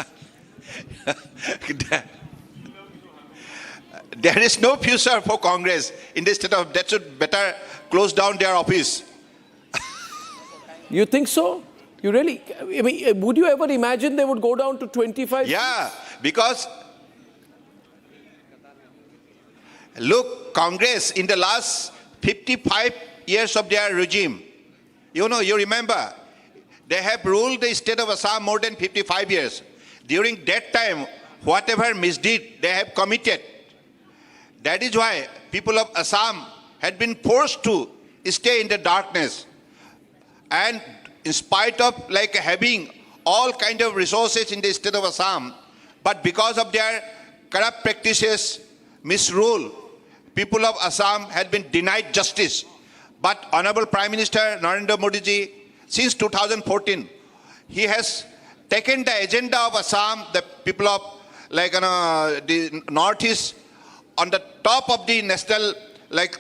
There is no future for Congress in this state of, that should better close down their office. You think so? You really, I mean, would you ever imagine they would go down to 25? Yeah, because look, Congress in the last 55 years of their regime, you remember, they have ruled the state of Assam more than 55 years. During that time, whatever misdeed they have committed, that is why people of Assam had been forced to stay in the darkness. And in spite of having all kind of resources in the state of Assam, but because of their corrupt practices, misrule, people of Assam had been denied justice. But Honorable Prime Minister Narendra Modi ji, since 2014, he has taken the agenda of Assam, the people of the Northeast, on the top of the national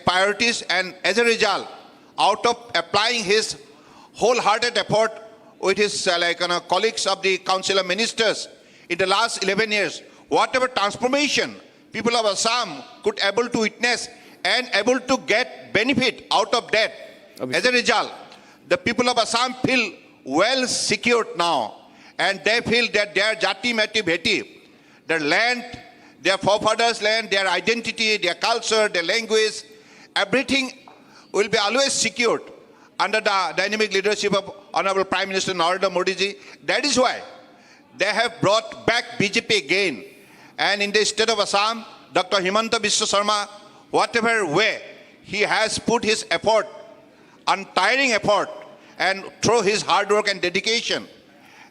priorities, and as a result, out of applying his wholehearted effort with his colleagues of the Council of Ministers in the last 11 years, whatever transformation people of Assam could able to witness and able to get benefit out of that. As a result, the people of Assam feel well secured now, and they feel that their jati mati bheti, their land, their forefathers' land, their identity, their culture, their language, everything will be always secured under the dynamic leadership of Honorable Prime Minister Narendra Modi ji. That is why they have brought back BJP again. And in the state of Assam, Dr. Himanta Biswa Sarma, whatever way he has put his effort, untiring effort, and through his hard work and dedication.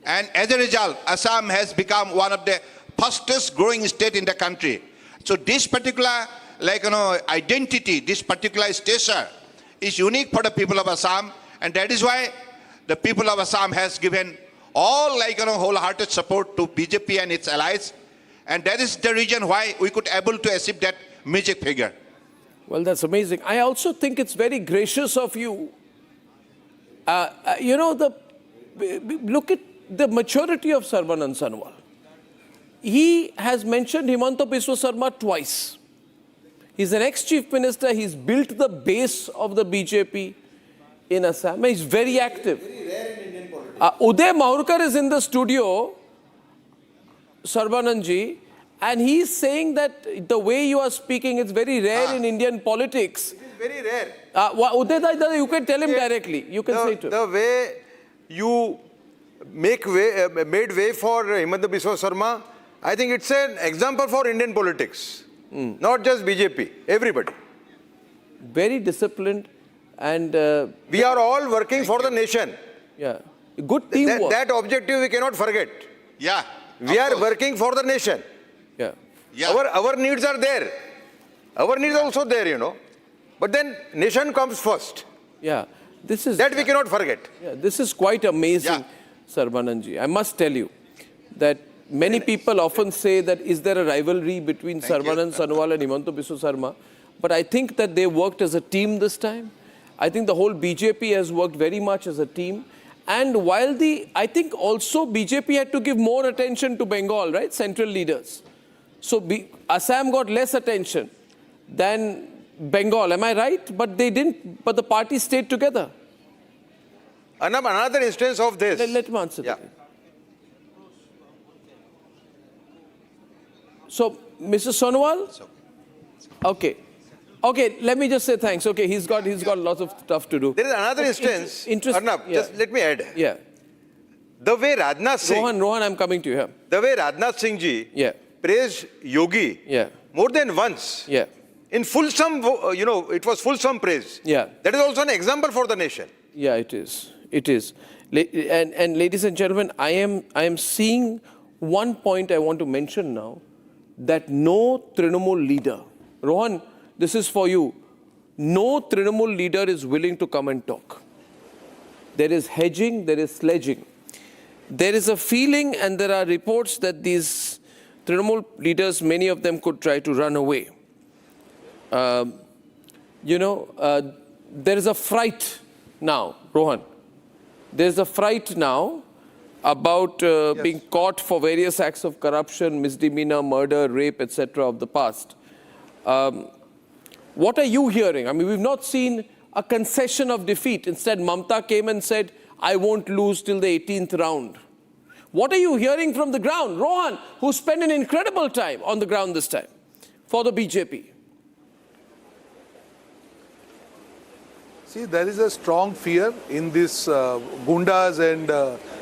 And as a result, Assam has become one of the fastest growing state in the country. So this particular identity, this particular stature is unique for the people of Assam, and that is why the people of Assam has given all wholehearted support to BJP and its allies, and that is the reason why we could able to achieve that magic figure. Well, that's amazing. I also think it's very gracious of you. Look at the maturity of Sarvanand Sonowal. He has mentioned Himanta Biswa Sarma twice. He's an ex-chief minister. He's built the base of the BJP in Assam. He's very active. Uday Mahurkar is in the studio, Sarvanandji, and he's saying that the way you are speaking is very rare in Indian politics. It is very rare. Uday, you can tell him directly. You can say to him. The way you made way for Himanta Biswa Sarma, I think it's an example for Indian politics. Not just BJP, everybody. Very disciplined, and we are all working for the nation. Yeah, good teamwork. That objective we cannot forget. Yeah, we are working for the nation. Yeah, our needs are there. Our needs are also there, But then nation comes first. Yeah, this is that we cannot forget. Yeah, this is quite amazing, Sarvanandji. I must tell you that many people often say that is there a rivalry between Sarvanand Sonowal and Himanta Biswa Sarma? But I think that they worked as a team this time. I think the whole BJP has worked very much as a team. And while I think also BJP had to give more attention to Bengal, right? Central leaders. So Assam got less attention than Bengal. Am I right? But they didn't. But the party stayed together. Arnab, another instance of this. Let me answer that. So, Mr. Sonowal? Okay. Okay, let me just say thanks. Okay, he's got lots of stuff to do. There is another instance. Arnab, just let me add. Yeah. The way Rajnath Singh... Rohan, I'm coming to you here. The way Rajnath Singh ji praised Yogi more than once in fulsome, it was fulsome praise. Yeah. That is also an example for the nation. Yeah, it is. It is. And ladies and gentlemen, I am seeing one point I want to mention now, that no Trinamool leader, Rohan, this is for you, no Trinamool leader is willing to come and talk. There is hedging, there is sledging. There is a feeling, and there are reports that these Trinamool leaders, many of them could try to run away. There is a fright now, Rohan. There is a fright now about being caught for various acts of corruption, misdemeanor, murder, rape, etc. of the past. What are you hearing? I mean, we've not seen a concession of defeat. Instead, Mamata came and said, I won't lose till the 18th round. What are you hearing from the ground? Rohan, who spent an incredible time on the ground this time for the BJP. See, there is a strong fear in these gundas and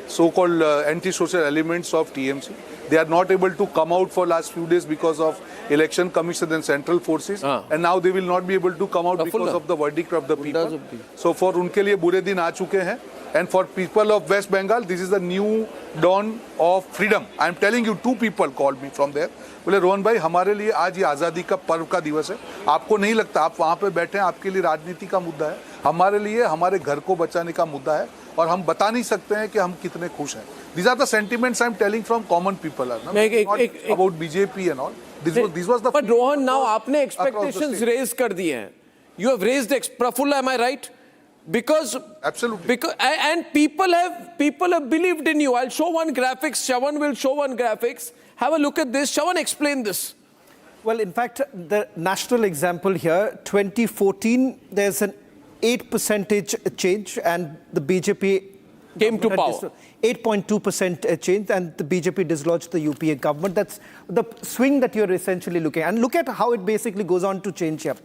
so-called anti-social elements of TMC. They are not able to come out for last few days because of election commission and central forces, and now they will not be able to come out because of the verdict of the people. So for उनके लिए बुरे दिन आ चुके हैं, and for people of West Bengal, this is the new dawn of freedom. I am telling you, 2 people called me from there. बोले रोहन भाई, हमारे लिए आज ये आज़ादी का पर्व का दिवस है. आपको नहीं लगता, आप वहाँ पे बैठे हैं, आपके लिए राजनीति का मुद्दा है. हमारे लिए हमारे घर को बचाने का मुद्दा है, और हम बता नहीं सकते हैं कि हम कितने खुश हैं. These are the sentiments I am telling from common people, not about BJP and all. This was the. But Rohan, now आपने expectations raise कर दिए हैं. You have raised Prafulla, am I right? Because absolutely. Because and people have believed in you. I'll show one graphics. Shravan will show one graphics. Have a look at this. Shravan, explain this. Well, in fact, the national example here, 2014, there's an 8% change, and the BJP came to power. 8.2% change, and the BJP dislodged the UPA government. That's the swing that you're essentially looking at. And look at how it basically goes on to change here.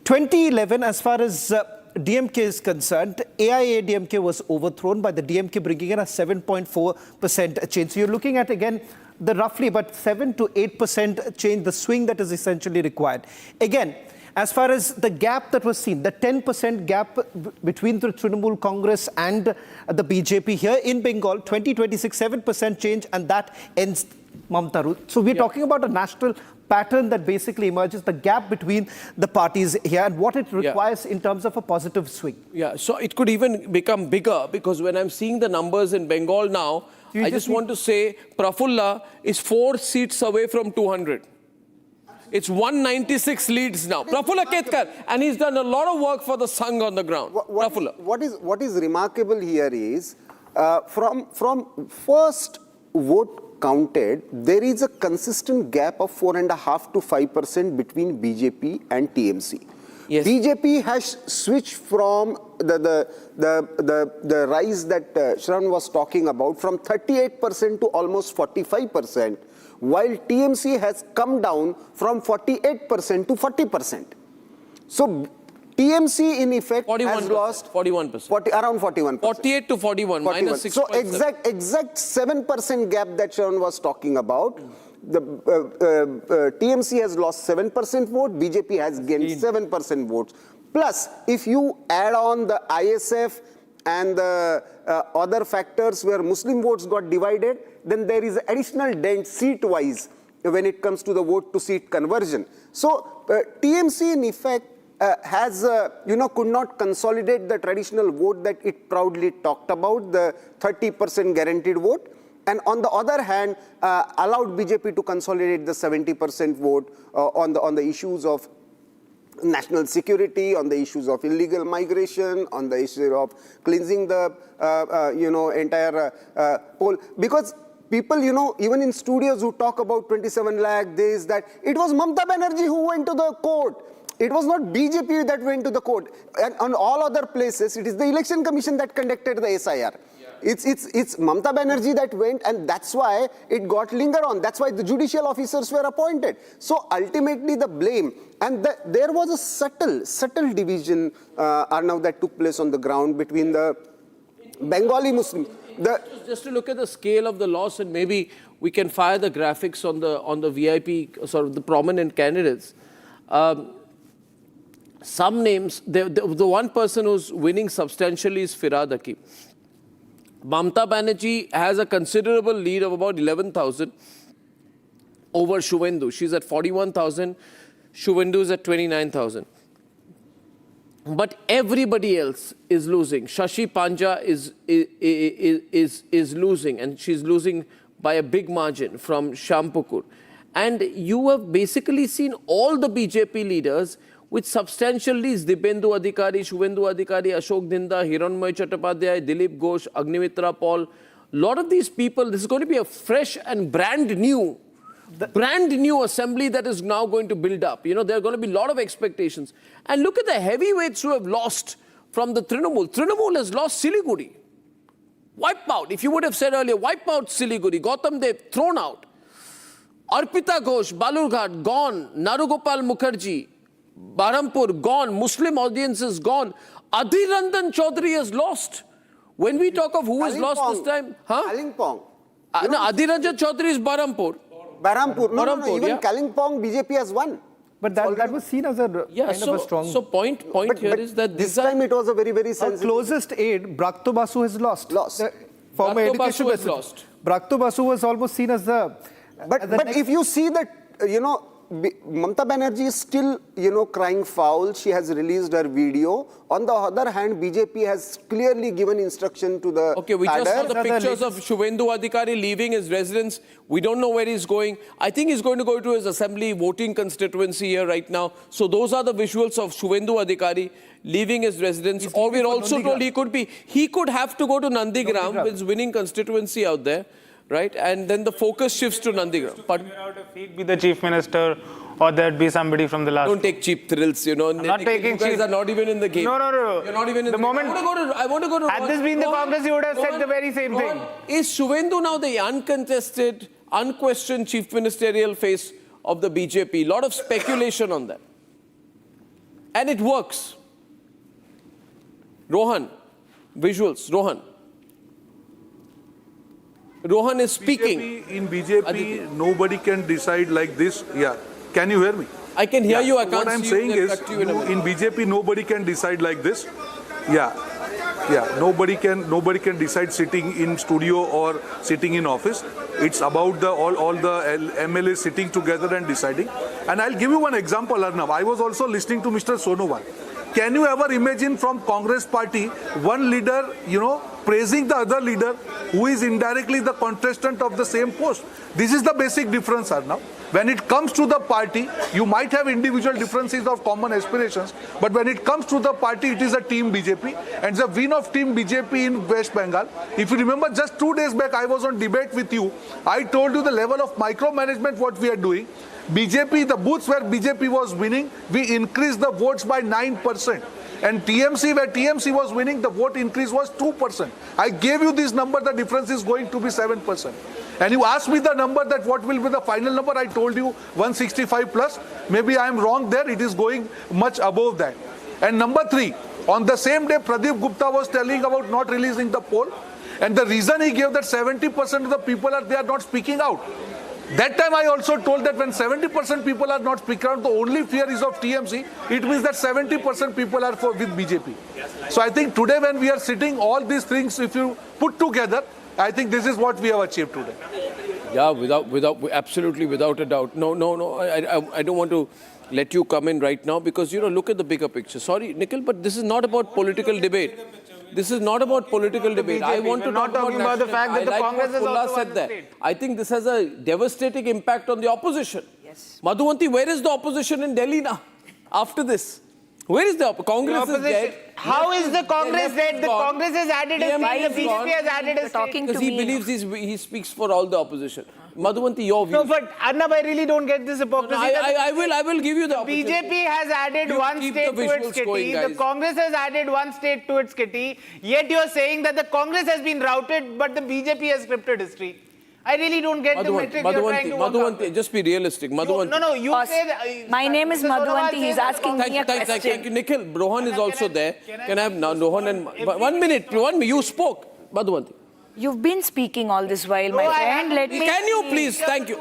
2011, as far as DMK is concerned, AIADMK was overthrown by the DMK, bringing in a 7.4% change. So you're looking at, again, the roughly about 7 to 8% change, the swing that is essentially required. Again, as far as the gap that was seen, the 10% gap between the Trinamool Congress and the BJP here in Bengal, 2026, 7% change, and that ends Mamata rule. So we're talking about a national pattern that basically emerges, the gap between the parties here and what it requires in terms of a positive swing. Yeah, so it could even become bigger, because when I'm seeing the numbers in Bengal now, I just want to say Prafulla is 4 seats away from 200. It's 196 leads now. Prafulla Ketkar, and he's done a lot of work for the Sangh on the ground. Prafulla. What is remarkable here is, from first vote counted, there is a consistent gap of 4.5 to 5% between BJP and TMC. Yes. BJP has switched from the rise that Shravan was talking about, from 38% to almost 45%, while TMC has come down from 48% to 40%. So TMC in effect has lost 41%. Around 41%. 48 to 41, minus 6%. So exact 7% gap that Shravan was talking about. The TMC has lost 7% vote, BJP has gained 7% votes. Plus, if you add on the ISF and the other factors where Muslim votes got divided, then there is additional dent seat-wise when it comes to the vote-to-seat conversion. So TMC in effect has, could not consolidate the traditional vote that it proudly talked about, the 30% guaranteed vote. And on the other hand, allowed BJP to consolidate the 70% vote on the issues of national security, on the issues of illegal migration, on the issue of cleansing the, entire poll. Because people, even in studios who talk about 27 lakh, this, that, it was Mamata Banerjee who went to the court. It was not BJP that went to the court. And on all other places, it is the election commission that conducted the SIR. It's Mamata Banerjee that went, and that's why it got linger on. That's why the judicial officers were appointed. So ultimately the blame, and there was a subtle division, Arnab, that took place on the ground between the Bengali Muslims. Just to look at the scale of the loss, and maybe we can fire the graphics on the VIP, sort of the prominent candidates. some names, the one person who's winning substantially is Firadaki. Mamata Banerjee has a considerable lead of about 11,000 over Shuvendu. She's at 41,000. Shuvendu is at 29,000. But everybody else is losing. Shashi Panja is losing, and she's losing by a big margin from Shampukur. And you have basically seen all the BJP leaders with substantial leads. Dibyendu Adhikari, Shuvendu Adhikari, Ashok Dinda, Hiranmoy Chattopadhyay, Dilip Ghosh, Agnimitra Paul. A lot of these people, this is going to be a fresh and brand new assembly that is now going to build up. You know, there are going to be a lot of expectations. And look at the heavyweights who have lost from the Trinamool. Trinamool has lost Siliguri. Wipe out. If you would have said earlier, wipe out Siliguri. Gautam Dev, thrown out. Arpita Ghosh, Balurghat, gone. Narugopal Mukherjee, Barampur, gone. Muslim audiences, gone. Adhir Ranjan Chaudhary has lost. When we talk of who has lost this time, Kalimpong. No, Adhir Ranjan Chaudhary is Barampur. No, even Kalimpong, BJP has won. But that was seen as a kind of a strong... So point here is that this time it was a very, very sensitive... Our closest aide, Brakto Basu, has lost. Former Brakto education Basu has minister. lost. Brakto Basu was almost seen as the... But if you see that, you know, Mamata Banerjee is still, you know, crying foul. She has released her video. On the other hand, BJP has clearly given instruction to the Okay, we just saw the pictures of Shuvendu Adhikari leaving his residence. We don't know where he's going. I think he's going to go to his assembly voting constituency here right now. So those are the visuals of Shuvendu Adhikari leaving his residence. Or we're also told he could have to go to Nandigram, with his winning constituency out there. Right, and then the focus shifts to Nandigram. But be the chief minister, or there'd be somebody from the last. Don't take cheap thrills, you know. I'm not taking you guys are not even in the game. No. You're not even in the moment. I want to go to. Had this been the Congress, you would have said the very same thing. Is Shuvendu now the uncontested, unquestioned chief ministerial face of the BJP? A lot of speculation on that, and it works. Rohan, visuals. Rohan is speaking. In BJP, nobody can decide like this. Yeah. Can you hear me? I can hear you. I can't What I'm see saying you. is, in BJP, nobody can decide like this. Yeah. Nobody can decide sitting in studio or sitting in office. It's about all the MLAs sitting together and deciding. And I'll give you one example, Arnab. I was also listening to Mr. Sonowal. Can you ever imagine from Congress party, one leader, you know, praising the other leader who is indirectly the contestant of the same post? This is the basic difference, Arnab. When it comes to the party, you might have individual differences of common aspirations, but when it comes to the party, it is a team BJP, and the win of team BJP in West Bengal. If you remember, just 2 days back, I was on debate with you. I told you the level of micromanagement what we are doing. BJP, the booths where BJP was winning, we increased the votes by 9%. And TMC, where TMC was winning, the vote increase was 2%. I gave you this number, the difference is going to be 7%. And you asked me the number, that what will be the final number, I told you 165 plus. Maybe I am wrong there, it is going much above that. And number 3, on the same day, Pradeep Gupta was telling about not releasing the poll. And the reason he gave that 70% of the people they are not speaking out. That time I also told that when 70% people are not speaking out, the only fear is of TMC. It means that 70% people are with BJP. So I think today when we are sitting, all these things, if you put together, I think this is what we have achieved today. Yeah, absolutely, without a doubt. No, I don't want to let you come in right now because, you know, look at the bigger picture. Sorry, Nikhil, but this is not about political debate. This is not about political debate. I want to talk about the fact that the Congress has also said that. I think this has a devastating impact on the opposition. Yes. Madhuvanti, where is the opposition in Delhi now? After this, where is the Congress? Is dead. How is the Congress dead? The Congress has added a state. The BJP has added a state. Because he believes he speaks for all the opposition. Madhuvanti, your view. No, but Arnab, I really don't get this hypocrisy. I will give you the opportunity. BJP has added one state to its kitty. The Congress has added one state to its kitty. Yet you are saying that the Congress has been routed, but the BJP has scripted history. I really don't get the metric you're trying to work out. Just be realistic. Madhuvanti. You say that... My name is Madhuvanti. He's asking me a question. Thank you. Nikhil, Rohan is also there. Can I have Rohan and... 1 minute. You spoke. Madhuvanti. You've been speaking all this while, my friend. Let me. Can you please? Thank you.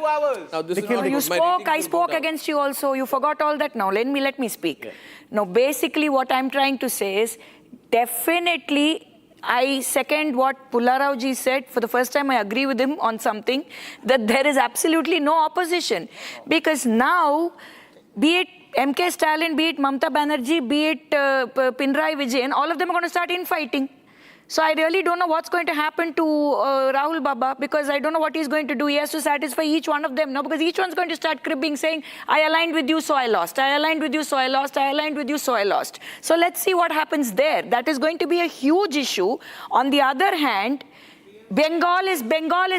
Now, this is not You good. My spoke. ratings I will spoke go down. against you also. You forgot all that. Now let me speak. Now, basically, what I'm trying to say is, definitely, I second what Pullarao ji said. For the first time, I agree with him on something, that there is absolutely no opposition, because now, be it MK Stalin, be it Mamata Banerjee, be it Pinarayi Vijayan, all of them are going to start infighting. So I really don't know what's going to happen to Rahul Baba, because I don't know what he's going to do. He has to satisfy each one of them now, because each one's going to start cribbing, saying, I aligned with you, so I lost. I aligned with you, so I lost. I aligned with you, so I lost. So let's see what happens there. That is going to be a huge issue. On the other hand, Bengal is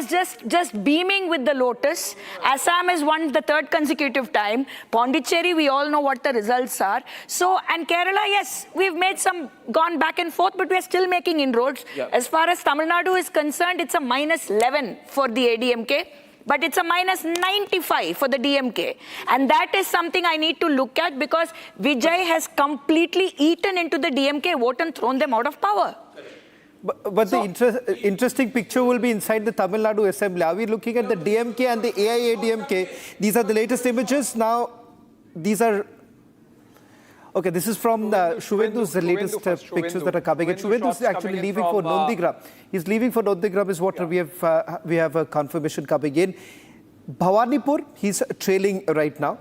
just beaming with the lotus. Assam has won the third consecutive time. Pondicherry, we all know what the results are. So, and Kerala, yes, we've made some, gone back and forth, but we're still making inroads. Yeah. As far as Tamil Nadu is concerned, it's a -11 for the AIADMK. But it's a -95 for the DMK. And that is something I need to look at, because Vijay has completely eaten into the DMK vote and thrown them out of power. But the interesting picture will be inside the Tamil Nadu Assembly. Are we looking at the DMK and the AIADMK? These are the latest images. Now, these are... Okay, this is from the Shuvendu's latest pictures that are coming. And Shuvendu is actually leaving for Nondigram. He's leaving for Nondigram is what we have a confirmation coming in. Bhawanipur, he's trailing right now.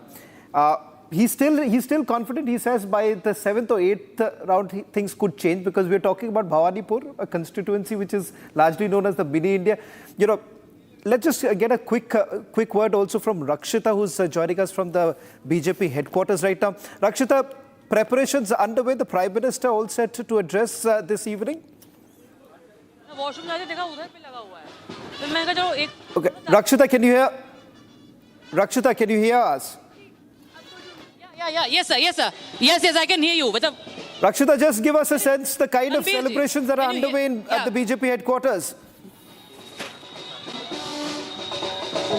He's still confident. He says by the 7th or 8th round, things could change, because we're talking about Bhawanipur, a constituency which is largely known as the mini India. You know, let's just get a quick word also from Rakshita, who's joining us from the BJP headquarters right now. Rakshita, preparations underway. The Prime Minister all set to address this evening. Okay, Rakshita, can you hear? Rakshita, can you hear us? Yeah, yes, sir, yes, sir. Yes, I can hear you. Rakshita, just give us a sense, the kind of celebrations that are underway at the BJP headquarters.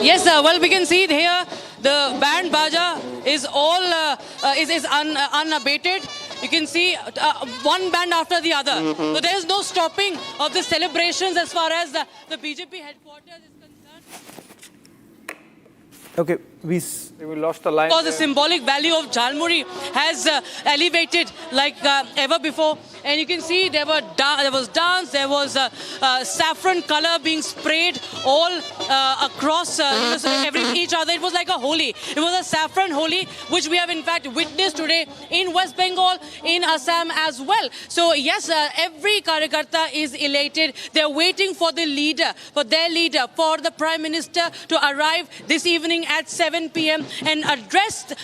Yes, sir. Well, we can see it here. The band baja is all unabated. You can see one band after the other. So there is no stopping of the celebrations as far as the BJP headquarters is concerned. Okay, we lost the line. Because the symbolic value of Jhalmuri has elevated like ever before. And you can see there was dance, there was saffron color being sprayed all across each other. It was like a Holi. It was a saffron Holi, which we have in fact witnessed today in West Bengal, in Assam as well. So yes, every Karyakarta is elated. They're waiting for the leader, for their leader, for the Prime Minister to arrive this evening at 7 p.m. and address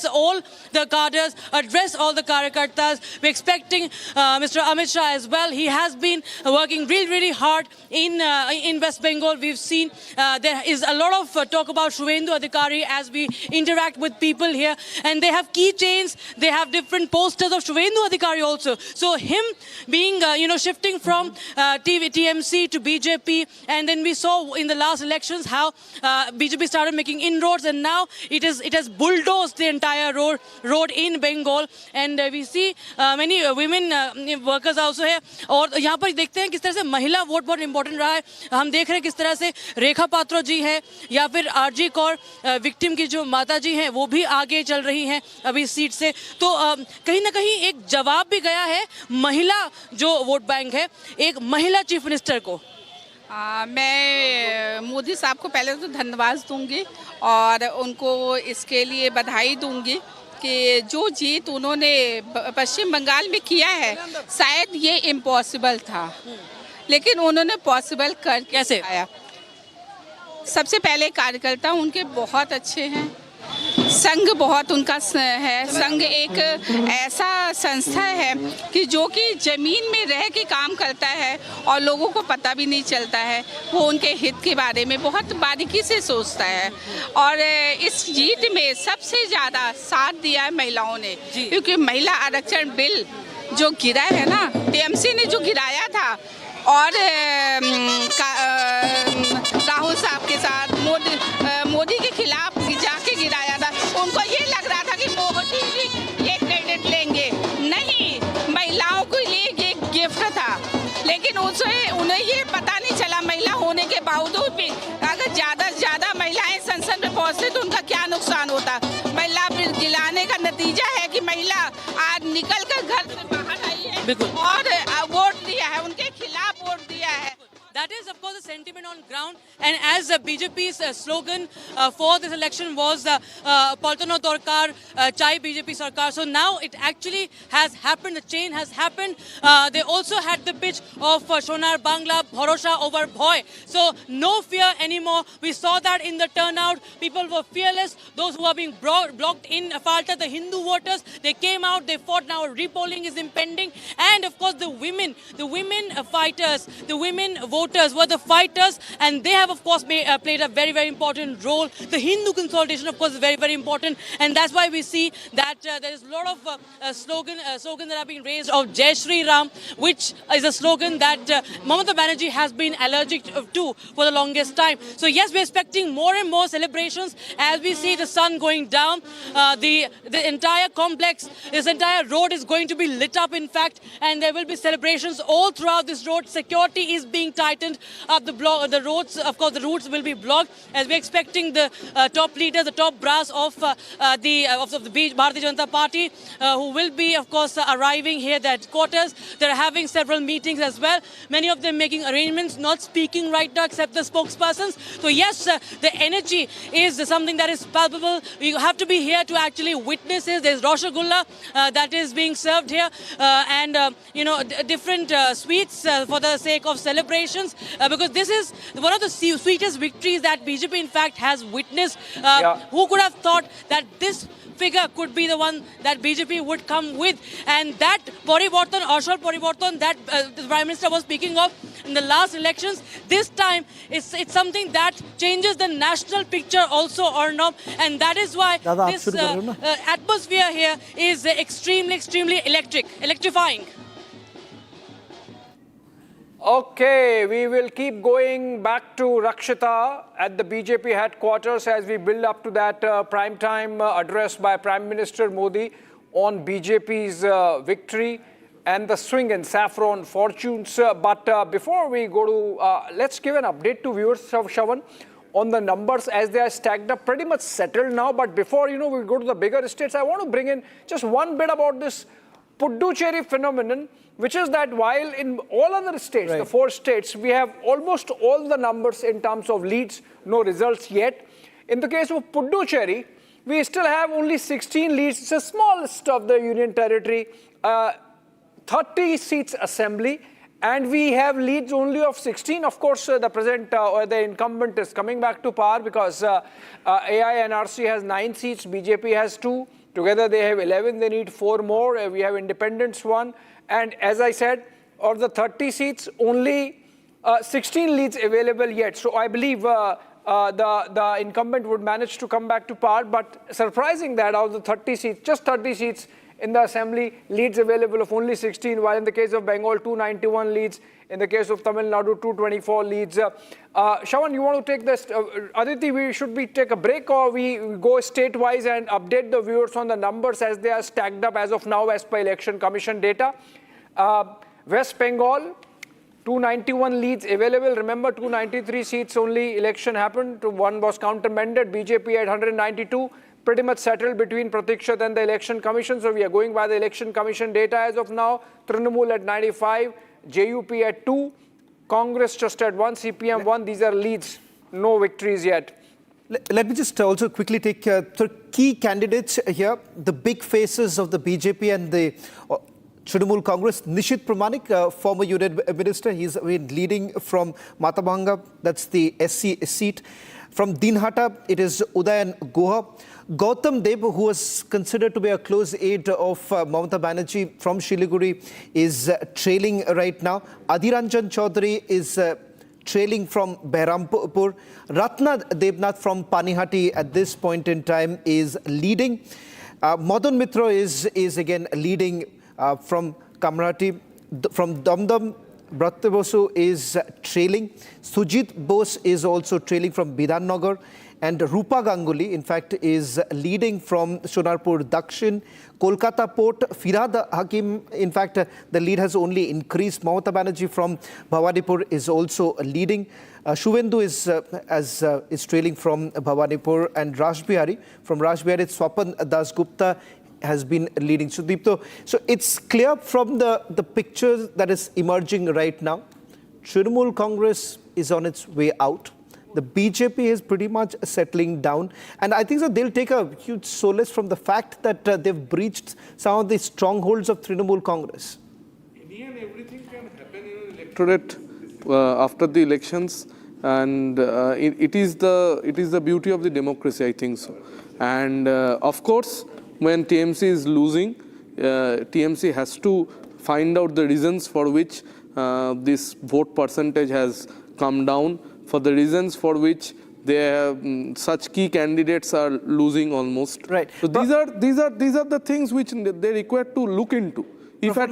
all the cadres, address all the Karyakartas. We're expecting Mr. Amit Shah as well. He has been working really hard in West Bengal. We've seen there is a lot of talk about Shuvendu Adhikari as we interact with people here, and they have keychains, they have different posters of Shuvendu Adhikari also. So him being shifting from TMC to BJP, and then we saw in the last elections how BJP started making inroads, and now it has bulldozed the entire road in Bengal, and we see many women workers also here. और यहाँ पर देखते हैं किस तरह से महिला vote बहुत इंपॉर्टेंट रहा है. हम देख रहे हैं किस तरह से रेखा पात्रो जी है या फिर आरजी कौर विक्टिम की जो माता जी हैं वो भी आगे चल रही हैं अभी सीट से. तो कहीं ना कहीं एक जवाब भी गया है महिला जो वोट बैंक है एक महिला चीफ मिनिस्टर को. मैं मोदी साहब को पहले तो धन्यवाद दूंगी और उनको इसके लिए बधाई दूंगी कि जो जीत उन्होंने पश्चिम बंगाल में किया है शायद ये इम्पॉसिबल था, लेकिन उन्होंने पॉसिबल कर कैसे आया. सबसे पहले कार्यकर्ता उनके बहुत अच्छे हैं, संघ बहुत उनका है. संघ एक ऐसा संस्था है कि जो कि जमीन में रह के काम करता है और लोगों को पता भी नहीं चलता है. वो उनके हित के बारे में बहुत बारीकी से सोचता है और इस जीत में सबसे ज़्यादा साथ दिया है महिलाओं ने, क्योंकि महिला आरक्षण बिल जो गिरा है ना, टीएमसी ने जो गिराया था और राहुल साहब के साथ मोदी के खिलाफ जाके गिराया था. उनको ये लग रहा था कि मोदी जी ये क्रेडिट लेंगे, नहीं, महिलाओं के लिए ये गिफ्ट था, लेकिन उन्हें ये पता नहीं चला महिला होने के बावजूद भी अगर ज़्यादा से ज़्यादा महिलाएं संसद में पहुंचती तो उनका क्या नुकसान होता। महिला बिल गिलाने का नतीजा है कि महिला आज निकल कर घर से बाहर आई है और वोट दिया है, उनके खिलाफ वोट दिया है। That is, of course, the sentiment on ground. And as BJP's slogan for this election was Paltano Torkar, Chai BJP Sarkar. So now it actually has happened. The chain has happened. They also had the pitch of Shonar Bangla, Bharosha over Bhoy. So no fear anymore. We saw that in the turnout. People were fearless. Those who are being blocked in Falta, the Hindu voters, they came out, they fought. Now repolling is impending. And of course, the women fighters, the women voters were the fighters, and they have, of course, played a very, very important role. The Hindu consolidation, of course, is very, very important, and that's why we see that there is a lot of slogans that are being raised of Jai Shri Ram, which is a slogan that Mamata Banerjee has been allergic to for the longest time. So yes, we're expecting more and more celebrations as we see the sun going down. The entire complex, this entire road is going to be lit up, in fact, and there will be celebrations all throughout this road. Security is being tightened up the roads. Of course, the routes will be blocked as we're expecting the top leaders, the top brass of the Bharatiya Janata Party, who will be, of course, arriving here at headquarters. They're having several meetings as well. Many of them making arrangements, not speaking right now except the spokespersons. So yes, the energy is something that is palpable. You have to be here to actually witness it. There's Rasgulla that is being served here, and different sweets for the sake of celebrations. Because this is one of the sweetest victories that BJP in fact has witnessed. Who could have thought that this figure could be the one that BJP would come with, and that Parivartan, Ashal Parivartan that the Prime Minister was speaking of in the last elections, this time it's something that changes the national picture also, Arnab, and that is why this atmosphere here is extremely electrifying. Okay, we will keep going back to Rakshita at the BJP headquarters as we build up to that prime time address by Prime Minister Modi on BJP's victory and the swing in Saffron fortunes. But before we go to, let's give an update to viewers, Shavan, on the numbers as they are stacked up, pretty much settled now. But before, we go to the bigger states, I want to bring in just one bit about this Puducherry phenomenon, which is that while in all other states, the 4 states, we have almost all the numbers in terms of leads, no results yet. In the case of Puducherry, we still have only 16 leads. It's the smallest of the union territory, 30 seats assembly, and we have leads only of 16. Of course, the present or the incumbent is coming back to power because AINRC has 9 seats, BJP has 2. Together they have 11, they need 4 more. We have independents 1. And as I said, of the 30 seats, only 16 leads available yet. So I believe the incumbent would manage to come back to power. But surprising that out of the 30 seats, just 30 seats in the assembly, leads available of only 16, while in the case of Bengal, 291 leads. In the case of Tamil Nadu, 224 leads. Shawan, you want to take this? Aditi, should we take a break or we go state-wise and update the viewers on the numbers as they are stacked up as of now as per Election Commission data? West Bengal, 291 leads available. Remember, 293 seats only election happened. 1 was countermanded. BJP at 192. Pretty much settled between Pratikshat and the Election Commission. So we are going by the Election Commission data as of now. Trinamool at 95. JUP at 2, Congress just at 1, CPM 1. These are leads, no victories yet. Let me just also quickly take the key candidates here, the big faces of the BJP and the Trinamool Congress. Nishit Pramanik, former Union Minister, he's been leading from Matabhanga, that's the SC seat. From Dinhata, it is Udayan Guha. Gautam Deb, who was considered to be a close aide of Mamata Banerjee from Shiliguri, is trailing right now. Adhiranjan Chaudhary is trailing from Behrampur. Ratna Debnath from Panihati at this point in time is leading. Madan Mitra is again leading from Kamrati. From Damdam, Bratya Basu is trailing. Sujit Bose is also trailing from Bidhannagar. And Rupa Ganguly, in fact, is leading from Sonarpur Dakshin. Kolkata Port, Firhad Hakim, in fact, the lead has only increased. Mamata Banerjee from Bhawanipur is also leading. Shuvendu is trailing from Bhawanipur, and Rajbihari from Rajbihari, Swapan Dasgupta has been leading. So, Deepto, so it's clear from the picture that is emerging right now. Trinamool Congress is on its way out. The BJP is pretty much settling down. And I think so they'll take a huge solace from the fact that they've breached some of the strongholds of Trinamool Congress. Everything can happen in an electorate after the elections. And it is the beauty of the democracy, I think so. And of course, when TMC is losing, TMC has to find out the reasons for which this vote percentage has come down, for the reasons for which such key candidates are losing almost. Right. So these are the things which they require to look into. If at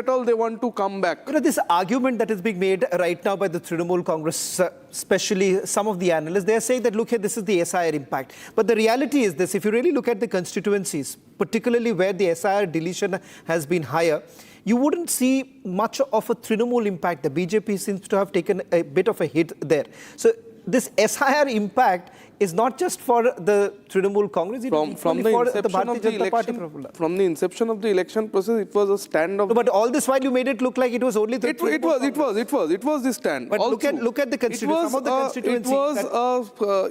all they want to come back. You know, this argument that is being made right now by the Trinamool Congress, especially some of the analysts, they are saying that, look here, this is the SIR impact. But the reality is this, if you really look at the constituencies, particularly where the SIR deletion has been higher, you wouldn't see much of a Trinamool impact. The BJP seems to have taken a bit of a hit there. So this SIR impact is not just for the Trinamool Congress, it is from the for inception the Bharatiya of the Janata Party. election, from the inception of the election process, it was a stand of. No, but all this while you made it look like it was only the. It was the stand. But look at the constituency.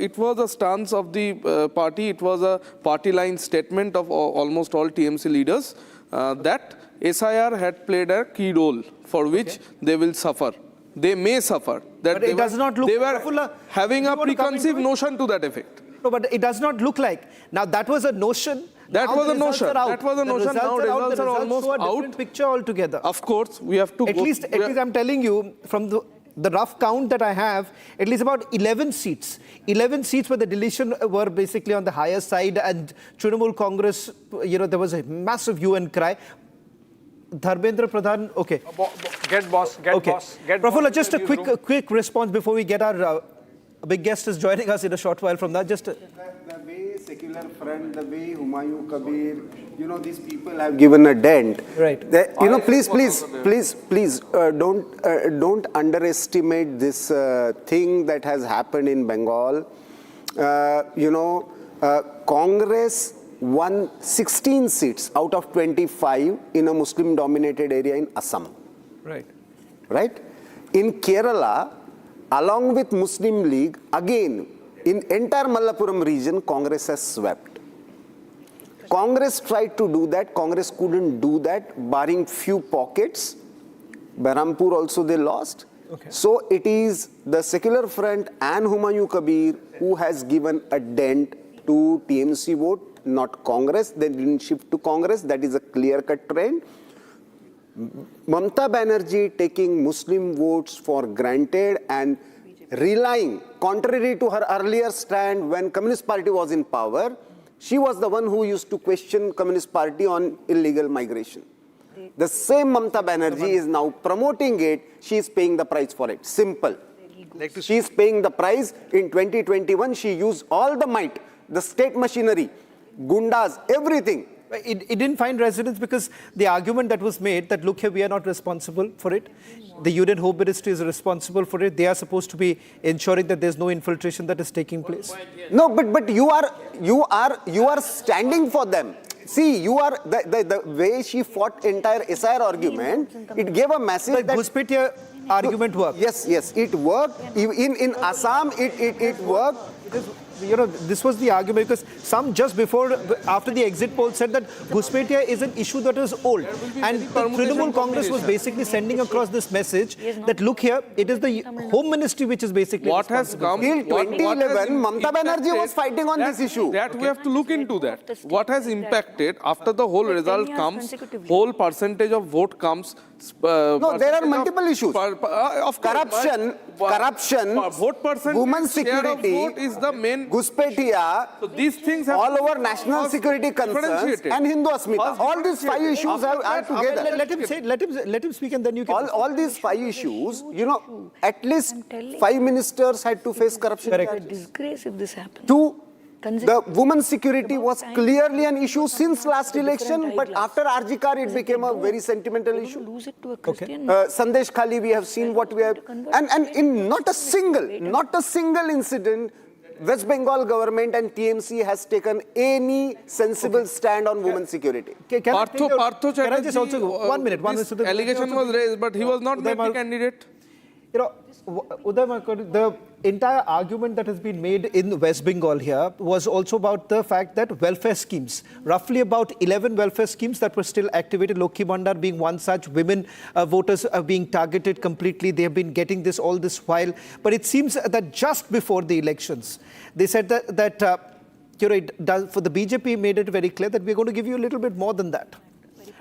It was a stance of the party. It was a party-line statement of almost all TMC leaders that SIR had played a key role for which they will suffer. They may suffer. That but it does not look. They were having a preconceived notion to that effect. No, but it does not look like. Now that was a notion. That was a notion. That was a notion. Now results are almost out. A different picture altogether. Of course, we have to. At least I'm telling you from the rough count that I have, at least about 11 seats. 11 seats where the deletion were basically on the higher side, and Trinamool Congress, you know, there was a massive hue and cry. Dharmendra Pradhan, okay. Get boss. Prafulla, just a quick response before we get our big guest is joining us in a short while from that. Just the way Secular Front, the way Humayun Kabir, you know, these people have given a dent. Right. You know, please, don't underestimate this thing that has happened in Bengal. Congress won 16 seats out of 25 in a Muslim-dominated area in Assam. Right. Right? In Kerala, along with Muslim League, again, in entire Mallapuram region, Congress has swept. Congress tried to do that. Congress couldn't do that, barring few pockets. Berhampur also they lost. Okay. So it is the Secular Front and Humayun Kabir who has given a dent to TMC vote, not Congress. They didn't shift to Congress. That is a clear-cut trend. Mamata Banerjee taking Muslim votes for granted and relying, contrary to her earlier stand when Communist Party was in power, she was the one who used to question Communist Party on illegal migration. The same Mamata Banerjee is now promoting it. She is paying the price for it. Simple. She is paying the price. In 2021, she used all the might, the state machinery, gundas, everything. It didn't find resonance because the argument that was made that, look here, we are not responsible for it. The Union Home Ministry is responsible for it. They are supposed to be ensuring that there's no infiltration that is taking place. No, but you are standing for them. See, you are the way she fought entire SIR argument. It gave a message that Ghuspetia argument worked. Yes, it worked. In Assam, it worked. You know, this was the argument because some just after the exit poll said that Ghuspetia is an issue that is old. And the Trinamool Congress was basically sending across this message that, look here, it is the Home Ministry which is basically what has come. Till 2011, Mamata Banerjee was fighting on this issue. That we have to look into that. What has impacted after the whole result comes, whole percentage of vote comes. No, there are multiple issues. Of corruption, vote percentage women's security vote is the main Guspetiya, So these things have all over national security concerns, differentiated. and Hindu Asmita. First All these five differentiated. issues After are that, together. Let him speak, and then you can. All these five issues, you know, at least 5 ministers had to face corruption charges. Disgrace if this happens. Two, the women's security was clearly an issue since last election, but after Arjikar it became a very sentimental issue. Sandesh Khali, we have seen what we have, and in not a single incident, West Bengal government and TMC has taken any sensible stand on women's security. Partho Can I just also go? 1 minute. This allegation was raised, but he was not the candidate. You know, Uday, the entire argument that has been made in West Bengal here was also about the fact that welfare schemes, roughly about 11 welfare schemes that were still activated, Lokhi Bhandar being one such, women voters are being targeted completely. They have been getting this all this while. But it seems that just before the elections, they said that you know, for the BJP made it very clear that we're going to give you a little bit more than that.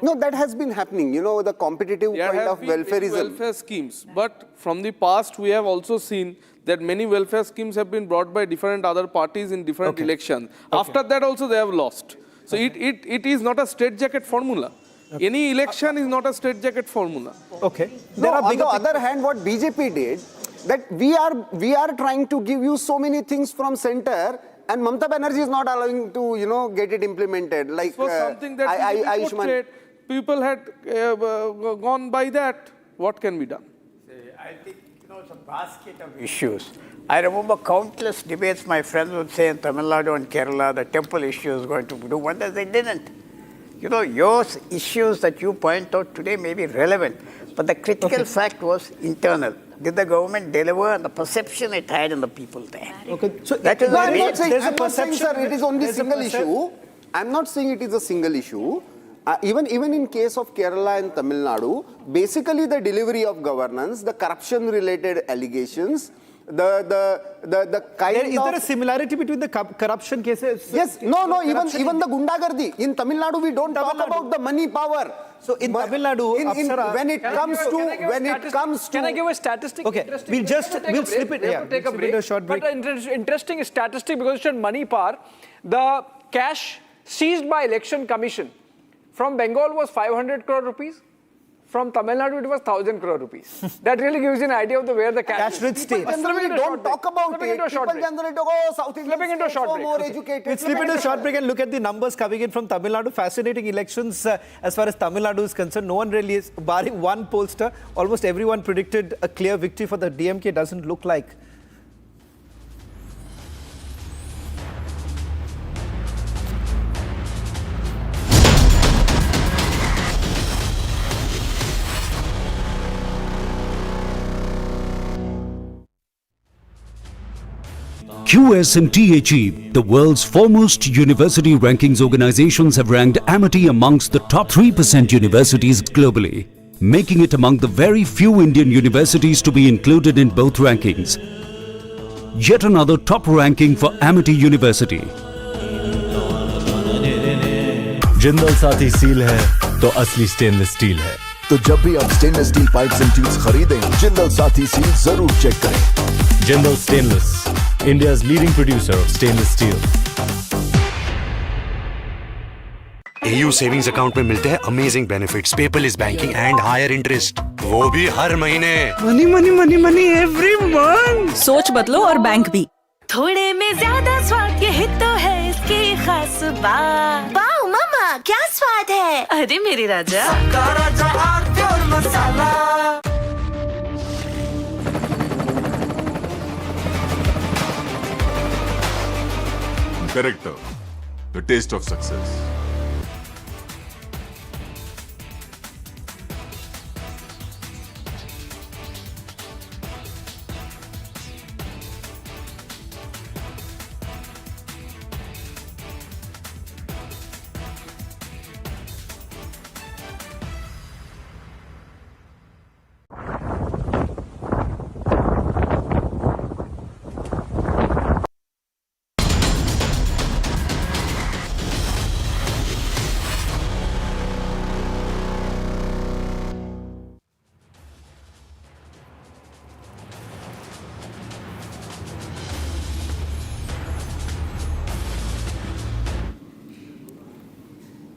No, that has been happening, you know, the competitive kind of welfareism. Welfare schemes, but from the past we have also seen that many welfare schemes have been brought by different other parties in different elections. After that also they have lost. So it is not a straitjacket formula. Any election is not a straitjacket formula. Okay. No, on the other hand, what BJP did, that we are trying to give you so many things from center, and Mamata Banerjee is not allowing to, you know, get it implemented. Like for something that people had gone by that, what can be done? I think, you know, it's a basket of issues. I remember countless debates my friends would say in Tamil Nadu and Kerala, the temple issue is going to do wonders. They didn't. You know, your issues that you point out today may be relevant, but the critical fact was internal. Did the government deliver the perception it had in the people there? Okay. So that is I'm not saying, sir, it is only single issue. I'm not saying it is a single issue. Even in case of Kerala and Tamil Nadu, basically the delivery of governance, the corruption-related allegations, the kind of... Is there a similarity between the corruption cases? Yes. No. Even the gundagardi. In Tamil Nadu, we don't talk about the money power. So in Tamil Nadu, when it comes to... Can I give a statistic? Okay, we'll slip it. Yeah, take a break. A short break. But interesting statistic, because it's on money power. The cash seized by Election Commission from Bengal was 500 crore rupees. From Tamil Nadu, it was 1,000 crore rupees. That really gives you an idea of where the cash rich state. People generally don't talk about it. People generally go, South Indians are more educated. We'll slip into a short break and look at the numbers coming in from Tamil Nadu. Fascinating elections as far as Tamil Nadu is concerned. No one really is, barring one pollster, almost everyone predicted a clear victory for the DMK. Doesn't look like. QS and THE, the world's foremost university rankings organizations, have ranked Amity amongst the top 3% universities globally, making it among the very few Indian universities to be included in both rankings. Yet another top ranking for Amity University. Jindal Saathi seal है तो असली stainless steel है। तो जब भी आप stainless steel pipes and tubes खरीदें, Jindal Saathi seal जरूर चेक करें। Jindal stainless, India's leading producer of stainless steel. AU savings account में मिलते हैं amazing benefits, paperless banking and higher interest, वो भी हर महीने। Money money money money every month. सोच बदलो और बैंक भी। थोड़े में ज्यादा स्वाद, यही तो है इसकी खास बात। वाओ मामा, क्या स्वाद है? अरे मेरे राजा, सबका राजा आरती और मसाला। Character, the taste of success.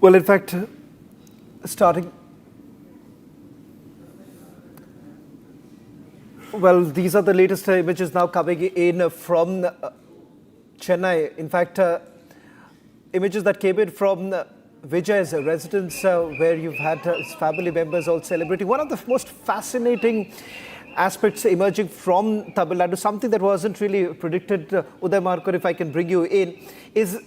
Well, in fact, starting... Well, these are the latest images now coming in from Chennai. In fact, images that came in from Vijay's residence, where you've had his family members all celebrating. One of the most fascinating aspects emerging from Tamil Nadu, something that wasn't really predicted, Uday Markar, if I can bring you in, is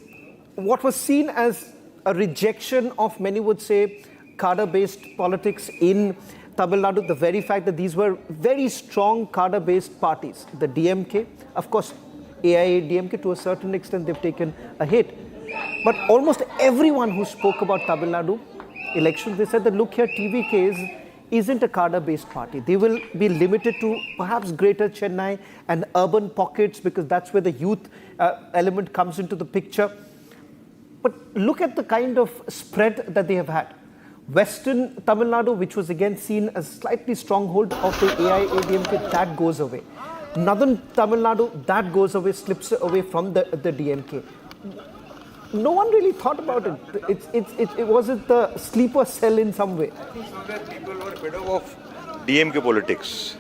what was seen as a rejection of, many would say, cadre-based politics in Tamil Nadu. The very fact that these were very strong cadre-based parties. The DMK, of course, AIADMK, to a certain extent, they've taken a hit. But almost everyone who spoke about Tamil Nadu elections, they said that, look here, TVK isn't a cadre-based party. They will be limited to perhaps greater Chennai and urban pockets, because that's where the youth element comes into the picture. But look at the kind of spread that they have had. Western Tamil Nadu, which was again seen as slightly stronghold of the AIADMK, that goes away. Northern Tamil Nadu, that goes away, slips away from the DMK. No one really thought about it. It wasn't the sleeper cell in some way. People were fed up of DMK politics.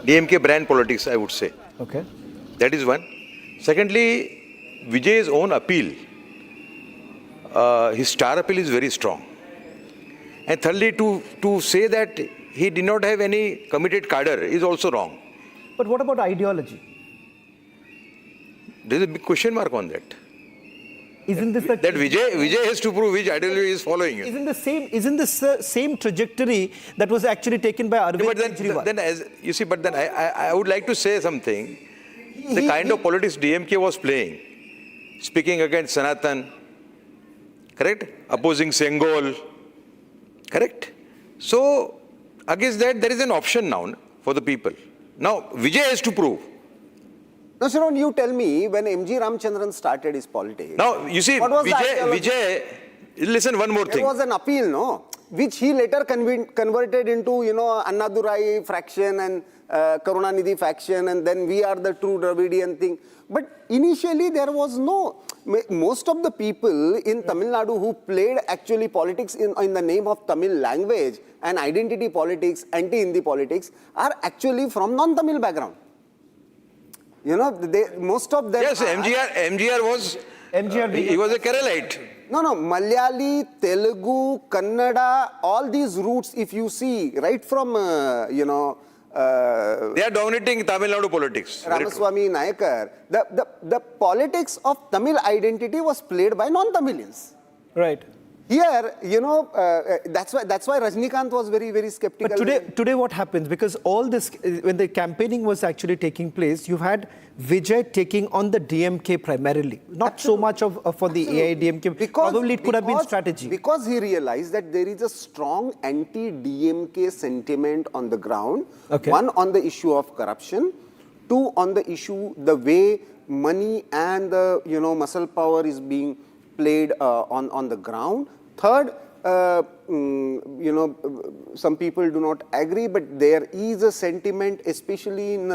DMK brand politics, I would say. Okay. That is one. Secondly, Vijay's own appeal. His star appeal is very strong. And thirdly, to say that he did not have any committed cadre is also wrong. But what about ideology? There is a big question mark on that. Isn't this that Vijay has to prove which ideology he is following? Isn't the same trajectory that was actually taken by Arvind Kejriwal? Then as you see, but then I would like to say something. The kind of politics DMK was playing, speaking against Sanatan, correct? Opposing Sengol, correct? So against that, there is an option now for the people. Now Vijay has to prove. No, Sharon, you tell me, when M.G. Ramchandran started his politics. Now, you see, Vijay, listen, one more thing. There was an appeal, no? Which he later converted into, Annadurai faction and Karunanidhi faction, and then we are the true Dravidian thing. But initially, there was no... Most of the people in Tamil Nadu who played actually politics in the name of Tamil language and identity politics, anti-Hindi politics, are actually from non-Tamil background. Most of them. Yes, MGR was. He was a Keralite. No, Malayali, Telugu, Kannada, all these roots, if you see, right from, they are dominating Tamil Nadu politics. Ramaswamy Nayakar, the politics of Tamil identity was played by non-Tamilians. Right. Here, that's why Rajnikant was very, very skeptical. But today what happens? Because all this, when the campaigning was actually taking place, you had Vijay taking on the DMK primarily. Not so much for the AIADMK. Probably it could have been strategy. Because he realized that there is a strong anti-DMK sentiment on the ground. Okay. One, on the issue of corruption. Two, on the issue, the way money and the, muscle power is being played on the ground. Third, some people do not agree, but there is a sentiment, especially in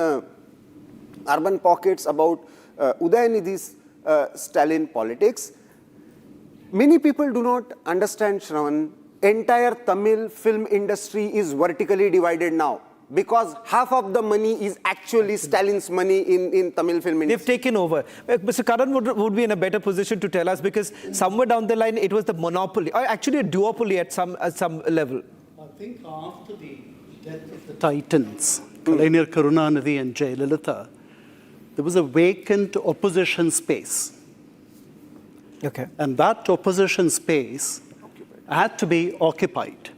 urban pockets, about Udayanidhi's Stalin politics. Many people do not understand, Shravan. Entire Tamil film industry is vertically divided now, because half of the money is actually Stalin's money in Tamil film industry. They've taken over. Mr. Karan would be in a better position to tell us, because somewhere down the line it was the monopoly, or actually a duopoly at some level. I think after the death of the Titans, Kalaignar Karunanidhi and Jayalalitha, there was a vacant opposition space. Okay. And that opposition space had to be occupied.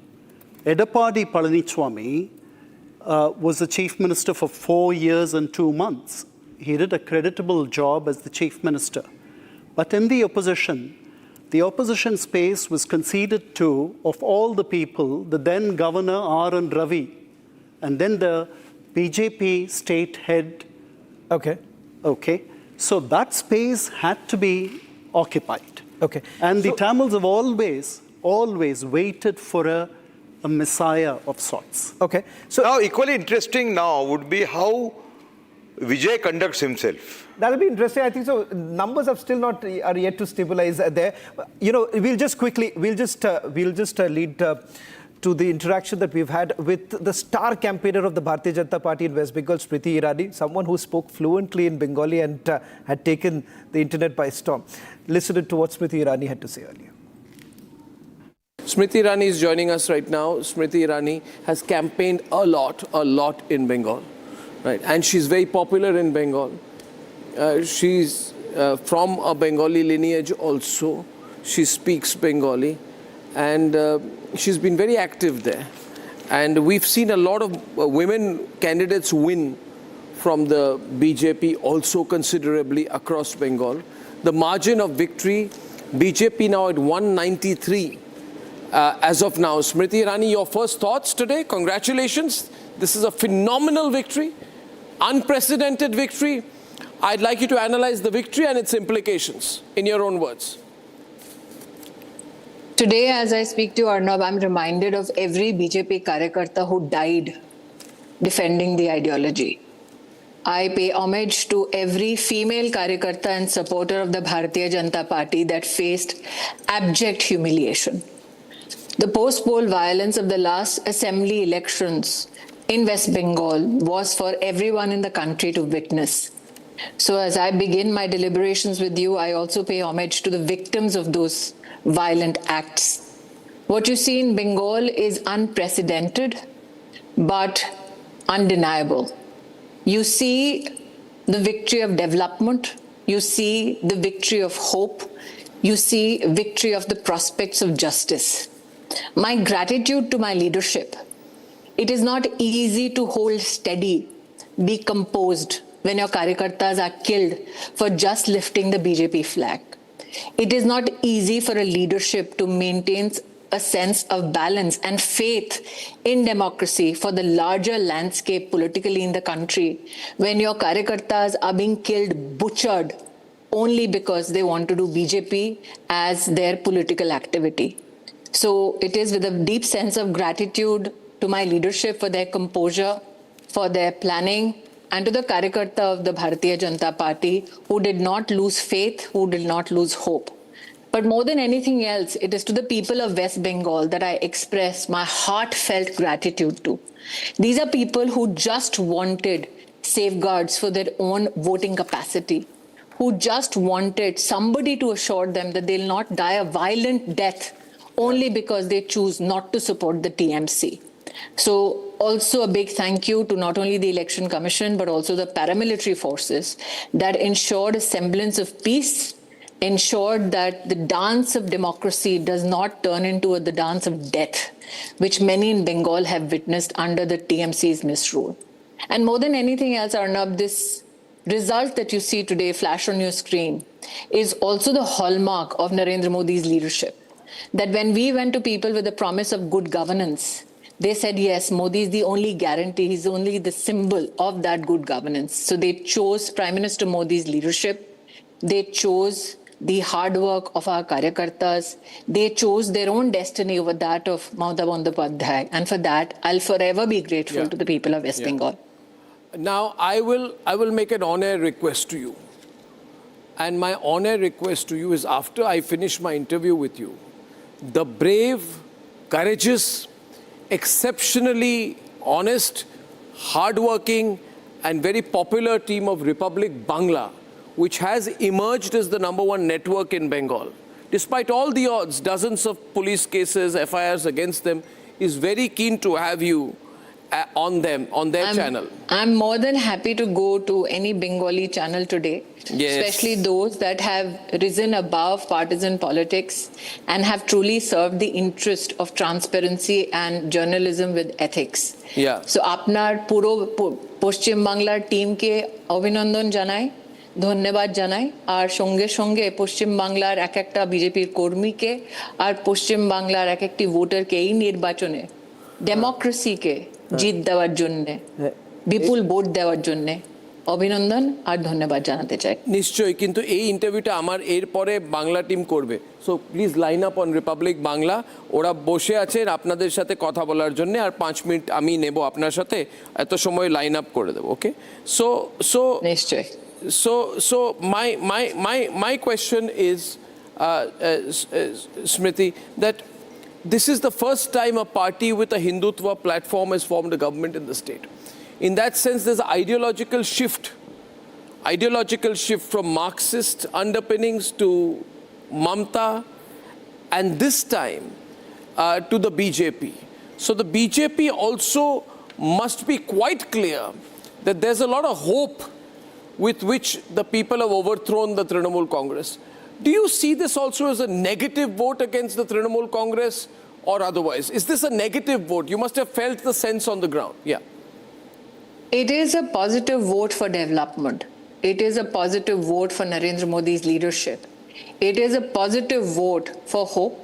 Edappadi Palaniswamy was the chief minister for 4 years and 2 months. He did a creditable job as the chief minister. But in the opposition space was conceded to, of all the people, the then governor R.N. Ravi, and then the BJP state head. Okay. So that space had to be occupied. Okay. And the Tamils have always waited for a messiah of sorts. Okay. So now equally interesting now would be how Vijay conducts himself. That'll be interesting. I think so. Numbers have still not are yet to stabilize there. You know, we'll just lead to the interaction that we've had with the star campaigner of the Bharatiya Janata Party in West Bengal, Smriti Irani, someone who spoke fluently in Bengali and had taken the internet by storm. Listen to what Smriti Irani had to say earlier. Smriti Irani is joining us right now. Smriti Irani has campaigned a lot in Bengal, right? And she's very popular in Bengal. She's from a Bengali lineage also. She speaks Bengali, and she's been very active there. And we've seen a lot of women candidates win from the BJP also considerably across Bengal. The margin of victory, BJP now at 193 as of now. Smriti Irani, your first thoughts today? Congratulations. This is a phenomenal victory, unprecedented victory. I'd like you to analyze the victory and its implications in your own words. Today, as I speak to Arnab, I'm reminded of every BJP Karyakarta who died defending the ideology. I pay homage to every female Karyakarta and supporter of the Bharatiya Janata Party that faced abject humiliation. The post-poll violence of the last assembly elections in West Bengal was for everyone in the country to witness. So as I begin my deliberations with you, I also pay homage to the victims of those violent acts. What you see in Bengal is unprecedented, but undeniable. You see the victory of development, you see the victory of hope, you see victory of the prospects of justice. My gratitude to my leadership. It is not easy to hold steady, be composed when your Karyakartas are killed for just lifting the BJP flag. It is not easy for a leadership to maintain a sense of balance and faith in democracy for the larger landscape politically in the country when your Karyakartas are being killed, butchered, only because they want to do BJP as their political activity. So it is with a deep sense of gratitude to my leadership for their composure, for their planning, and to the Karyakarta of the Bharatiya Janata Party who did not lose faith, who did not lose hope. But more than anything else, it is to the people of West Bengal that I express my heartfelt gratitude to. These are people who just wanted safeguards for their own voting capacity, who just wanted somebody to assure them that they'll not die a violent death only because they choose not to support the TMC. So also a big thank you to not only the Election Commission, but also the paramilitary forces that ensured a semblance of peace, ensured that the dance of democracy does not turn into the dance of death, which many in Bengal have witnessed under the TMC's misrule. And more than anything else, Arnab, this result that you see today flash on your screen is also the hallmark of Narendra Modi's leadership. That when we went to people with the promise of good governance, they said, yes, Modi is the only guarantee, he's only the symbol of that good governance. So they chose Prime Minister Modi's leadership, they chose the hard work of our Karyakartas, they chose their own destiny over that of Mamata Bandyopadhyay. And for that, I'll forever be grateful to the people of West Bengal. Now, I will make an on-air request to you. And my on-air request to you is after I finish my interview with you, the brave, courageous, exceptionally honest, hardworking and very popular team of Republic Bangla, which has emerged as the #1 network in Bengal, despite all the odds, dozens of police cases, FIRs against them, is very keen to have you on their channel. I'm more than happy to go to any Bengali channel today, especially those that have risen above partisan politics and have truly served the interest of transparency and journalism with ethics. So apnar puro Paschim Banglar team ke abhinandan janai, ধন্যবাদ জানাই আর সঙ্গে সঙ্গে পশ্চিম বাংলার এক একটা বিজেপির কর্মীকে আর পশ্চিম বাংলার এক একটি ভোটারকে এই নির্বাচনে ডেমোক্রেসিকে জিত দেওয়ার জন্য বিপুল ভোট দেওয়ার জন্য অভিনন্দন আর ধন্যবাদ জানাতে চাই। নিশ্চয়ই, কিন্তু এই ইন্টারভিউটা আমার এরপরে বাংলা টিম করবে, so please line up on Republic Bangla. ওরা বসে আছেন আপনাদের সাথে কথা বলার জন্য, আর 5 মিনিট আমি নেব আপনার সাথে, এত সময় লাইন আপ করে দেবো। ওকে, সো নিশ্চয়ই। So my question is, Smriti, that this is the first time a party with a Hindutva platform has formed a government in the state. In that sense, there's an ideological shift from Marxist underpinnings to Mamata, and this time to the BJP. So the BJP also must be quite clear that there's a lot of hope with which the people have overthrown the Trinamool Congress. Do you see this also as a negative vote against the Trinamool Congress or otherwise? Is this a negative vote? You must have felt the sense on the ground. Yeah. It is a positive vote for development. It is a positive vote for Narendra Modi's leadership. It is a positive vote for hope.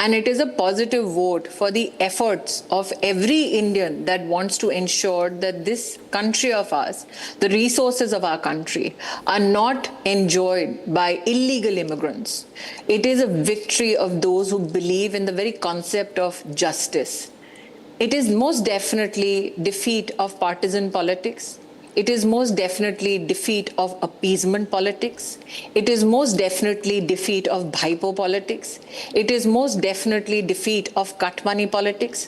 And it is a positive vote for the efforts of every Indian that wants to ensure that this country of ours, the resources of our country, are not enjoyed by illegal immigrants. It is a victory of those who believe in the very concept of justice. It is most definitely defeat of partisan politics. It is most definitely defeat of appeasement politics. It is most definitely defeat of Bhaipo politics. It is most definitely defeat of cut money politics.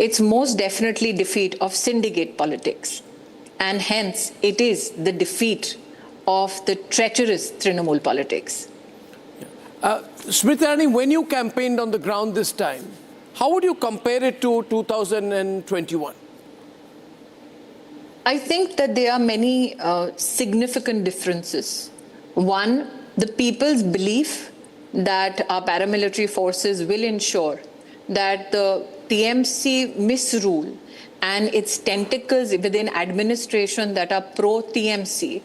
It's most definitely defeat of syndicate politics. And hence, it is the defeat of the treacherous Trinamool politics. Smriti Irani, when you campaigned on the ground this time, how would you compare it to 2021? I think that there are many significant differences. One, the people's belief that our paramilitary forces will ensure that the TMC misrule and its tentacles within administration that are pro-TMC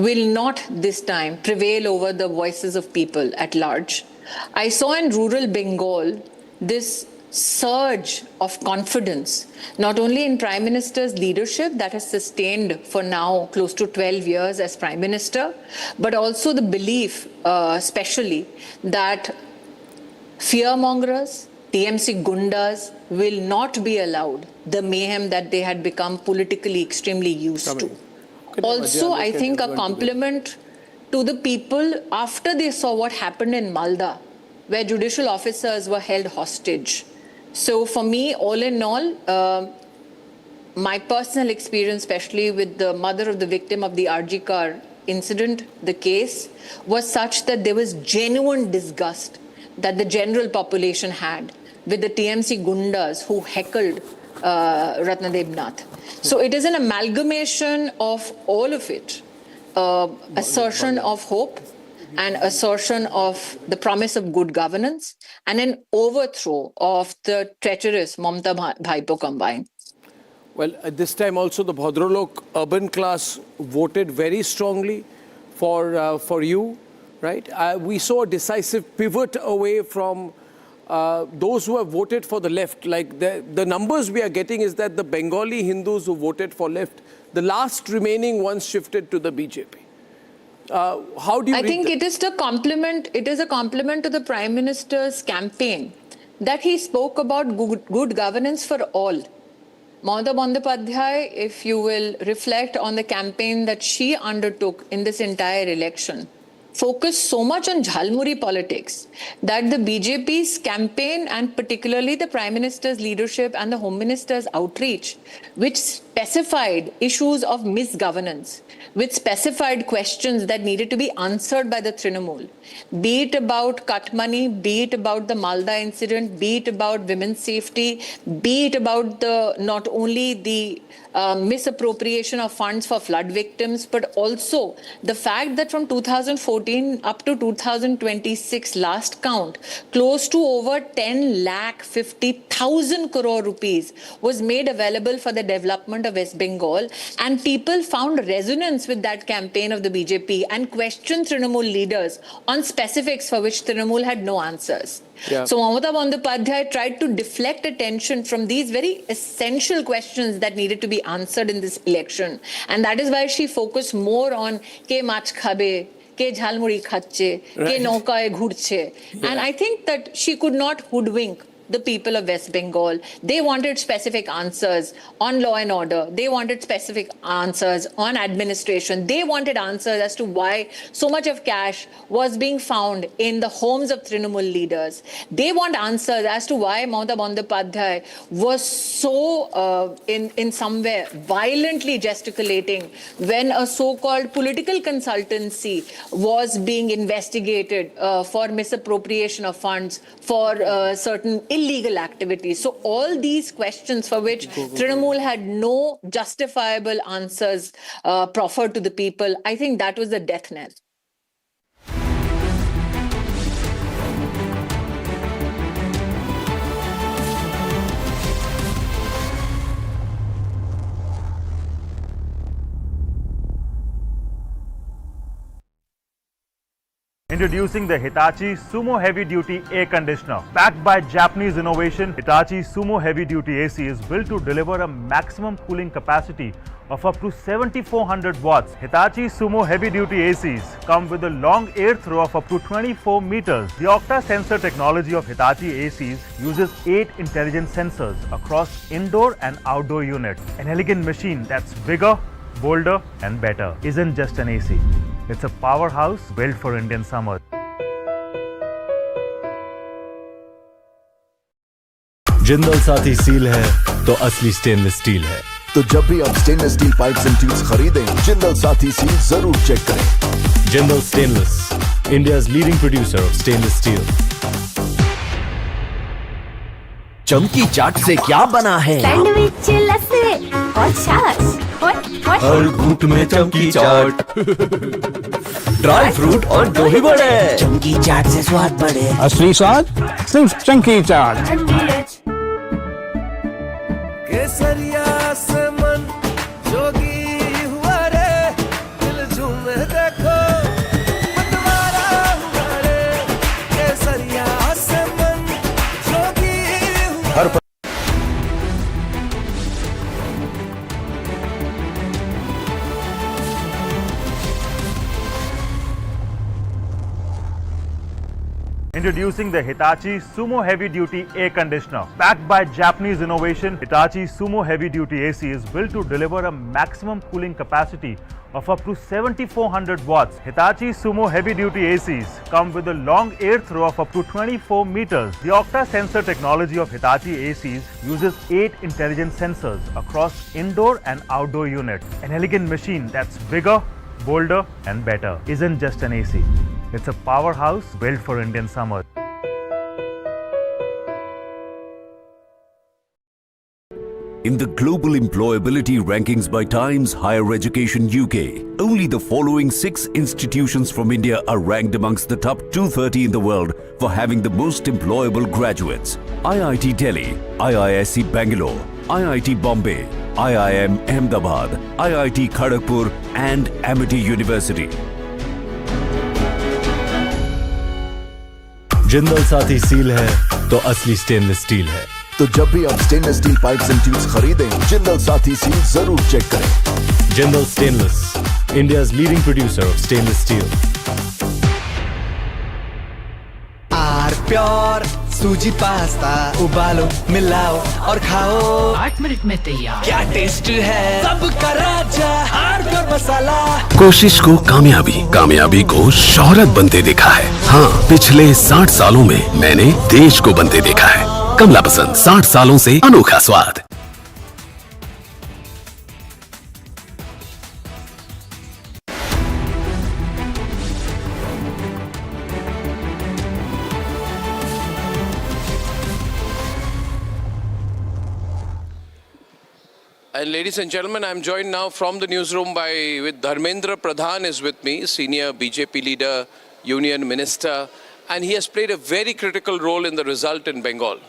will not this time prevail over the voices of people at large. I saw in rural Bengal this surge of confidence, not only in Prime Minister's leadership that has sustained for now close to 12 years as Prime Minister, but also the belief, especially, that fearmongers, TMC gundas will not be allowed the mayhem that they had become politically extremely used to. Also, I think a compliment to the people after they saw what happened in Malda, where judicial officers were held hostage. So for me, all in all, my personal experience, especially with the mother of the victim of the RG car incident, the case, was such that there was genuine disgust that the general population had with the TMC gundas who heckled Ratnadebnath. So it is an amalgamation of all of it, assertion of hope, an assertion of the promise of good governance, and an overthrow of the treacherous Mamata Bhaipo combined. Well, at this time also the Bhadralok urban class voted very strongly for you, right? We saw a decisive pivot away from those who have voted for the left. Like the numbers we are getting is that the Bengali Hindus who voted for left, the last remaining ones shifted to the BJP. How do you I think it is a compliment to the Prime Minister's campaign that he spoke about good governance for all. Mamata Bandyopadhyay, if you will reflect on the campaign that she undertook in this entire election, focused so much on Jhalmuri politics that the BJP's campaign, and particularly the Prime Minister's leadership and the Home Minister's outreach, which specified issues of misgovernance, which specified questions that needed to be answered by the Trinamool, be it about cut money, be it about the Malda incident, be it about women's safety, be it about not only the misappropriation of funds for flood victims, but also the fact that from 2014 2014 up to 2026 last count, close to over 10,50,000 crore rupees was made available for the development of West Bengal, and people found resonance with that campaign of the BJP and questioned Trinamool leaders on specifics for which Trinamool had no answers. Yeah. So Mamata Bandyopadhyay tried to deflect attention from these very essential questions that needed to be answered in this election. And that is why she focused more on ke mach khabe, ke jhalmuri khache, ke naukaye ghurche. And I think that she could not hoodwink the people of West Bengal. They wanted specific answers on law and order. They wanted specific answers on administration. They wanted answers as to why so much of cash was being found in the homes of Trinamool leaders. They want answers as to why Mamata Bandyopadhyay was so, in some way, violently gesticulating when a so-called political consultancy was being investigated for misappropriation of funds for certain illegal activities. So all these questions for which Trinamool had no justifiable answers proffered to the people, I think that was the death knell. Introducing the Hitachi Sumo Heavy Duty Air Conditioner. Backed by Japanese innovation, Hitachi Sumo Heavy Duty AC is built to deliver a maximum cooling capacity of up to 7,400 watts. Hitachi Sumo Heavy Duty ACs come with a long air throw of up to 24 meters. The Octa sensor technology of Hitachi ACs uses 8 intelligent sensors across indoor and outdoor units. An elegant machine that's bigger, bolder and better isn't just an AC. It's a powerhouse built for Indian summer. Jindal Saathi seal है तो असली stainless steel है। तो जब भी आप stainless steel pipes and tubes खरीदें, Jindal Saathi seal जरूर चेक करें। Jindal stainless, India's leading producer of stainless steel. चमकी चाट से क्या बना है? सैंडविच, लस्सी और छाछ। हर घूंट में चमकी चाट। ड्राई फ्रूट और दही बड़े। चमकी चाट से स्वाद बढ़े। असली स्वाद सिर्फ चमकी चाट। केसरिया से मन जोगी हुआ रे, दिल झूमे देखो मतवारा हुआ रे। केसरिया से मन जोगी हुआ। Introducing the Hitachi Sumo Heavy Duty Air Conditioner. Backed by Japanese innovation, Hitachi Sumo Heavy Duty AC is built to deliver a maximum cooling capacity of up to 7,400 watts. Hitachi Sumo Heavy Duty ACs come with a long air throw of up to 24 meters. The Octa sensor technology of Hitachi ACs uses 8 intelligent sensors across indoor and outdoor units. An elegant machine that's bigger, bolder and better isn't just an AC. It's a powerhouse built for Indian summer. In the global employability rankings by Times Higher Education UK, only the following 6 institutions from India are ranked amongst the top 230 in the world for having the most employable graduates. IIT Delhi, IISc Bangalore, IIT Bombay, IIM Ahmedabad, IIT Kharagpur and Amity University. Jindal Saathi seal है तो असली stainless steel है। तो जब भी आप stainless steel pipes and tubes खरीदें, Jindal Saathi seal जरूर चेक करें। Jindal stainless, India's leading producer of stainless steel. R Pure सूजी पास्ता उबालो, मिलाओ और खाओ। 8 मिनट में तैयार। क्या टेस्ट है सबका राजा आर प्योर मसाला। कोशिश को कामयाबी को शोहरत बनते देखा है। हाँ, पिछले 60 सालों में मैंने देश को बनते देखा है। कमला पसंद, 60 सालों से अनोखा स्वाद। And ladies and gentlemen, I'm joined now from the newsroom with Dharmendra Pradhan is with me, senior BJP leader, union minister, and he has played a very critical role in the result in Bengal.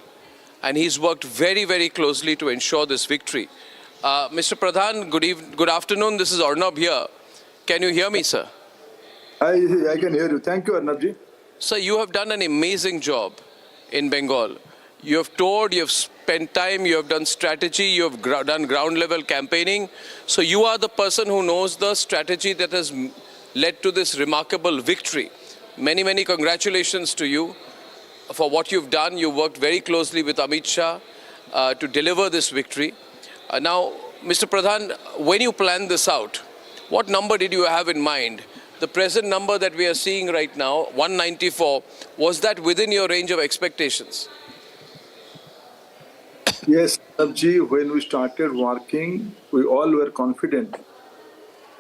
And he's worked very, very closely to ensure this victory. Mr. Pradhan, good afternoon. This is Arnab here. Can you hear me, sir? I can hear you. Thank you, Arnabji. Sir, you have done an amazing job in Bengal. You have toured, you have spent time, you have done strategy, you have done ground level campaigning. So you are the person who knows the strategy that has led to this remarkable victory. Many, many congratulations to you for what you've done. You worked very closely with Amit Shah to deliver this victory. Now, Mr. Pradhan, when you planned this out, what number did you have in mind? The present number that we are seeing right now, 194, was that within your range of expectations? Yes, Arnabji, when we started working, we all were confident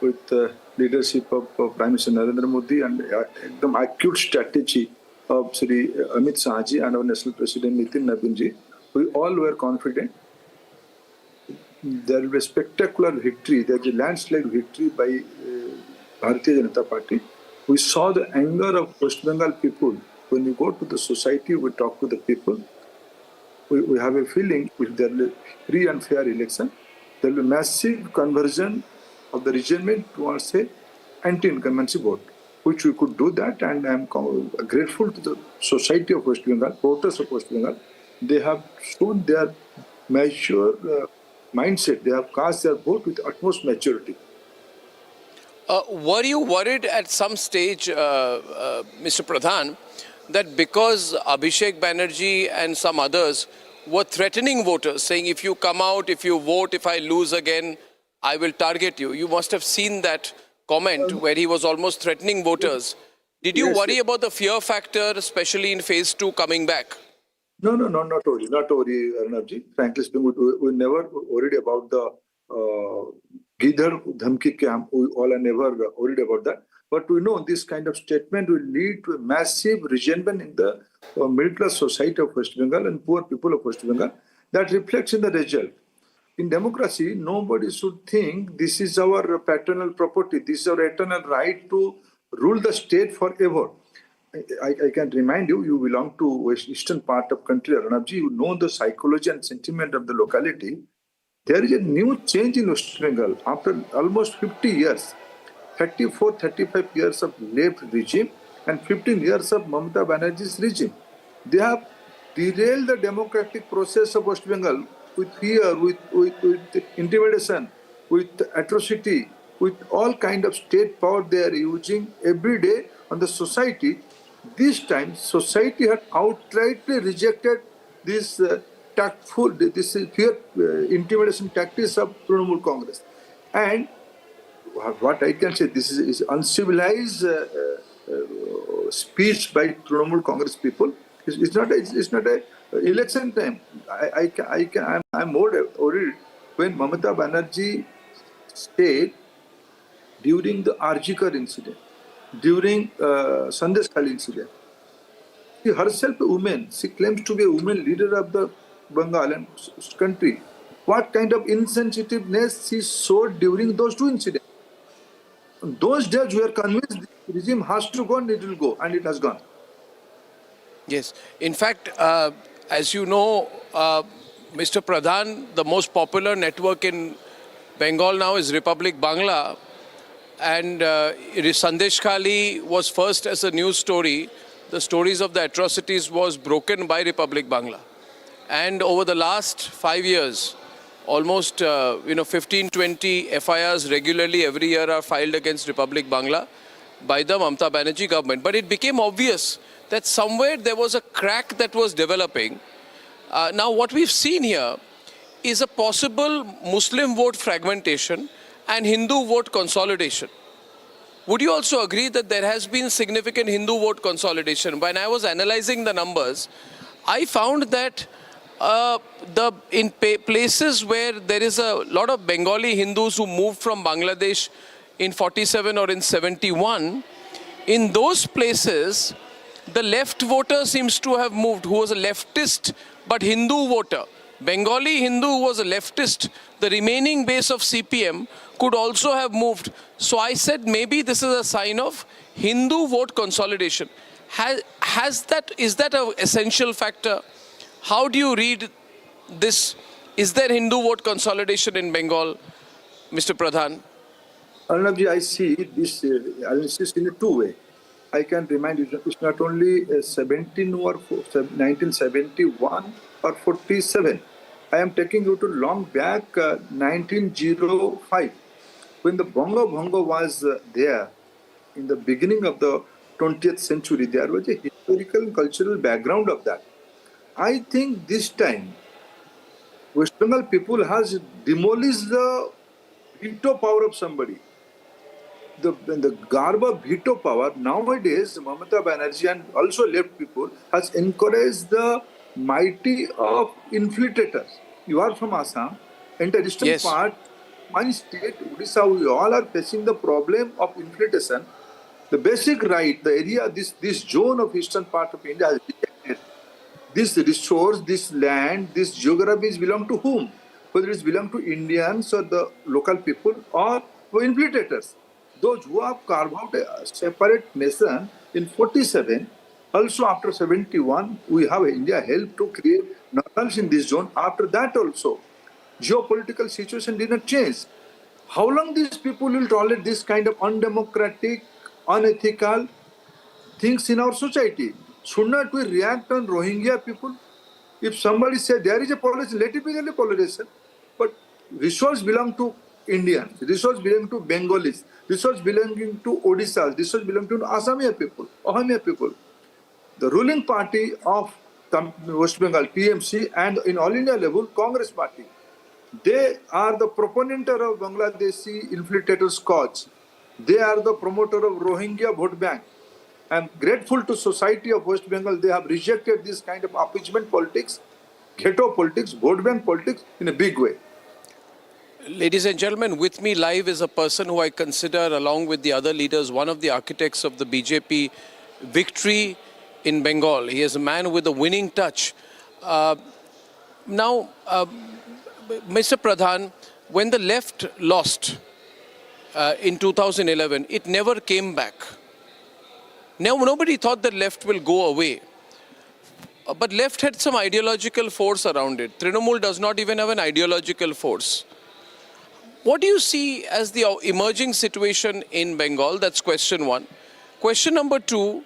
with the leadership of Prime Minister Narendra Modi and the acute strategy of Sri Amit Shah ji and our National President Nitin Nabin ji. We all were confident there will be a spectacular victory. There will be a landslide victory by Bharatiya Janata Party. We saw the anger of West Bengal people. When we go to the society, we talk to the people. We have a feeling if there will be free and fair election, there will be massive conversion of the regiment towards a anti-incumbency vote, which we could do that, and I am grateful to the society of West Bengal, voters of West Bengal. They have shown their mature mindset. They have cast their vote with utmost maturity. Were you worried at some stage, Mr. Pradhan, that because Abhishek Banerjee and some others were threatening voters, saying if you come out, if you vote, if I lose again, I will target you. You must have seen that comment where he was almost threatening voters. Did you worry about the fear factor, especially in phase 2 coming back? No, not worry, Arnabji. Frankly speaking, we never worried about the Gidhar Dhamki Camp. We all are never worried about that. But we know this kind of statement will lead to a massive resentment in the middle class society of West Bengal and poor people of West Bengal. That reflects in the result. In democracy, nobody should think this is our paternal property, this is our eternal right to rule the state forever. I can remind you, you belong to eastern part of country, Arnabji, you know the psychology and sentiment of the locality. There is a new change in West Bengal after almost 50 years. 34, 35 years of left regime and 15 years of Mamata Banerjee's regime. They have derailed the democratic process of West Bengal with fear, with intimidation, with atrocity, with all kind of state power they are using every day on the society. This time, society had outrightly rejected this tactful, this fear, intimidation tactics of Trinamool Congress. And what I can say, this is uncivilized speech by Trinamool Congress people. It's not a election time. I'm more worried when Mamata Banerjee stayed during the Arjikar incident, during Sandeshkhali incident. She herself a woman. She claims to be a woman leader of the Bengal and country. What kind of insensitiveness she showed during those two incidents? Those days we are convinced the regime has to go and it will go, and it has gone. Yes. In fact, as you know, Mr. Pradhan, the most popular network in Bengal now is Republic Bangla. And Sandeshkhali was first as a news story. The stories of the atrocities was broken by Republic Bangla. And over the last 5 years, almost 15-20 FIRs regularly every year are filed against Republic Bangla by the Mamata Banerjee government. But it became obvious that somewhere there was a crack that was developing. Now what we've seen here is a possible Muslim vote fragmentation and Hindu vote consolidation. Would you also agree that there has been significant Hindu vote consolidation? When I was analyzing the numbers, I found that in places where there is a lot of Bengali Hindus who moved from Bangladesh in 47 or in 71, in those places, the left voter seems to have moved, who was a leftist but Hindu voter. Bengali Hindu who was a leftist, the remaining base of CPM, could also have moved. So I said maybe this is a sign of Hindu vote consolidation. Is that an essential factor? How do you read this? Is there Hindu vote consolidation in Bengal, Mr. Pradhan? Arnabji, I see this analysis in a two-way. I can remind you that it's not only 1971 or 47. I am taking you to long back 1905, when the Bongo Bongo was there in the beginning of the 20th century. There was a historical and cultural background of that. I think this time West Bengal people has demolished the veto power of somebody. The garb of veto power nowadays, Mamata Banerjee and also left people has encouraged the mighty of infiltrators. You are from Assam, and the distant part, one state, Odisha, we all are facing the problem of infiltration. The basic right, the area, this zone of eastern part of India has rejected. This resource, this land, this geographies belong to whom? Whether it belong to Indians or the local people or infiltrators. Those who have carved out a separate nation in 47, also after 71, we have India helped to create normalcy in this zone. After that also, geopolitical situation did not change. How long these people will tolerate this kind of undemocratic, unethical things in our society? Should not we react on Rohingya people? If somebody says there is a polarization, let it be a polarization. But resource belong to Indians, resource belong to Bengalis, resource belonging to Odisha, resource belong to Assamia people, Ohamia people. The ruling party of West Bengal, TMC, and in all India level, Congress party, they are the proponent of Bangladeshi infiltrators' cause. They are the promoter of Rohingya vote bank. I am grateful to society of West Bengal. They have rejected this kind of appeasement politics, ghetto politics, vote bank politics in a big way. Ladies and gentlemen, with me live is a person who I consider, along with the other leaders, one of the architects of the BJP victory in Bengal. He is a man with a winning touch. Now, Mr. Pradhan, when the left lost in 2011, it never came back. Now, nobody thought that left will go away. But left had some ideological force around it. Trinamool does not even have an ideological force. What do you see as the emerging situation in Bengal? That's question one. Question number two,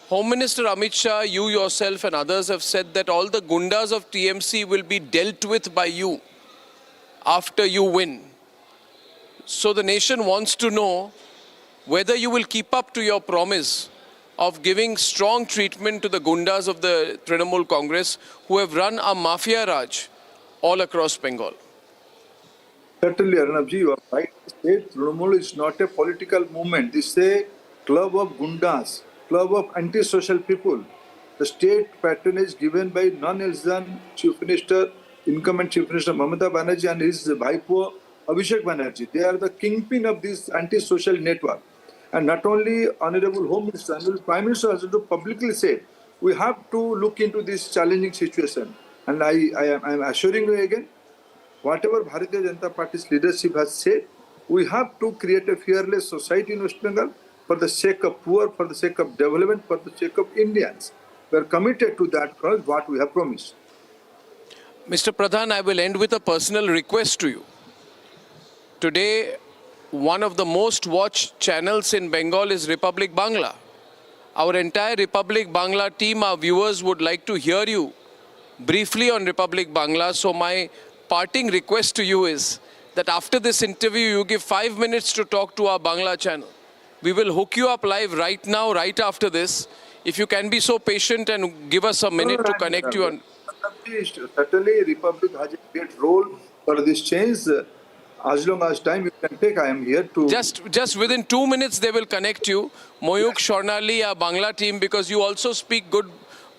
Home Minister Amit Shah, you yourself and others have said that all the gundas of TMC will be dealt with by you after you win. So the nation wants to know whether you will keep up to your promise of giving strong treatment to the gundas of the Trinamool Congress who have run a mafia raj all across Bengal. Certainly, Arnabji, you are right. Trinamool is not a political movement. This is a club of gundas, club of anti-social people. The state patronage given by non-Elzan Chief Minister, incumbent Chief Minister Mamata Banerjee and his Bhaipo Abhishek Banerjee. They are the kingpin of this anti-social network. And not only Honorable Home Minister, Honorable Prime Minister has also publicly said, we have to look into this challenging situation. And I am assuring you again, whatever Bharatiya Janata Party's leadership has said, we have to create a fearless society in West Bengal for the sake of poor, for the sake of development, for the sake of Indians. We are committed to that cause, what we have promised. Mr. Pradhan, I will end with a personal request to you. Today, one of the most watched channels in Bengal is Republic Bangla. Our entire Republic Bangla team, our viewers would like to hear you briefly on Republic Bangla. So my parting request to you is that after this interview, you give 5 minutes to talk to our Bangla channel. We will hook you up live right now, right after this. If you can be so patient and give us a minute to connect you on. Certainly, Republic has a great role for this change. As long as time you can take, I am here to... Just within 2 minutes, they will connect you. Moyuk, Shornali, our Bangla team, because you also speak good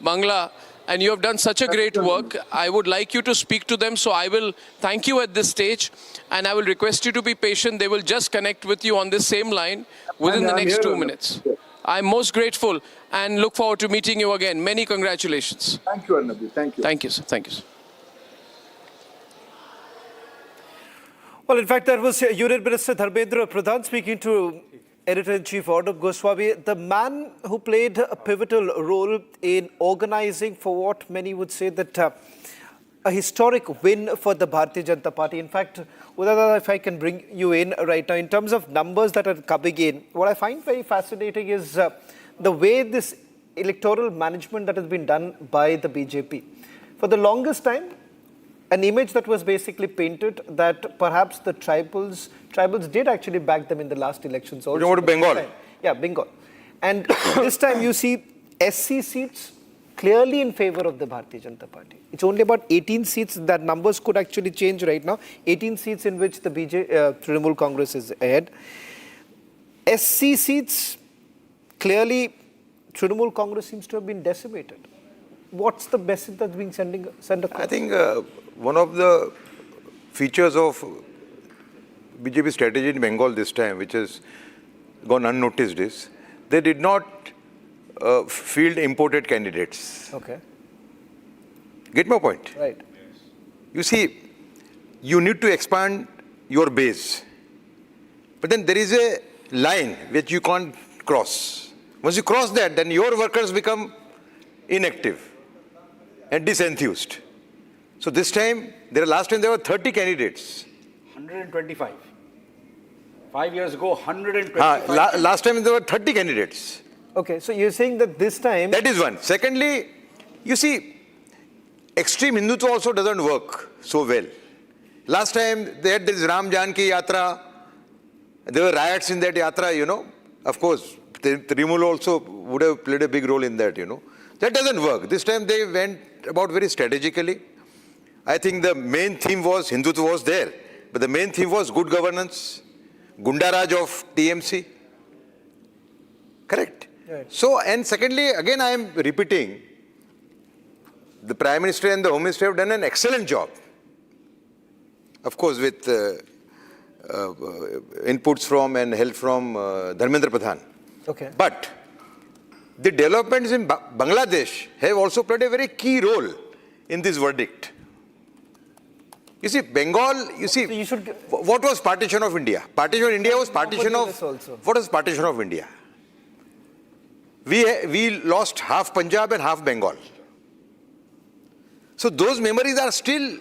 Bangla and you have done such a great work. I would like you to speak to them. So I will thank you at this stage and I will request you to be patient. They will just connect with you on this same line within the next 2 minutes. I'm most grateful and look forward to meeting you again. Many congratulations. Thank you, Arnab. Thank you. Thank you, sir. Thank you, sir. Well, in fact, that was Union Minister Dharmendra Pradhan speaking to Editor-in-Chief Arnab Goswami, the man who played a pivotal role in organizing for what many would say that a historic win for the Bharatiya Janata Party. In fact, Udada, if I can bring you in right now, in terms of numbers that are coming in, what I find very fascinating is the way this electoral management that has been done by the BJP. For the longest time, an image that was basically painted that perhaps the tribals did actually back them in the last elections. Also. You go to Bengal. Yeah, Bengal. And this time you see SC seats clearly in favor of the Bharatiya Janata Party. It's only about 18 seats. That numbers could actually change right now. 18 seats in which the Trinamool Congress is ahead. SC seats, clearly Trinamool Congress seems to have been decimated. What's the message that's being sent across? I think one of the features of BJP strategy in Bengal this time, which has gone unnoticed, is they did not field imported candidates. Okay. Get my point? Right. You see, you need to expand your base. But then there is a line which you can't cross. Once you cross that, then your workers become inactive and disenthused. So this time, last time there were 30 candidates. 125. 5 years ago, 125. Last time there were 30 candidates. Okay, so you're saying that this time... That is one. Secondly, you see, extreme Hindutva also doesn't work so well. Last time they had this Ram Janki Yatra. There were riots in that Yatra, you know. Of course, Trinamool also would have played a big role in that, you know. That doesn't work. This time they went about very strategically. I think the main theme was, Hindutva was there, but the main theme was good governance, Gundaraj of TMC. Correct? Right. So, and secondly, again I am repeating, the Prime Minister and the Home Minister have done an excellent job. Of course, with inputs from and help from Dharmendra Pradhan. Okay. But the developments in Bangladesh have also played a very key role in this verdict. You see, Bengal, what was partition of India? Partition of India was partition of, what was partition of India? We lost half Punjab and half Bengal. So those memories are still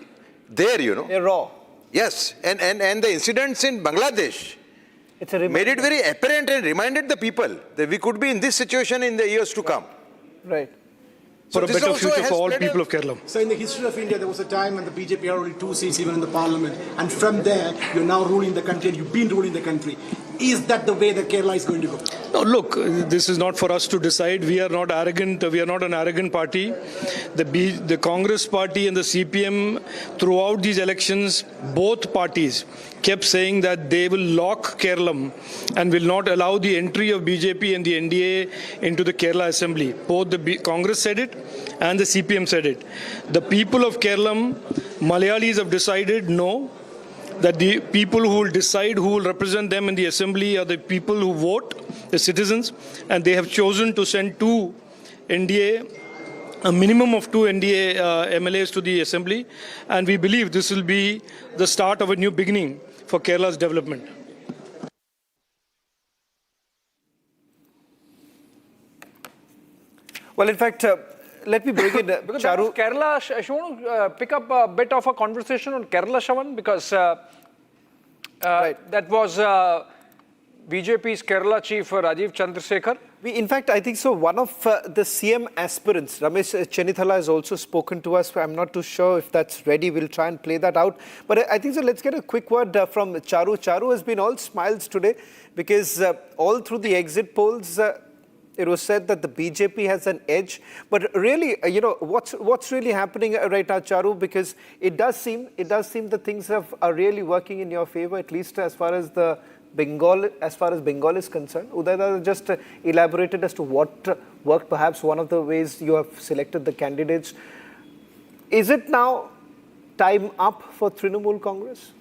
there, you know. They're raw. Yes, and the incidents in Bangladesh made it very apparent and reminded the people that we could be in this situation in the years to come. Right. For a better future for all people of Kerala. So in the history of India, there was a time when the BJP had only 2 seats even in the parliament. And from there, you're now ruling the country and you've been ruling the country. Is that the way that Kerala is going to go? No, look, this is not for us to decide. We are not arrogant. We are not an arrogant party. The Congress party and the CPM, throughout these elections, both parties kept saying that they will lock Kerala and will not allow the entry of BJP and the NDA into the Kerala Assembly. Both the Congress said it and the CPM said it. The people of Kerala, Malayalis have decided no, that the people who will decide who will represent them in the assembly are the people who vote, the citizens, and they have chosen to send 2 NDA, a minimum of 2 NDA MLAs to the assembly, and we believe this will be the start of a new beginning for Kerala's development. Well, in fact, let me bring in Charu. Kerala, I want to pick up a bit of a conversation on Kerala, Shavan, because that was BJP's Kerala chief Rajiv Chandrasekhar. In fact, I think so. One of the CM aspirants, Ramesh Chenithala, has also spoken to us. I'm not too sure if that's ready. We'll try and play that out. But I think so. Let's get a quick word from Charu. Charu has been all smiles today because all through the exit polls, it was said that the BJP has an edge. But really, you know, what's really happening right now, Charu? Because it does seem that things are really working in your favor, at least as far as Bengal is concerned. Udaya just elaborated as to what worked, perhaps one of the ways you have selected the candidates. Is it now time up for Trinamool Congress?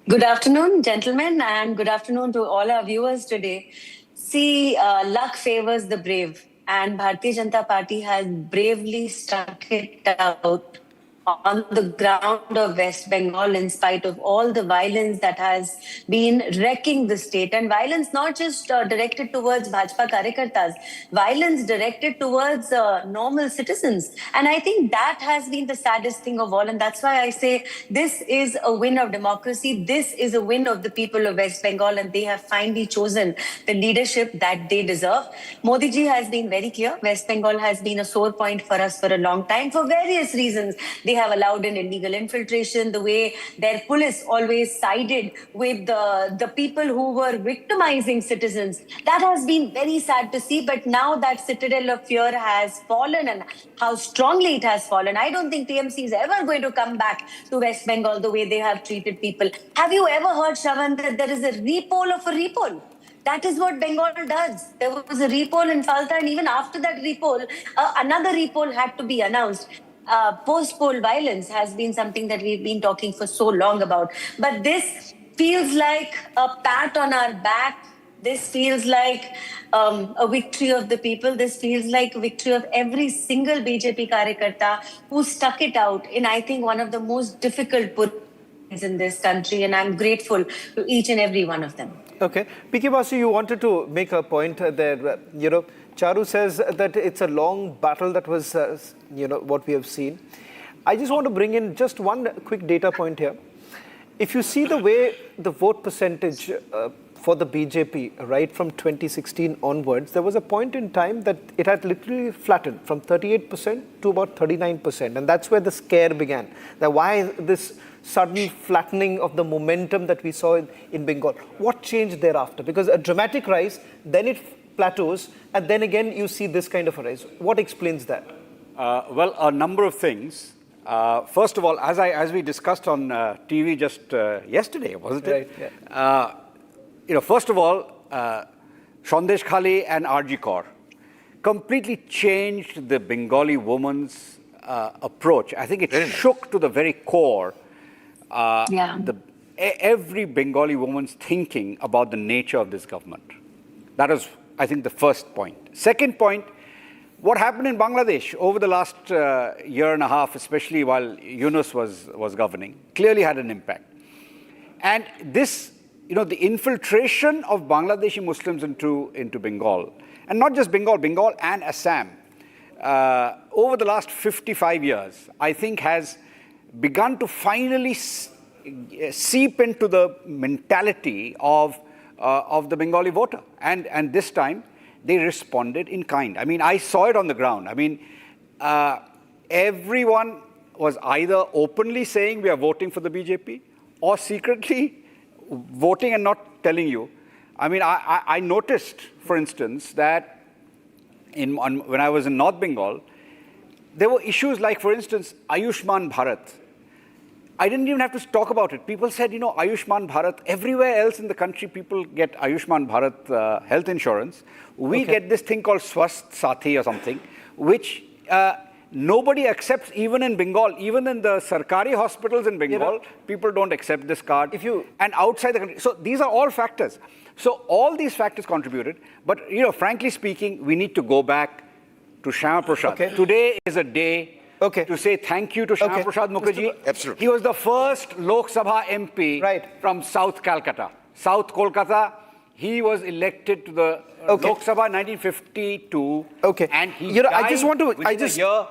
Good afternoon, gentlemen, and good afternoon to all our viewers today. See, luck favors the brave, and Bharatiya Janata Party has bravely stuck it out on the ground of West Bengal, in spite of all the violence that has been wrecking the state, and violence not just directed towards Bhajpa Karyakartas, violence directed towards normal citizens. And I think that has been the saddest thing of all. And that's why I say this is a win of democracy. This is a win of the people of West Bengal, and they have finally chosen the leadership that they deserve. Modi ji has been very clear. West Bengal has been a sore point for us for a long time for various reasons. They have allowed an illegal infiltration, the way their police always sided with the people who were victimizing citizens. That has been very sad to see. But now that citadel of fear has fallen, and how strongly it has fallen, I don't think TMC is ever going to come back to West Bengal the way they have treated people. Have you ever heard, Shravan, that there is a repoll of a repoll? That is what Bengal does. There was a repoll in Falta, and even after that repoll, another repoll had to be announced. Post-poll violence has been something that we've been talking for so long about. But this feels like a pat on our back. This feels like a victory of the people. This feels like a victory of every single BJP Karyakarta who stuck it out in, I think, one of the most difficult positions in this country. And I'm grateful to each and every one of them. Okay. P.K. Basu, you wanted to make a point there. Charu says that it's a long battle that was, what we have seen. I just want to bring in just one quick data point here. If you see the way the vote percentage for the BJP, right from 2016 onwards, there was a point in time that it had literally flattened from 38% to about 39%. And that's where the scare began. That why this sudden flattening of the momentum that we saw in Bengal? What changed thereafter? Because a dramatic rise, then it plateaus, and then again you see this kind of a rise. What explains that? Well, a number of things. First of all, as we discussed on TV just yesterday, wasn't it? Right, yeah. First of all, Sandesh Khali and RG Kaur completely changed the Bengali woman's approach. I think it shook to the very core every Bengali woman's thinking about the nature of this government. That is, I think, the first point. Second point, what happened in Bangladesh over the last year and a half, especially while Yunus was governing, clearly had an impact. And this, the infiltration of Bangladeshi Muslims into Bengal, and not just Bengal, Bengal and Assam, over the last 55 years, I think has begun to finally seep into the mentality of the Bengali voter. And this time, they responded in kind. I mean, I saw it on the ground. I mean, everyone was either openly saying we are voting for the BJP or secretly voting and not telling you. I mean, I noticed, for instance, that when I was in North Bengal, there were issues like, for instance, Ayushman Bharat. I didn't even have to talk about it. People said, Ayushman Bharat, everywhere else in the country, people get Ayushman Bharat health insurance. We get this thing called Swasth Sathi or something, which nobody accepts even in Bengal. Even in the Sarkari hospitals in Bengal, people don't accept this card. And outside the country. So these are all factors. So all these factors contributed. But, frankly speaking, we need to go back to Shyama Prasad. Today is a day to say thank you to Shyama Prasad Mukherjee. Absolutely. He was the first Lok Sabha MP from South Calcutta. South Kolkata, he was elected to the Lok Sabha in 1952. And he died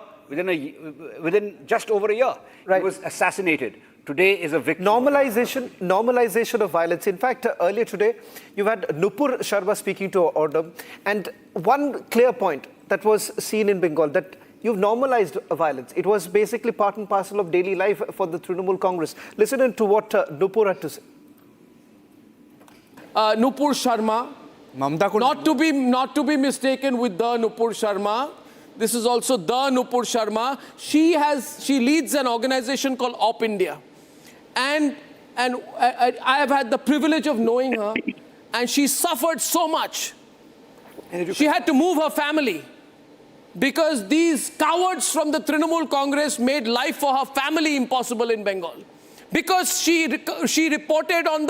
within just over a year. He was assassinated. Today is a victim. Normalization of violence. In fact, earlier today, you had Nupur Sharma speaking to Arnab, and one clear point that was seen in Bengal, that you've normalized violence. It was basically part and parcel of daily life for the Trinamool Congress. Listen to what Nupur had to say. Nupur Sharma, not to be mistaken with the Nupur Sharma. This is also the Nupur Sharma. She leads an organization called Op India, and I have had the privilege of knowing her, and she suffered so much. She had to move her family because these cowards from the Trinamool Congress made life for her family impossible in Bengal. Because she reported on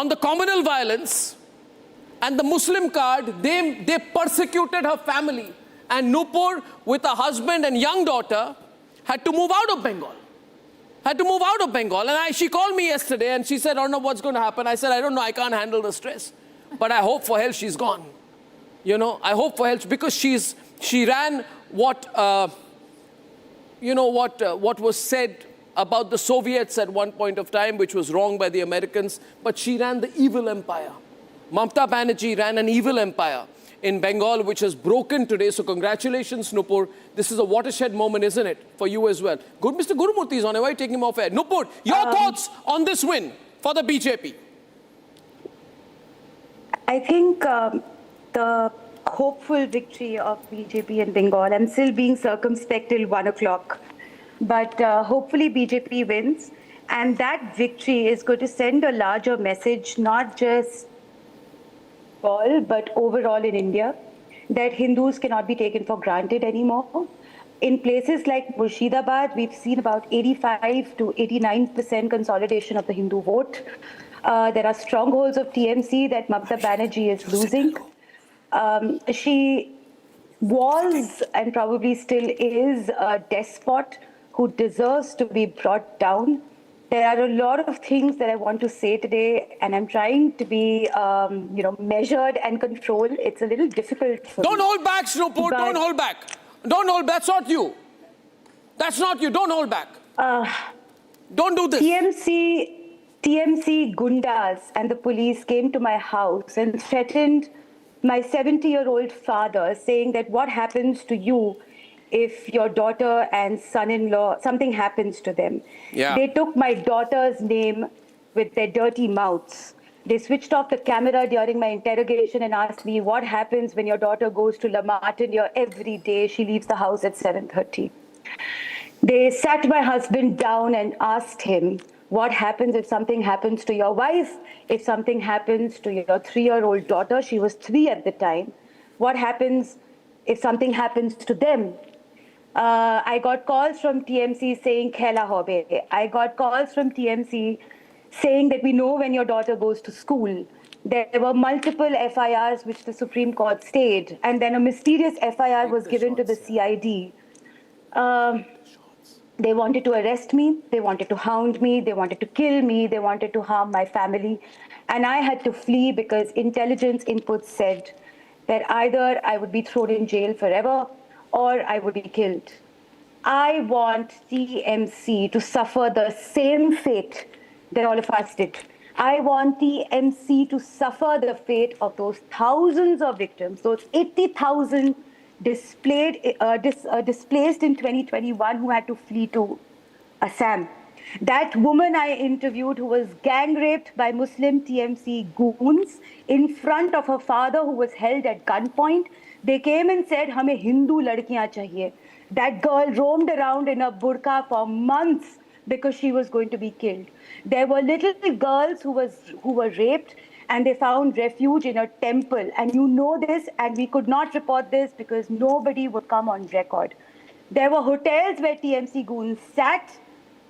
the communal violence and the Muslim card, they persecuted her family. And Nupur, with a husband and young daughter, had to move out of Bengal. had to move out of Bengal. And she called me yesterday and she said, Arnab, what's going to happen? I said, I don't know, I can't handle the stress. But I hope for hell she's gone. You know, I hope for hell, because she ran what, what was said about the Soviets at one point of time, which was wrong by the Americans, but she ran the evil empire. Mamata Banerjee ran an evil empire in Bengal, which has broken today. So congratulations, Nupur. This is a watershed moment, isn't it, for you as well? Good, Mr. Gurumurthy is on it. Why are you taking him off air? Nupur, your thoughts on this win for the BJP? I think the hopeful victory of BJP in Bengal, I'm still being circumspect till 1 o'clock, but hopefully BJP wins. And that victory is going to send a larger message, not just Bengal, but overall in India, that Hindus cannot be taken for granted anymore. In places like Murshidabad, we've seen about 85 to 89% consolidation of the Hindu vote. There are strongholds of TMC that Mamata Banerjee is losing. She was and probably still is a despot who deserves to be brought down. There are a lot of things that I want to say today, and I'm trying to be, measured and controlled. It's a little difficult for Don't me. hold back, Snowport. Don't hold back. Don't hold back. That's not you. That's not you. Don't hold back. Don't do this. TMC gundas and the police came to my house and threatened my 70-year-old father, saying that what happens to you if your daughter and son-in-law, something happens to them. Yeah. They took my daughter's name with their dirty mouths. They switched off the camera during my interrogation and asked me, what happens when your daughter goes to La Martiniere every day? She leaves the house at 7:30. They sat my husband down and asked him, what happens if something happens to your wife? If something happens to your 3-year-old daughter? She was 3 at the time. What happens if something happens to them? I got calls from TMC saying, Khela hobe. I got calls from TMC saying that we know when your daughter goes to school. There were multiple FIRs which the Supreme Court stayed, and then a mysterious FIR was given to the CID. They wanted to arrest me, they wanted to hound me, they wanted to kill me, they wanted to harm my family. And I had to flee because intelligence inputs said that either I would be thrown in jail forever or I would be killed. I want TMC to suffer the same fate that all of us did. I want TMC to suffer the fate of those thousands of victims, those 80,000 displaced in 2021 who had to flee to Assam. That woman I interviewed who was gang raped by Muslim TMC goons in front of her father who was held at gunpoint. They came and said, "Hame Hindu ladkiyan chahiye." That girl roamed around in a burqa for months because she was going to be killed. There were little girls who were raped and they found refuge in a temple. And you know this, and we could not report this because nobody would come on record. There were hotels where TMC goons sat.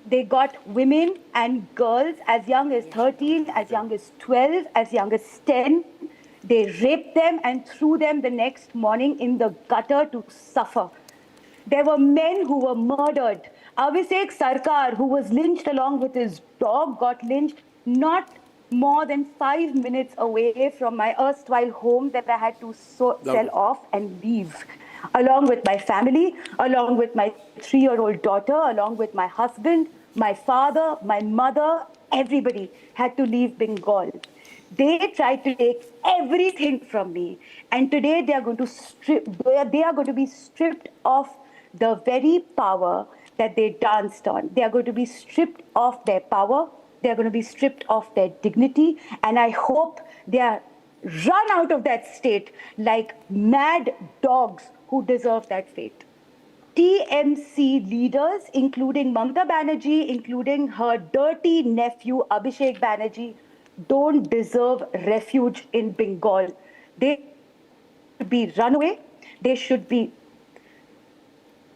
They got women and girls as young as 13, as young as 12, as young as 10. They raped them and threw them the next morning in the gutter to suffer. There were men who were murdered. Abhishek Sarkar, who was lynched along with his dog, got lynched not more than 5 minutes away from my erstwhile home that I had to sell off and leave. Along with my family, along with my 3-year-old daughter, along with my husband, my father, my mother, everybody had to leave Bengal. They tried to take everything from me, and today they are going to be stripped of the very power that they danced on. They are going to be stripped of their power. They are going to be stripped of their dignity, and I hope they are run out of that state like mad dogs who deserve that fate. TMC leaders, including Mamata Banerjee, including her dirty nephew Abhishek Banerjee, don't deserve refuge in Bengal. They should be run away. They should be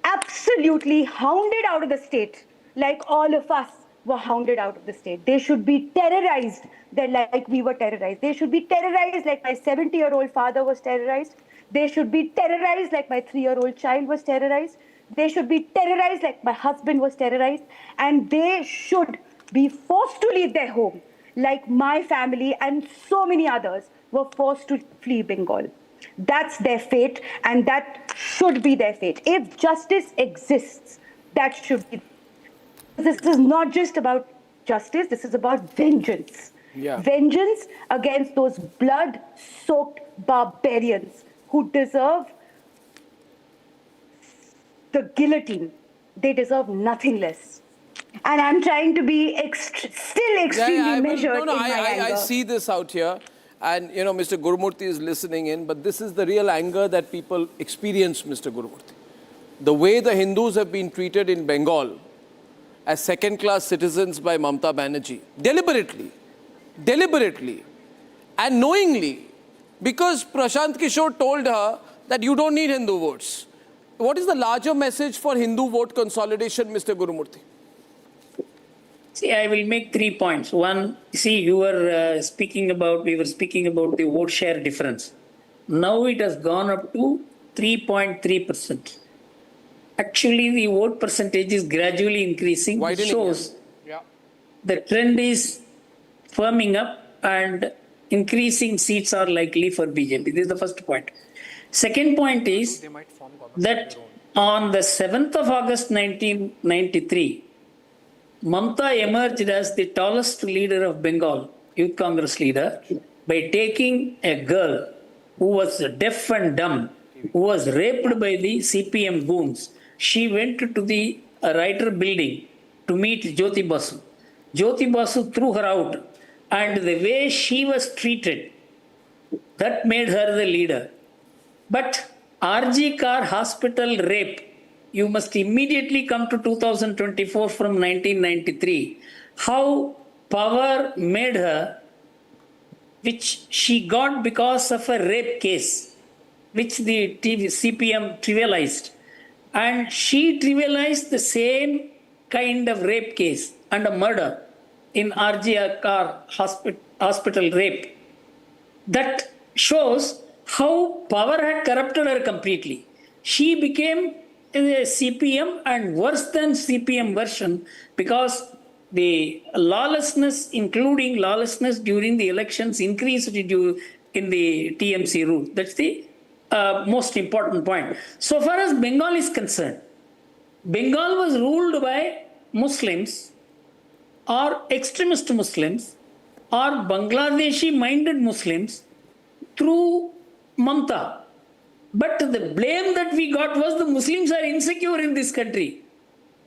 absolutely hounded out of the state, like all of us were hounded out of the state. They should be terrorized like we were terrorized. They should be terrorized like my 70-year-old father was terrorized. They should be terrorized like my 3-year-old child was terrorized. They should be terrorized like my husband was terrorized, and they should be forced to leave their home like my family and so many others were forced to flee Bengal. That's their fate, and that should be their fate. If justice exists, that should be. This is not just about justice, this is about vengeance. Yeah. Vengeance against those blood-soaked barbarians who deserve the guillotine. They deserve nothing less. And I'm trying to be still extremely measured in my anger. I see this out here. And, you know, Mr. Gurumurthy is listening in, but this is the real anger that people experience, Mr. Gurumurthy. The way the Hindus have been treated in Bengal as second-class citizens by Mamata Banerjee, deliberately, and knowingly, because Prashant Kishore told her that you don't need Hindu votes. What is the larger message for Hindu vote consolidation, Mr. Gurumurthy? See, I will make 3 points. One, see, we were speaking about the vote share difference. Now it has gone up to 3.3%. Actually, the vote percentage is gradually increasing, which shows the trend is firming up and increasing seats are likely for BJP. This is the first point. Second point is that on the 7th of August 1993, Mamata emerged as the tallest leader of Bengal, Youth Congress leader, by taking a girl who was deaf and dumb, who was raped by the CPM goons. She went to the writer building to meet Jyoti Basu. Jyoti Basu threw her out, and the way she was treated, that made her the leader. But RG Kar hospital rape, you must immediately come to 2024 from 1993. How power made her, which she got because of a rape case, which the CPM trivialized. And she trivialized the same kind of rape case and a murder in RG Kar hospital rape. That shows how power had corrupted her completely. She became a CPM and worse than CPM version because the lawlessness, including lawlessness during the elections, increased in the TMC route. That's the most important point. So far as Bengal is concerned, Bengal was ruled by Muslims or extremist Muslims or Bangladeshi-minded Muslims through Mamata. But the blame that we got was the Muslims are insecure in this country.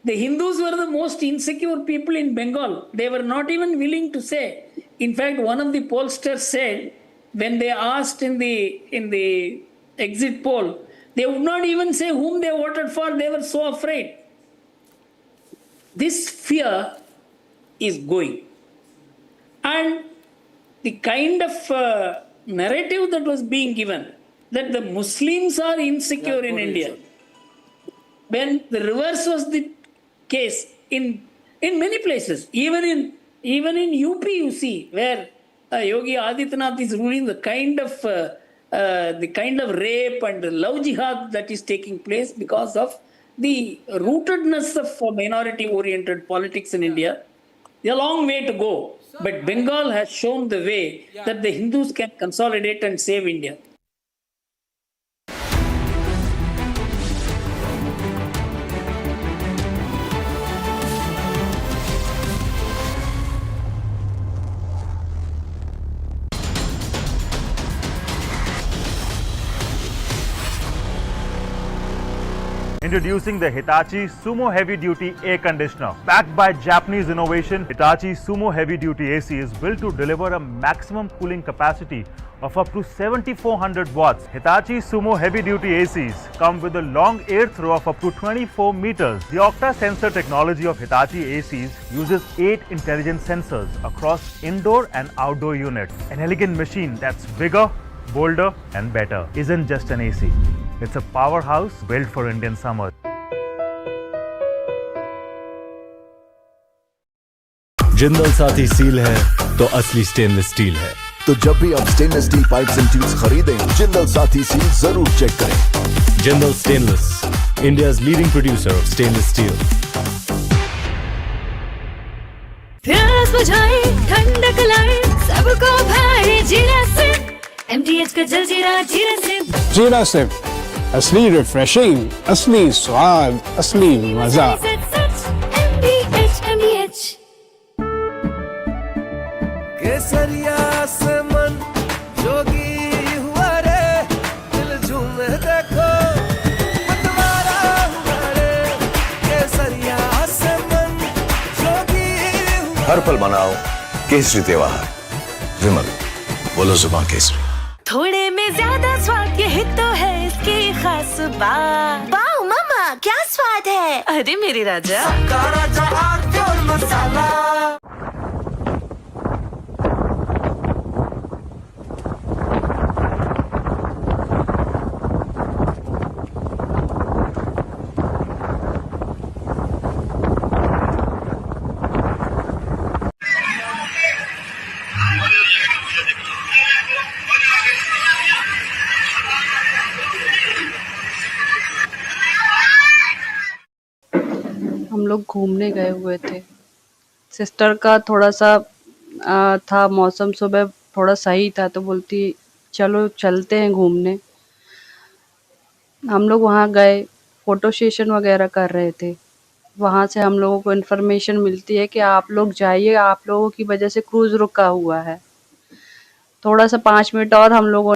The Hindus were the most insecure people in Bengal. They were not even willing to say. In fact, one of the pollsters said, when they asked in the exit poll, they would not even say whom they voted for. They were so afraid. This fear is going. And the kind of narrative that was being given, that the Muslims are insecure in India, when the reverse was the case in many places, even in UP, you see, where Yogi Adityanath is ruling, the kind of rape and love jihad that is taking place because of the rootedness of minority-oriented politics in India. A long way to go, but Bengal has shown the way that the Hindus can consolidate and save India. Introducing the Hitachi Sumo Heavy Duty Air Conditioner. Backed by Japanese innovation, Hitachi Sumo Heavy Duty AC is built to deliver a maximum cooling capacity of up to 7400 watts. Hitachi Sumo Heavy Duty ACs come with a long air throw of up to 24 meters. The Octa sensor technology of Hitachi ACs uses 8 intelligent sensors across indoor and outdoor units. An elegant machine that's bigger, bolder and better. Isn't just an AC. It's a powerhouse built for Indian summer. Jindal Saathi seal है तो असली stainless steel है। तो जब भी आप stainless steel pipes and tubes खरीदें, Jindal Saathi seal जरूर चेक करें। Jindal stainless, India's leading producer of stainless steel. प्यास बुझाए ठंडक लाए सबको भाए जीरा से MTH का जल जीरा जीरा से जीरा से असली रिफ्रेशिंग, असली स्वाद, असली मजा। MTH केसरिया से मन जोगी हुआ रे, दिल झूमे देखो मतवारा हुआ रे। केसरिया से मन जोगी हुआ। हर पल मनाओ केसरी त्योहार। विमल, बोलो जुबान केसरी। थोड़े में ज्यादा स्वाद, यही तो है इसकी खास बात। वाओ मामा, क्या स्वाद है। अरे मेरे राजा, सबका राजा आर्थिक मसाला। हम लोग घूमने गए हुए थे। सिस्टर का थोड़ा सा था मौसम, सुबह थोड़ा सही था तो बोलती चलो चलते हैं घूमने। हम लोग वहाँ गए, फ़ोटो सेशन वगैरह कर रहे थे। वहाँ से हम लोगों को इन्फॉर्मेशन मिलती है कि आप लोग जाइए, आप लोगों की वजह से क्रूज़ रुका हुआ है। थोड़ा सा 5 मिनट और हम लोगों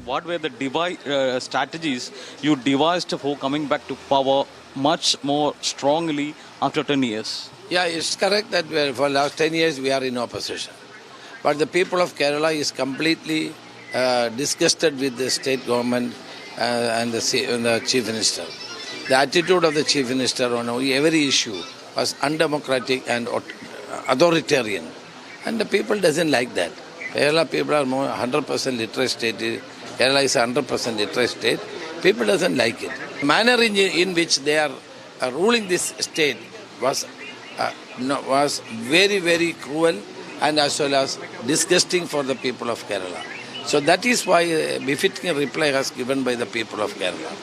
What were the strategies you devised for coming back to power much more strongly after 10 years? Yeah, it's correct that for the last 10 years we are in opposition. But the people of Kerala is completely disgusted with the state government and the Chief Minister. The attitude of the Chief Minister on every issue was undemocratic and authoritarian. And the people doesn't like that. Kerala people are more 100% literate state. Kerala is a 100% literate state. People doesn't like it. The manner in which they are ruling this state was very, very cruel and as well as disgusting for the people of Kerala. So that is why a befitting reply was given by the people of Kerala.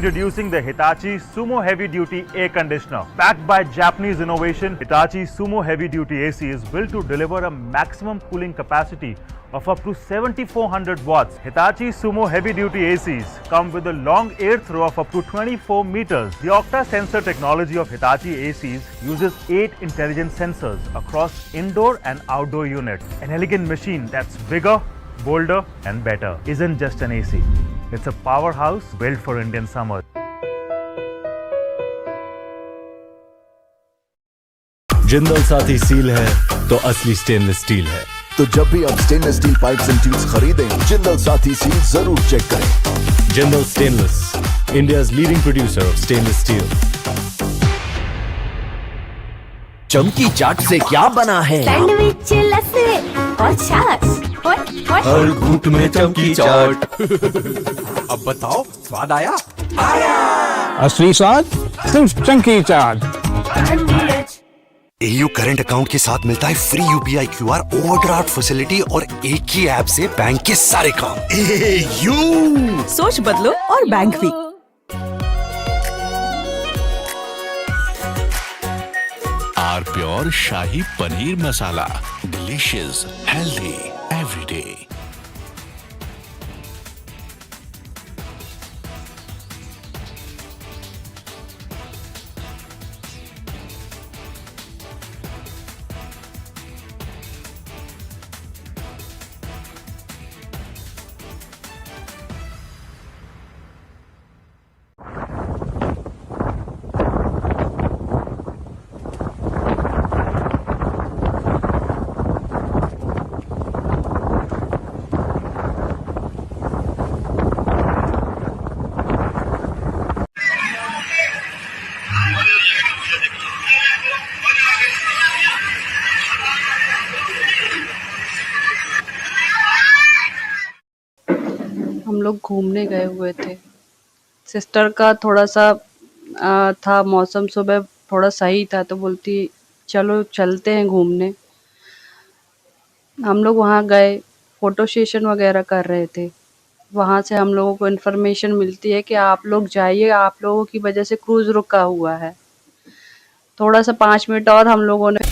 Introducing the Hitachi Sumo Heavy Duty Air Conditioner. Backed by Japanese innovation, Hitachi Sumo Heavy Duty AC is built to deliver a maximum cooling capacity of up to 7400 watts. Hitachi Sumo Heavy Duty ACs come with a long air throw of up to 24 meters. The Octa sensor technology of Hitachi ACs uses 8 intelligent sensors across indoor and outdoor units. An elegant machine that's bigger, bolder and better. Isn't just an AC. It's a powerhouse built for Indian summer. Jindal Saathi seal है तो असली stainless steel है। तो जब भी आप stainless steel pipes and tubes खरीदें, Jindal Saathi seal जरूर चेक करें। Jindal stainless, India's leading producer of stainless steel. चमकी चाट से क्या बना है? सैंडविच, लस्सी और छाछ। हर घूंट में चमकी चाट। अब बताओ, स्वाद आया? आया। असली स्वाद सिर्फ चंकी चाट। AU करंट अकाउंट के साथ मिलता है free UPI QR overdraft facility और एक ही ऐप से बैंक के सारे काम। AU सोच बदलो और बैंक भी। R pure shahi paneer masala, delicious, healthy every day. हम लोग घूमने गए हुए थे। सिस्टर का थोड़ा सा था मौसम, सुबह थोड़ा सही था तो बोलती चलो चलते हैं घूमने। हम लोग वहाँ गए, फ़ोटो सेशन वगैरह कर रहे थे। वहाँ से हम लोगों को इन्फॉर्मेशन मिलती है कि आप लोग जाइए, आप लोगों की वजह से क्रूज़ रुका हुआ है। थोड़ा सा 5 मिनट और हम लोगों ने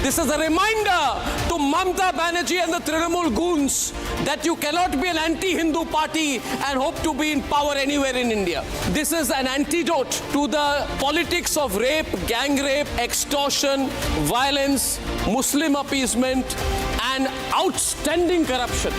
This is a reminder to Mamata Banerjee and the Trinamool goons that you cannot be an anti-Hindu party and hope to be in power anywhere in India. This is an antidote to the politics of rape, gang rape, extortion, violence, Muslim appeasement, and outstanding corruption.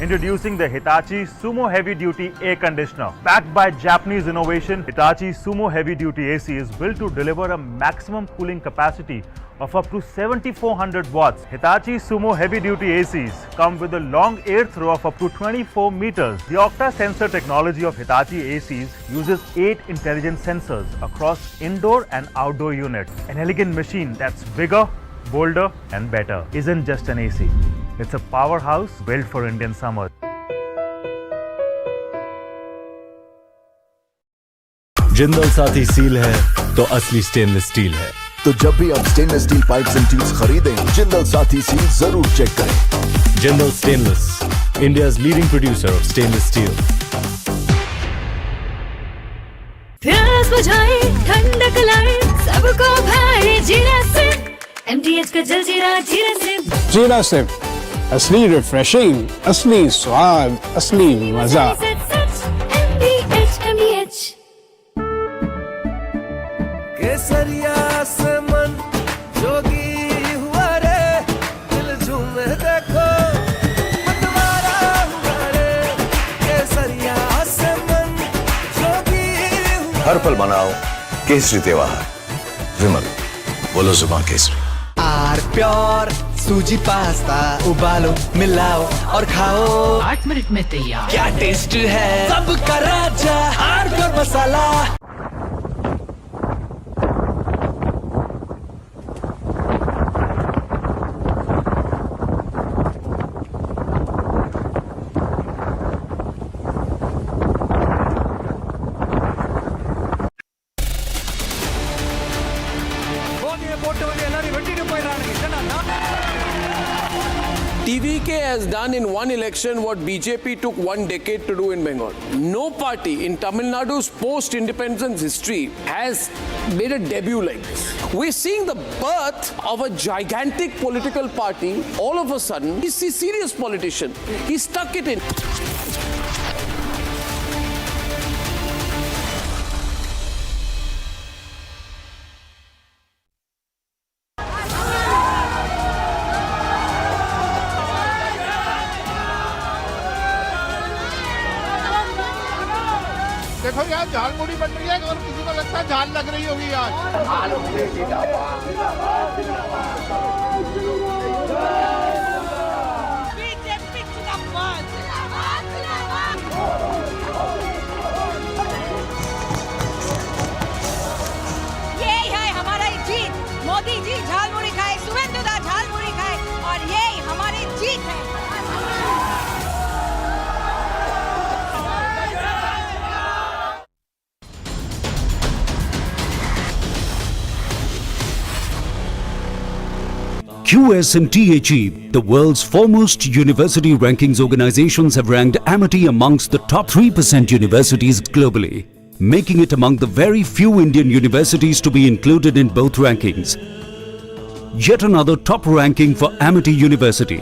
Introducing the Hitachi Sumo Heavy Duty Air Conditioner. Backed by Japanese innovation, Hitachi Sumo Heavy Duty AC is built to deliver a maximum cooling capacity of up to 7400 watts. Hitachi Sumo Heavy Duty ACs come with a long air throw of up to 24 meters. The Octa sensor technology of Hitachi ACs uses 8 intelligent sensors across indoor and outdoor units. An elegant machine that's bigger, bolder and better. Isn't just an AC. It's a powerhouse built for Indian summer. Jindal Saathi seal है तो असली stainless steel है। तो जब भी आप stainless steel pipes and tubes खरीदें, Jindal Saathi seal जरूर चेक करें। Jindal stainless, India's leading producer of stainless steel. प्यास बुझाए, ठंडक लाए, सबको भाए जीरा से। MTH का जलजीरा जीरा से। जीरा से असली रिफ्रेशिंग, असली स्वाद, असली मजा। केसरिया से मन जोगी हुआ रे, दिल झूमे देखो मतवारा हुआ रे। केसरिया से मन जोगी हुआ। हर पल मनाओ केसरी त्योहार। विमल, बोलो जुबान केसरी। आर प्योर सूजी पास्ता उबालो, मिलाओ और खाओ। 8 मिनट में तैयार। क्या टेस्ट है सबका राजा, R pure masala. TVK has done in one election what BJP took 1 decade to do in Bengal. No party in Tamil Nadu's post-independence history has made a debut like this. We're seeing the birth of a gigantic political party. All of a sudden, he's a serious politician. He stuck it in. देखो यार, झाल मुड़ी बन रही है और किसी को लगता है झाल लग रही होगी आज। ये है हमारा जीत। मोदी जी झाल मुड़ी खाए, सुवेंदुदा झाल मुड़ी खाए और ये हमारी जीत है। QS&THE, the world's foremost university rankings organizations have ranked Amity amongst the top 3% universities globally, making it among the very few Indian universities to be included in both rankings. Yet another top ranking for Amity University.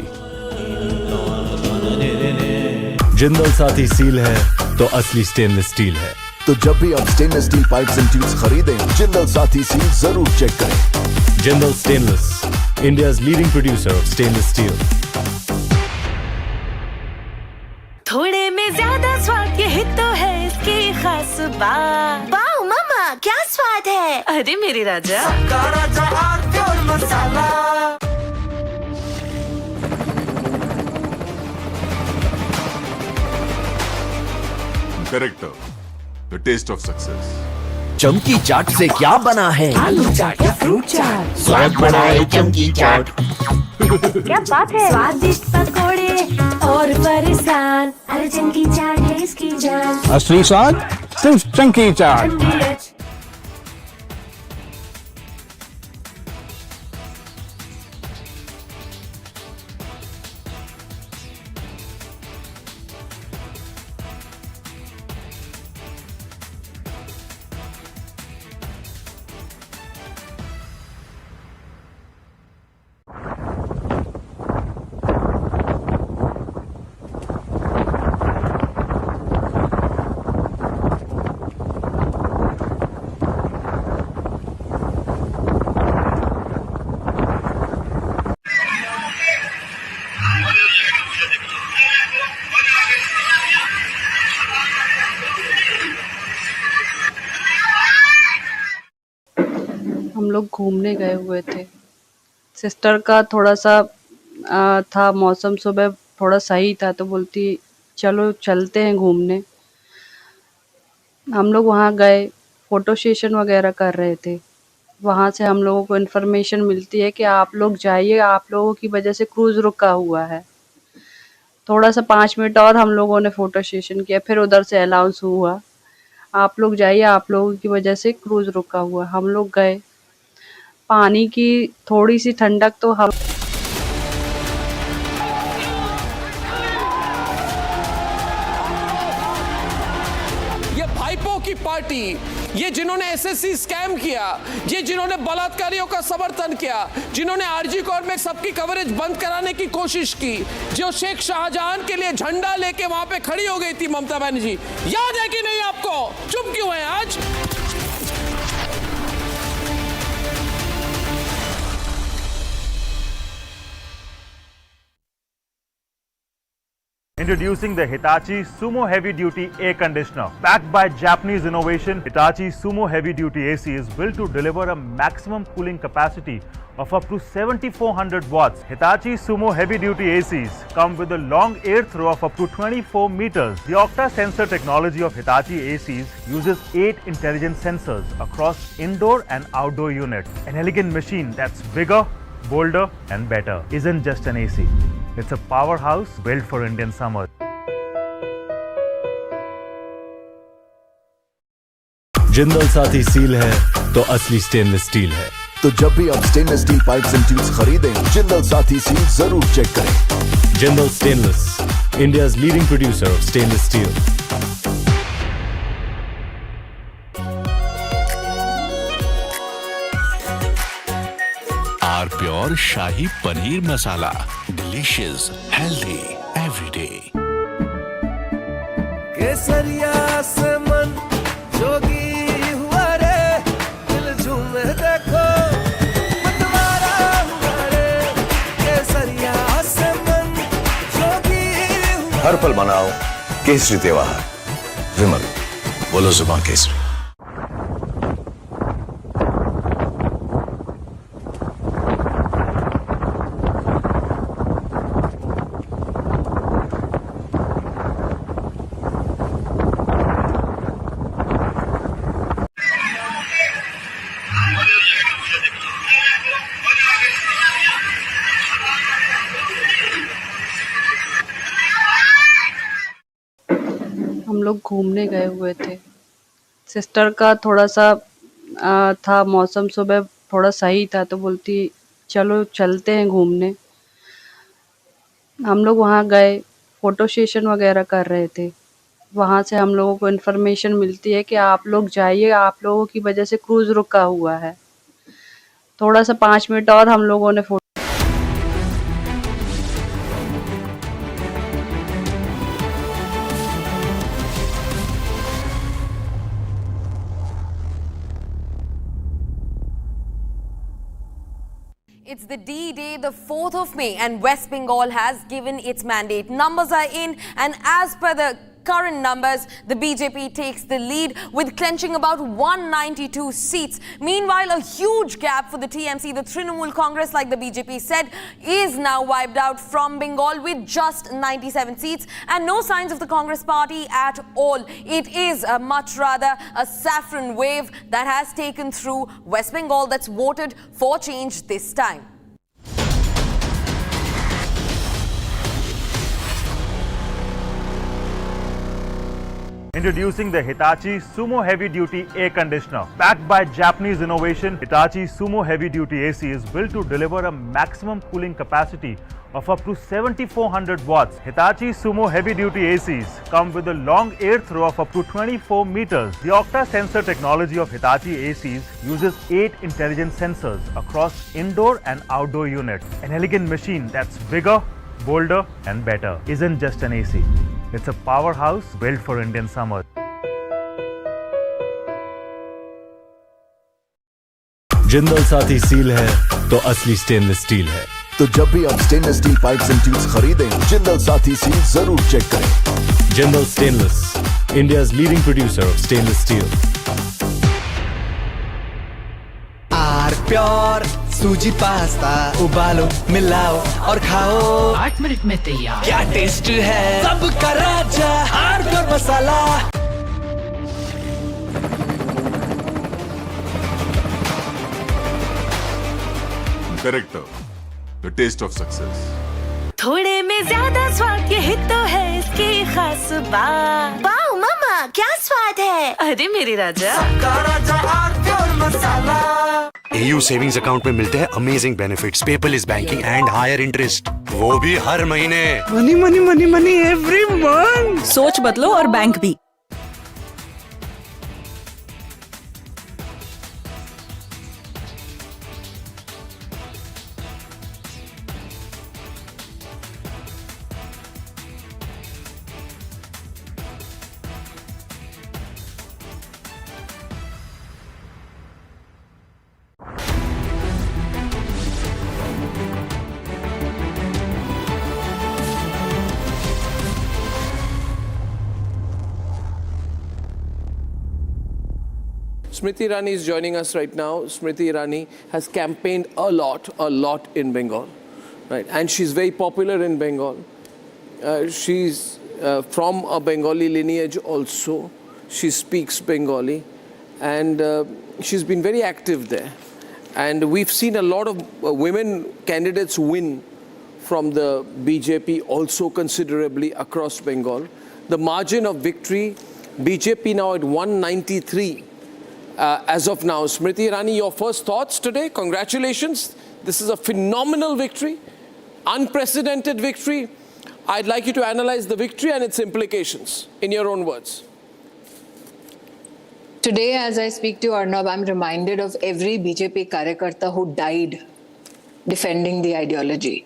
Jindal Saathi seal है तो असली stainless steel है। तो जब भी आप stainless steel pipes and tubes खरीदें, Jindal Saathi seal जरूर चेक करें। Jindal stainless, India's leading producer of stainless steel. थोड़े में ज्यादा स्वाद, यही तो है इसकी खास बात। वाओ मामा, क्या स्वाद है। अरे मेरे राजा, मसाला। Character, the taste of success. चमकी चाट से क्या बना है? आलू चाट या फ्रूट चाट, स्वाद बढ़ाए चमकी चाट। क्या बात है। स्वादिष्ट पकोड़े और फरसान, अरे चमकी चाट है इसकी जान। असली स्वाद सिर्फ चंकी चाट। हम लोग घूमने गए हुए थे। सिस्टर का थोड़ा सा था मौसम, सुबह थोड़ा सही था तो बोलती चलो चलते हैं घूमने। हम लोग वहाँ गए, फ़ोटो सेशन वगैरह कर रहे थे। वहाँ से हम लोगों को इन्फॉर्मेशन मिलती है कि आप लोग जाइए, आप लोगों की वजह से क्रूज़ रुका हुआ है। थोड़ा सा 5 मिनट और हम लोगों ने फ़ोटो सेशन किया, फिर उधर से अनाउंस हुआ आप लोग जाइए, आप लोगों की वजह से क्रूज़ रुका हुआ। हम लोग गए, पानी की थोड़ी सी ठंडक तो हम ये भाइपों की पार्टी, ये जिन्होंने एसएससी स्कैम किया, ये जिन्होंने बलात्कारियों का समर्थन किया, जिन्होंने आरजी कोर्ट में सबकी कवरेज बंद कराने की कोशिश की, जो शेख शाहजहां के लिए झंडा लेके वहां पे खड़ी हो गई थी ममता बनर्जी, याद है कि नहीं आपको? चुप क्यों है आज? Introducing the Hitachi Sumo Heavy Duty Air Conditioner. Backed by Japanese innovation, Hitachi Sumo Heavy Duty AC is built to deliver a maximum cooling capacity of up to 7400 watts. Hitachi Sumo Heavy Duty ACs come with a long air throw of up to 24 meters. The Octa sensor technology of Hitachi ACs uses 8 intelligent sensors across indoor and outdoor units. An elegant machine that's bigger, bolder and better isn't just an AC. It's a powerhouse built for Indian summer. Jindal Saathi seal है तो असली stainless steel है। तो जब भी आप stainless steel pipes and tubes खरीदें, Jindal Saathi seal जरूर चेक करें। Jindal stainless, India's leading producer of stainless steel. R pure shahi paneer masala, delicious, healthy everyday. केसरिया से मन जोगी हुआ रे, दिल झूमे देखो मतवारा हुआ रे। केसरिया से मन जोगी हुआ। हर पल मनाओ केसरी त्योहार। विमल, बोलो जुबान केसरी। हम लोग घूमने गए हुए थे। सिस्टर का थोड़ा सा था मौसम, सुबह थोड़ा सही था तो बोलती चलो चलते हैं घूमने। हम लोग वहाँ गए, फ़ोटो सेशन वगैरह कर रहे थे। वहाँ से हम लोगों को इन्फॉर्मेशन मिलती है कि आप लोग जाइए, आप लोगों की वजह से क्रूज़ रुका हुआ है। थोड़ा सा 5 मिनट और हम लोगों ने It's the D-Day, the 4th of May, and West Bengal has given its mandate. Numbers are in, and as per the current numbers, the BJP takes the lead with clenching about 192 seats. Meanwhile, a huge gap for the TMC, the Trinamool Congress, like the BJP said, is now wiped out from Bengal with just 97 seats and no signs of the Congress party at all. It is much rather a Saffron wave that has taken through West Bengal that's voted for change this time. Introducing the Hitachi Sumo Heavy Duty Air Conditioner. Backed by Japanese innovation, Hitachi Sumo Heavy Duty AC is built to deliver a maximum cooling capacity of up to 7400 watts. Hitachi Sumo Heavy Duty ACs come with a long air throw of up to 24 meters. The Octa sensor technology of Hitachi ACs uses 8 intelligent sensors across indoor and outdoor units. An elegant machine that's bigger, bolder and better. Isn't just an AC. It's a powerhouse built for Indian summers. Jindal Saathi seal है तो असली stainless steel है। तो जब भी आप stainless steel pipes and tubes खरीदें, Jindal Saathi seal जरूर चेक करें। Jindal stainless, India's leading producer of stainless steel. Pure सूजी पास्ता उबालो, मिलाओ और खाओ, 8 मिनट में तैयार। क्या टेस्ट है, सबका राजा R pure masala. Character, the taste of success. थोड़े में ज्यादा स्वाद, यही तो है इसकी खास बात। वाओ मामा, क्या स्वाद है। अरे मेरे राजा, सबका राजा R pure masala. AU savings account में मिलते हैं amazing benefits, paperless banking and higher interest, वो भी हर महीने। Money money money money every month. सोच बदलो और बैंक भी। Smriti Irani is joining us right now. Smriti Irani has campaigned a lot in Bengal, right? And she's very popular in Bengal. She's from a Bengali lineage also. She speaks Bengali, and she's been very active there. And we've seen a lot of women candidates win from the BJP also considerably across Bengal. The margin of victory, BJP now at 193. As of now. Smriti Irani, your first thoughts today? Congratulations. This is a phenomenal victory, unprecedented victory. I'd like you to analyze the victory and its implications in your own words. Today, as I speak to you, Arnab, I'm reminded of every BJP Karyakarta who died defending the ideology.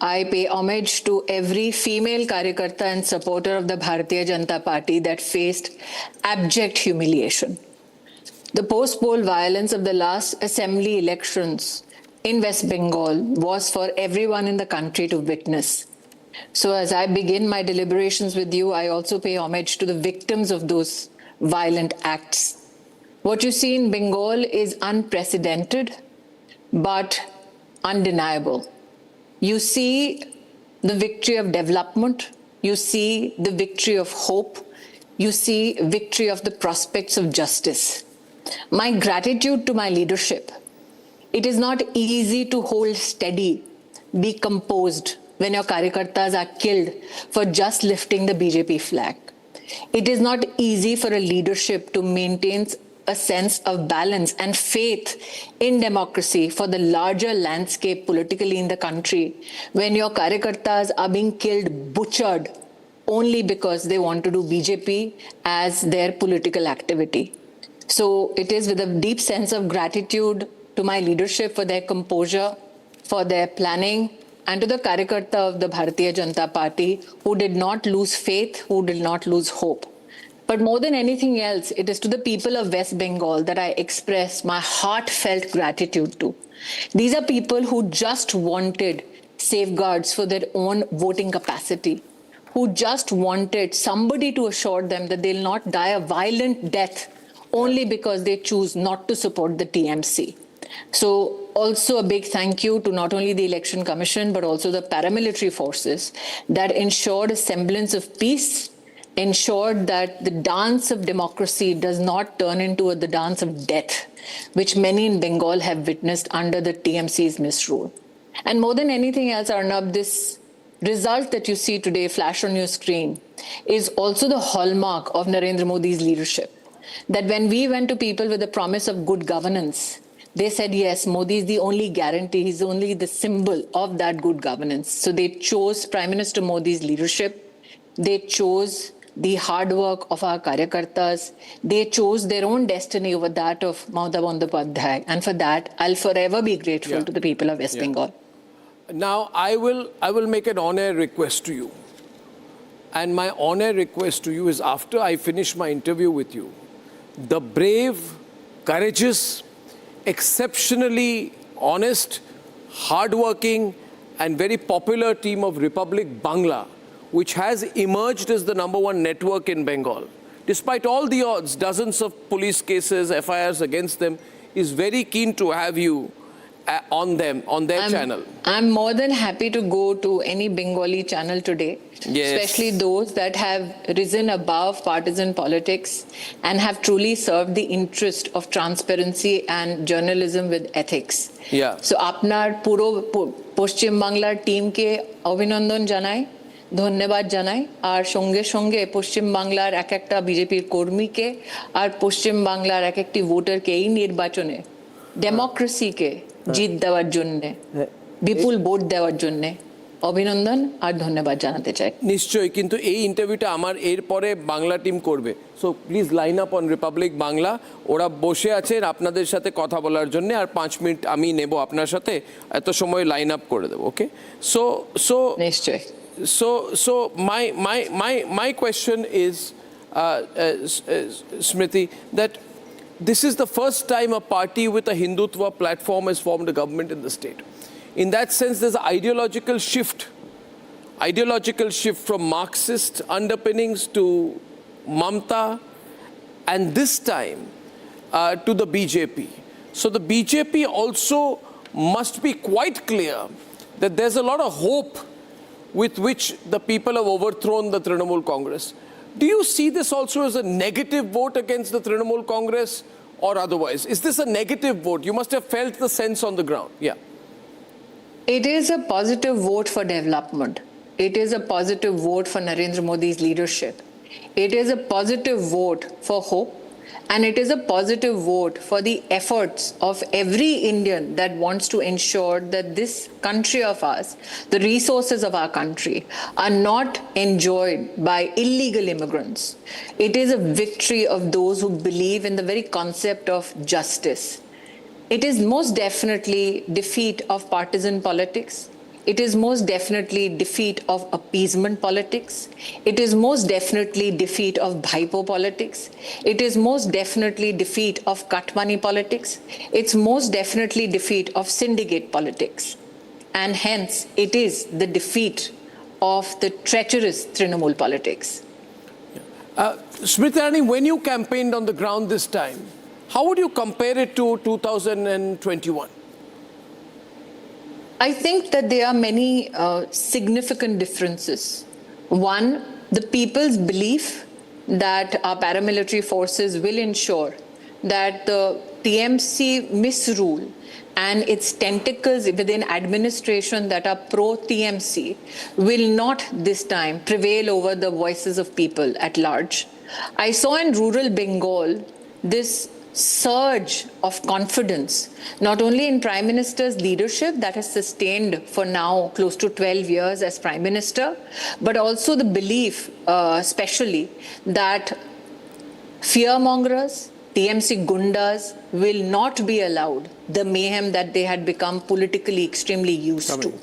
I pay homage to every female Karyakarta and supporter of the Bharatiya Janata Party that faced abject humiliation. The post-poll violence of the last assembly elections in West Bengal was for everyone in the country to witness. So as I begin my deliberations with you, I also pay homage to the victims of those violent acts. What you see in Bengal is unprecedented, but undeniable. You see the victory of development. You see the victory of hope. You see victory of the prospects of justice. My gratitude to my leadership. It is not easy to hold steady, be composed when your Karyakartas are killed for just lifting the BJP flag. It is not easy for a leadership to maintain a sense of balance and faith in democracy for the larger landscape politically in the country when your karyakartas are being killed, butchered, only because they want to do BJP as their political activity. So it is with a deep sense of gratitude to my leadership for their composure, for their planning, and to the Karyakarta of the Bharatiya Janata Party who did not lose faith, who did not lose hope. But more than anything else, it is to the people of West Bengal that I express my heartfelt gratitude to. These are people who just wanted safeguards for their own voting capacity, who just wanted somebody to assure them that they'll not die a violent death only because they choose not to support the TMC. So also a big thank you to not only the Election Commission, but also the paramilitary forces that ensured a semblance of peace, ensured that the dance of democracy does not turn into the dance of death, which many in Bengal have witnessed under the TMC's misrule. And more than anything else, Arnab, this result that you see today flash on your screen is also the hallmark of Narendra Modi's leadership. That when we went to people with the promise of good governance, they said, yes, Modi is the only guarantee, he's only the symbol of that good governance. So they chose Prime Minister Modi's leadership, they chose the hard work of our Karyakartas, they chose their own destiny over that of Mamata Bandyopadhyay. And for that, I'll forever be grateful to the people of West Bengal. Now, I will make an on-air request to you. And my on-air request to you is after I finish my interview with you, the brave, courageous, exceptionally honest, hardworking, and very popular team of Republic Bangla, which has emerged as the #1 network in Bengal, despite all the odds, dozens of police cases, FIRs against them, is very keen to have you on their channel. I'm more than happy to go to any Bengali channel today, especially those that have risen above partisan politics and have truly served the interest of transparency and journalism with ethics. So apnar puro Paschim Banglar team ke abhinandan janai, ধন্যবাদ জানাই আর সঙ্গে সঙ্গে পশ্চিম বাংলার এক একটা বিজেপির কর্মীকে আর পশ্চিম বাংলার এক একটি ভোটারকে এই নির্বাচনে ডেমোক্রেসিকে জিত দেওয়ার জন্য বিপুল ভোট দেওয়ার জন্য অভিনন্দন আর ধন্যবাদ জানাতে চাই। নিশ্চয়ই, কিন্তু এই ইন্টারভিউটা আমার এরপরে বাংলা টিম করবে। So please line up on Republic Bangla, ওরা বসে আছেন আপনাদের সাথে কথা বলার জন্য, আর 5 মিনিট আমি নেব আপনার সাথে, এত সময় লাইন আপ করে দেবো। ওকে, সো নিশ্চয়ই। So my question is, Smriti, that this is the first time a party with a Hindutva platform has formed a government in the state. In that sense, there's an ideological shift from Marxist underpinnings to Mamata, and this time to the BJP. So the BJP also must be quite clear that there's a lot of hope with which the people have overthrown the Trinamool Congress. Do you see this also as a negative vote against the Trinamool Congress or otherwise? Is this a negative vote? You must have felt the sense on the ground. Yeah. It is a positive vote for development. It is a positive vote for Narendra Modi's leadership. It is a positive vote for hope. And it is a positive vote for the efforts of every Indian that wants to ensure that this country of ours, the resources of our country, are not enjoyed by illegal immigrants. It is a victory of those who believe in the very concept of justice. It is most definitely defeat of partisan politics. It is most definitely defeat of appeasement politics. It is most definitely defeat of bhaipo politics. It is most definitely defeat of cut money politics. It's most definitely defeat of syndicate politics. And hence, it is the defeat of the treacherous Trinamool politics. Smriti Irani, when you campaigned on the ground this time, how would you compare it to 2021? I think that there are many significant differences. One, the people's belief that our paramilitary forces will ensure that the TMC misrule and its tentacles within administration that are pro-TMC will not this time prevail over the voices of people at large. I saw in rural Bengal this surge of confidence, not only in Prime Minister's leadership that has sustained for now close to 12 years as Prime Minister, but also the belief, especially, that fearmongers, TMC gundas will not be allowed the mayhem that they had become politically extremely used to.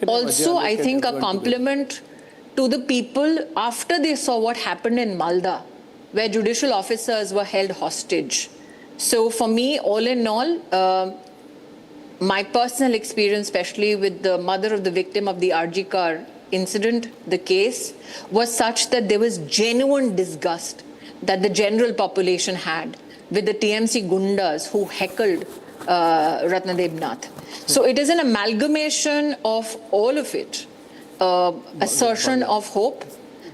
Also, I think a compliment to the people after they saw what happened in Malda, where judicial officers were held hostage. So for me, all in all, my personal experience, especially with the mother of the victim of the RG car incident, the case, was such that there was genuine disgust that the general population had with the TMC gundas who heckled Ratnadev Nath. So it is an amalgamation of all of it, assertion of hope,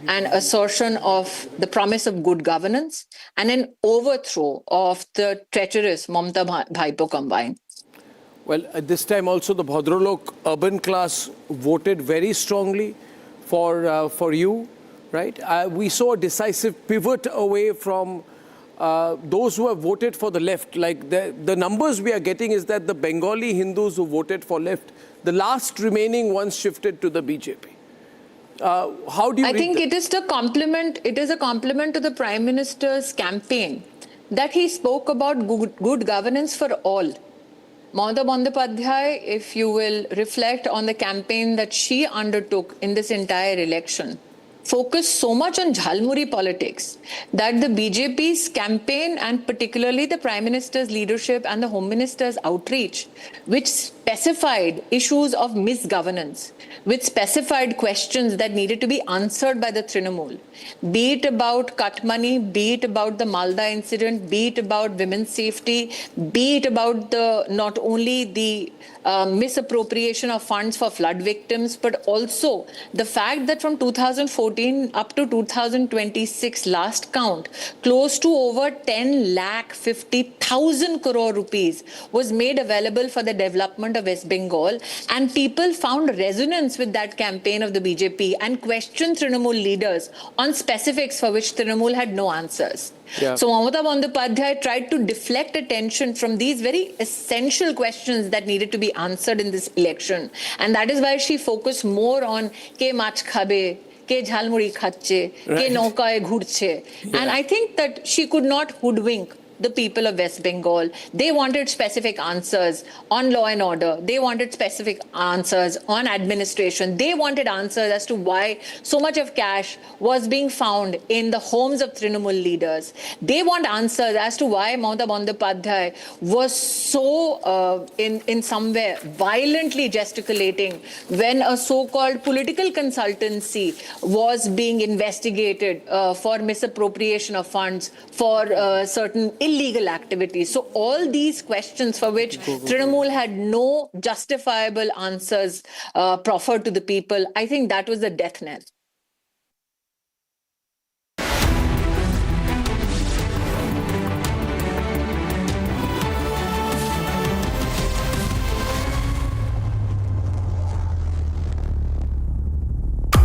an assertion of the promise of good governance, and an overthrow of the treacherous Mamata Bhaipo combined. Well, at this time also the Bhadralok urban class voted very strongly for you, right? We saw a decisive pivot away from those who have voted for the left. Like the numbers we are getting is that the Bengali Hindus who voted for left, the last remaining ones shifted to the BJP. How do you? I think it is a compliment. It is a compliment to the Prime Minister's campaign that he spoke about good governance for all. Mamata Bandyopadhyay, if you will reflect on the campaign that she undertook in this entire election, focused so much on Jhalmuri politics that the BJP's campaign, and particularly the Prime Minister's leadership and the Home Minister's outreach, which specified issues of misgovernance, which specified questions that needed to be answered by the Trinamool, be it about cut money, be it about the Malda incident, be it about women's safety, be it about not only the misappropriation of funds for flood victims, but also the fact that from 2014 up to 2026 last count, close to over 10,50,000 crore rupees was made available for the development of West Bengal, and people found resonance with that campaign of the BJP and questioned Trinamool leaders on specifics for which Trinamool had no answers. Yeah. So Mamata Bandyopadhyay tried to deflect attention from these very essential questions that needed to be answered in this election. And that is why she focused more on ke mach khabe, ke jhalmuri khache, ke naukaye ghurche. And I think that she could not hoodwink the people of West Bengal. They wanted specific answers on law and order. They wanted specific answers on administration. They wanted answers as to why so much of cash was being found in the homes of Trinamool leaders. They want answers as to why Mamata Bandyopadhyay was so in somewhere violently gesticulating when a so-called political consultancy was being investigated for misappropriation of funds for certain illegal activities. So all these questions for which Trinamool had no justifiable answers proffered to the people, I think that was the death knell.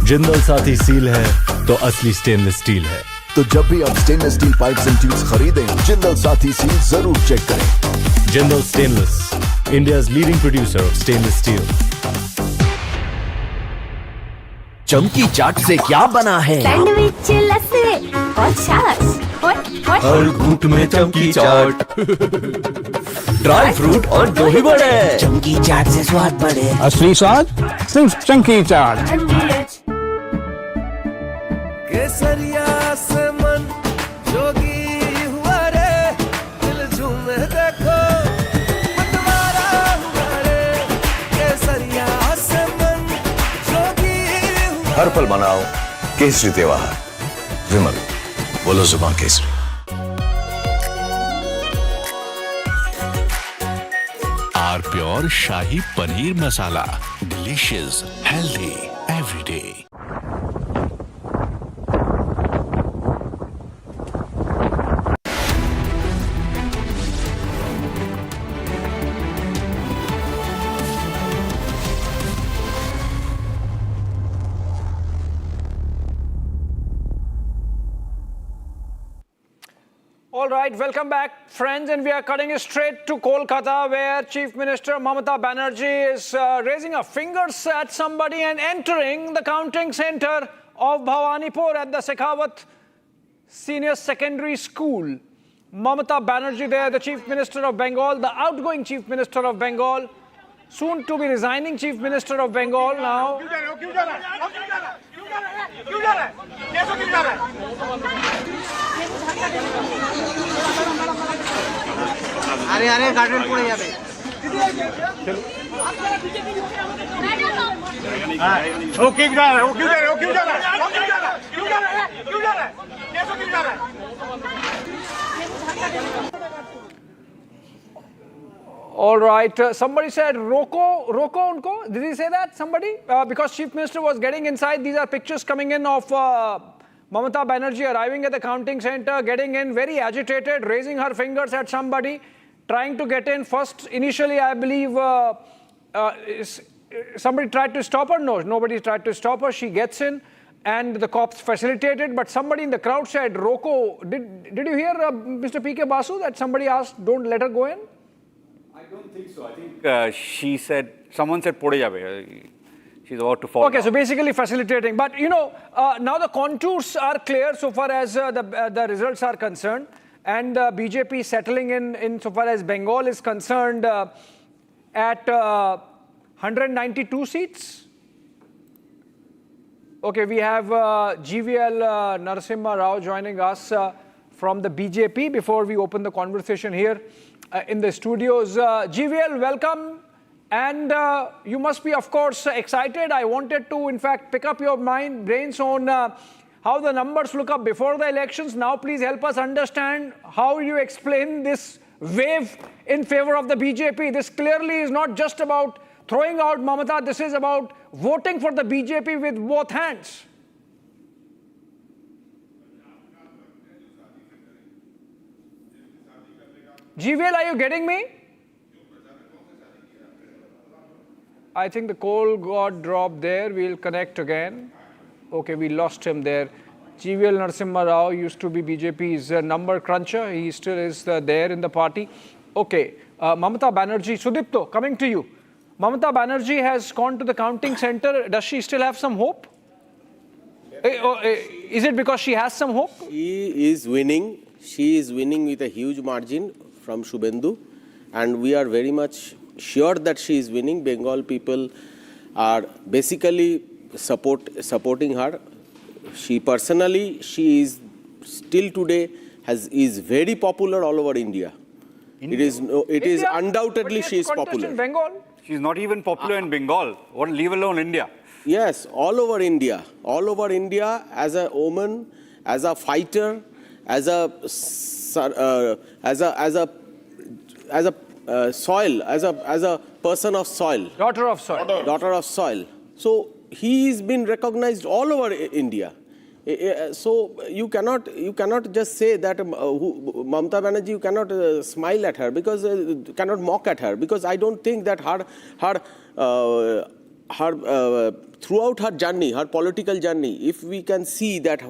Jindal Saathi seal है तो असली stainless steel है। तो जब भी आप stainless steel pipes and tubes खरीदें, Jindal Saathi seal जरूर चेक करें। Jindal stainless, India's leading producer of stainless steel. चमकी चाट से क्या बना है? सैंडविच, लस्सी और छाछ। हर घूंट में चमकी चाट। ड्राई फ्रूट और दही बड़े। चमकी चाट से स्वाद बढ़े। असली स्वाद सिर्फ चमकी चाट। केसरिया से मन जोगी हुआ रे, दिल झूमे देखो मतवारा हुआ रे। केसरिया से मन जोगी हुआ। हर पल मनाओ केसरी त्योहार। विमल, बोलो जुबान केसरी। R pure shahi paneer masala, delicious, healthy every day. All right, welcome back, friends, and we are cutting straight to Kolkata, where Chief Minister Mamata Banerjee is raising her fingers at somebody and entering the counting center of Bhawanipur at the Shekhawat Senior Secondary School. Mamata Banerjee there, the Chief Minister of Bengal, the outgoing Chief Minister of Bengal, soon to be resigning Chief Minister of Bengal now. अरे अरे garden पड़े जाबे ओ क्यों जा रहा है ओ क्यों जा रहा है ओ क्यों जा रहा है क्यों जा रहा है क्यों जा रहा है कैसे क्यों जा रहा है All right, somebody said Roko unko. Did he say that, somebody? Because Chief Minister was getting inside. These are pictures coming in of Mamata Banerjee arriving at the counting center, getting in very agitated, raising her fingers at somebody, trying to get in. First, initially, I believe somebody tried to stop her. No, nobody tried to stop her. She gets in and the cops facilitated. But somebody in the crowd said Roko. Did you hear Mr. P.K. Basu that somebody asked, don't let her go in? I don't think so. I think she said, someone said, Pode jabe. She's about to fall. Okay, so basically facilitating. But, you know, now the contours are clear so far as the results are concerned. And BJP settling in so far as Bengal is concerned at 192 seats. Okay, we have GVL Narasimha Rao joining us from the BJP before we open the conversation here in the studios. GVL, welcome. And you must be, of course, excited. I wanted to, in fact, pick up your brains on how the numbers look up before the elections. Now, please help us understand how you explain this wave in favor of the BJP. This clearly is not just about throwing out Mamata. This is about voting for the BJP with both hands. GVL, are you getting me? I think the call got dropped there. We'll connect again. Okay, we lost him there. GVL Narasimha Rao used to be BJP's number cruncher. He still is there in the party. Okay, Mamata Banerjee. Sudipto, coming to you. Mamata Banerjee has gone to the counting center. Does she still have some hope? Is it because she has some hope? She is winning. She is winning with a huge margin from Shubhendu. And we are very much sure that she is winning. Bengal people are basically supporting her. She personally, she is still today is very popular all over India. It is undoubtedly she is popular. In Bengal? She's not even popular in Bengal, or leave alone India. Yes, all over India. All over India, as a woman, as a fighter, as a soil, as a person of soil. Daughter of soil. Daughter of soil. So he is been recognized all over India. So you cannot just say that Mamata Banerjee, you cannot smile at her, because cannot mock at her, because I don't think that her throughout her journey, her political journey, if we can see that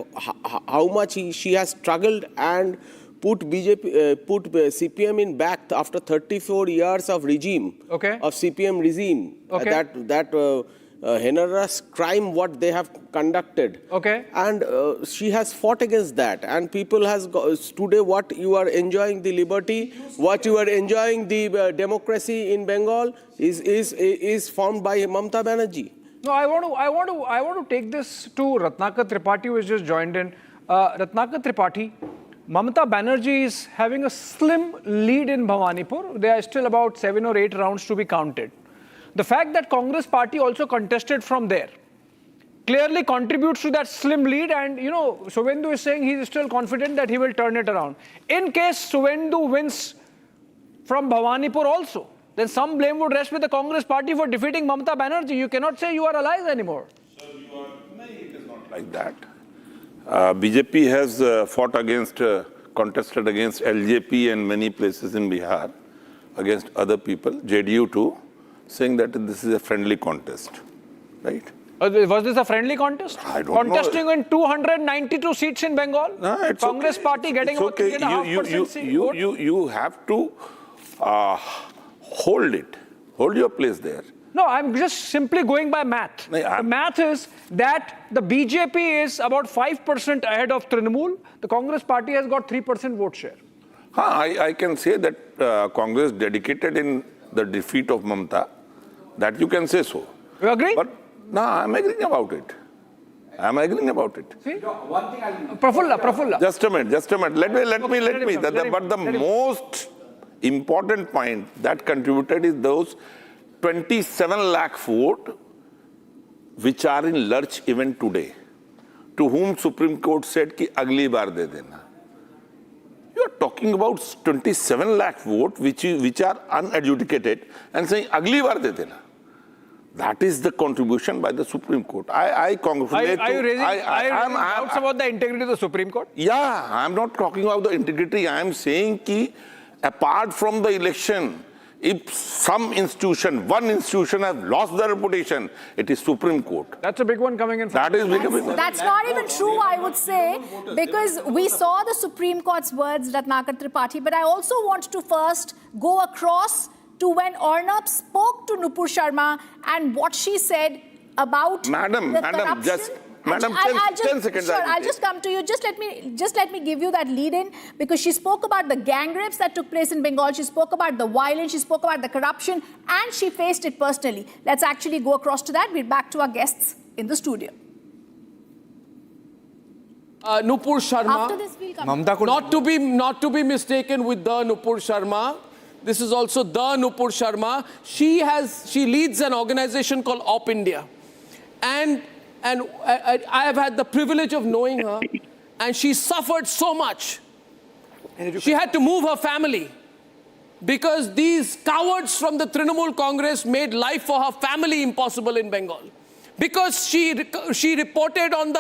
how much she has struggled and put CPM in back after 34 years of regime, of CPM regime, that heinous crime what they have conducted. And she has fought against that. And people has today what you are enjoying the liberty, what you are enjoying the democracy in Bengal is formed by Mamata Banerjee. No, I want to take this to Ratnakar Tripathi, who has just joined in. Ratnakar Tripathi, Mamata Banerjee is having a slim lead in Bhawanipur. There are still about 7 or 8 rounds to be counted. The fact that Congress party also contested from there clearly contributes to that slim lead, and you know, Suvendu is saying he is still confident that he will turn it around. In case Suvendu wins from Bhawanipur also, then some blame would rest with the Congress party for defeating Mamata Banerjee. You cannot say you are allies anymore. Sir, it is not like that. BJP has contested against LJP and many places in Bihar, against other people, JDU too, saying that this is a friendly contest, right? Was this a friendly contest? I don't Contesting in 292 seats in Bengal? No, it's Congress okay. party getting It's about okay. 3.5% You have to hold it. Hold your place there. No, I'm just simply going by math. The math is that the BJP is about 5% ahead of Trinamool. The Congress party has got 3% vote share. I can say that Congress dedicated in the defeat of Mamata. That you can say so. You agree? But no, I'm agreeing about it. I'm agreeing about it. See? One thing Prafulla. Just a minute. Let me. But the most important point that contributed is those 27 lakh vote which are in lurch even today, to whom Supreme Court said ki agli baar de dena. You are talking about 27 lakh vote which are unadjudicated and saying agli baar de dena. That is the contribution by the Supreme Court. I congratulate. Are you raising doubts about the integrity of the Supreme Court? Yeah, I'm not talking about the integrity. I am saying ki apart from the election, if some institution, one institution has lost their reputation, it is Supreme Court. That's a big one coming in. That is big. That's not even true, I would say, because we saw the Supreme Court's words, Ratnakar Tripathi, but I also want to first go across to when Arnab spoke to Nupur Sharma and what she said about Madam, 10 seconds. Sure, I'll just come to you. Just let me give you that lead-in, because she spoke about the gang rapes that took place in Bengal. She spoke about the violence. She spoke about the corruption, and she faced it personally. Let's actually go across to that. We're back to our guests in the studio. Nupur Sharma. After this, we'll come. Not to be mistaken with the Nupur Sharma. This is also the Nupur Sharma. She leads an organization called Op India, and I have had the privilege of knowing her, and she suffered so much. She had to move her family because these cowards from the Trinamool Congress made life for her family impossible in Bengal. Because she reported on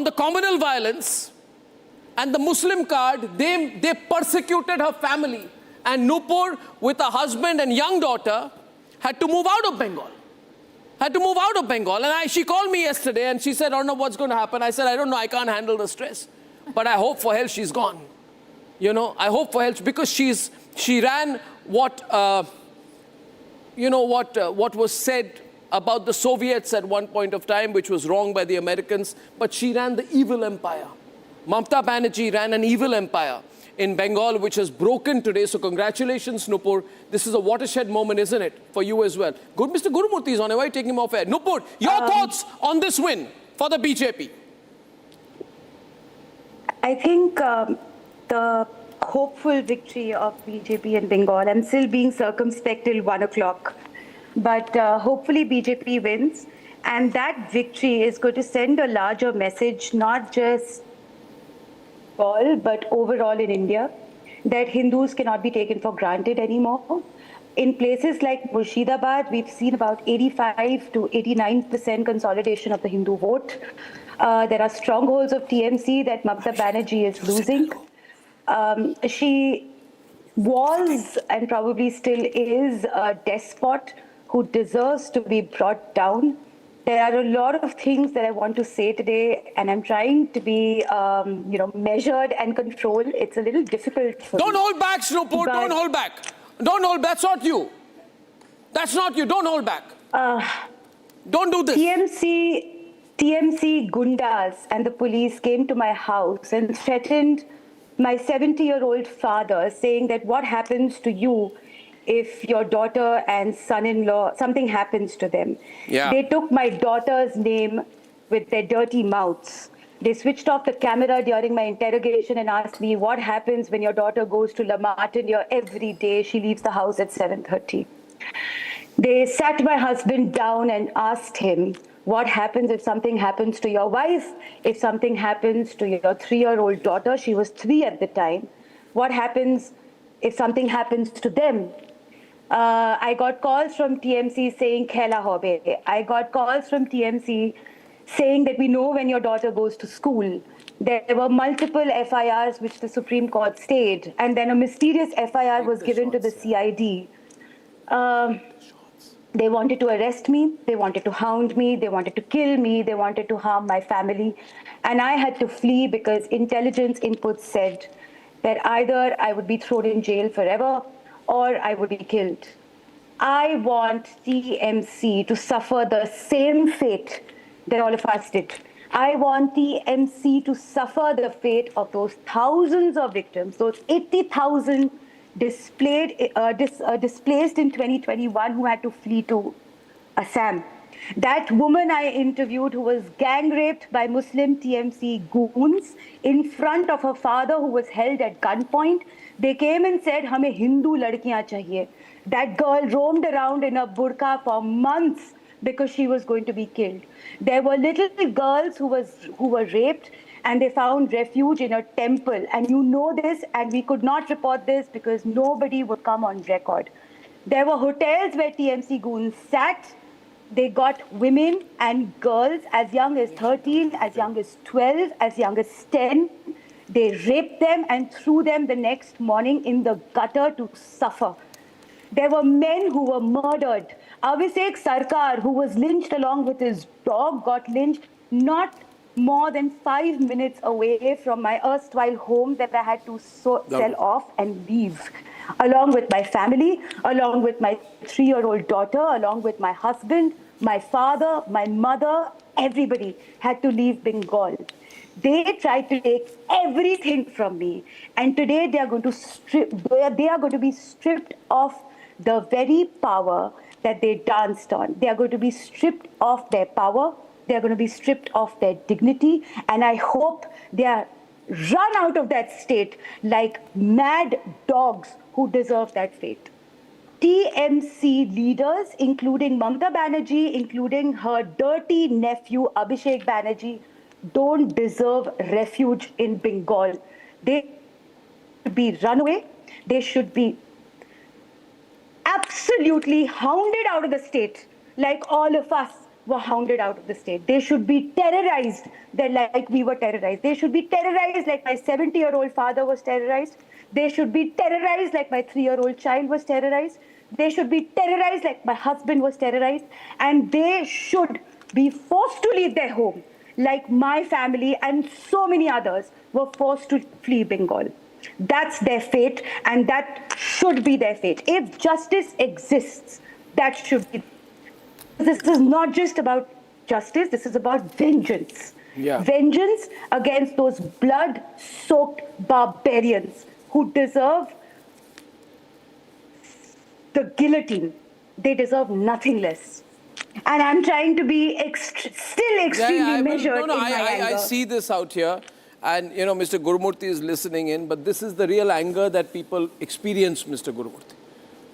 the communal violence and the Muslim card, they persecuted her family. And Nupur, with a husband and young daughter, had to move out of Bengal. And she called me yesterday and she said, Arnab, what's going to happen? I said, I don't know, I can't handle the stress. But I hope for hell she's gone. You know, I hope for hell, because she ran what was said about the Soviets at one point of time, which was wrong by the Americans, but she ran the evil empire. Mamata Banerjee ran an evil empire in Bengal, which has broken today. So congratulations, Nupur. This is a watershed moment, isn't it, for you as well? Good, Mr. Gurumurthy is on. Why taking him off air? Nupur, your thoughts on this win for the BJP? I think the hopeful victory of BJP in Bengal, I'm still being circumspect till 1 o'clock, but hopefully BJP wins. And that victory is going to send a larger message, not just but overall in India, that Hindus cannot be taken for granted anymore. In places like Murshidabad, we've seen about 85 to 89% consolidation of the Hindu vote. There are strongholds of TMC that Mamata Banerjee is losing. She was and probably still is a despot who deserves to be brought down. There are a lot of things that I want to say today, and I'm trying to be, measured and controlled. It's a little difficult for Don't me. hold back, Snowport. Don't hold back. Don't hold back. That's not you. That's not you. Don't hold back. Don't do this. TMC gundas and the police came to my house and threatened my 70-year-old father, saying that what happens to you if your daughter and son-in-law, something happens to them. Yeah. They took my daughter's name with their dirty mouths. They switched off the camera during my interrogation and asked me, what happens when your daughter goes to La Martiniere every day? She leaves the house at 7:30. They sat my husband down and asked him, what happens if something happens to your wife? If something happens to your 3-year-old daughter? She was 3 at the time. What happens if something happens to them? I got calls from TMC saying, Khela hobe. I got calls from TMC saying that we know when your daughter goes to school. There were multiple FIRs which the Supreme Court stayed, and then a mysterious FIR was given to the CID. They wanted to arrest me, they wanted to hound me, they wanted to kill me, they wanted to harm my family. And I had to flee because intelligence inputs said that either I would be thrown in jail forever or I would be killed. I want TMC to suffer the same fate that all of us did. I want TMC to suffer the fate of those thousands of victims, those 80,000 displaced in 2021 who had to flee to Assam. That woman I interviewed who was gang raped by Muslim TMC goons in front of her father who was held at gunpoint, they came and said, "Hame Hindu ladkiyan chahiye." That girl roamed around in a burqa for months because she was going to be killed. There were little girls who were raped and they found refuge in a temple. And you know this, and we could not report this because nobody would come on record. There were hotels where TMC goons sat. They got women and girls as young as 13, as young as 12, as young as 10. They raped them and threw them the next morning in the gutter to suffer. There were men who were murdered. Abhishek Sarkar, who was lynched along with his dog, got lynched not more than 5 minutes away from my erstwhile home that I had to sell off and leave. Along with my family, along with my 3-year-old daughter, along with my husband, my father, my mother, everybody had to leave Bengal. They tried to take everything from me, and today they are going to be stripped of the very power that they danced on. They are going to be stripped of their power. They are going to be stripped of their dignity, and I hope they are run out of that state like mad dogs who deserve that fate. TMC leaders, including Mamata Banerjee, including her dirty nephew Abhishek Banerjee, don't deserve refuge in Bengal. They should be run away. They should be absolutely hounded out of the state like all of us were hounded out of the state. They should be terrorized like we were terrorized. They should be terrorized like my 70-year-old father was terrorized. They should be terrorized like my 3-year-old child was terrorized. They should be terrorized like my husband was terrorized. And they should be forced to leave their home like my family and so many others were forced to flee Bengal. That's their fate, and that should be their fate. If justice exists, that should be. This is not just about justice, this is about vengeance. Yeah. Vengeance against those blood-soaked barbarians who deserve the guillotine. They deserve nothing less. And I'm trying to be still extremely measured in my anger. I see this out here. And, you know, Mr. Gurumurthy is listening in, but this is the real anger that people experience, Mr. Gurumurthy.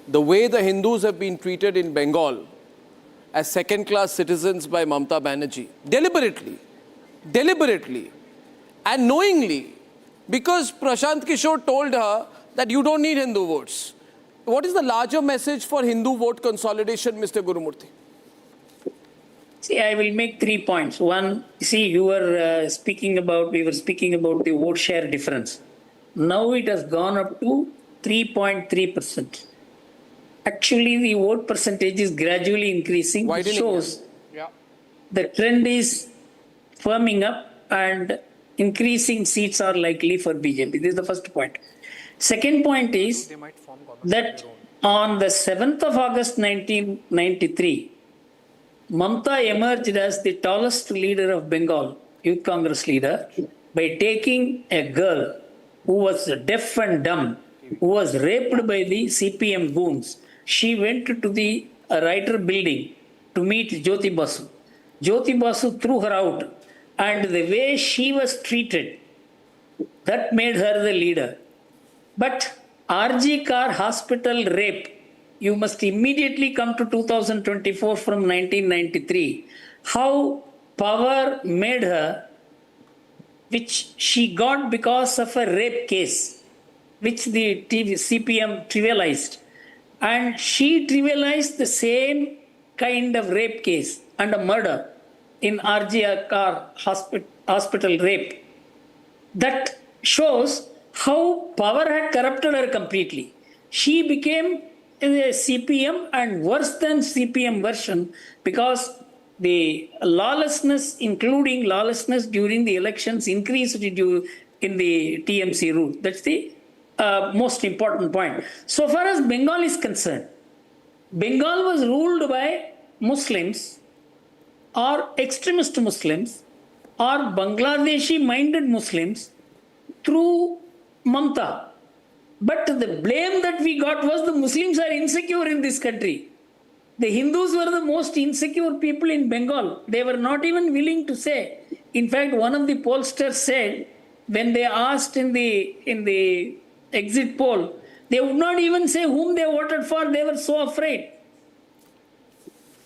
The way the Hindus have been treated in Bengal as second-class citizens by Mamata Banerjee, deliberately, and knowingly, because Prashant Kishore told her that you don't need Hindu votes. What is the larger message for Hindu vote consolidation, Mr. Gurumurthy? See, I will make 3 points. One, see, we were speaking about the vote share difference. Now it has gone up to 3.3%. Actually, the vote percentage is gradually increasing, which shows the trend is firming up and increasing seats are likely for BJP. This is the first point. Second point is that on the 7th of August 1993, Mamata emerged as the tallest leader of Bengal, Youth Congress leader, by taking a girl who was deaf and dumb, who was raped by the CPM goons. She went to the writer building to meet Jyoti Basu. Jyoti Basu threw her out, and the way she was treated, that made her the leader. But RG Kar hospital rape, you must immediately come to 2024 from 1993. How power made her, which she got because of a rape case, which the CPM trivialized. And she trivialized the same kind of rape case and a murder in RG Kar hospital rape. That shows how power had corrupted her completely. She became CPM and worse than CPM version, because the lawlessness, including lawlessness during the elections, increased in the TMC route. That's the most important point. So far as Bengal is concerned, Bengal was ruled by Muslims or extremist Muslims or Bangladeshi-minded Muslims through Mamata. But the blame that we got was the Muslims are insecure in this country. The Hindus were the most insecure people in Bengal. They were not even willing to say. In fact, one of the pollsters said, when they asked in the exit poll, they would not even say whom they voted for. They were so afraid.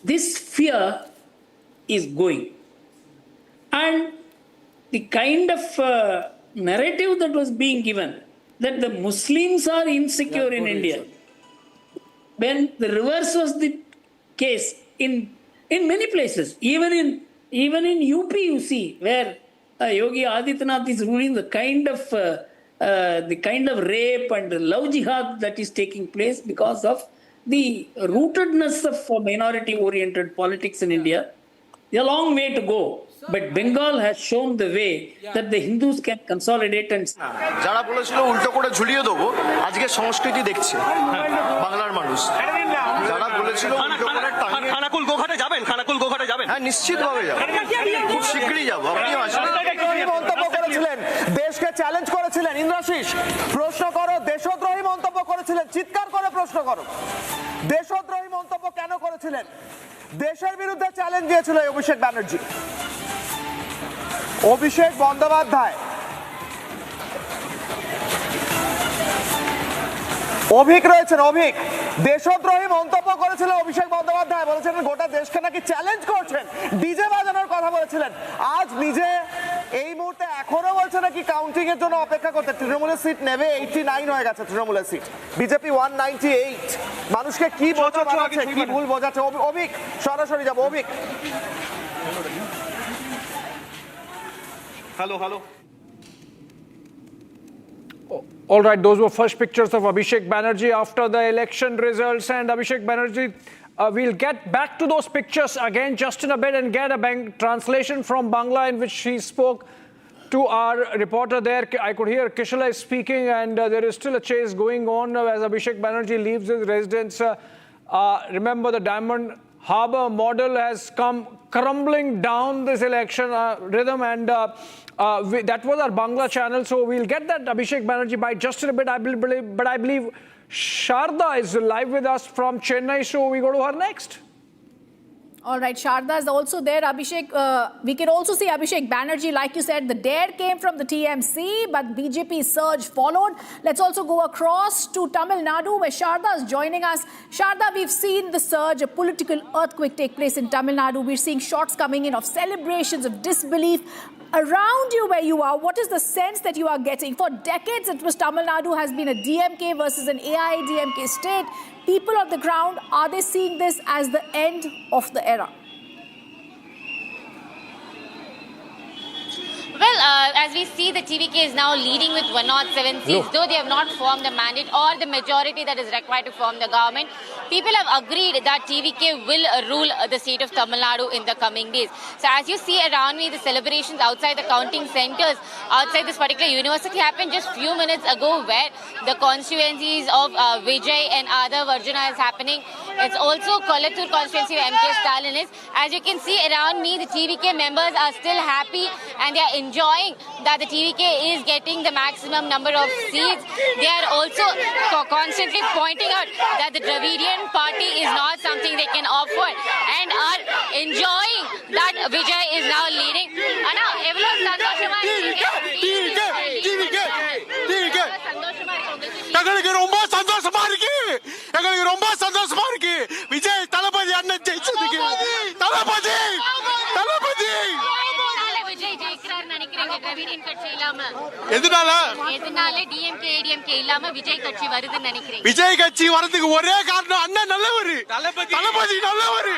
This fear is going. And the kind of narrative that was being given, that the Muslims are insecure in India, when the reverse was the case in many places, even in UP you see, where Yogi Adityanath is ruling, the kind of rape and love jihad that is taking place because of the rootedness of minority-oriented politics in India. There's a long way to go. But Bengal has shown the way that the Hindus can consolidate and... যারা বলেছিল উল্টো করে ঝুলিয়ে দেবো আজকে সংস্কৃতি দেখছে বাংলার মানুষ যারা বলেছিল উল্টো করে টাঙিয়ে খানাকুল গোঘাটে যাবেন হ্যাঁ নিশ্চিতভাবে যাব খুব শীঘ্রই যাব আপনি আসুন মন্তব্য করেছিলেন দেশকে চ্যালেঞ্জ করেছিলেন ইন্দ্রাশিস প্রশ্ন করো দেশদ্রোহী মন্তব্য করেছিলেন চিৎকার করে প্রশ্ন করো দেশদ্রোহী মন্তব্য কেন করেছিলেন দেশের বিরুদ্ধে চ্যালেঞ্জ দিয়েছিল অভিষেক ব্যানার্জি অভিষেক বন্দ্যোপাধ্যায় অভিক রয়েছেন অভিক দেশদ্রোহী মন্তব্য করেছিলেন অভিষেক বন্দ্যোপাধ্যায় বলেছিলেন গোটা দেশকে নাকি চ্যালেঞ্জ করছেন ডিজে বাজানোর কথা বলেছিলেন আজ নিজে এই মুহূর্তে এখনো বলছে নাকি কাউন্টিং এর জন্য অপেক্ষা করতে তৃণমূলের সিট নেবে 89 হয়ে গেছে তৃণমূলের সিট বিজেপি 198 মানুষকে কি বোঝাচ্ছে কি ভুল বোঝাচ্ছে অভিক সরাসরি যাব Abhik Hello. All right, those were first pictures of Abhishek Banerjee after the election results. And Abhishek Banerjee, we'll get back to those pictures again just in a bit and get a translation from Bangla in which he spoke to our reporter there. I could hear Kishala is speaking, and there is still a chase going on as Abhishek Banerjee leaves his residence. Remember, the Diamond Harbour model has come crumbling down this election rhythm, and that was our Bangla channel. So we'll get that Abhishek Banerjee by just in a bit. But I believe Sharda is live with us from Chennai, so we go to her next. All right, Sharda is also there. Abhishek, we can also see Abhishek Banerjee, like you said, the dare came from the TMC, but BJP surge followed. Let's also go across to Tamil Nadu, where Sharda is joining us. Sharda, we've seen the surge, a political earthquake take place in Tamil Nadu. We're seeing shots coming in of celebrations, of disbelief. Around you where you are, what is the sense that you are getting? For decades, it was Tamil Nadu has been a DMK versus an AIADMK state. People on the ground, are they seeing this as the end of the era? Well, as we see, the TVK is now leading with 107 seats, though they have not formed the mandate or the majority that is required to form the government. People have agreed that TVK will rule the state of Tamil Nadu in the coming days. So as you see around me, the celebrations outside the counting centres, outside this particular university happened just few minutes ago, where the constituencies of Vijay and other Varjuna is happening. It's also Kollatur constituency where MK Stalin is. As you can see around me, the TVK members are still happy and they are enjoying that the TVK is getting the maximum number of seats. They are also constantly pointing out that the Dravidian party is not something they can offer and are enjoying that Vijay is now leading. எங்களுக்கு ரொம்ப சந்தோஷமா இருக்கு விஜய் தளபதி அண்ணன் ஜெயிச்சதுக்கு தளபதி எதனால DMK AIADMK இல்லாம விஜய் கட்சி வருதுன்னு நினைக்கிறேன். விஜய் கட்சி வரதுக்கு ஒரே காரணம் அண்ணன் நல்லவர் தளபதி நல்லவர்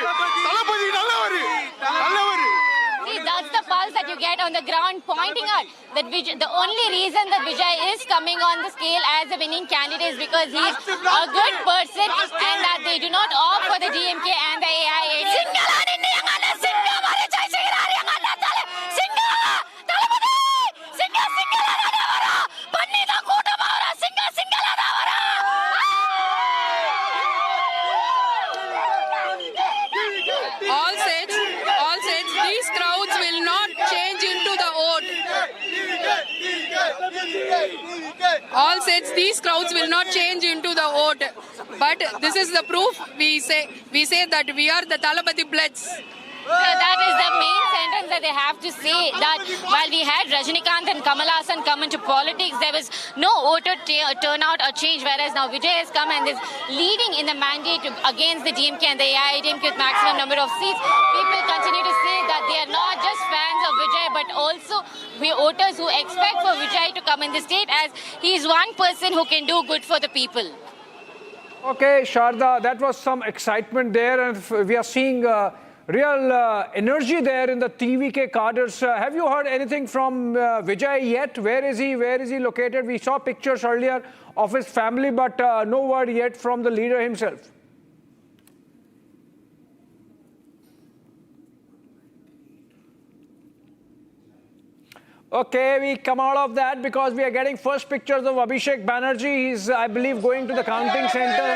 See, that's the pulse that you get on the ground pointing out that the only reason that Vijay is coming on the scale as a winning candidate is because he's a good person and that they do not opt for the DMK and the AIADMK. All said, these crowds will not change into the vote. All said, these crowds will not change into the vote. But this is the proof. We say that we are the Talabadi bloods. That is the main sentence that they have to say, that while we had Rajinikanth and Kamal Haasan come into politics, there was no voter turnout or change, whereas now Vijay has come and is leading in the mandate against the DMK and the AIADMK with maximum number of seats. People continue to say that they are not just fans of Vijay, but also we voters who expect for Vijay to come in the state, as he is one person who can do good for the people. Okay, Sharda, that was some excitement there, and we are seeing real energy there in the TVK cadres. Have you heard anything from Vijay yet? Where is he? Where is he located? We saw pictures earlier of his family, but no word yet from the leader himself. Okay, we come out of that because we are getting first pictures of Abhishek Banerjee. He's, I believe, going to the counting center.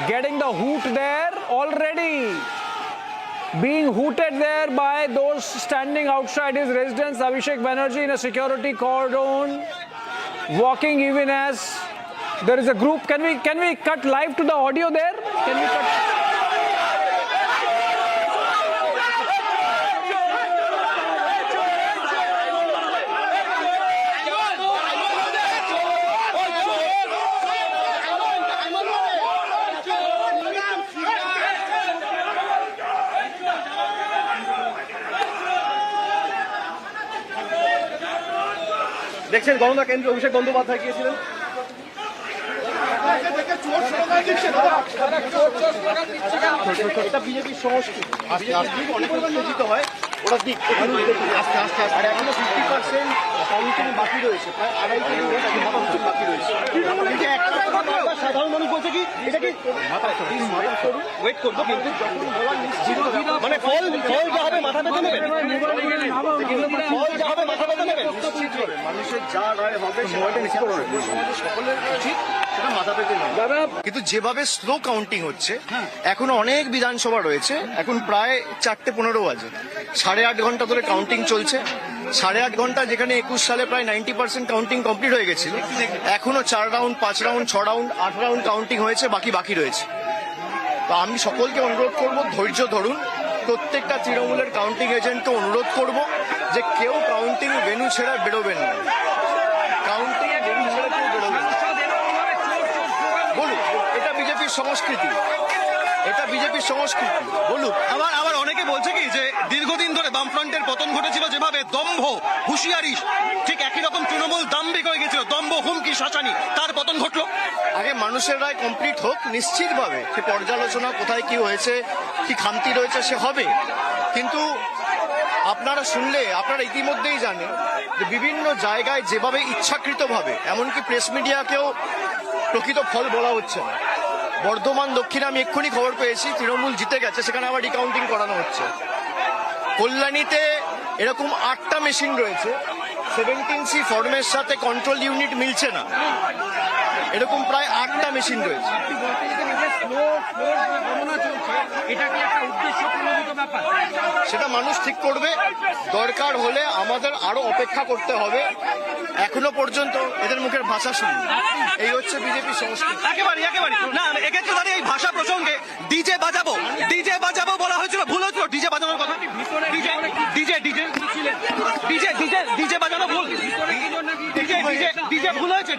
Getting the hoot there already, being hooted there by those standing outside his residence. Abhishek Banerjee in a security cordon, walking even as there is a group. Can we cut live to the audio there? Can we cut? দেখছেন গণনা কেন্দ্রে অভিষেক বন্দ্যোপাধ্যায় গিয়েছিলেন। এটা বিজেপির সংস্কৃতি, অনেক উত্তেজিত হয় ওরা দিক আস্তে আস্তে আর এখনো 50% কাউন্টিং বাকি রয়েছে, প্রায় 2.5 কোটি ভোট এখন বাকি রয়েছে। সাধারণ মানুষ বলছে কি এটা কি ওয়েট করবো, কিন্তু যখন বলার নিশ্চিত মানে ফল যা হবে মাথা পেতে নেবেন, ফল যা হবে মাথা পেতে নেবেন, নিশ্চিত হবে মানুষের যা রায় হবে সকলের উচিত সেটা মাথা পেতে নেবেন। কিন্তু যেভাবে স্লো কাউন্টিং হচ্ছে, এখনো অনেক বিধানসভা রয়েছে, এখন প্রায় 4:15 বাজে, 8.5 ঘন্টা ধরে কাউন্টিং চলছে। 8.5 ঘন্টা যেখানে 21 সালে প্রায় 90% কাউন্টিং কমপ্লিট হয়ে গেছিল, এখনো 4 round 5 round 6 round 8 round counting হয়েছে, বাকি রয়েছে। তো আমি সকলকে অনুরোধ করব ধৈর্য ধরুন। প্রত্যেকটা তৃণমূলের কাউন্টিং এজেন্টকে অনুরোধ করব যে কেউ কাউন্টিং ভেন্যু ছেড়ে বেরোবেন না, কাউন্টিং ভেন্যু ছেড়ে কেউ বেরোবেন না। বলুন, এটা বিজেপির সংস্কৃতি, এটা বিজেপির সংস্কৃতি। বলুন। আবার অনেকে বলছে কি যে দীর্ঘদিন ধরে বামফ্রন্টের পতন ঘটেছিল, যেভাবে দম্ভ হুঁশিয়ারি, ঠিক একই রকম তৃণমূল দাম্ভিক হয়ে গেছিল, দম্ভ হুমকি শাসানি, তার পতন ঘটলো। আগে মানুষের রায় কমপ্লিট হোক, নিশ্চিতভাবে সে পর্যালোচনা কোথায় কি হয়েছে, কি খামতি রয়েছে সে হবে। কিন্তু আপনারা শুনলে আপনারা ইতিমধ্যেই জানেন যে বিভিন্ন জায়গায় যেভাবে ইচ্ছাকৃতভাবে, এমনকি প্রেস মিডিয়াকেও প্রকৃত ফল বলা হচ্ছে না। বর্ধমান দক্ষিণে আমি এক্ষুনি খবর পেয়েছি তৃণমূল জিতে গেছে, সেখানে আবার রিকাউন্টিং করানো হচ্ছে। কল্যাণীতে এরকম 8টা মেশিন রয়েছে, 17C ফর্মের সাথে কন্ট্রোল ইউনিট মিলছে না, এরকম প্রায় 8টা মেশিন রয়েছে। সেটা মানুষ ঠিক করবে, দরকার হলে আমাদের আরো অপেক্ষা করতে হবে। এখনো পর্যন্ত এদের মুখের ভাষা শুনি, এই হচ্ছে বিজেপির সংস্কৃতি। একেবারে না, এক্ষেত্রে দাঁড়িয়ে এই ভাষা প্রসঙ্গে ডিজে বাজাবো বলা হয়েছিল, ভুল হয়েছিল ডিজে বাজানোর কথা। ডিজে বাজানো ভুল, ডিজে ভুল হয়েছে।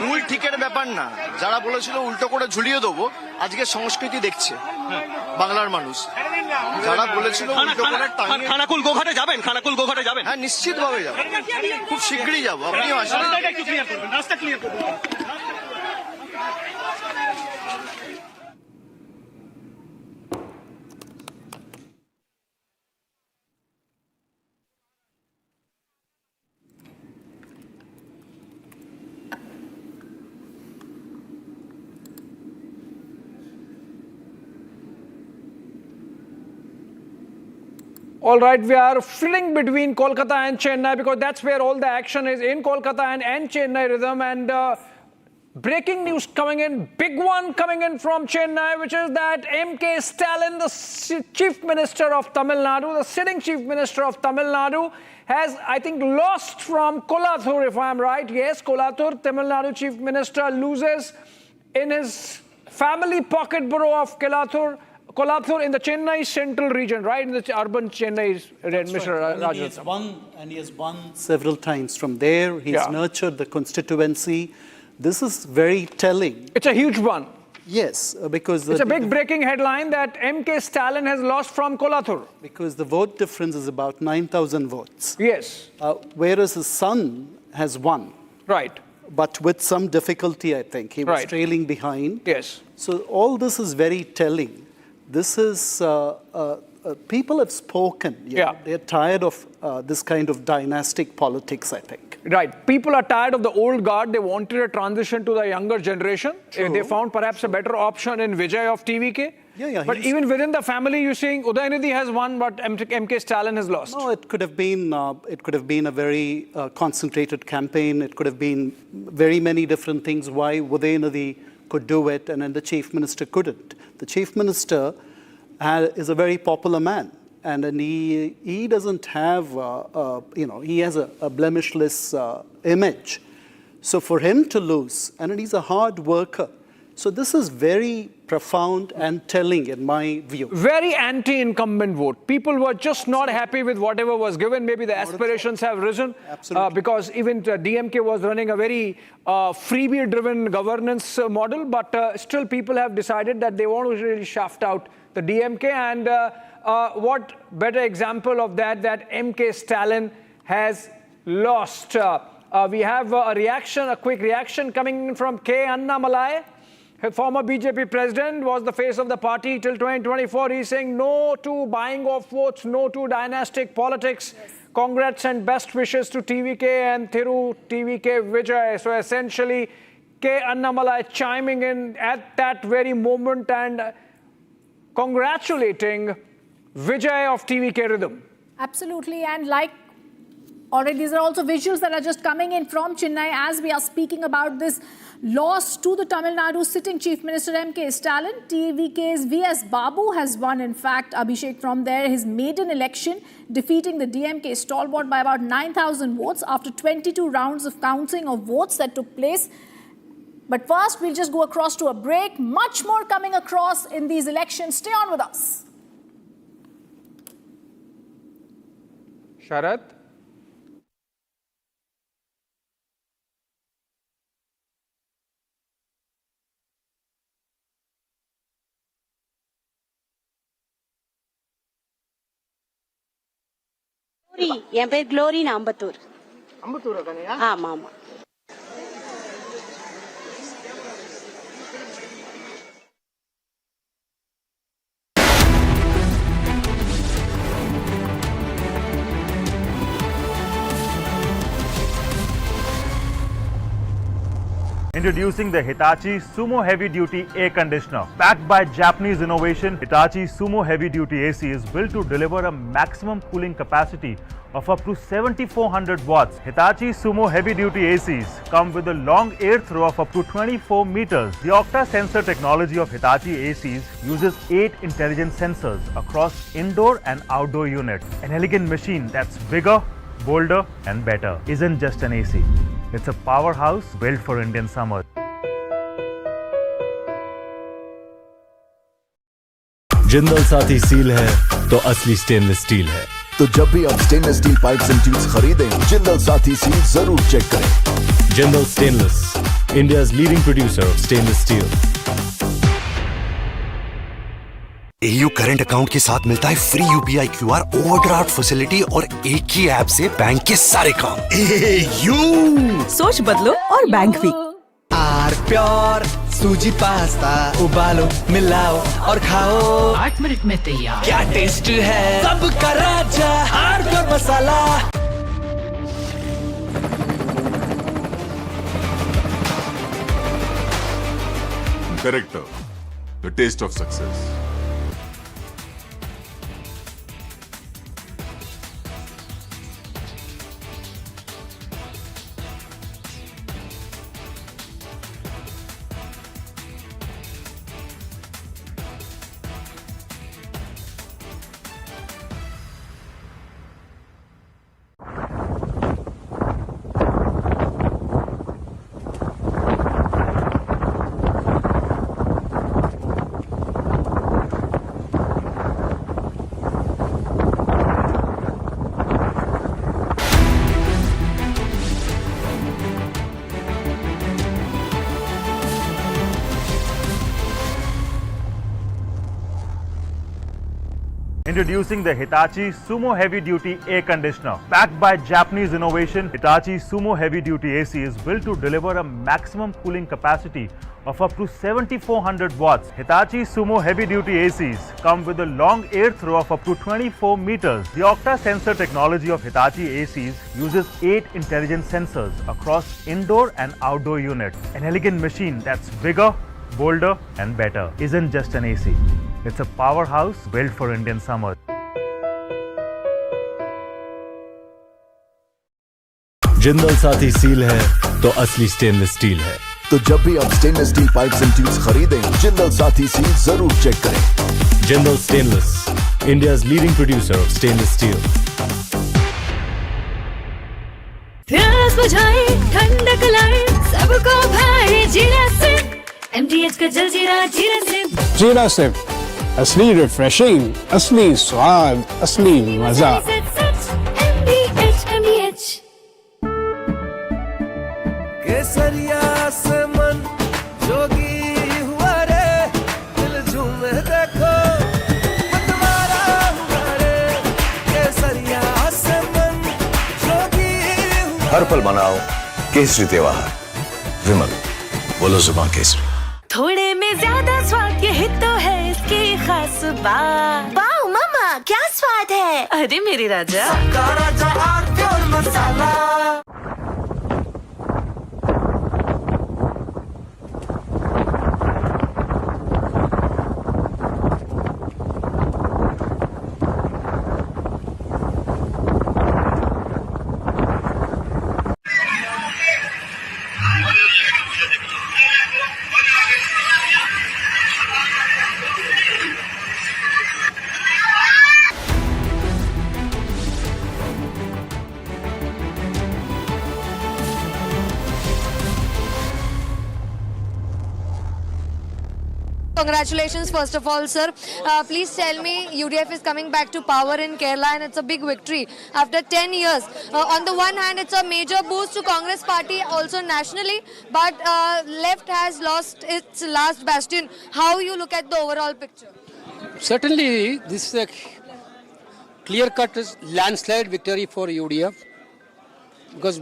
ভুল ঠিকের ব্যাপার না, যারা বলেছিল উল্টো করে ঝুলিয়ে দেবো, আজকে সংস্কৃতি দেখছে বাংলার মানুষ। যারা বলেছিল উল্টো করে খানাকুল গোঘাটে যাবেন, খানাকুল গোঘাটে যাবেন? হ্যাঁ, নিশ্চিতভাবে যাবো, খুব শীঘ্রই যাবো। আপনিও আসেন। রাস্তা ক্লিয়ার করবেন। All right, we are flitting between Kolkata and Chennai because that's where all the action is, in Kolkata and Chennai rhythm. And breaking news coming in, big one coming in from Chennai, which is that MK Stalin, the Chief Minister of Tamil Nadu, the sitting Chief Minister of Tamil Nadu, has, I think, lost from Kolathur, if I'm right. Yes, Kolathur, Tamil Nadu Chief Minister, loses in his family pocket borough of Kolathur in the Chennai central region, right? In the urban Chennai, Mr. Rajan. He has won several times from there. He's nurtured the constituency. This is very telling. It's a huge one. Yes, because... It's a big breaking headline that MK Stalin has lost from Kolathur. Because the vote difference is about 9,000 votes. Yes. Whereas his son has won. Right. But with some difficulty, I think. He was trailing behind. Yes. So all this is very telling. This is... people have spoken. They're tired of this kind of dynastic politics, I think. Right. People are tired of the old guard. They wanted a transition to the younger generation. They found perhaps a better option in Vijay of TVK. But even within the family, you're seeing Udayanidhi has won, but MK Stalin has lost. No, it could have been a very concentrated campaign. It could have been very many different things why Udayanidhi could do it and then the Chief Minister couldn't. The Chief Minister is a very popular man. And he doesn't have, he has a blemishless image. So for him to lose, and he's a hard worker. So this is very profound and telling in my view. Very anti-incumbent vote. People were just not happy with whatever was given. Maybe the aspirations have risen. Absolutely. Because even DMK was running a very freebie-driven governance model. But still people have decided that they want to really shaft out the DMK. And what better example of that MK Stalin has lost. We have a quick reaction coming in from K. Annamalai. Former BJP president, was the face of the party till 2024. He's saying no to buying of votes, no to dynastic politics. Yes. Congrats and best wishes to TVK and Thiru TVK Vijay. So essentially, K. Annamalai chiming in at that very moment and congratulating Vijay of TVK Rhythm. Absolutely. And like already, these are also visuals that are just coming in from Chennai as we are speaking about this loss to the Tamil Nadu sitting Chief Minister MK Stalin. TVK's VS Babu has won, in fact, Abhishek, from there, his maiden election, defeating the DMK stalwart by about 9,000 votes after 22 rounds of counting of votes that took place. But first, we'll just go across to a break. Much more coming across in these elections. Stay on with us. Sharat? என் பேர் glory Ambattur. ஆமா ஆமா. Introducing the Hitachi Sumo Heavy Duty Air Conditioner. Backed by Japanese innovation, Hitachi Sumo Heavy Duty AC is built to deliver a maximum cooling capacity of up to 7,400 watts. Hitachi Sumo Heavy Duty ACs come with a long air throw of up to 24 meters. The Octa sensor technology of Hitachi ACs uses 8 intelligent sensors across indoor and outdoor units. An elegant machine that's bigger, bolder and better. Isn't just an AC. It's a powerhouse built for Indian summer. Jindal Saathi seal है तो असली stainless steel है। तो जब भी आप stainless steel pipes and tubes खरीदें, Jindal Saathi seal जरूर चेक करें। Jindal stainless, India's leading producer of stainless steel. AU current account के साथ मिलता है free UPI QR overdraft facility और एक ही ऐप से बैंक के सारे काम। AU सोच बदलो और बैंक भी। आर प्योर सूजी पास्ता उबालो मिलाओ और खाओ 8 मिनट में तैयार। क्या टेस्ट है सबका राजा R pure masala. Character, the taste of success. Introducing the Hitachi Sumo Heavy Duty Air Conditioner. Backed by Japanese innovation, Hitachi Sumo Heavy Duty AC is built to deliver a maximum cooling capacity of up to 7400 watts. Hitachi Sumo Heavy Duty ACs come with a long air throw of up to 24 meters. The Octa sensor technology of Hitachi ACs uses 8 intelligent sensors across indoor and outdoor units. An elegant machine that's bigger, bolder and better. Isn't just an AC. It's a powerhouse built for Indian summer. Jindal Saathi seal है तो असली stainless steel है। तो जब भी आप stainless steel pipes and tubes खरीदें, Jindal Saathi seal जरूर चेक करें। Jindal stainless, India's leading producer of stainless steel. प्यास बुझाए, ठंडक लाए, सबको भाए जीरा से। MTH का जलजीरा जीरा से। जीरा से असली रिफ्रेशिंग, असली स्वाद, असली मजा। MTH केसरिया से मन जोगी हुआ रे, दिल झूमे देखो मतवारा हुआ रे। केसरिया से मन जोगी हुआ। हर पल मनाओ केसरी त्योहार। विमल, बोलो जुबान केसरी। थोड़े में ज्यादा स्वाद, यही तो है इसकी खास बात। वाओ मामा, क्या स्वाद है। अरे मेरे राजा, सबका राजा और pure masala. Congratulations, first of all, sir. Please tell me, UDF is coming back to power in Kerala and it's a big victory after 10 years. On the one hand, it's a major boost to Congress party also nationally, but left has lost its last bastion. How you look at the overall picture? Certainly, this is a clear-cut landslide victory for UDF because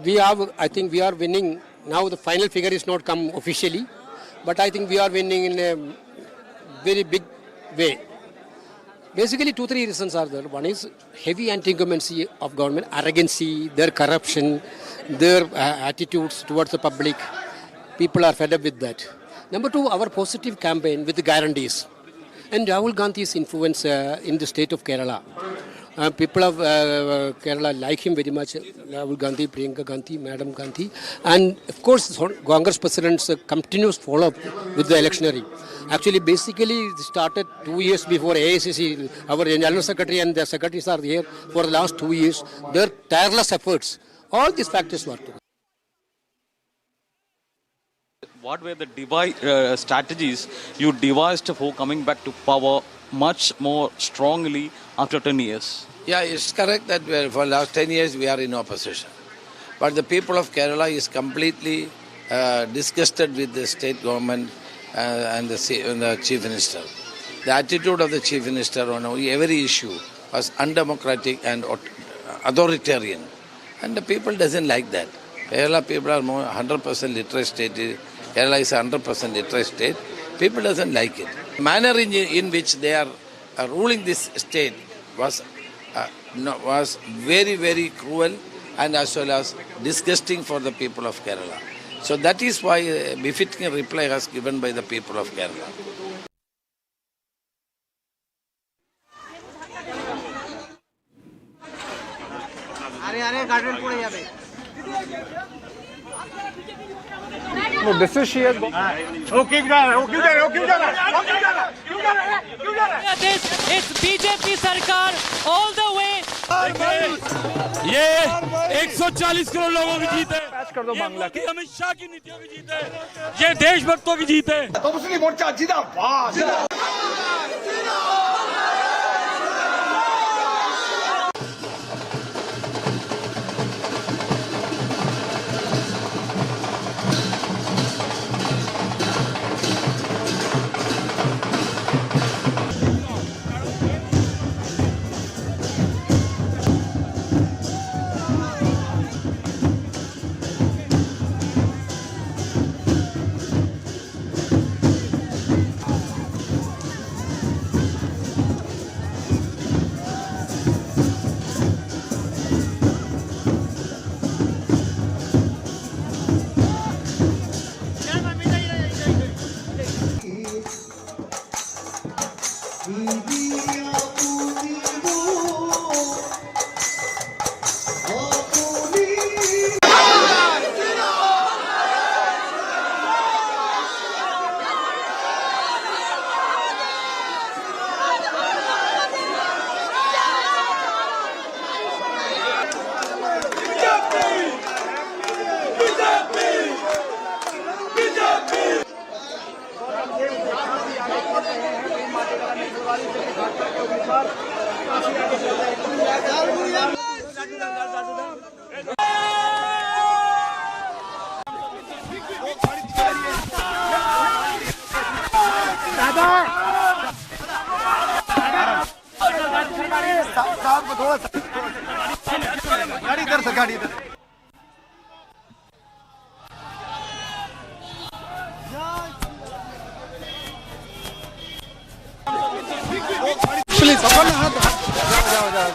I think we are winning. Now the final figure is not come officially, but I think we are winning in a very big way. Basically, 2-3 reasons are there. One is heavy anti-incumbency of government, arrogancy, their corruption, their attitudes towards the public. People are fed up with that. Number 2, our positive campaign with the guarantees. And Rahul Gandhi's influence in the state of Kerala. People of Kerala like him very much. Rahul Gandhi, Priyanka Gandhi, Madam Gandhi. And of course, Congress President's continuous follow-up with the electioneering. Actually, basically, started 2 years before AICC. Our General Secretary and the secretaries are here for the last 2 years. Their tireless efforts. All these factors were together. What were the strategies you devised for coming back to power much more strongly after 10 years? Yeah, it's correct that for the last 10 years we are in opposition. But the people of Kerala is completely disgusted with the state government and the Chief Minister. The attitude of the Chief Minister on every issue was undemocratic and authoritarian. And the people doesn't like that. Kerala people are more 100% literate state. Kerala is a 100% literate state. People doesn't like it. The manner in which they are ruling this state was very, very cruel and as well as disgusting for the people of Kerala. So that is why a befitting reply was given by the people of Kerala. No, this is she has gone. It's BJP सरकार all the way. ये 140 करोड़ लोगों की जीत है। Patch कर दो बांग्ला की। अमित शाह की नीतियों की जीत है। ये देशभक्तों की जीत है। तो मुस्लिम मोर्चा जिंदाबाद। गाड़ी इधर से, गाड़ी इधर। प्लीज अपन हाथ जाओ जाओ जाओ।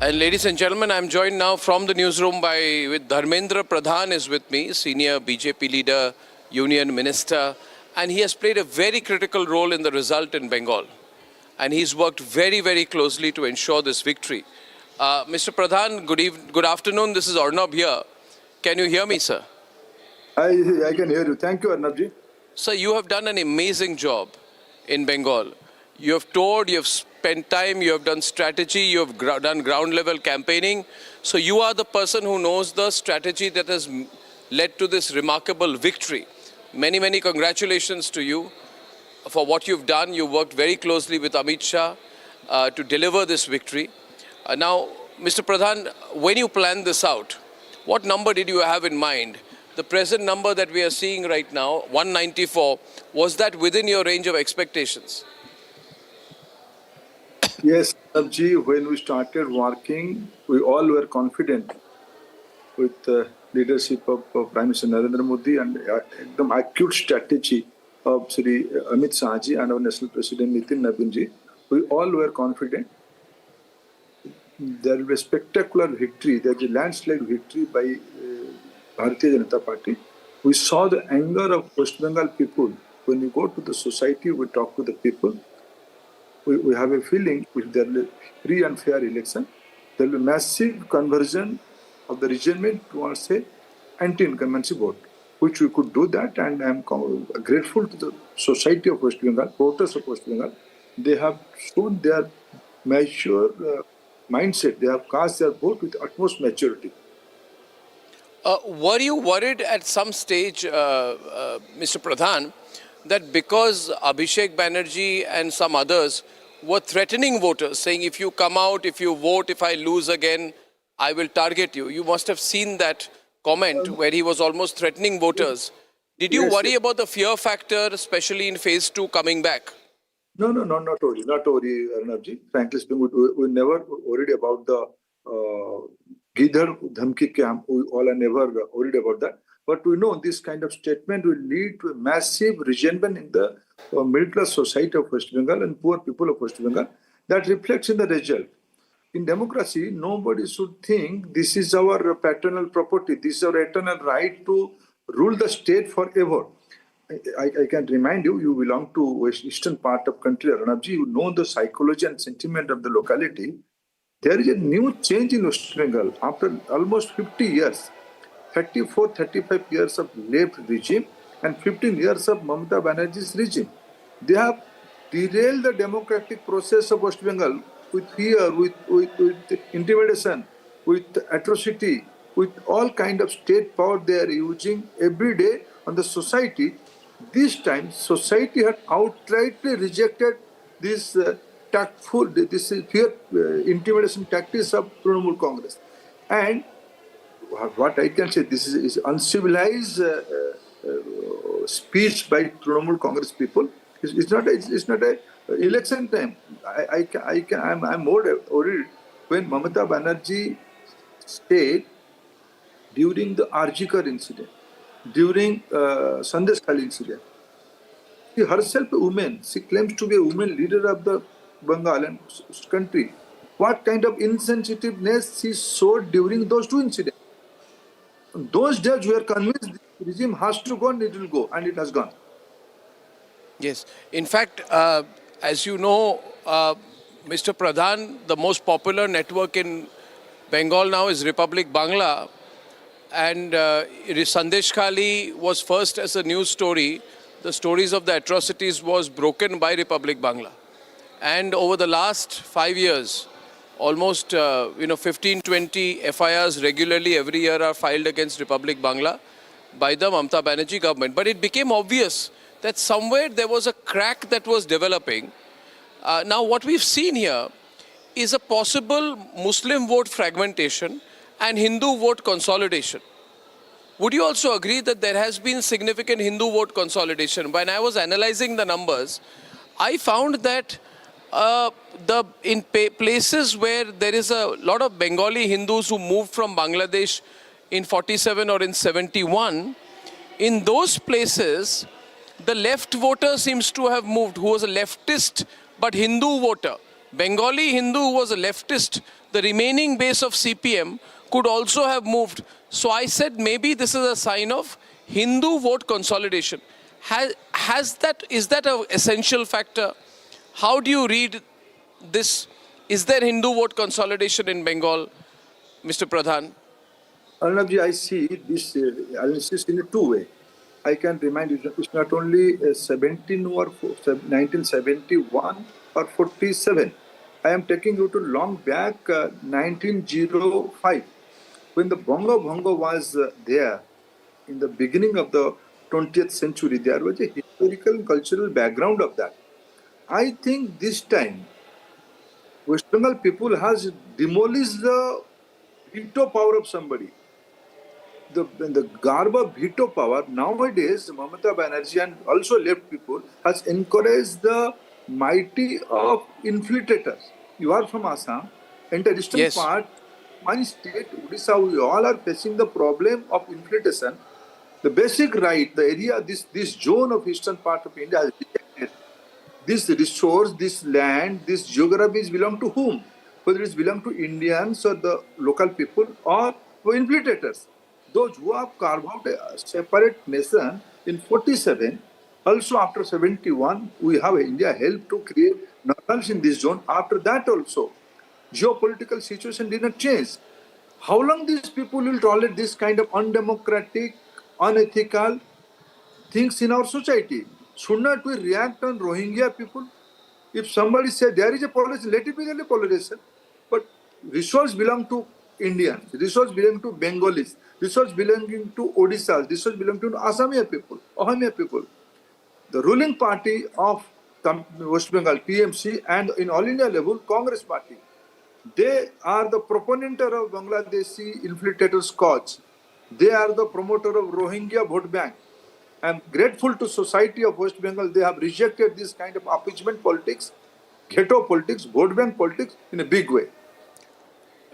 And ladies and gentlemen, I'm joined now from the newsroom with Dharmendra Pradhan is with me, senior BJP leader, union minister, and he has played a very critical role in the result in Bengal. And he's worked very, very closely to ensure this victory. Mr. Pradhan, good afternoon. This is Arnab here. Can you hear me, sir? I can hear you. Thank you, Arnabji. Sir, you have done an amazing job in Bengal. You have toured, you have spent time, you have done strategy, you have done ground level campaigning. So you are the person who knows the strategy that has led to this remarkable victory. Many, many congratulations to you for what you've done. You worked very closely with Amit Shah to deliver this victory. Now, Mr. Pradhan, when you planned this out, what number did you have in mind? The present number that we are seeing right now, 194, was that within your range of expectations? Yes, Arnabji, when we started working, we all were confident with the leadership of Prime Minister Narendra Modi and the acute strategy of Sri Amit Shah ji and our National President Nitin Nabin ji. We all were confident there will be a spectacular victory. There is a landslide victory by Bharatiya Janata Party. We saw the anger of West Bengal people. When we go to the society, we talk to the people. We have a feeling if there will be free and fair election, there will be massive conversion of the regiment towards a anti-incumbency vote, which we could do that, and I am grateful to the society of West Bengal, voters of West Bengal. They have shown their mature mindset. They have cast their vote with utmost maturity. Were you worried at some stage, Mr. Pradhan, that because Abhishek Banerjee and some others were threatening voters, saying if you come out, if you vote, if I lose again, I will target you. You must have seen that comment where he was almost threatening voters. Did you worry about the fear factor, especially in phase 2 coming back? No, not worry, Arnabji. Frankly speaking, we never worried about the Gidhar Dhamki camp. We all are never worried about that. But we know this kind of statement will lead to a massive resentment in the middle class society of West Bengal and poor people of West Bengal. That reflects in the result. In democracy, nobody should think this is our paternal property, this is our eternal right to rule the state forever. I can remind you, you belong to eastern part of country, Arnabji, you know the psychology and sentiment of the locality. There is a new change in West Bengal after almost 50 years. 34, 35 years of left regime and 15 years of Mamata Banerjee's regime. They have derailed the democratic process of West Bengal with fear, with intimidation, with atrocity, with all kind of state power they are using every day on the society. This time, society had outrightly rejected this tactful, this fear, intimidation tactics of Trinamool Congress. And what I can say, this is uncivilized speech by Trinamool Congress people. It's not a Election time, I'm more worried when Mamata Banerjee stayed during the Arjikar incident, during Sandesh Khali incident. She herself a woman, she claims to be a woman leader of the Bengal and country. What kind of insensitiveness she showed during those two incidents? Those days we are convinced the regime has to go and it will go, and it has gone. Yes. In fact, as you know, Mr. Pradhan, the most popular network in Bengal now is Republic Bangla. And Sandesh Khali was first as a news story. The stories of the atrocities was broken by Republic Bangla. And over the last 5 years, almost 15, 20 FIRs regularly every year are filed against Republic Bangla by the Mamata Banerjee government. But it became obvious that somewhere there was a crack that was developing. Now what we've seen here is a possible Muslim vote fragmentation and Hindu vote consolidation. Would you also agree that there has been significant Hindu vote consolidation? When I was analyzing the numbers, I found that in places where there is a lot of Bengali Hindus who moved from Bangladesh in 47 or in 71, in those places, the left voter seems to have moved, who was a leftist but Hindu voter. Bengali Hindu who was a leftist, the remaining base of CPM could also have moved. So I said maybe this is a sign of Hindu vote consolidation. Is that an essential factor? How do you read this? Is there Hindu vote consolidation in Bengal, Mr. Pradhan? Arnabji, I see this analysis in a two way. I can remind you, it's not only 1971 or 47. I am taking you to long back 1905. When the Bongo Bongo was there, in the beginning of the 20th century, there was a historical and cultural background of that. I think this time, West Bengal people has demolished the veto power of somebody. The garb of veto power, nowadays, Mamata Banerjee and also left people has encouraged the mighty of infiltrators. You are from Assam, and the eastern part, my state, Odisha, we all are facing the problem of infiltration. The basic right, the area, this zone of eastern part of India has rejected. This resource, this land, this geographies belong to whom? Whether it belong to Indians or the local people or infiltrators. Those who have carved out a separate nation in 47, also after 71, we have India helped to create normals in this zone. After that also, geopolitical situation did not change. How long these people will tolerate this kind of undemocratic, unethical things in our society? Should not we react on Rohingya people? If somebody says there is a polarization, let it be a polarization. But resource belong to Indians, resource belong to Bengalis, resource belonging to Odisha, resource belong to Assamia people, Ohamia people. The ruling party of West Bengal, TMC, and in all India level, Congress party, they are the proponent of Bangladeshi infiltrators' cause. They are the promoter of Rohingya vote bank. I am grateful to society of West Bengal. They have rejected this kind of appeasement politics, ghetto politics, vote bank politics in a big way.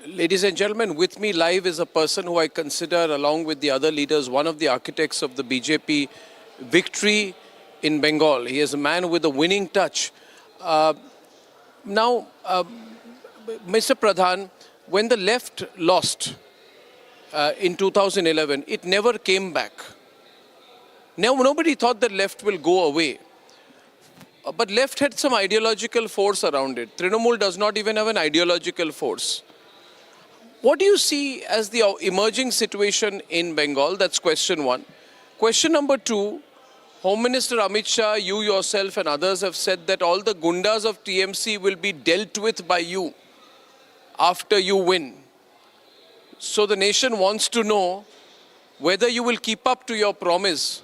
Ladies and gentlemen, with me live is a person who I consider, along with the other leaders, one of the architects of the BJP victory in Bengal. He is a man with a winning touch. Now, Mr. Pradhan, when the left lost in 2011, it never came back. Now, nobody thought that left will go away. But left had some ideological force around it. Trinamool does not even have an ideological force. What do you see as the emerging situation in Bengal? That's question one. Question number two, Home Minister Amit Shah, you yourself and others have said that all the gundas of TMC will be dealt with by you after you win. So the nation wants to know whether you will keep up to your promise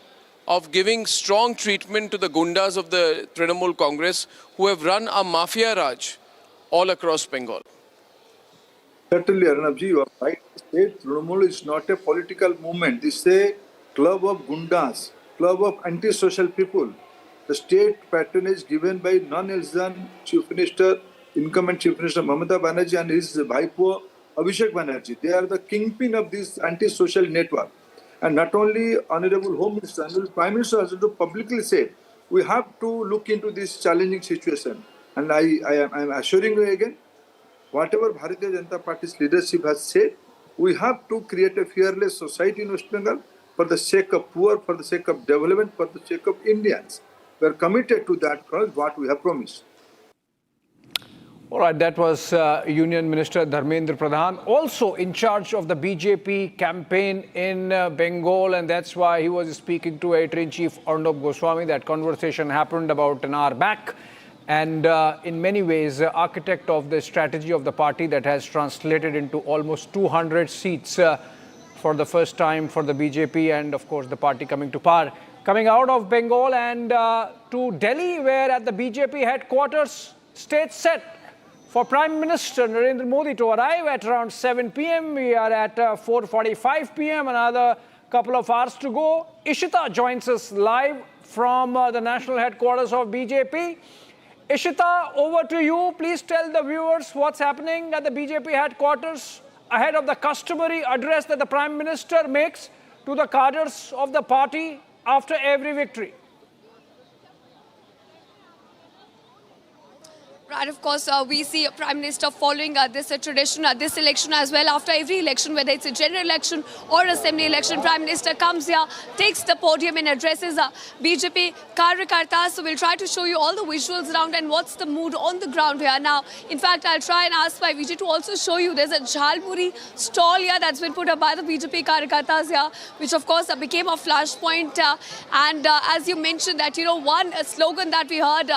of giving strong treatment to the gundas of the Trinamool Congress who have run a mafia raj all across Bengal. Certainly, Arnabji, you are right. State Trinamool is not a political movement. This is a club of gundas, club of anti-social people. the state patronage given by non-eligible Chief Minister, incumbent Chief Minister Mamata Banerjee and his Bhaipo Abhishek Banerjee. They are the kingpin of this anti-social network. And not only Honorable Home Minister, Honorable Prime Minister has also publicly said, we have to look into this challenging situation. And I am assuring you again, whatever Bharatiya Janata Party's leadership has said, we have to create a fearless society in West Bengal for the sake of poor, for the sake of development, for the sake of Indians. We are committed to that because what we have promised. All right, that was Union Minister Dharmendra Pradhan, also in charge of the BJP campaign in Bengal, and that's why he was speaking to Editor-in-Chief Arnab Goswami. That conversation happened about an hour back, and in many ways, architect of the strategy of the party that has translated into almost 200 seats for the first time for the BJP, and of course the party coming to power. Coming out of Bengal and to Delhi, where at the BJP headquarters, stage set for Prime Minister Narendra Modi to arrive at around 7 p.m. We are at 4:45 p.m. Another couple of hours to go. Ishita joins us live from the national headquarters of BJP. Ishita, over to you. Please tell the viewers what's happening at the BJP headquarters ahead of the customary address that the Prime Minister makes to the cadres of the party after every victory. Right, of course, we see a Prime Minister following this tradition, this election as well. After every election, whether it's a general election or assembly election, Prime Minister comes here, takes the podium and addresses BJP Karyakartas. So we'll try to show you all the visuals around and what's the mood on the ground here. Now, in fact, I'll try and ask my Vijay to also show you there's a jhalpuri stall here that's been put up by the BJP Karyakartas here, which of course became a flashpoint. And as you mentioned that, one slogan that we heard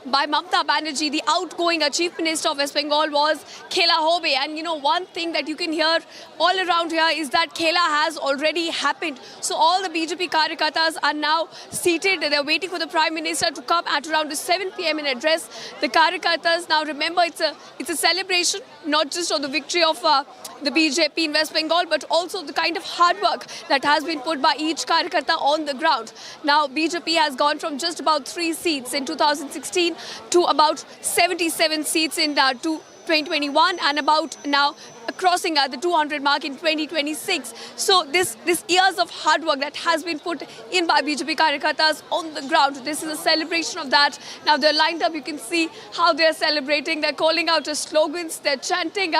by Mamata Banerjee, the outgoing Chief Minister of West Bengal, was Khela Hobe. And one thing that you can hear all around here is that Khela has already happened. So all the BJP Karyakartas are now seated. They're waiting for the Prime Minister to come at around 7 p.m. and address the Karyakartas. Now remember, it's a celebration, not just of the victory of the BJP in West Bengal, but also the kind of hard work that has been put by each Karyakarta on the ground. Now, BJP has gone from just about 3 seats in 2016 to about 77 seats in 2021 and about now crossing the 200 mark in 2026. So this years of hard work that has been put in by BJP Karyakartas on the ground, this is a celebration of that. Now they're lined up, you can see how they're celebrating. They're calling out slogans, they're chanting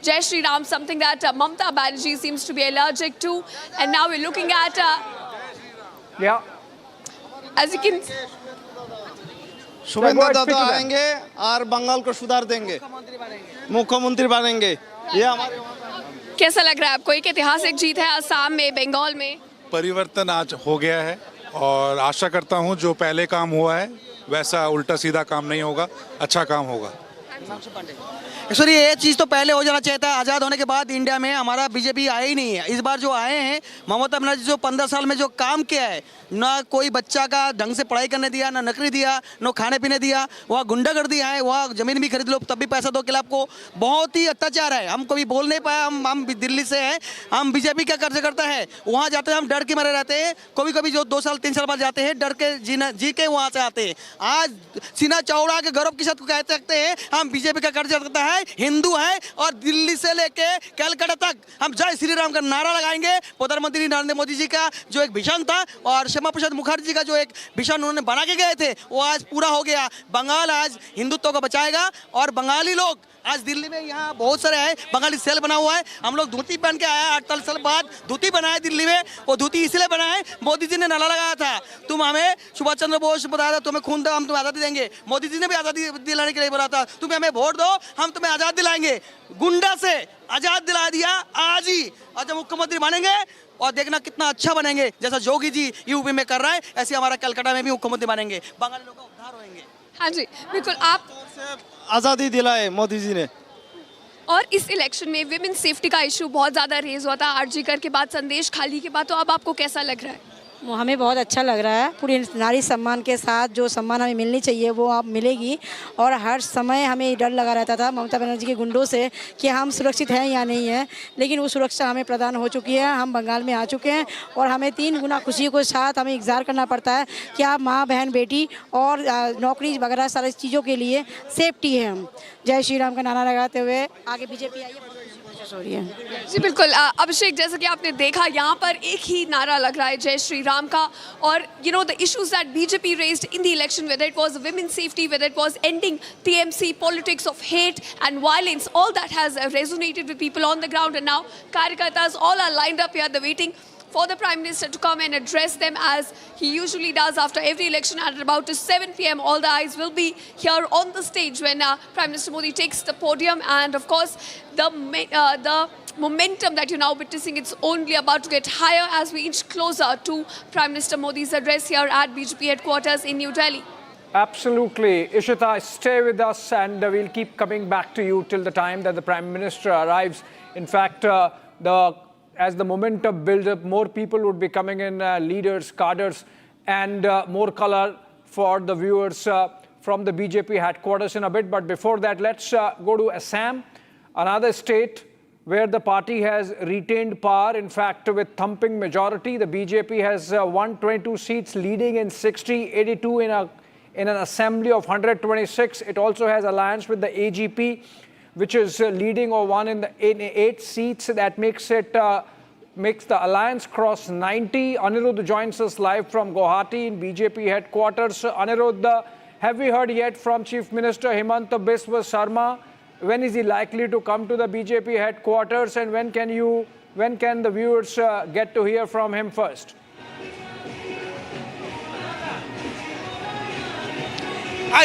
Jai Shri Ram, something that Mamata Banerjee seems to be allergic to. And now we're looking at, as you can Shubhendra दादा आएंगे और बंगाल को सुधार देंगे, मुख्यमंत्री बनेंगे, ये हमारे। कैसा लग रहा है आपको? एक ऐतिहासिक जीत है असम में, बंगाल में। परिवर्तन आज हो गया है और आशा करता हूं जो पहले काम हुआ है वैसा उल्टा सीधा काम नहीं होगा, अच्छा काम होगा। एक्चुअली ये चीज़ तो पहले हो जाना चाहिए था। आज़ाद होने के बाद इंडिया में हमारा बीजेपी आया ही नहीं है। इस बार जो आए हैं ममता बनर्जी, जो 15 साल में जो काम किया है, ना कोई बच्चा का ढंग से पढ़ाई करने दिया, ना नौकरी दिया, ना खाने पीने दिया, वहाँ गुंडागर्दी है, वहाँ ज़मीन भी खरीद लो तब भी पैसा दो के आपको, बहुत ही अत्याचार है। हम कभी बोल नहीं पाए, हम दिल्ली से हैं, हम बीजेपी का कार्यकर्ता है, वहाँ जाते हैं हम डर के मारे रहते हैं। कभी कभी जो 2 साल 3 साल बाद जाते हैं डर के जी के वहाँ से आते हैं। आज सीना चौड़ा के गौरव के साथ कह सकते हैं हम बीजेपी का कार्यकर्ता है, हिंदू है, और दिल्ली से लेके कलकत्ता तक हम जय श्री राम का नारा लगाएंगे। प्रधानमंत्री नरेंद्र मोदी जी का जो एक विजन था और श्यामा प्रसाद मुखर्जी का जो एक विजन उन्होंने बना के गए थे वो आज पूरा हो गया। बंगाल आज हिंदुत्व को बचाएगा और बंगाली लोग आज दिल्ली में यहाँ बहुत सारे हैं, बंगाली सेल बना हुआ है। हम लोग धोती पहन के आया, 48 साल बाद धोती बनाया दिल्ली में। वो धोती इसलिए बनाए, मोदी जी ने नारा लगाया था, तुम हमें सुभाष चंद्र बोस बताया था तुम्हें खून दो हम तुम्हें आज़ादी देंगे। मोदी जी ने भी आज़ादी दिलाने के लिए बोला था, तुम्हें हमें वोट दो हम तुम्हें आज़ाद दिलाएंगे। गुंडा से आज़ाद दिला दिया आज ही, और जब मुख्यमंत्री बनेंगे और देखना कितना अच्छा बनेंगे, जैसा योगी जी यूपी में कर रहा है ऐसे हमारा कलकत्ता में भी मुख्यमंत्री बनेंगे, बंगाली लोग का उद्धार होंगे। हाँ जी बिल्कुल, आप आज़ादी दिलाए मोदी जी ने। और इस इलेक्शन में विमेन सेफ्टी का इशू बहुत ज़्यादा रेज हुआ था आरजी कर के बाद, संदेश खाली के बाद, तो अब आपको कैसा लग रहा है? हमें बहुत अच्छा लग रहा है। पूरी नारी सम्मान के साथ जो सम्मान हमें मिलनी चाहिए वो अब मिलेगी। और हर समय हमें डर लगा रहता था ममता बनर्जी के गुंडों से कि हम सुरक्षित हैं या नहीं हैं, लेकिन वो सुरक्षा हमें प्रदान हो चुकी है। हम बंगाल में आ चुके हैं और हमें 3 गुना खुशी के साथ हमें इंतजार करना पड़ता है कि आप माँ बहन बेटी और नौकरी वगैरह सारी चीज़ों के लिए सेफ्टी है। हम जय श्री राम का नारा लगाते हुए आगे बीजेपी आई है। हो रही है जी बिल्कुल। अभिषेक, जैसा कि आपने देखा यहाँ पर एक ही नारा लग रहा है जय श्री राम का। और you know the issues that BJP raised in the election, whether it was women's safety, whether it was ending TMC politics of hate and violence, all that has resonated with people on the ground. And now Karyakartas all are lined up here, they're waiting for the Prime Minister to come and address them as he usually does after every election at about 7 p.m. All the eyes will be here on the stage when Prime Minister Modi takes the podium. And of course, the momentum that you're now witnessing, it's only about to get higher as we inch closer to Prime Minister Modi's address here at BJP headquarters in New Delhi. Absolutely. Ishita, stay with us and we'll keep coming back to you till the time that the Prime Minister arrives. In fact, as the momentum builds up, more people would be coming in, leaders, cadres, and more color for the viewers from the BJP headquarters in a bit. But before that, let's go to Assam, another state where the party has retained power. In fact, with thumping majority, the BJP has 122 seats, leading in 60, 82 in an assembly of 126. It also has alliance with the AGP, which is leading or won in 8 seats. That makes the alliance cross 90. Anirudh joins us live from Guwahati in BJP headquarters. Anirudh, have we heard yet from Chief Minister Himanta Biswa Sarma? When is he likely to come to the BJP headquarters, and when can the viewers get to hear from him first?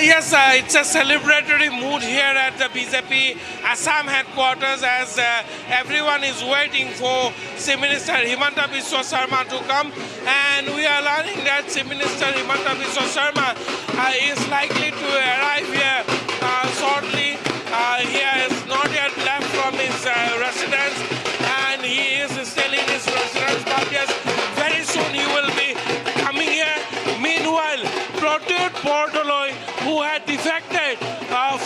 Yes, it's a celebratory mood here at the BJP Assam headquarters as everyone is waiting for Chief Minister Himanta Biswa Sarma to come, and we are learning that Chief Minister Himanta Biswa Sarma is likely to arrive here shortly. He has not yet left from his residence, and he is still in his residence, but yes, very soon he will be coming here. Meanwhile, Protut Bordoloi, who had defected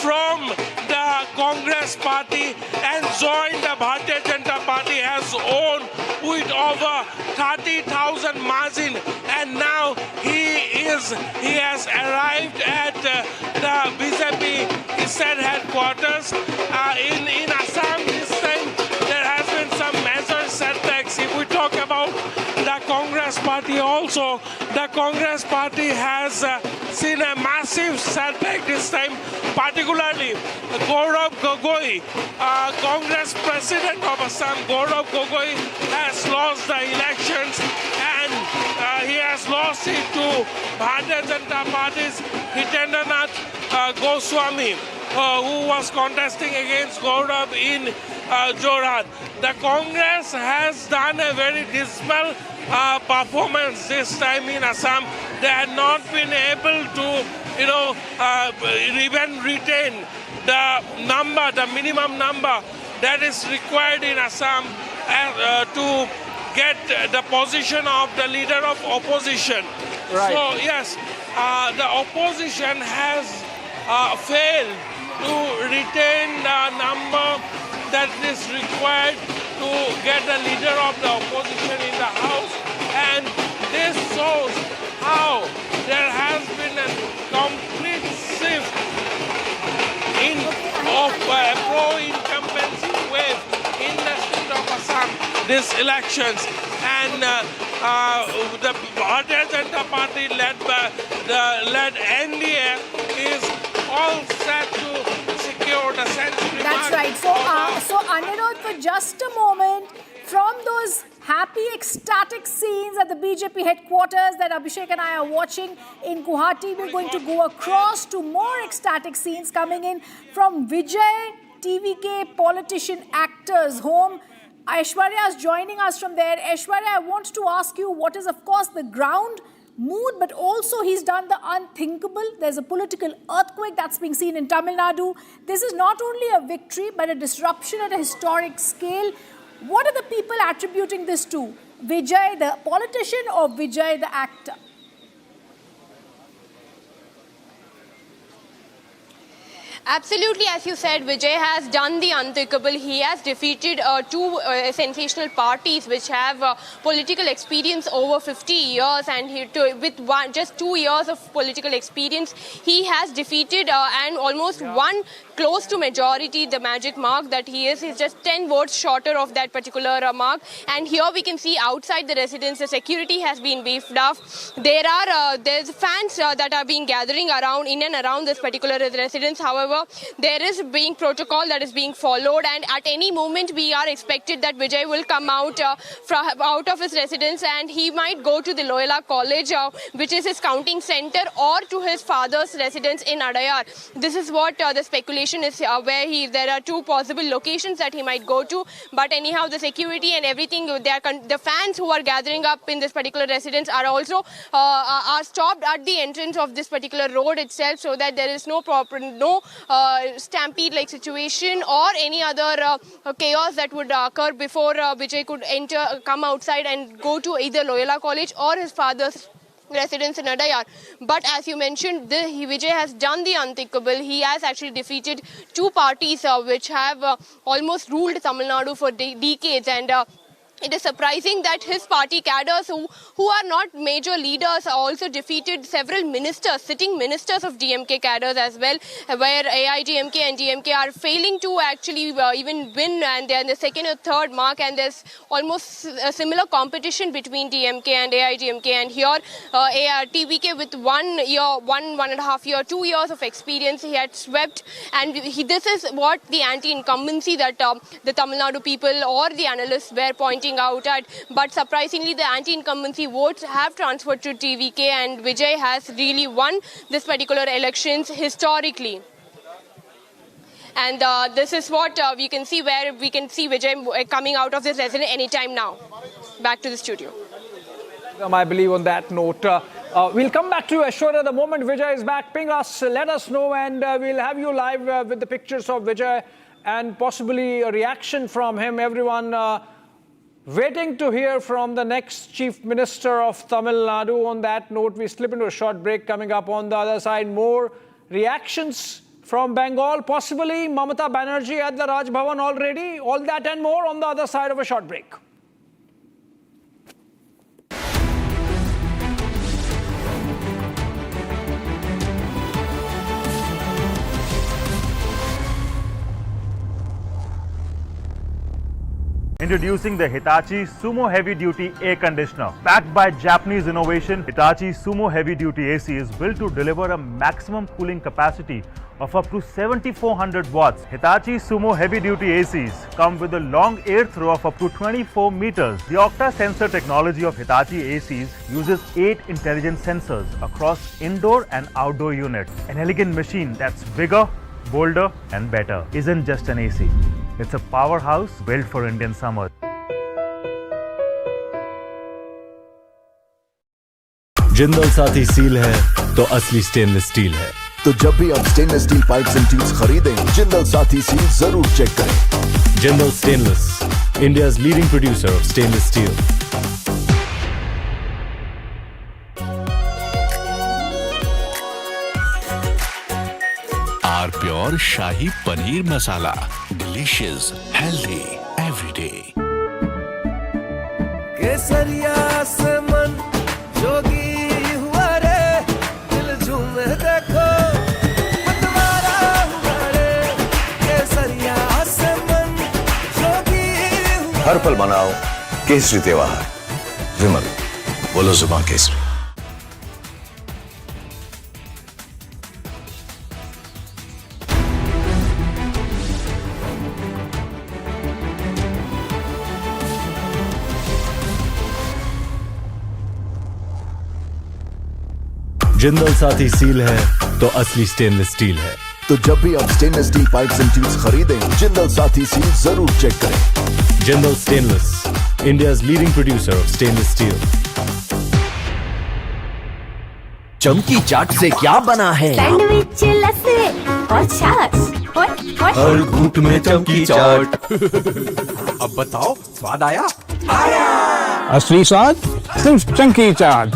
from the Congress party and joined the Bharatiya Janata Party, has won with over 30,000 margin, and now he has arrived at the BJP state headquarters. In Assam this time there has been some major setbacks. If we talk about the Congress party also, the Congress party has seen a massive setback this time, particularly Gaurav Gogoi, Congress president of Assam. Gaurav Gogoi has lost the elections, and he has lost it to Bharatiya Janata Party's Hitendranath Goswami, who was contesting against Gaurav in Jorhat. The Congress has done a very dismal performance this time in Assam. They had not been able to, even retain the minimum number that is required in Assam to get the position of the leader of opposition. Right. So yes, the opposition has failed to retain the number that is required to get the leader of the opposition in the House, and this shows how there has been a complete shift of pro-incumbency wave in the state of Assam these elections, and the Bharatiya Janata Party led NDA is all set to secure the century. That's right. So Anirudh, for just a moment, from those happy, ecstatic scenes at the BJP headquarters that Abhishek and I are watching in Guwahati, we're going to go across to more ecstatic scenes coming in from Vijay, TVK, politician, actors home. Aishwarya is joining us from there. Aishwarya, I want to ask you what is, of course, the ground mood, but also he's done the unthinkable. There's a political earthquake that's being seen in Tamil Nadu. This is not only a victory, but a disruption at a historic scale. What are the people attributing this to? Vijay the politician or Vijay the actor? Absolutely, as you said, Vijay has done the unthinkable. He has defeated two sensational parties which have political experience over 50 years, and with just 2 years of political experience, he has defeated and almost won close to majority, the magic mark that he is. He's just 10 votes shorter of that particular mark. And here we can see outside the residence, the security has been beefed up. There's fans that are being gathering around in and around this particular residence. However, there is being protocol that is being followed, and at any moment we are expected that Vijay will come out of his residence, and he might go to the Loyola College, which is his counting center, or to his father's residence in Adayar. This is what the speculation is, where there are two possible locations that he might go to. But anyhow, the security and everything, the fans who are gathering up in this particular residence are also are stopped at the entrance of this particular road itself, so that there is no stampede-like situation or any other chaos that would occur before Vijay could come outside and go to either Loyola College or his father's residence in Adayar. But as you mentioned, Vijay has done the unthinkable. He has actually defeated two parties which have almost ruled Tamil Nadu for decades, and it is surprising that his party cadres, who are not major leaders, also defeated several ministers, sitting ministers of DMK cadres as well, where AIADMK and DMK are failing to actually even win, and they're in the second or third mark, and there's almost a similar competition between DMK and AIADMK. And here, TVK with 1 year, 1.5 year, 2 years of experience, he had swept, and this is what the anti-incumbency that the Tamil Nadu people or the analysts were pointing out at. But surprisingly, the anti-incumbency votes have transferred to TVK, and Vijay has really won this particular elections historically. And this is what we can see, where we can see Vijay coming out of this residence anytime now. Back to the studio. I believe on that note, we'll come back to you, Aishwarya, the moment Vijay is back. Ping us, let us know, and we'll have you live with the pictures of Vijay and possibly a reaction from him. Everyone waiting to hear from the next Chief Minister of Tamil Nadu. On that note, we slip into a short break. Coming up on the other side, more reactions from Bengal, possibly Mamata Banerjee at the Raj Bhavan already. All that and more on the other side of a short break. Introducing the Hitachi Sumo Heavy Duty Air Conditioner. Backed by Japanese innovation, Hitachi Sumo Heavy Duty AC is built to deliver a maximum cooling capacity of up to 7400 watts. Hitachi Sumo Heavy Duty ACs come with a long air throw of up to 24 meters. The Octa sensor technology of Hitachi ACs uses 8 intelligent sensors across indoor and outdoor units. An elegant machine that's bigger, bolder and better. Isn't just an AC. It's a powerhouse built for Indian summer. Jindal Saathi seal है तो असली stainless steel है। तो जब भी आप stainless steel pipes and tubes खरीदें, Jindal Saathi seal जरूर चेक करें। Jindal stainless, India's leading producer of stainless steel. R pure shahi paneer masala, delicious, healthy everyday. केसरिया से मन जोगी हुआ रे, दिल झूमे देखो मतवारा हुआ रे। केसरिया से मन जोगी हुआ। हर पल मनाओ केसरी त्योहार। विमल, बोलो जुबान केसरी। जिंदल साथी सील है तो असली स्टेनलेस स्टील है। तो जब भी आप stainless steel pipes and tubes खरीदें, जिंदल साथी सील जरूर चेक करें। Jindal stainless, India's leading producer of stainless steel. चमकी चाट से क्या बना है? सैंडविच, लस्सी और छाछ। हर घूंट में चमकी चाट। अब बताओ, स्वाद आया? आया। असली स्वाद सिर्फ चंकी चाट।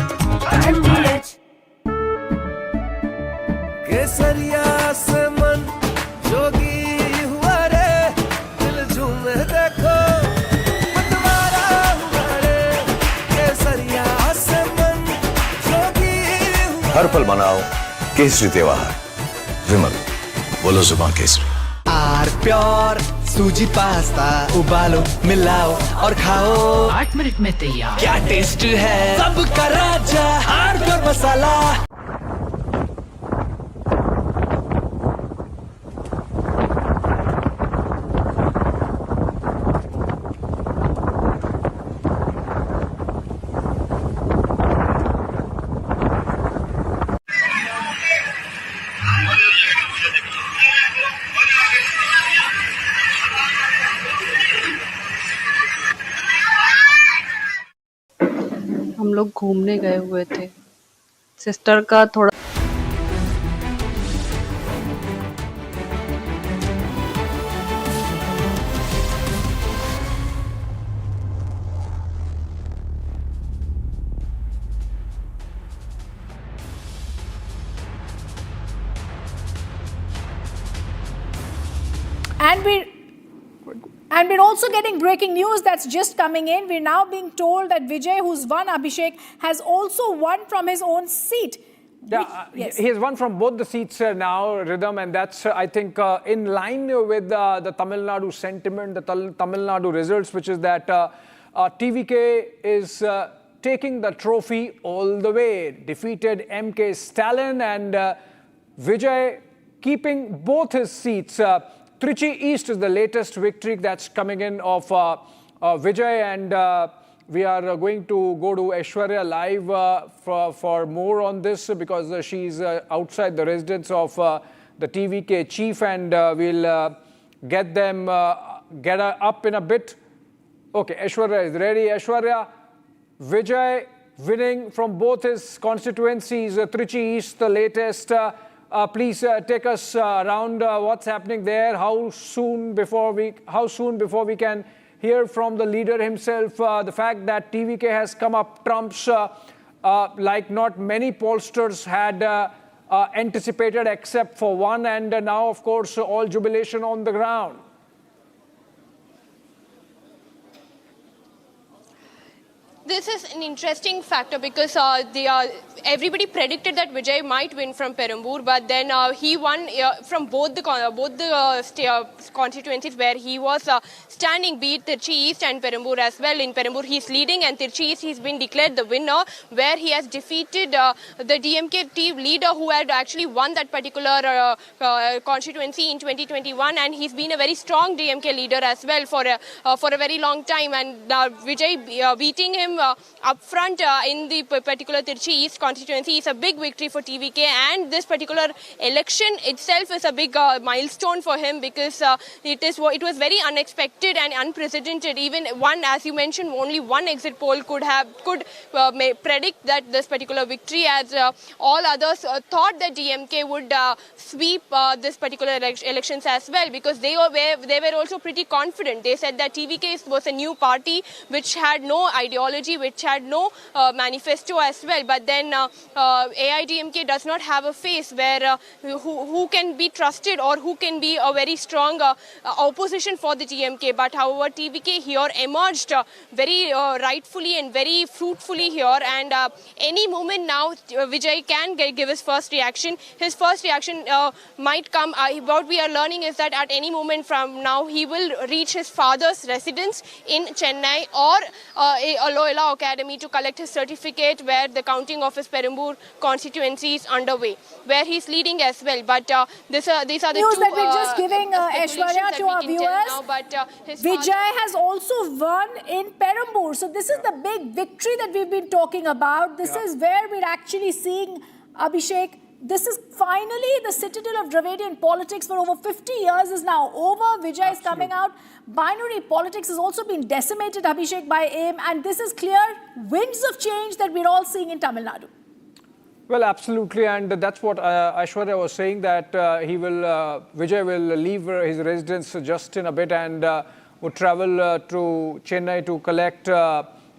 केसरिया से मन जोगी हुआ रे, दिल झूमे देखो पतवारा हुआ रे। केसरिया से मन जोगी हुआ। हर पल मनाओ केसरी त्योहार। विमल, बोलो जुबान केसरी। आर प्योर सूजी पास्ता उबालो मिलाओ और खाओ, 8 मिनट में तैयार। क्या टेस्ट है सबका राजा आर प्योर मसाला। हम लोग घूमने गए हुए थे, सिस्टर का थोड़ा And we're also getting breaking news that's just coming in. We're now being told that Vijay, who's won Abhishek, has also won from his own seat. Yeah, yes. He has won from both the seats now, Rhythm, and that's, I think, in line with the Tamil Nadu sentiment, the Tamil Nadu results, which is that TVK is taking the trophy all the way. Defeated MK Stalin, and Vijay keeping both his seats. Trichy East is the latest victory that's coming in of Vijay, and we are going to go to Aishwarya live for more on this, because she's outside the residence of the TVK chief, and we'll get her up in a bit. Okay, Aishwarya is ready. Aishwarya, Vijay winning from both his constituencies, Trichy East, the latest. Please take us around what's happening there. How soon before we can hear from the leader himself? The fact that TVK has come up trumps like not many pollsters had anticipated, except for one, and now, of course, all jubilation on the ground. This is an interesting factor because everybody predicted that Vijay might win from Perambur, but then he won from both the constituencies where he was standing, be it Tirchi East and Perambur as well. In Perambur he's leading, and Tirchi East he's been declared the winner, where he has defeated the DMK team leader who had actually won that particular constituency in 2021, and he's been a very strong DMK leader as well for a very long time, and Vijay beating him up front in the particular Tirchi East constituency is a big victory for TVK, and this particular election itself is a big milestone for him, because it was very unexpected and unprecedented. Even one, as you mentioned, only one exit poll could predict that this particular victory, as all others thought that DMK would sweep this particular elections as well, because they were also pretty confident. They said that TVK was a new party which had no ideology, which had no manifesto as well. But then AIADMK does not have a face where who can be trusted or who can be a very strong opposition for the DMK. But however, TVK here emerged very rightfully and very fruitfully here. And any moment now, Vijay can give his first reaction. His first reaction might come. What we are learning is that at any moment from now, he will reach his father's residence in Chennai or a Loyola Academy to collect his certificate, where the counting of his Perambur constituency is underway, where he's leading as well. But these are the news two that we're just giving Aishwarya to our viewers. Now, but, Vijay has also won in Perambur. So this is the big victory that we've been talking about. This is where we're actually seeing Abhishek. This is finally the citadel of Dravidian politics for over 50 years is now over. Vijay is coming out. Binary politics has also been decimated, Abhishek, by AIM, and this is clear winds of change that we're all seeing in Tamil Nadu. Well, absolutely, and that's what Aishwarya was saying, that Vijay will leave his residence just in a bit and would travel to Chennai to collect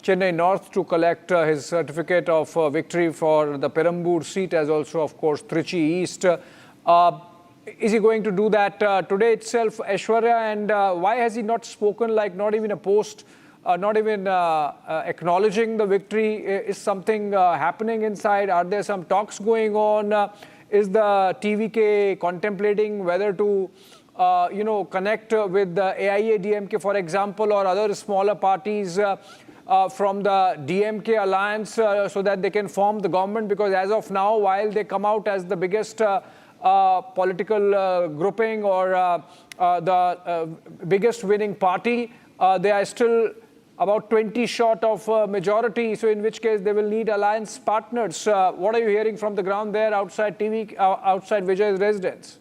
Chennai North to collect his certificate of victory for the Perambur seat, as also, of course, Trichy East. Is he going to do that today itself, Aishwarya? And why has he not spoken, like not even a post, not even acknowledging the victory? Is something happening inside? Are there some talks going on? Is the TVK contemplating whether to connect with the AIADMK, for example, or other smaller parties from the DMK alliance so that they can form the government? Because as of now, while they come out as the biggest political grouping or the biggest winning party, they are still about 20 short of majority, so in which case they will need alliance partners. What are you hearing from the ground there outside outside Vijay's residence?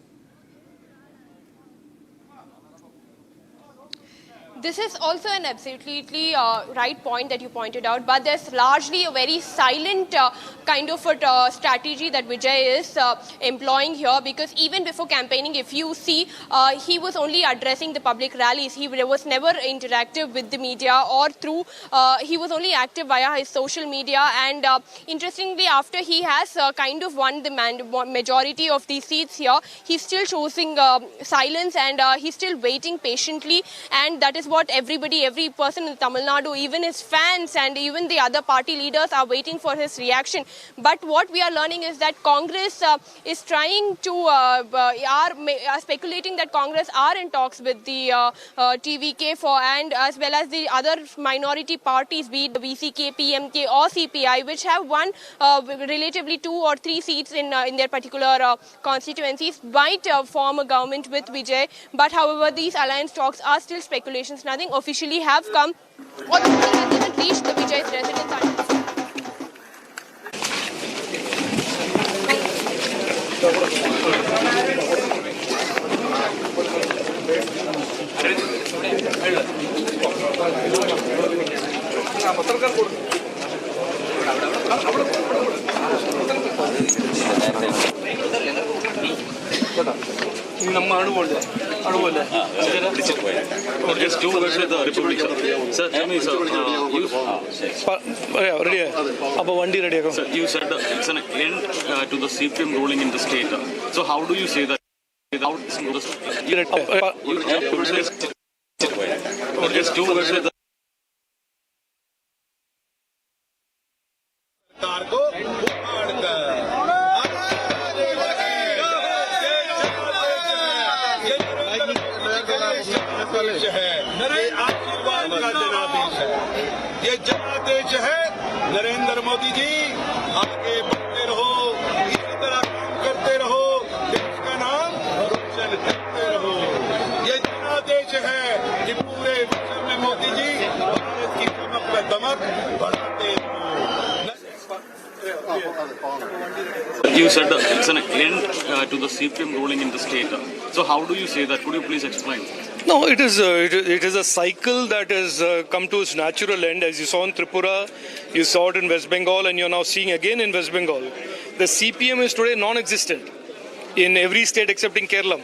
This is also an absolutely right point that you pointed out, but there's largely a very silent kind of a strategy that Vijay is employing here, because even before campaigning, if you see, he was only addressing the public rallies. He was never interactive with the media or through, he was only active via his social media. And interestingly, after he has kind of won the majority of these seats here, he's still choosing silence, and he's still waiting patiently. And that is what every person in Tamil Nadu, even his fans and even the other party leaders, are waiting for his reaction. But what we are learning is that Congress is trying to, are speculating that Congress are in talks with the TVK and as well as the other minority parties, be it the VCK, PMK or CPI, which have won relatively 2 or 3 seats in their particular constituencies, might form a government with Vijay. But however, these alliance talks are still speculations. Nothing officially have come, or nothing has even reached the Vijay's residence. Just 2 words with the Republic. Sir, tell me, sir. Sir, you said it's an end to the CPM ruling in the state. So how do you say that? Just 2 words with the ये जनादेश है। नरेंद्र मोदी जी, आगे बढ़ते रहो, इसी तरह काम करते रहो, देश का नाम रोशन करते रहो। ये जनादेश है कि पूरे विश्व में मोदी जी भारत की चमक व दमक बढ़ाते रहो। You said it's an end to the CPM ruling in the state. So how do you say that? Could you please explain? No, it is a cycle that has come to its natural end. As you saw in Tripura, you saw it in West Bengal, and you're now seeing again in West Bengal. The CPM is today non-existent in every state except in Kerala.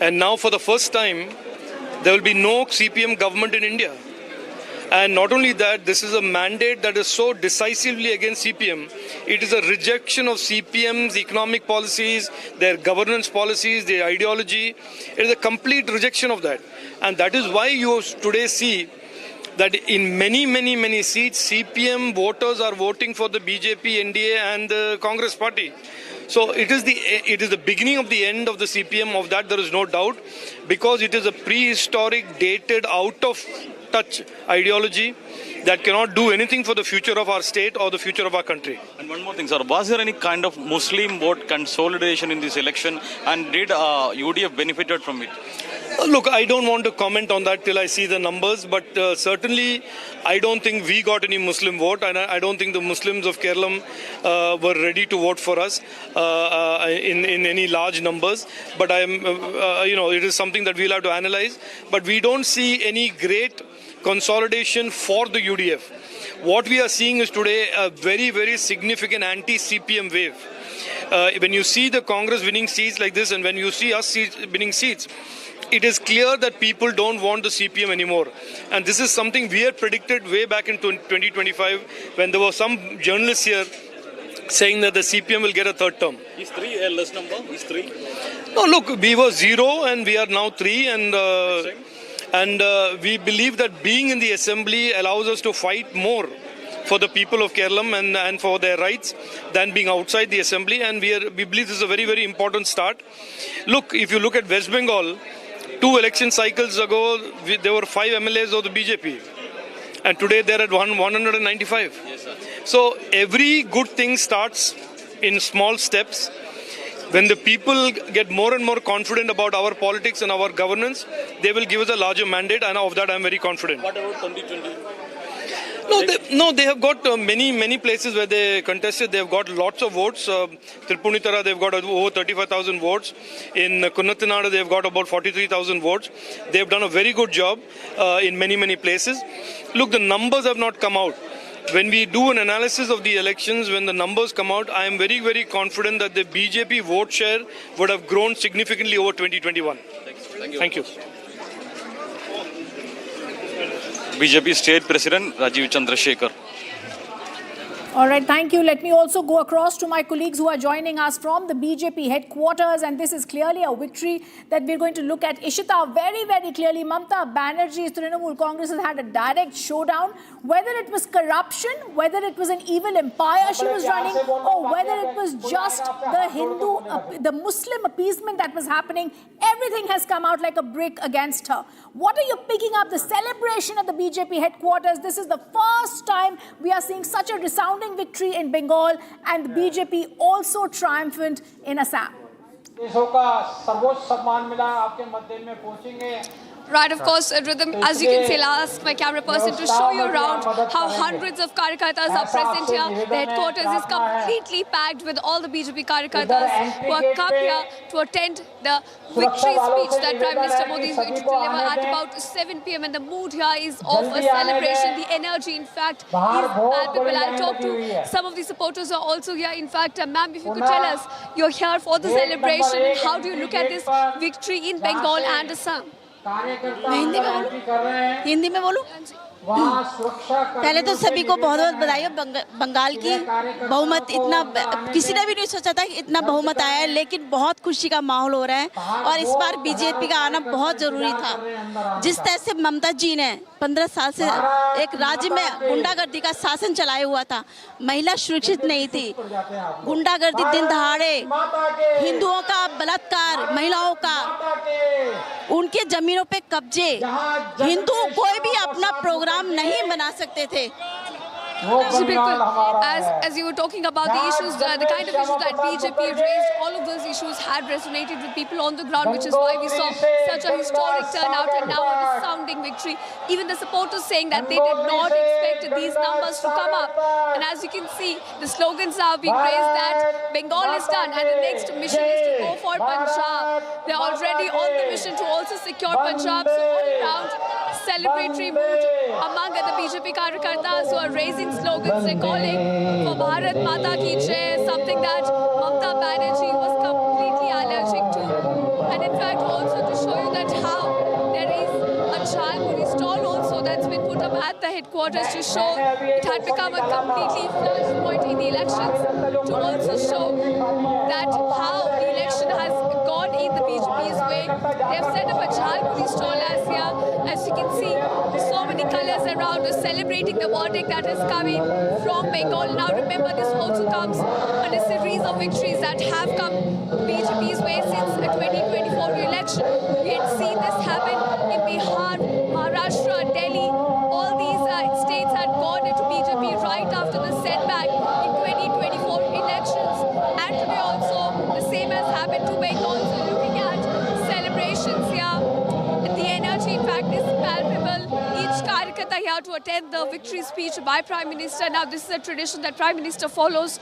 And now for the first time, there will be no CPM government in India. And not only that, this is a mandate that is so decisively against CPM. It is a rejection of CPM's economic policies, their governance policies, their ideology. It is a complete rejection of that. And that is why you today see that in many seats, CPM voters are voting for the BJP, NDA and the Congress party. So it is the beginning of the end of the CPM. Of that there is no doubt, because it is a prehistoric, dated, out of touch ideology that cannot do anything for the future of our state or the future of our country. And one more thing, sir. Was there any kind of Muslim vote consolidation in this election, and did UDF benefited from it? Look, I don't want to comment on that till I see the numbers, but certainly I don't think we got any Muslim vote, and I don't think the Muslims of Kerala were ready to vote for us in any large numbers. But it is something that we'll have to analyze. But we don't see any great consolidation for the UDF. What we are seeing is today a very significant anti-CPM wave. When you see the Congress winning seats like this, and when you see us winning seats, it is clear that people don't want the CPM anymore. And this is something we had predicted way back in 2025 when there were some journalists here saying that the CPM will get a third term. Is 3 a less number? Is 3? No, look, we were 0 and we are now 3, and we believe that being in the assembly allows us to fight more for the people of Kerala and for their rights than being outside the assembly, and we believe this is a very, very important start. Look, if you look at West Bengal, 2 election cycles ago, there were 5 MLAs of the BJP, and today they're at 195. Yes, sir. So every good thing starts in small steps. When the people get more and more confident about our politics and our governance, they will give us a larger mandate, and of that I'm very confident. What about 2020? They have got many places where they contested. They have got lots of votes. Tripunitara, they've got over 35,000 votes. In Kunnatinada, they've got about 43,000 votes. They've done a very good job in many places. Look, the numbers have not come out. When we do an analysis of the elections, when the numbers come out, I am very, very confident that the BJP vote share would have grown significantly over 2021. Thank you. BJP State President Rajiv Chandrasekhar. All right, thank you. Let me also go across to my colleagues who are joining us from the BJP headquarters, and this is clearly a victory that we're going to look at. Ishita, very, very clearly, Mamata Banerjee's Trinamool Congress has had a direct showdown. Whether it was corruption, whether it was an evil empire she was running, or whether it was just the Muslim appeasement that was happening, everything has come out like a brick against her. What are you picking up? The celebration at the BJP headquarters. This is the first time we are seeing such a resounding victory in Bengal, and the BJP also triumphant in Assam. Right, of course, Rhythm, as you can see, I'll ask my camera person to show you around how hundreds of Karyakartas are present here. The headquarters is completely packed with all the BJP Karyakartas who are come here to attend the victory speech that Prime Minister Modi is going to deliver at about 7 p.m. And the mood here is of a celebration. The energy, in fact, is palpable. I'll talk to some of the supporters who are also here. In fact, ma'am, if you could tell us, you're here for the celebration, and how do you look at this victory in Bengal and Assam? मैं हिंदी में बोलूं पहले तो सभी को बहुत बहुत बधाई हो बंगाल की बहुमत इतना किसी ने भी नहीं सोचा था कि इतना बहुमत आया है लेकिन बहुत खुशी का माहौल हो रहा है और इस बार बीजेपी का आना बहुत जरूरी था जिस तरह से ममता जी ने 15 साल से एक राज्य में गुंडागर्दी का शासन चलाया हुआ था महिला सुरक्षित नहीं थी गुंडागर्दी दिन दहाड़े हिंदुओं का बलात्कार महिलाओं का उनके जमीनों पे कब्जे हिंदू कोई भी अपना प्रोग्राम नहीं बना सकते थे As you were talking about the issues, the kind of issues that BJP raised, all of those issues had resonated with people on the ground, which is why we saw such a historic turnout and now a resounding victory. Even the supporters saying that they did not expect these numbers to come up. And as you can see, the slogans are being raised that Bengal is done and the next mission is to go for Punjab. They're already on the mission to also secure Punjab. So all around, celebratory mood among the BJP Karyakartas who are raising slogans and calling for Bharat Mata Ki Jai, something that Mamata Banerjee was completely allergic to. And in fact, also to show you that how there is a Chalpuri stall also that's been put up at the headquarters to show it had become a completely flashpoint in the elections, to also show that how the election has gone in the BJP's way. They have set up a Chalpuri stall as you can see, so many colors around us celebrating the verdict that is coming from Bengal. Now remember, this also comes on a series of victories that have come BJP's way since the 2024 election. We had seen this happen in Bihar, Maharashtra, Delhi. All these states had gone into BJP right after the setback in 2024 elections. And today also, the same has happened to Bengal. So looking at celebrations here, the energy, in fact, is palpable. Each Karyakarta here to attend the victory speech by Prime Minister. Now, this is a tradition that Prime Minister follows.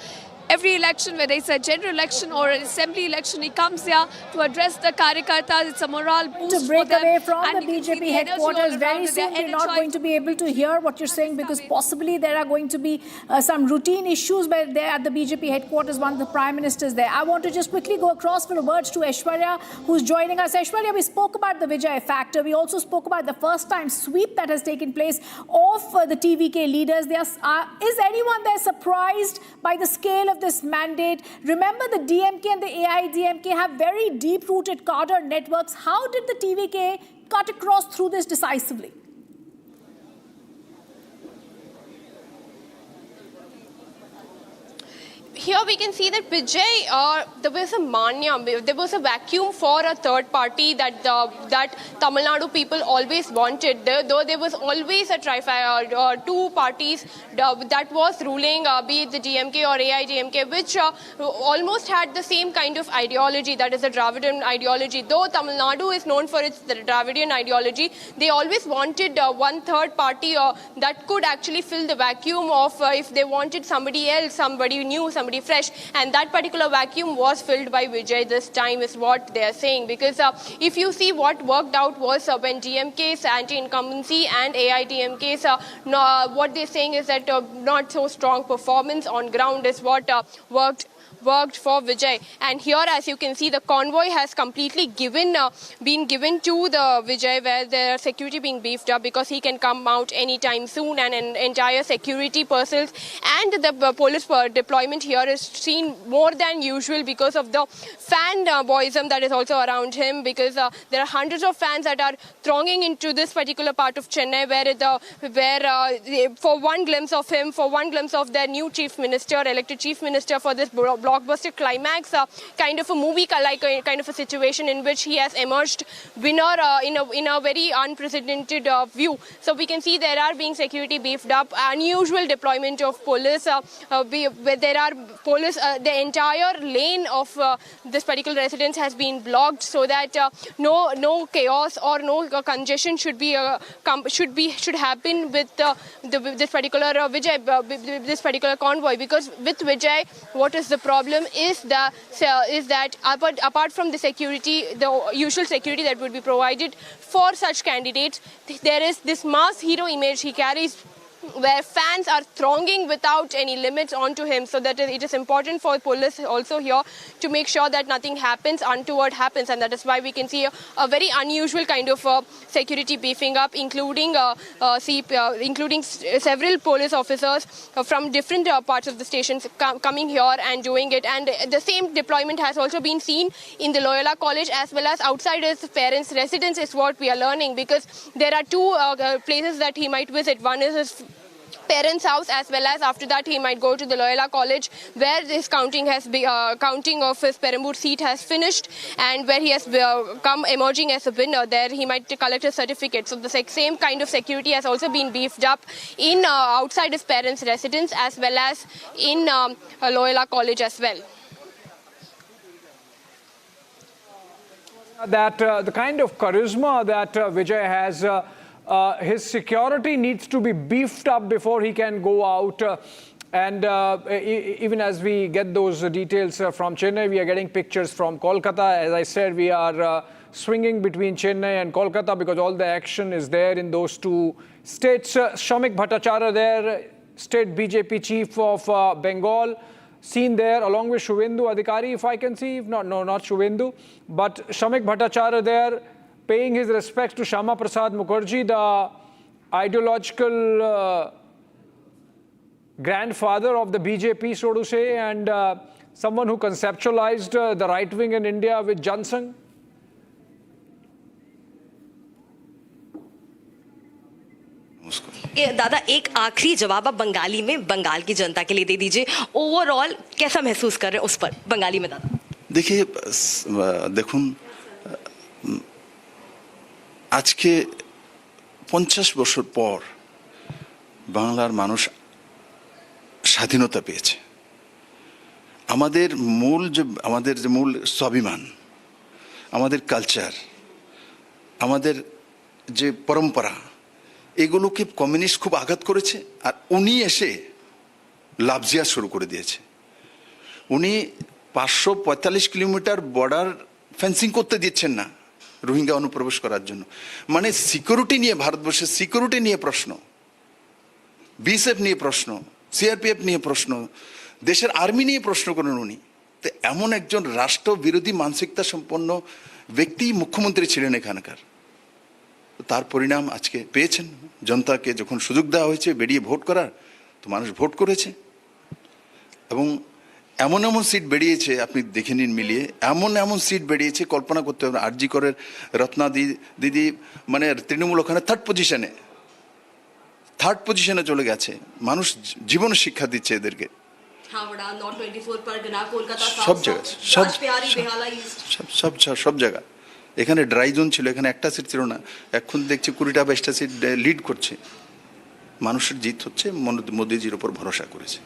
every election, whether it's a general election or an assembly election, he comes here to address the Karyakartas. It's a morale boost to break for them. away from And the you can see BJP the energy all headquarters around very it. They're soon. We're not energized. going to be able to hear what you're saying because possibly there are going to be some routine issues where they're at the BJP headquarters. One of the prime ministers there. I want to just quickly go across for words to Aishwarya, who's joining us. Aishwarya, we spoke about the Vijay factor. We also spoke about the first-time sweep that has taken place of the TVK leaders. Is anyone there surprised by the scale of this mandate? Remember, the DMK and the AIADMK have very deep-rooted cadre networks. How did the TVK cut across through this decisively? Here we can see that Vijay, there was a mania, there was a vacuum for a third party that Tamil Nadu people always wanted. Though there was always a two parties that was ruling, be it the DMK or AIADMK, which almost had the same kind of ideology, that is the Dravidian ideology. Though Tamil Nadu is known for its Dravidian ideology, they always wanted one third party that could actually fill the vacuum of if they wanted somebody else, somebody new, somebody fresh, and that particular vacuum was filled by Vijay this time, is what they are saying. Because if you see what worked out was when DMK's anti-incumbency and AIADMK's what they're saying is that not so strong performance on ground is what worked for Vijay. And here, as you can see, the convoy has completely been given to the Vijay, where their security being beefed up because he can come out anytime soon, and an entire security personnel and the police deployment here is seen more than usual because of the fanboyism that is also around him, because there are hundreds of fans that are thronging into this particular part of Chennai where for one glimpse of him, for one glimpse of their new chief minister, elected chief minister, for this blockbuster climax, kind of a movie like kind of a situation in which he has emerged winner in a very unprecedented view. So we can see there are being security beefed up, unusual deployment of police, where there are police, the entire lane of this particular residence has been blocked so that no chaos or no congestion should happen with this particular Vijay, this particular convoy. Because with Vijay, what is the problem is that apart from the security, the usual security that would be provided for such candidates, there is this mass hero image he carries, where fans are thronging without any limits onto him. So that it is important for police also here to make sure that nothing happens, untoward happens, and that is why we can see a very unusual kind of security beefing up, including several police officers from different parts of the stations coming here and doing it. And the same deployment has also been seen in the Loyola College as well as outside his parents' residence, is what we are learning, because there are two places that he might visit. One is his parents' house, as well as after that he might go to the Loyola College, where this counting of his Perambur seat has finished, and where he has come emerging as a winner. There he might collect a certificate. So the same kind of security has also been beefed up in outside his parents' residence as well as in Loyola College as well. That the kind of charisma that Vijay has, his security needs to be beefed up before he can go out. Even as we get those details from Chennai, we are getting pictures from Kolkata. As I said, we are swinging between Chennai and Kolkata because all the action is there in those two states. Shamik Bhattacharya there, state BJP chief of Bengal, seen there along with Shuvendu Adhikari, if I can see. Not Shuvendu, but Shamik Bhattacharya there, paying his respects to Shyama Prasad Mukherjee, the ideological grandfather of the BJP, so to say, and someone who conceptualized the right wing in India with Jansangh. दादा, एक आखिरी जवाब आप बंगाली में बंगाल की जनता के लिए दे दीजिए। ओवरऑल कैसा महसूस कर रहे हैं उस पर बंगाली में दादा? देखिए, देखुन আজকে 50 বছর পর বাংলার মানুষ স্বাধীনতা পেয়েছে। আমাদের যে মূল স্বাভিমান, আমাদের কালচার, আমাদের যে পরম্পরা, এগুলোকে কমিউনিস্ট খুব আঘাত করেছে, আর উনি এসে লাভজিয়া শুরু করে দিয়েছে। উনি 545 কিলোমিটার বর্ডার ফেন্সিং করতে দিচ্ছেন না রোহিঙ্গা অনুপ্রবেশ করার জন্য। মানে সিকিউরিটি নিয়ে, ভারতবর্ষের সিকিউরিটি নিয়ে প্রশ্ন, বিএসএফ নিয়ে প্রশ্ন, সিআরপিএফ নিয়ে প্রশ্ন, দেশের আর্মি নিয়ে প্রশ্ন করেন উনি। তো এমন একজন রাষ্ট্র বিরোধী মানসিকতা সম্পন্ন ব্যক্তি মুখ্যমন্ত্রী ছিলেন এখানকার। তার পরিণাম আজকে পেয়েছেন। জনতাকে যখন সুযোগ দেওয়া হয়েছে বেরিয়ে ভোট করার, তো মানুষ ভোট করেছে। এবং এমন এমন সিট বেরিয়েছে, আপনি দেখে নিন মিলিয়ে, এমন এমন সিট বেরিয়েছে কল্পনা করতে হবে। আরজি করের রত্না দিদি মানে তৃণমূল ওখানে থার্ড পজিশনে চলে গেছে। মানুষ জীবন শিক্ষা দিচ্ছে এদেরকে সব জায়গা। এখানে ড্রাই জোন ছিল, এখানে একটা সিট ছিল না, এখন দেখছি 20টা 22টা সিট লিড করছে। মানুষের জিত হচ্ছে, মোদিজির উপর ভরসা করেছে।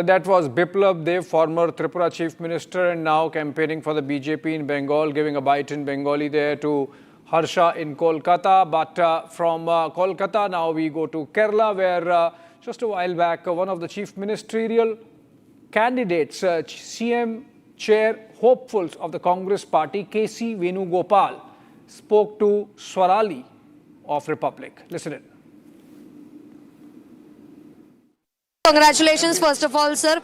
That was Biplab Dev, former Tripura Chief Minister and now campaigning for the BJP in Bengal, giving a bite in Bengali there to Harsha in Kolkata. But from Kolkata, now we go to Kerala, where just a while back, one of the chief ministerial candidates, CM chair hopefuls of the Congress party, KC Venugopal, spoke to Swarali of Republic. Listen in. Congratulations, first of all, sir.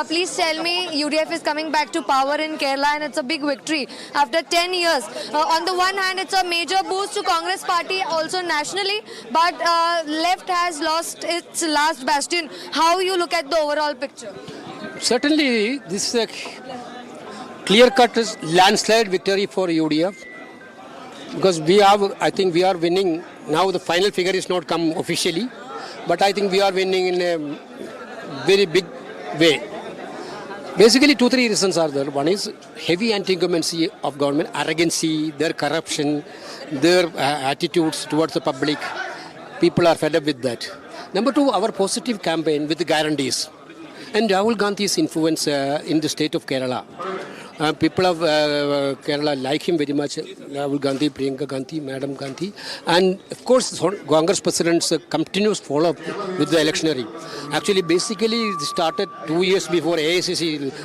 Please tell me, UDF is coming back to power in Kerala and it's a big victory after 10 years. On the one hand, it's a major boost to Congress party also nationally, but left has lost its last bastion. How you look at the overall picture? Certainly, this is a clear-cut landslide victory for UDF because I think we are winning. Now the final figure is not come officially, but I think we are winning in a very big way. Basically, 2-3 reasons are there. One is heavy anti-incumbency of government, arrogancy, their corruption, their attitudes towards the public. People are fed up with that. Number 2, our positive campaign with the guarantees. And Rahul Gandhi's influence in the state of Kerala. People of Kerala like him very much. Rahul Gandhi, Priyanka Gandhi, Madam Gandhi. And of course, Congress President's continuous follow-up with the electioneering. Actually, basically, it started 2 years before AICC.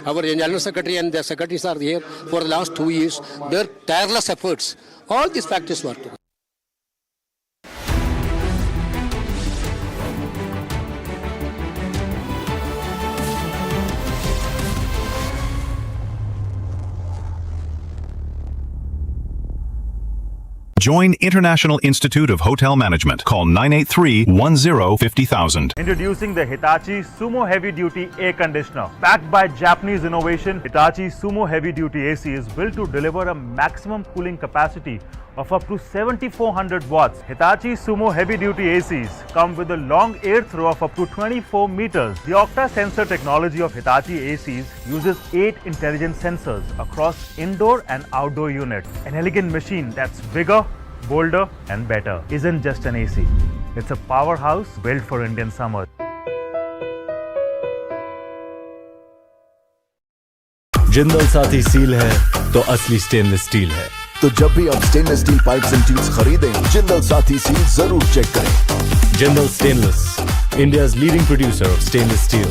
Our General Secretary and the secretaries are here for the last 2 years. Their tireless efforts. All these factors were together. Join International Institute of Hotel Management. Call 983-10-50,000. Introducing the Hitachi Sumo Heavy Duty Air Conditioner. Backed by Japanese innovation, Hitachi Sumo Heavy Duty AC is built to deliver a maximum cooling capacity of up to 7,400 watts. Hitachi Sumo Heavy Duty ACs come with a long air throw of up to 24 meters. The Octa sensor technology of Hitachi ACs uses 8 intelligent sensors across indoor and outdoor units. An elegant machine that's bigger, bolder and better. Isn't just an AC. It's a powerhouse built for Indian summer. Jindal Saathi seal है तो असली stainless steel है। तो जब भी आप stainless steel pipes and tubes खरीदें, Jindal Saathi seal जरूर चेक करें। Jindal stainless, India's leading producer of stainless steel.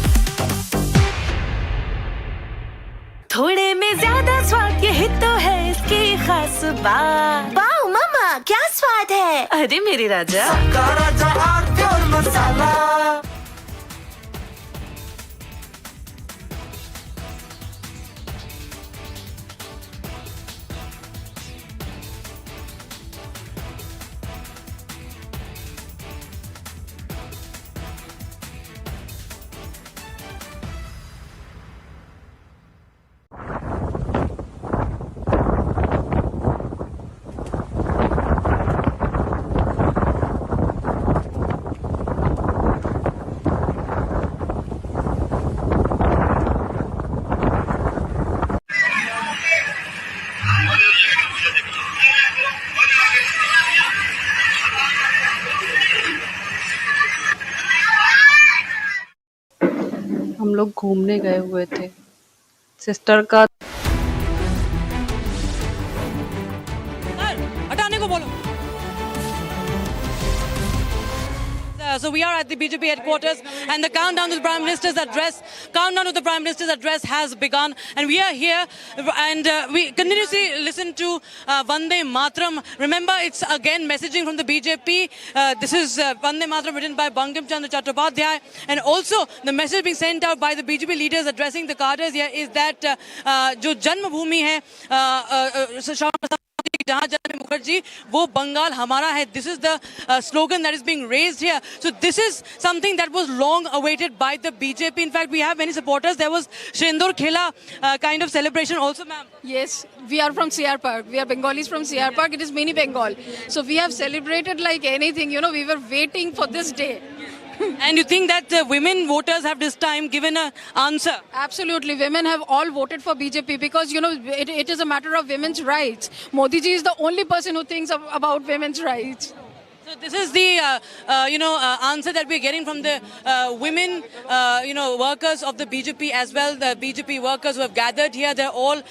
थोड़े में ज्यादा स्वाद, यही तो है इसकी खास बात। वाओ मामा, क्या स्वाद है। अरे मेरे राजा, राजा और मसाला। हम लोग घूमने गए हुए थे। सिस्टर का हटाने को बोलो। So we are at the BJP headquarters, and the countdown to the Prime Minister's address has begun, and we are here, and we continuously listen to Vande Mataram. Remember, it's again messaging from the BJP. This is Vande Mataram written by Bankim Chandra Chattopadhyay, and also the message being sent out by the BJP leaders addressing the cadres here is that जो जन्मभूमि है जहाँ जन्मे मुखर्जी वो बंगाल हमारा है. This is the slogan that is being raised here. So this is something that was long awaited by the BJP. In fact, we have many supporters. There was Shendur Khela kind of celebration also, ma'am. Yes, we are from CR Park. We are Bengalis from CR Park. It is mini Bengal. So we have celebrated like anything. You know, we were waiting for this day. And you think that women voters have this time given an answer? Absolutely. Women have all voted for BJP because, you know, it is a matter of women's rights. Modi ji is the only person who thinks about women's rights. So this is the, answer that we're getting from the women, workers of the BJP as well. The BJP workers who have gathered here, they're all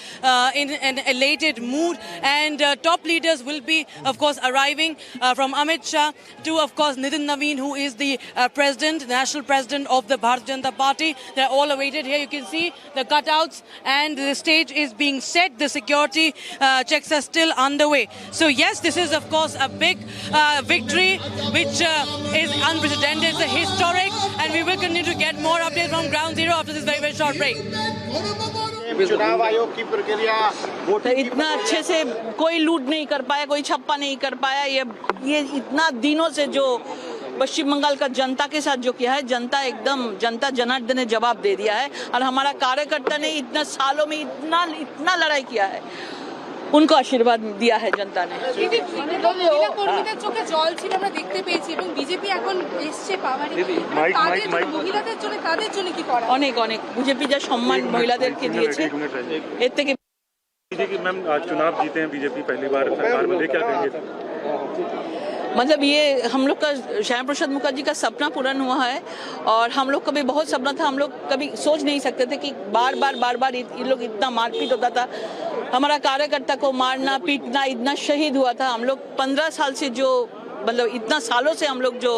in an elated mood. And top leaders will be, of course, arriving from Amit Shah to, of course, Nitin Naveen, who is the national president of the Bharatiya Janata Party. They're all awaited here. You can see the cutouts and the stage is being set. The security checks are still underway. So yes, this is, of course, a big victory which is unprecedented. It's a historic, and we will continue to get more updates from Ground Zero after this very, very short break. चुनाव आयोग की प्रक्रिया इतना अच्छे से कोई लूट नहीं कर पाया, कोई छप्पा नहीं कर पाया. ये इतना दिनों से जो पश्चिम बंगाल का जनता के साथ जो किया है, जनता जनार्दन ने जवाब दे दिया है. और हमारा कार्यकर्ता ने इतना सालों में इतना लड़ाई किया है, उनको आशीर्वाद दिया है जनता ने. কর্মীদের চোখে জল ছিল আমরা দেখতে পেয়েছি এবং বিজেপি এখন এসছে পাওয়ারে. মহিলাদের জন্য কাদের জন্য কি করা? অনেক বিজেপি যা সম্মান মহিলাদেরকে দিয়েছে এর থেকে. मैम आज चुनाव जीते हैं बीजेपी पहली बार सरकार में, क्या कहेंगे? मतलब ये हम लोग का श्यामा प्रसाद मुखर्जी का सपना पूरा हुआ है, और हम लोग का भी बहुत सपना था. हम लोग कभी सोच नहीं सकते थे कि बार बार ये लोग इतना मारपीट होता था. हमारा कार्यकर्ता को मारना पीटना, इतना शहीद हुआ था. हम लोग 15 साल से मतलब इतना सालों से हम लोग जो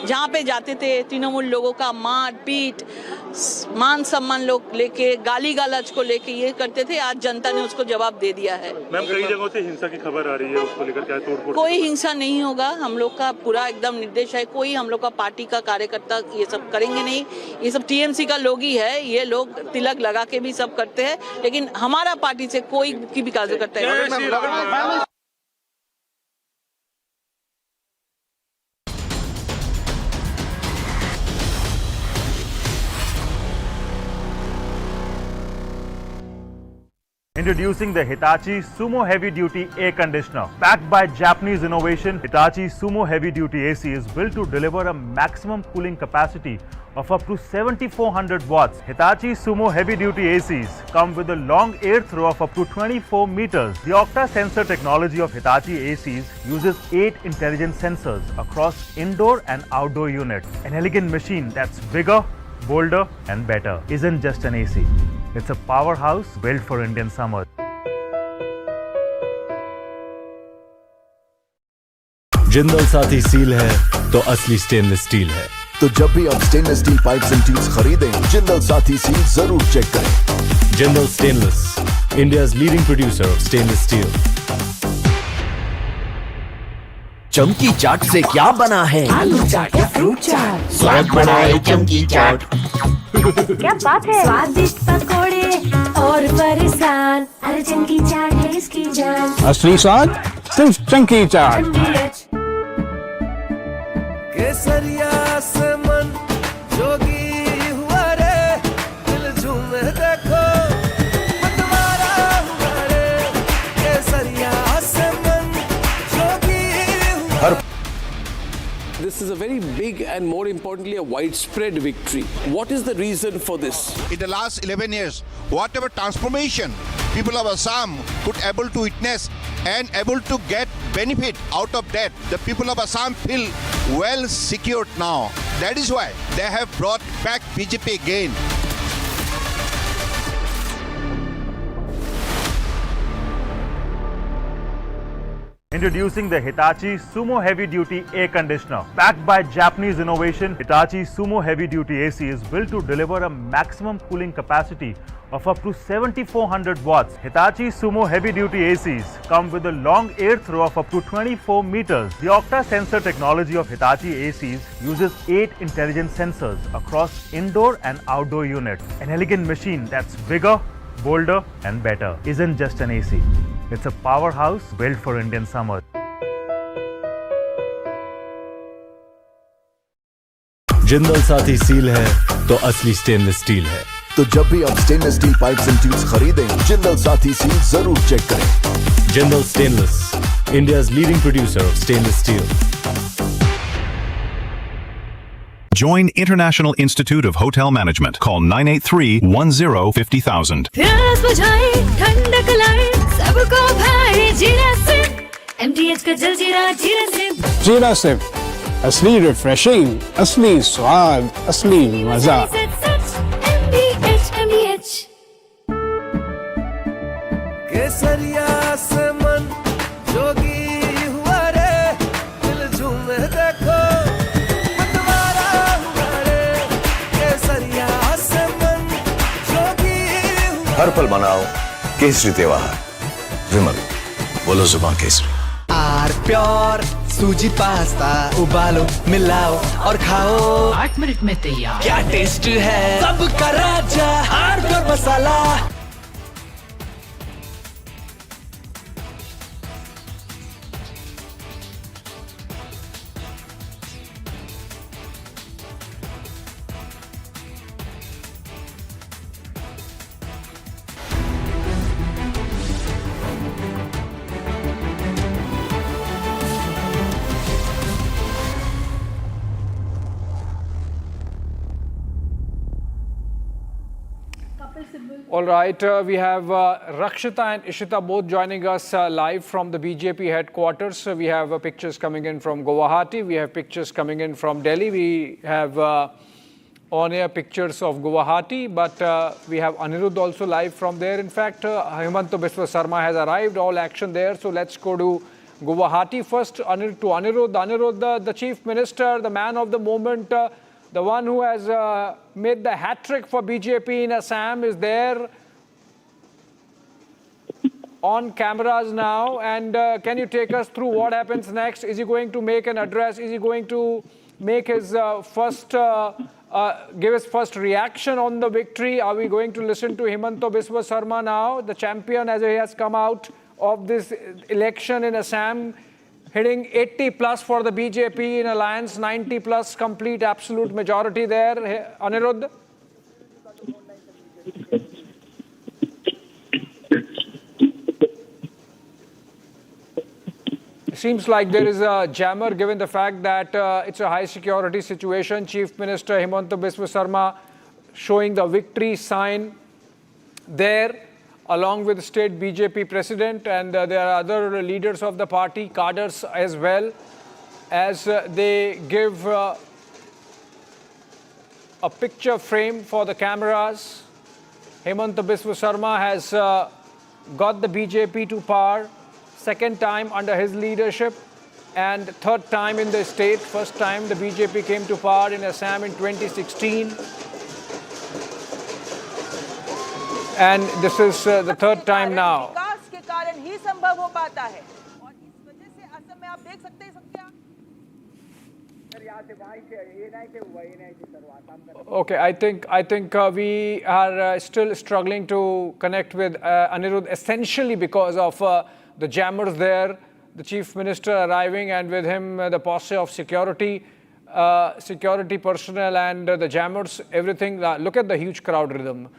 जहाँ पे जाते थे, तृणमूल लोगों का मार पीट, मान सम्मान लोग लेके, गाली गलौज को लेके ये करते थे. आज जनता ने उसको जवाब दे दिया है. मैम कई जगहों से हिंसा की खबर आ रही है, उसको लेकर क्या तोड़फोड़? कोई हिंसा नहीं होगा. हम लोग का पूरा एकदम निर्देश है. कोई हम लोग का पार्टी का कार्यकर्ता ये सब करेंगे नहीं. ये सब टीएमसी का लोग ही है. ये लोग तिलक लगा के भी सब करते हैं, लेकिन हमारा पार्टी से कोई की भी कार्यकर्ता है. Introducing the Hitachi Sumo Heavy Duty Air Conditioner. Backed by Japanese innovation, Hitachi Sumo Heavy Duty AC is built to deliver a maximum cooling capacity of up to 7400 watts. Hitachi Sumo Heavy Duty ACs come with a long air throw of up to 24 meters. The Octa sensor technology of Hitachi ACs uses 8 intelligent sensors across indoor and outdoor units. An elegant machine that's bigger, bolder and better. Isn't just an AC. It's a powerhouse built for Indian summer. Jindal Saathi seal है तो असली stainless steel है. तो जब भी आप stainless steel pipes and tubes खरीदें, Jindal Saathi seal जरूर चेक करें. Jindal stainless, India's leading producer of stainless steel. चमकी चाट से क्या बना है? आलू चाट या फ्रूट चाट, स्वाद बनाए चमकी चाट. क्या बात है? स्वादिष्ट पकोड़े और फरसान, अरे चमकी चाट है इसकी जान. असली स्वाद सिर्फ चमकी चाट. केसरिया से मन जोगी हुआ रे, दिल झूमे देखो मतवारा हुआ रे. केसरिया से मन जोगी हुआ. This is a very big and more importantly a widespread victory. What is the reason for this? In the last 11 years, whatever transformation people of Assam could able to witness and able to get benefit out of that, the people of Assam feel well secured now. That is why they have brought back BJP again. Introducing the Hitachi Sumo Heavy Duty Air Conditioner. Backed by Japanese innovation, Hitachi Sumo Heavy Duty AC is built to deliver a maximum cooling capacity of up to 7400 watts. Hitachi Sumo Heavy Duty ACs come with a long air throw of up to 24 meters. The Octa sensor technology of Hitachi ACs uses 8 intelligent sensors across indoor and outdoor units. An elegant machine that's bigger, bolder and better. Isn't just an AC. It's a powerhouse built for Indian summer. Jindal Saathi seal है तो असली stainless steel है। तो जब भी आप stainless steel pipes and tubes खरीदें, Jindal Saathi seal जरूर चेक करें। Jindal stainless, India's leading producer of stainless steel. Join International Institute of Hotel Management. Call 983-10-50,000. प्यास बुझाए ठंडक लाए सबको भाए जीरा से MTH का जल जीरा जीरा से जीरा से असली रिफ्रेशिंग, असली स्वाद, असली मजा। MTH केसरिया से मन जोगी हुआ रे, दिल झूमे देखो मतवारा हुआ रे। केसरिया से मन जोगी हुआ। हर पल मनाओ केसरी त्योहार। विमल, बोलो जुबान केसरी। आर प्योर सूजी पास्ता उबालो मिलाओ और खाओ 8 मिनट में तैयार। क्या टेस्ट है सबका राजा R pure masala. All right, we have Rakshita and Ishita both joining us live from the BJP headquarters. We have pictures coming in from Guwahati. We have pictures coming in from Delhi. We have on-air pictures of Guwahati, but we have Anirudh also live from there. In fact, Himanta Biswa Sarma has arrived, all action there. So let's go to Guwahati first. To Anirudh. Anirudh, the Chief Minister, the man of the moment, the one who has made the hat-trick for BJP in Assam is there on cameras now. And can you take us through what happens next? Is he going to make an address? Is he going to make his give his first reaction on the victory? Are we going to listen to Himanta Biswa Sarma now, the champion as he has come out of this election in Assam? Hitting 80 plus for the BJP in alliance, 90 plus complete absolute majority there. Anirudh? Seems like there is a jammer given the fact that it's a high security situation. Chief Minister Himanta Biswa Sarma showing the victory sign there, along with state BJP president, and there are other leaders of the party, cadres as well, as they give a picture frame for the cameras. Himanta Biswa Sarma has got the BJP to power, second time under his leadership, and third time in the state. First time the BJP came to power in Assam in 2016. And this is the third time now. विकास के कारण ही संभव हो पाता है और इस वजह से असम में आप देख सकते हैं सब क्या Okay, I think we are still struggling to connect with Anirudh, essentially because of the jammers there, the Chief Minister arriving, and with him the posse of security personnel and the jammers, everything. Look at the huge crowd rhythm.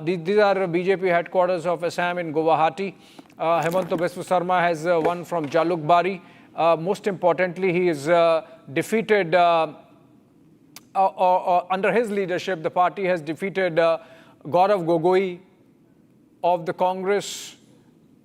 These are BJP headquarters of Assam in Guwahati. Himanta Biswa Sarma has won from Jalukbari. Most importantly, he is defeated, under his leadership, the party has defeated Gaurav Gogoi of the Congress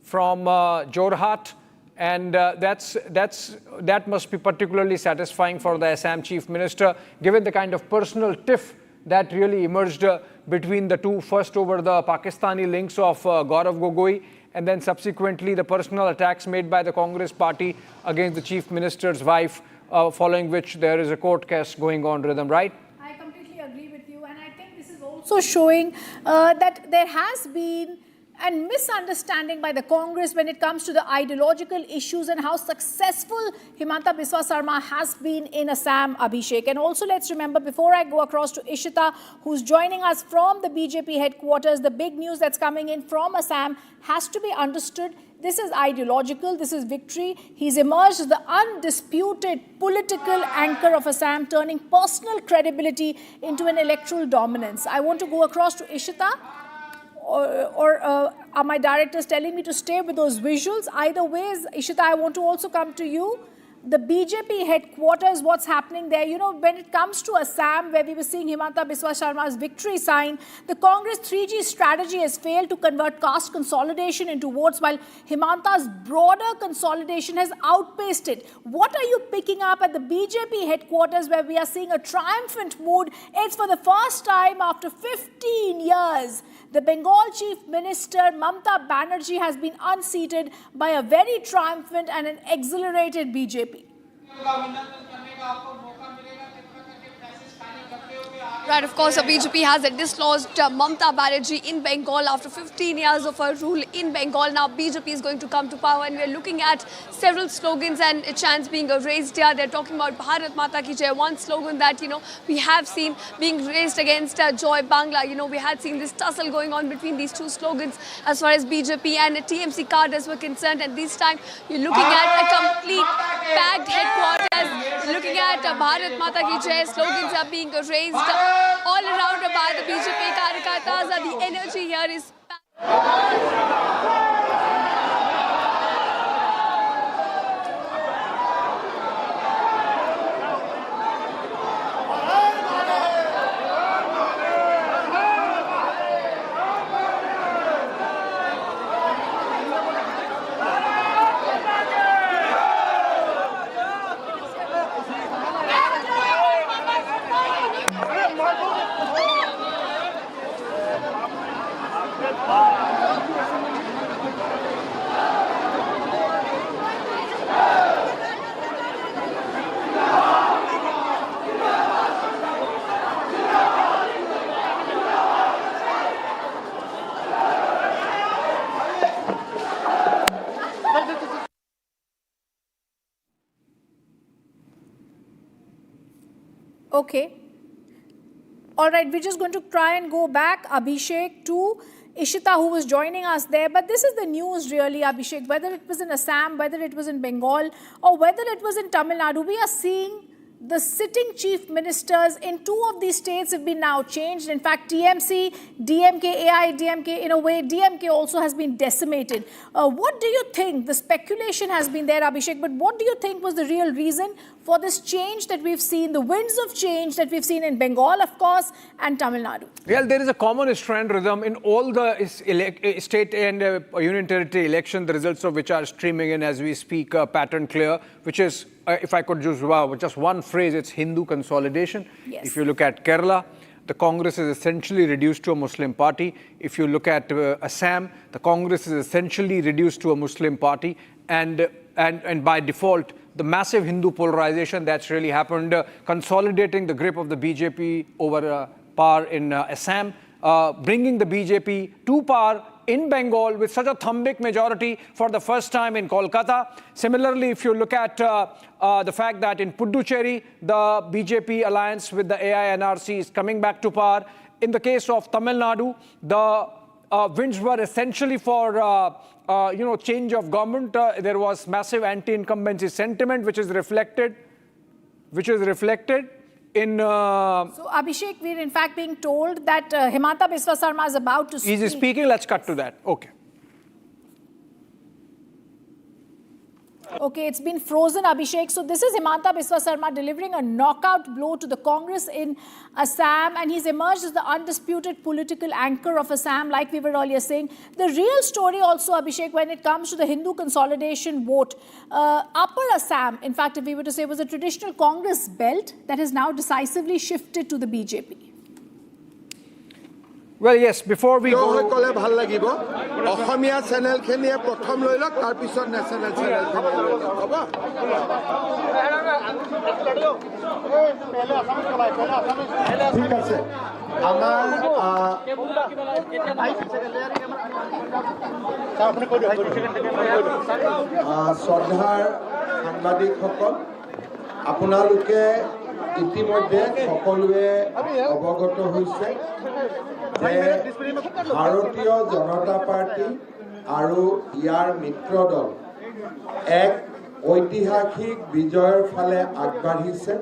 from Jorhat. And that must be particularly satisfying for the Assam Chief Minister, given the kind of personal tiff that really emerged between the two, first over the Pakistani links of Gaurav Gogoi, and then subsequently the personal attacks made by the Congress party against the Chief Minister's wife, following which there is a court case going on, Rhythm, right? I completely agree with you, and I think this is also showing that there has been a misunderstanding by the Congress when it comes to the ideological issues and how successful Himanta Biswa Sarma has been in Assam, Abhishek. And also let's remember, before I go across to Ishita, who's joining us from the BJP headquarters, the big news that's coming in from Assam has to be understood. This is ideological, this is victory. He's emerged as the undisputed political anchor of Assam, turning personal credibility into an electoral dominance. I want to go across to Ishita. Or are my directors telling me to stay with those visuals? Either ways, Ishita, I want to also come to you. The BJP headquarters, what's happening there? You know, when it comes to Assam, where we were seeing Himanta Biswa Sarma's victory sign, the Congress 3G strategy has failed to convert caste consolidation into votes, while Himanta's broader consolidation has outpaced it. What are you picking up at the BJP headquarters, where we are seeing a triumphant mood? It's for the first time after 15 years. The Bengal Chief Minister, Mamata Banerjee, has been unseated by a very triumphant and an exhilarated BJP. Right, of course, the BJP has dislodged Mamata Banerjee in Bengal after 15 years of her rule in Bengal. Now BJP is going to come to power, and we're looking at several slogans and chants being raised here. They're talking about Bharat Mata Ki Jai, one slogan that, you know, we have seen being raised against Joy Bangla. You know, we had seen this tussle going on between these two slogans as far as BJP and TMC cadres were concerned, and this time you're looking at a complete packed headquarters, looking at Bharat Mata Ki Jai, slogans are being raised all around by the BJP karyakartas. The energy here is okay. All right, we're just going to try and go back, Abhishek, to Ishita, who was joining us there. But this is the news really, Abhishek, whether it was in Assam, whether it was in Bengal, or whether it was in Tamil Nadu, we are seeing the sitting chief ministers in two of these states have been now changed. In fact, TMC, DMK, AIADMK, in a way, DMK also has been decimated. What do you think? The speculation has been there, Abhishek, but what do you think was the real reason for this change that we've seen, the winds of change that we've seen in Bengal, of course, and Tamil Nadu? Well, there is a common trend, Rhythm, in all the state and union territory election, the results of which are streaming in as we speak, pattern clear, which is, if I could use just one phrase, it's Hindu consolidation. Yes. If you look at Kerala, the Congress is essentially reduced to a Muslim party. If you look at Assam, the Congress is essentially reduced to a Muslim party. And by default, the massive Hindu polarization that's really happened, consolidating the grip of the BJP over power in Assam, bringing the BJP to power in Bengal with such a thumbing majority for the first time in Kolkata. Similarly, if you look at the fact that in Puducherry, the BJP alliance with the AINRC is coming back to power. In the case of Tamil Nadu, the winds were essentially for change of government. There was massive anti-incumbency sentiment, which is reflected in... So, Abhishek, we're in fact being told that Himanta Biswa Sarma is about to speak. He's speaking. Let's cut to that. Okay. Okay, it's been frozen, Abhishek. So this is Himanta Biswa Sarma delivering a knockout blow to the Congress in Assam, and he's emerged as the undisputed political anchor of Assam, like we were earlier saying. The real story also, Abhishek, when it comes to the Hindu consolidation vote, Upper Assam, in fact, if we were to say, was a traditional Congress belt that has now decisively shifted to the BJP. Well, yes, before we go to... কলে ভাল লাগিব অসমীয়া চেনেলখিনিয়ে প্ৰথম লৈ লওক তাৰ পিছত national চেনেলখিনি লৈ লওক হ'ব ঠিক আছে আমাৰ শ্ৰদ্ধাৰ সাংবাদিকসকল আপোনালোকে ইতিমধ্যে সকলোৱে অৱগত হৈছে যে ভাৰতীয় জনতা পাৰ্টি আৰু ইয়াৰ মিত্ৰ দল এক ঐতিহাসিক বিজয়ৰ ফালে আগবাঢ়িছে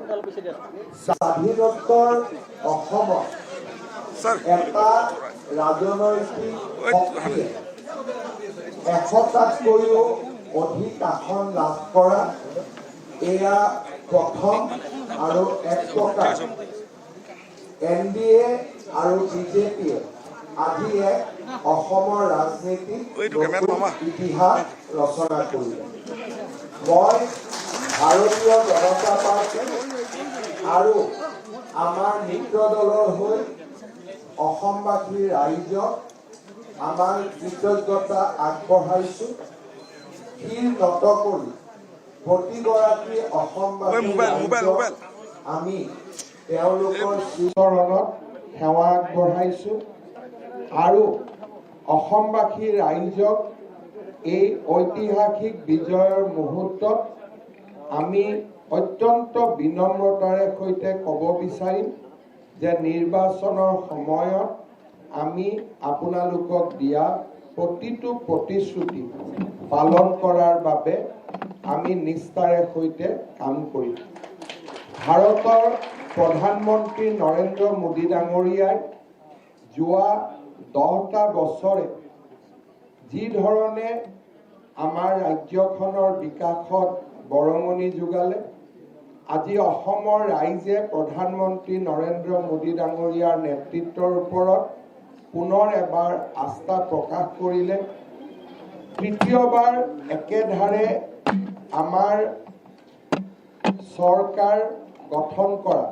স্বাধীনোত্তৰ অসমত এটা ৰাজনৈতিক শক্তিয়ে 100টাতকৈও অধিক আসন লাভ কৰা এয়া প্ৰথম আৰু এক প্ৰকাৰ NDA আৰু BJPয়ে আজি এক অসমৰ ৰাজনীতি ইতিহাস ৰচনা কৰিলে মই ভাৰতীয় জনতা পাৰ্টি আৰু আমাৰ মিত্ৰ দলৰ হৈ অসমবাসী ৰাইজক আমাৰ কৃতজ্ঞতা আগবঢ়াইছোঁ শিৰ নত কৰি প্ৰতিগৰাকী অসমবাসী আমি তেওঁলোকৰ শ্ৰীচৰণত সেৱা আগবঢ়াইছোঁ আৰু অসমবাসী ৰাইজক এই ঐতিহাসিক বিজয়ৰ মুহূৰ্তত আমি অত্যন্ত বিনম্ৰতাৰে সৈতে ক'ব বিচাৰিম যে নিৰ্বাচনৰ সময়ত আমি আপোনালোকক দিয়া প্ৰতিটো প্ৰতিশ্ৰুতি পালন কৰাৰ বাবে আমি নিষ্ঠাৰে সৈতে কাম কৰিম ভাৰতৰ প্ৰধানমন্ত্ৰী নৰেন্দ্ৰ মোদী ডাঙৰীয়াই যোৱা 10টা বছৰে যি ধৰণে আমাৰ ৰাজ্যখনৰ বিকাশত বৰঙণি যোগালে আজি অসমৰ ৰাইজে প্ৰধানমন্ত্ৰী নৰেন্দ্ৰ মোদী ডাঙৰীয়াৰ নেতৃত্বৰ ওপৰত পুনৰ এবাৰ আস্থা প্ৰকাশ কৰিলে তৃতীয়বাৰ একেধাৰে আমাৰ চৰকাৰ গঠন কৰা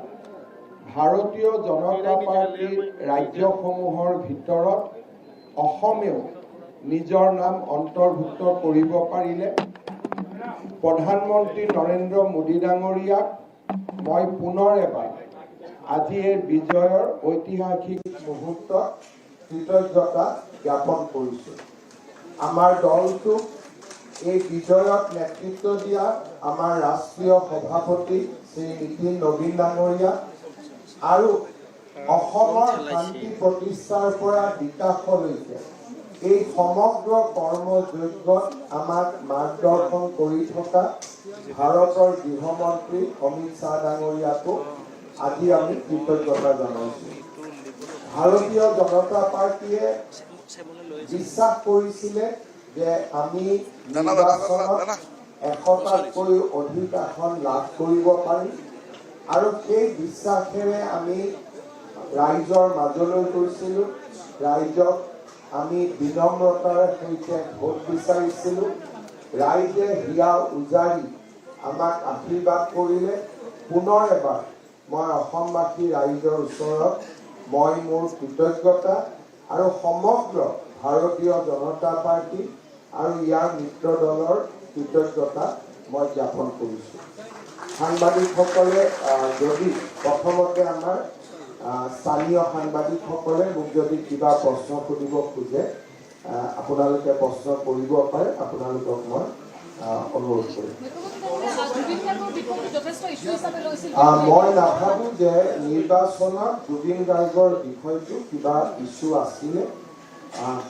ভাৰতীয় জনতা পাৰ্টিৰ ৰাজ্যসমূহৰ ভিতৰত অসমেও নিজৰ নাম অন্তৰ্ভুক্ত কৰিব পাৰিলে প্ৰধানমন্ত্ৰী নৰেন্দ্ৰ মোদী ডাঙৰীয়াক মই পুনৰ এবাৰ আজি এই বিজয়ৰ ঐতিহাসিক মুহূৰ্তত কৃতজ্ঞতা জ্ঞাপন কৰিছোঁ আমাৰ দলটোক এই বিজয়ত নেতৃত্ব দিয়া আমাৰ ৰাষ্ট্ৰীয় সভাপতি শ্ৰী নীতিন নবীন ডাঙৰীয়া আৰু অসমৰ শান্তি প্ৰতিষ্ঠাৰ পৰা বিকাশলৈকে এই সমগ্ৰ কৰ্মযজ্ঞত আমাক মাৰ্গদৰ্শন কৰি থকা ভাৰতৰ গৃহমন্ত্ৰী অমিত শ্বাহ ডাঙৰীয়াকো আজি আমি কৃতজ্ঞতা জনাইছোঁ ভাৰতীয় জনতা পাৰ্টিয়ে বিশ্বাস কৰিছিলে যে আমি নিৰ্বাচনত 100টাতকৈ অধিক আসন লাভ কৰিব পাৰিম আৰু সেই বিশ্বাসেৰে আমি ৰাইজৰ মাজলৈ গৈছিলোঁ ৰাইজক আমি বিনম্ৰতাৰে সৈতে ভোট বিচাৰিছিলোঁ ৰাইজে হিয়া উজাৰি আমাক আশীৰ্বাদ কৰিলে পুনৰ এবাৰ মই অসমবাসী ৰাইজৰ ওচৰত মই মোৰ কৃতজ্ঞতা আৰু সমগ্ৰ ভাৰতীয় জনতা পাৰ্টি আৰু ইয়াৰ মিত্ৰ দলৰ কৃতজ্ঞতা মই জ্ঞাপন কৰিছোঁ সাংবাদিকসকলে যদি প্ৰথমতে আমাৰ স্থানীয় সাংবাদিকসকলে মোক যদি কিবা প্ৰশ্ন সুধিব খোজে আপোনালোকে প্ৰশ্ন কৰিব পাৰে আপোনালোকক মই অনুৰোধ কৰিম মই নাভাবোঁ যে নিৰ্বাচনত জুবিন গাৰ্গৰ বিষয়টো কিবা ইছ্যু আছিলে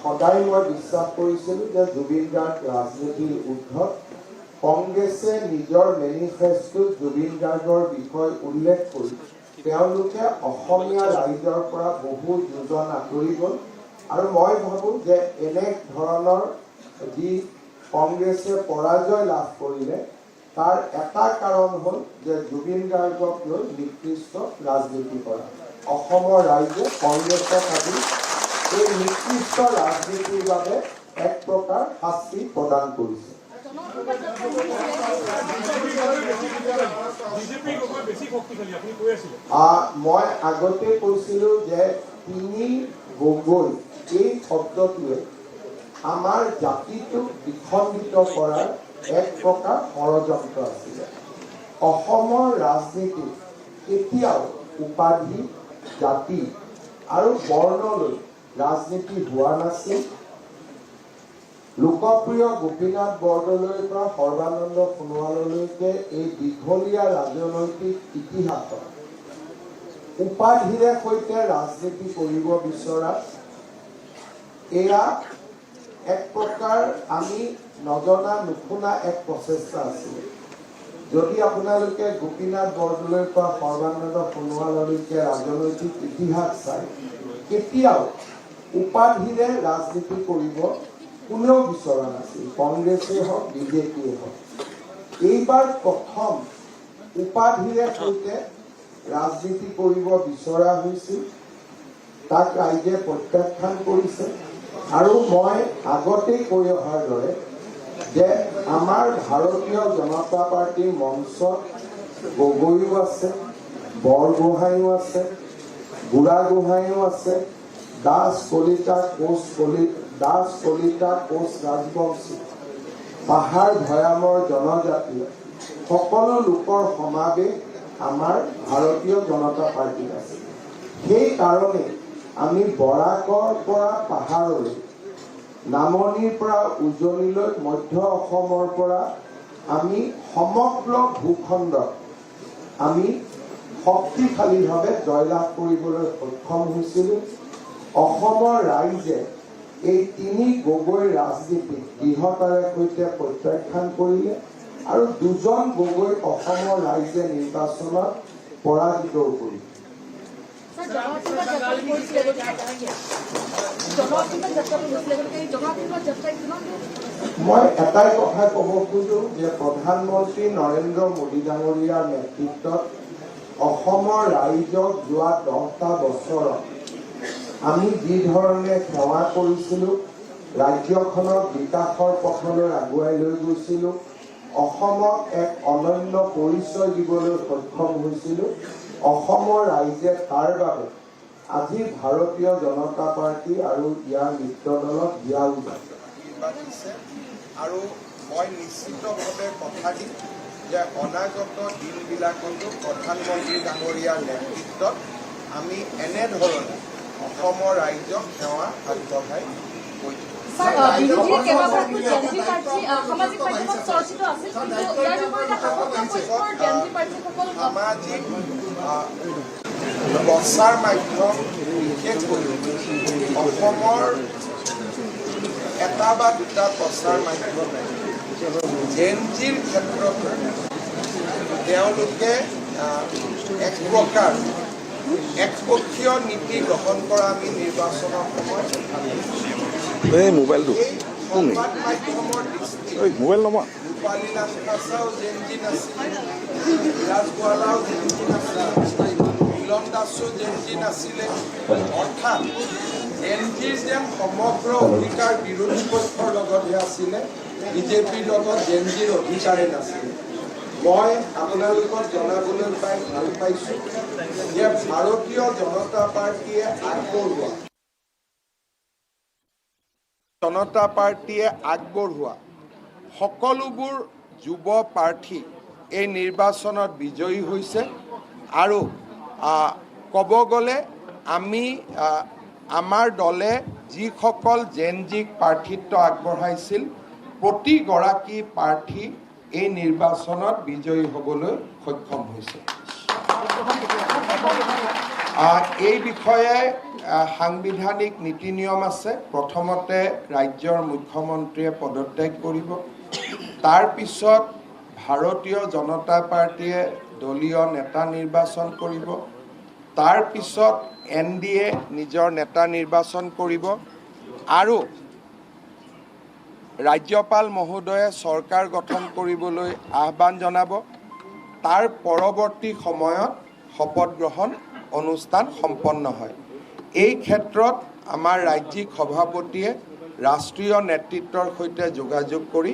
সদায় মই বিশ্বাস কৰিছিলোঁ যে জুবিন গাৰ্গ ৰাজনীতিৰ ঊৰ্ধত কংগ্ৰেছে নিজৰ মেনিফেষ্টোত জুবিন গাৰ্গৰ বিষয় উল্লেখ কৰি তেওঁলোকে অসমীয়া ৰাইজৰ পৰা বহু যোজন আঁতৰি গ'ল আৰু মই ভাবোঁ যে এনে ধৰণৰ যি কংগ্ৰেছে পৰাজয় লাভ কৰিলে তাৰ এটা কাৰণ হ'ল যে জুবিন গাৰ্গক লৈ নিকৃষ্ট ৰাজনীতি কৰা অসমৰ ৰাইজে কংগ্ৰেছক আজি এই নিকৃষ্ট ৰাজনীতিৰ বাবে এক প্ৰকাৰ শাস্তি প্ৰদান কৰিছে মই আগতে কৈছিলোঁ যে 3 গগৈ এই শব্দটোৱে আমাৰ জাতিটোক বিখণ্ডিত কৰাৰ এক প্ৰকাৰ ষড়যন্ত্ৰ আছিলে অসমৰ ৰাজনীতিত কেতিয়াও উপাধি জাতি আৰু বৰ্ণলৈ ৰাজনীতি হোৱা নাছিল লোকপ্ৰিয় গোপীনাথ বৰদলৈৰ পৰা সৰ্বানন্দ সোণোৱাললৈকে এই দীঘলীয়া ৰাজনৈতিক ইতিহাসত উপাধিৰে সৈতে ৰাজনীতি কৰিব বিচৰা এয়া এক প্ৰকাৰ আমি নজনা নুশুনা এক প্ৰচেষ্টা আছিল যদি আপোনালোকে গোপীনাথ বৰদলৈৰ পৰা সৰ্বানন্দ সোণোৱাললৈকে ৰাজনৈতিক ইতিহাস চায় কেতিয়াও উপাধিৰে ৰাজনীতি কৰিব কোনেও বিচৰা নাছিল কংগ্ৰেছে হওক বিজেপিয়ে হওক এইবাৰ প্ৰথম উপাধিৰে সৈতে ৰাজনীতি কৰিব বিচৰা হৈছিল তাক ৰাইজে প্ৰত্যাখ্যান কৰিছে আৰু মই আগতেই কৈ অহাৰ দৰে যে আমাৰ ভাৰতীয় জনতা পাৰ্টীৰ মঞ্চত গগৈও আছে বৰগোহাঁইও আছে বুঢ়াগোহাঁইও আছে দাস কলিতা কোচ ৰাজবংশী পাহাৰ ভৈয়ামৰ জনজাতীয় সকলো লোকৰ সমাৱেশ আমাৰ ভাৰতীয় জনতা পাৰ্টীত আছে সেইকাৰণে আমি বৰাকৰ পৰা পাহাৰলৈ নামনিৰ পৰা উজনিলৈ মধ্য অসমৰ পৰা আমি সমগ্ৰ ভূখণ্ডত আমি শক্তিশালীভাৱে জয়লাভ কৰিবলৈ সক্ষম হৈছিলোঁ অসমৰ ৰাইজে এই তিনি গগৈ ৰাজনীতিক দৃঢ়তাৰে সৈতে প্ৰত্যাখ্যান কৰিলে আৰু দুজন গগৈ অসমৰ ৰাইজে নিৰ্বাচনত পৰাজিতও কৰিলে মই এটাই কথা ক'ব খোজো যে প্ৰধানমন্ত্ৰী নৰেন্দ্ৰ মোদী ডাঙৰীয়াৰ নেতৃত্বত অসমৰ ৰাইজক যোৱা 10টা বছৰত আমি যি ধৰণে সেৱা কৰিছিলোঁ ৰাজ্যখনক বিকাশৰ পথলৈ আগুৱাই লৈ গৈছিলোঁ অসমক এক অনন্য পৰিচয় দিবলৈ সক্ষম হৈছিলোঁ অসমৰ ৰাইজে তাৰ বাবে আজি ভাৰতীয় জনতা পাৰ্টি আৰু ইয়াৰ মিত্ৰ দলক দিয়া উচিত আৰু মই নিশ্চিতভাৱে কথা দিম যে অনাগত দিনবিলাকতো প্ৰধানমন্ত্ৰী ডাঙৰীয়াৰ নেতৃত্বত আমি এনেধৰণে অসমৰ ৰাইজক সেৱা আগবঢ়াই গৈ সামাজিক প্ৰচাৰ মাধ্যম বিশেষকৈ অসমৰ এটা বা দুটা প্ৰচাৰ মাধ্যমে জেনজিৰ ক্ষেত্ৰত তেওঁলোকে এক প্ৰকাৰ একপক্ষীয় নীতি গ্ৰহণ কৰা আমি নিৰ্বাচনৰ সময়ত সংবাদ মাধ্যমৰ দৃষ্টি ৰূপালী দাসও জেনজি নাছিল ৰাজগোৱালাও জেনজি নাছিল মিলন দাসো জেনজি নাছিলে অৰ্থাৎ জেনজিৰ যেন সমগ্ৰ অধিকাৰ বিৰোধী পক্ষৰ লগতহে আছিলে বিজেপিৰ লগত জেনজিৰ অধিকাৰে নাছিলে মই আপোনালোকক জনাবলৈ পাই ভাল পাইছোঁ যে ভাৰতীয় জনতা পাৰ্টীয়ে আগবঢ়োৱা সকলোবোৰ যুৱ প্ৰাৰ্থী এই নিৰ্বাচনত বিজয়ী হৈছে আৰু ক'ব গ'লে আমি আমাৰ দলে যিসকল জেনজিক প্ৰাৰ্থিত্ব আগবঢ়াইছিল প্ৰতিগৰাকী প্ৰাৰ্থী এই নিৰ্বাচনত বিজয়ী হ'বলৈ সক্ষম হৈছে এই বিষয়ে সাংবিধানিক নীতি নিয়ম আছে প্ৰথমতে ৰাজ্যৰ মুখ্যমন্ত্ৰীয়ে পদত্যাগ কৰিব তাৰ পিছত ভাৰতীয় জনতা পাৰ্টীয়ে দলীয় নেতা নিৰ্বাচন কৰিব তাৰ পিছত NDA নিজৰ নেতা নিৰ্বাচন কৰিব আৰু ৰাজ্যপাল মহোদয়ে চৰকাৰ গঠন কৰিবলৈ আহ্বান জনাব তাৰ পৰৱৰ্তী সময়ত শপত গ্ৰহণ অনুষ্ঠান সম্পন্ন হয় এই ক্ষেত্ৰত আমাৰ ৰাজ্যিক সভাপতিয়ে ৰাষ্ট্ৰীয় নেতৃত্বৰ সৈতে যোগাযোগ কৰি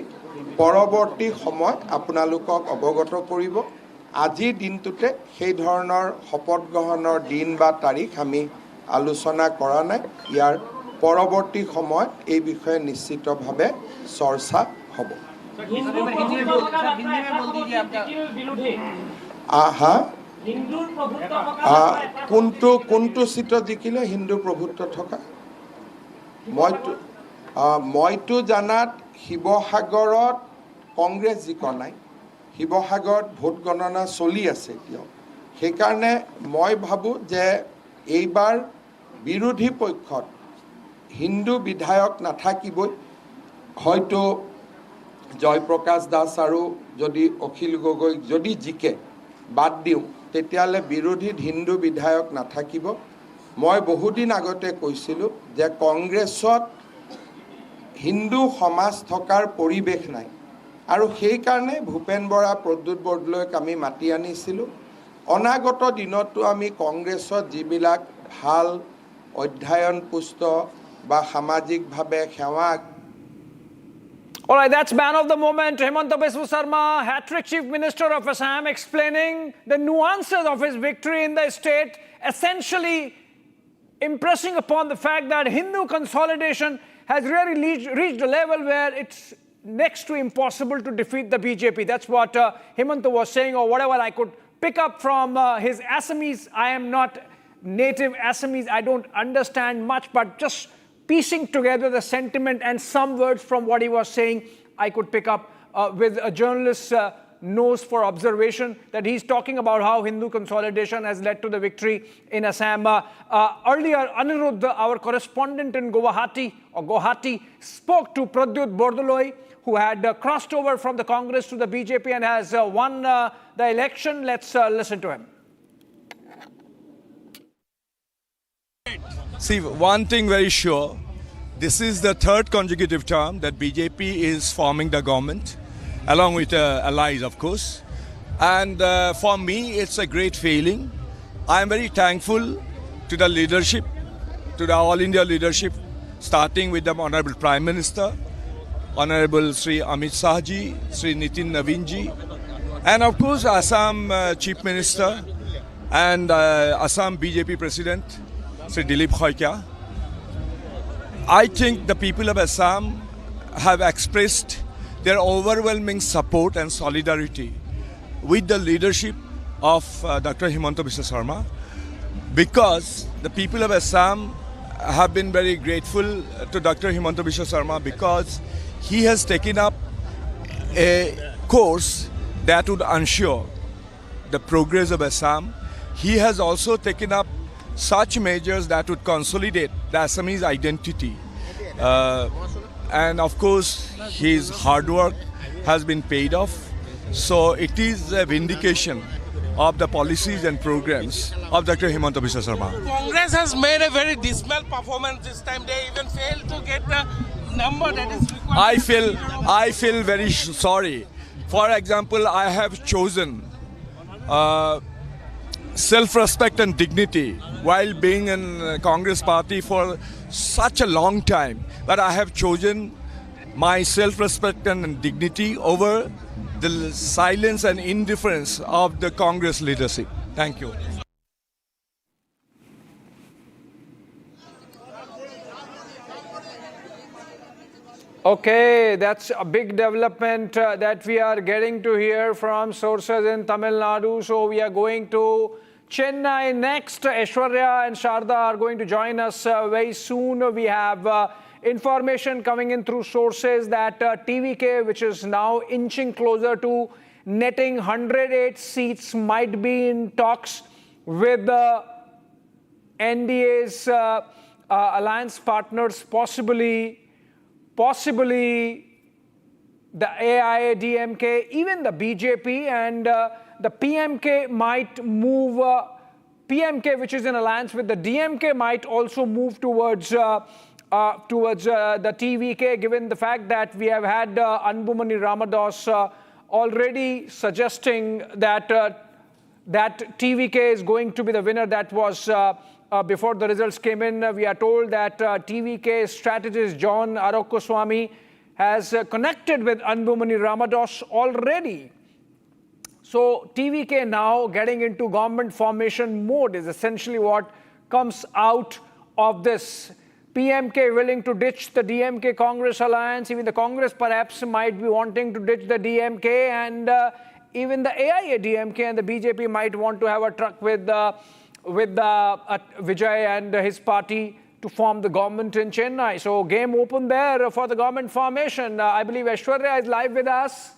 পৰৱৰ্তী সময় আপোনালোকক অৱগত কৰিব আজিৰ দিনটোতে সেই ধৰণৰ শপত গ্ৰহণৰ দিন বা তাৰিখ আমি আলোচনা কৰা নাই ইয়াৰ পৰৱৰ্তী সময়ত এই বিষয়ে নিশ্চিতভাৱে চৰ্চা হ'ব হা কোনটো চিটত জিকিলে হিন্দু প্ৰভুত্ব থকা মইতো জানাত শিৱসাগৰত কংগ্ৰেছ জিকা নাই শিৱসাগৰত ভোট গণনা চলি আছে এতিয়াও সেইকাৰণে মই ভাবোঁ যে এইবাৰ বিৰোধী পক্ষত হিন্দু বিধায়ক নাথাকিবই হয়তো জয়প্ৰকাশ দাস আৰু যদি অখিল গগৈ যদি জিকে বাদ দিওঁ তেতিয়াহ'লে বিৰোধীত হিন্দু বিধায়ক নাথাকিব মই বহুদিন আগতে কৈছিলোঁ যে কংগ্ৰেছত হিন্দু সমাজ থকাৰ পৰিৱেশ নাই আৰু সেইকাৰণে ভূপেন বৰা প্ৰদ্যুৎ বৰদলৈক আমি মাতি আনিছিলোঁ অনাগত দিনতো আমি কংগ্ৰেছত যিবিলাক ভাল অধ্যয়নপুষ্ট বা সামাজিকভাৱে সেৱা All right, that's man of the moment, Himanta Biswa Sarma, hat-trick Chief Minister of Assam, explaining the nuances of his victory in the state, essentially impressing upon the fact that Hindu consolidation has really reached a level where it's next to impossible to defeat the BJP. That's what Himanta was saying, or whatever I could pick up from his Assamese. I am not native Assamese, I don't understand much, but just piecing together the sentiment and some words from what he was saying, I could pick up with a journalist's nose for observation, that he's talking about how Hindu consolidation has led to the victory in Assam. Earlier, Anirudh, our correspondent in Guwahati, spoke to Pradyut Bordoloi, who had crossed over from the Congress to the BJP and has won the election. Let's listen to him. See, one thing very sure, this is the third consecutive term that BJP is forming the government, along with allies, of course. And for me, it's a great feeling. I am very thankful to the leadership, to the All India leadership, starting with the Honorable Prime Minister, Honorable Sri Amit Shah ji, Sri Nitin Naveen ji, and of course Assam Chief Minister and Assam BJP President, Sri Dilip Khoikya. I think the people of Assam have expressed their overwhelming support and solidarity with the leadership of Dr. Himanta Biswa Sarma, because the people of Assam have been very grateful to Dr. Himanta Biswa Sarma because he has taken up a course that would ensure the progress of Assam. He has also taken up such measures that would consolidate the Assamese identity. And of course, his hard work has been paid off. So it is a vindication of the policies and programs of Dr. Himanta Biswa Sarma. Congress has made a very dismal performance this time. They even failed to get the number that is required. I feel very sorry. For example, I have chosen self-respect and dignity while being in Congress party for such a long time, but I have chosen my self-respect and dignity over the silence and indifference of the Congress leadership. Thank you. Okay, that's a big development that we are getting to hear from sources in Tamil Nadu. So we are going to Chennai next. Aishwarya and Sharda are going to join us very soon. We have information coming in through sources that TVK, which is now inching closer to netting 108 seats, might be in talks with the NDA's alliance partners, possibly the AIADMK, even the BJP, and the PMK might move, PMK, which is in alliance with the DMK, might also move towards the TVK, given the fact that we have had Anbumani Ramadas already suggesting that that TVK is going to be the winner. That was before the results came in. We are told that TVK strategist John Arakkoswamy has connected with Anbumani Ramadas already. So TVK now getting into government formation mode is essentially what comes out of this. PMK willing to ditch the DMK Congress alliance. Even the Congress perhaps might be wanting to ditch the DMK, and even the AIADMK and the BJP might want to have a truck with Vijay and his party to form the government in Chennai. So game open there for the government formation. I believe Aishwarya is live with us.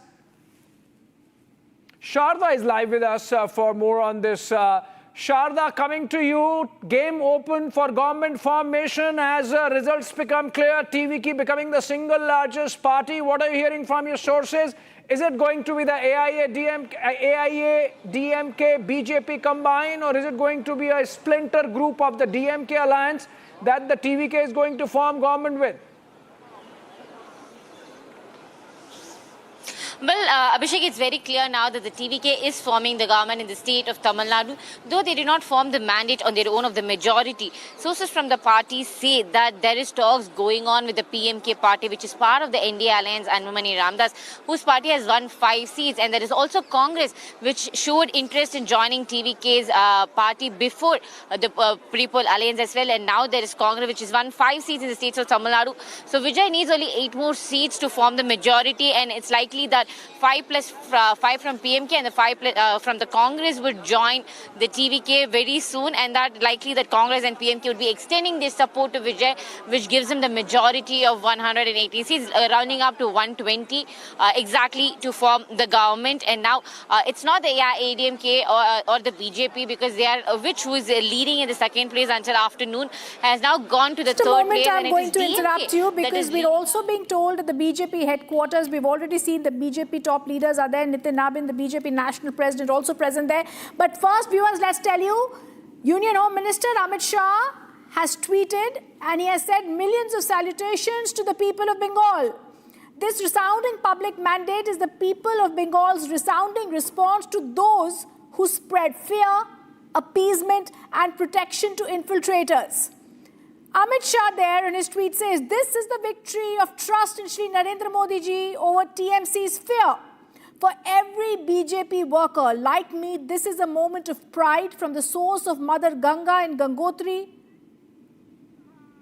Sharda is live with us for more on this. Sharda, coming to you. Game open for government formation as results become clear. TVK becoming the single largest party. What are you hearing from your sources? Is it going to be the AIADMK, BJP combined, or is it going to be a splinter group of the DMK alliance that the TVK is going to form government with? Well, Abhishek, it's very clear now that the TVK is forming the government in the state of Tamil Nadu, though they did not form the mandate on their own of the majority. Sources from the party say that there is talks going on with the PMK party, which is part of the NDA alliance, Anmumani Ramdas, whose party has won 5 seats. And there is also Congress, which showed interest in joining TVK's party before the pre-poll alliance as well. And now there is Congress, which has won 5 seats in the states of Tamil Nadu. So Vijay needs only 8 more seats to form the majority, and it's likely that 5 plus 5 from PMK and the 5 from the Congress would join the TVK very soon, and that likely that Congress and PMK would be extending their support to Vijay, which gives him the majority of 180 seats, rounding up to 120 exactly to form the government. And now it's not the AIADMK or the BJP, because they are who is leading in the second place until afternoon, has now gone to the third place. I'm going to interrupt you because we're also being told at the BJP headquarters, we've already seen the BJP top leaders are there. Nitin Nabin, the BJP national president, also present there. But first, viewers, let's tell you, Union Home Minister Amit Shah has tweeted and he has said millions of salutations to the people of Bengal. This resounding public mandate is the people of Bengal's resounding response to those who spread fear, appeasement and protection to infiltrators. Amit Shah there in his tweet says, this is the victory of trust in Shri Narendra Modi ji over TMC's fear. For every BJP worker like me, this is a moment of pride from the source of Mother Ganga in Gangotri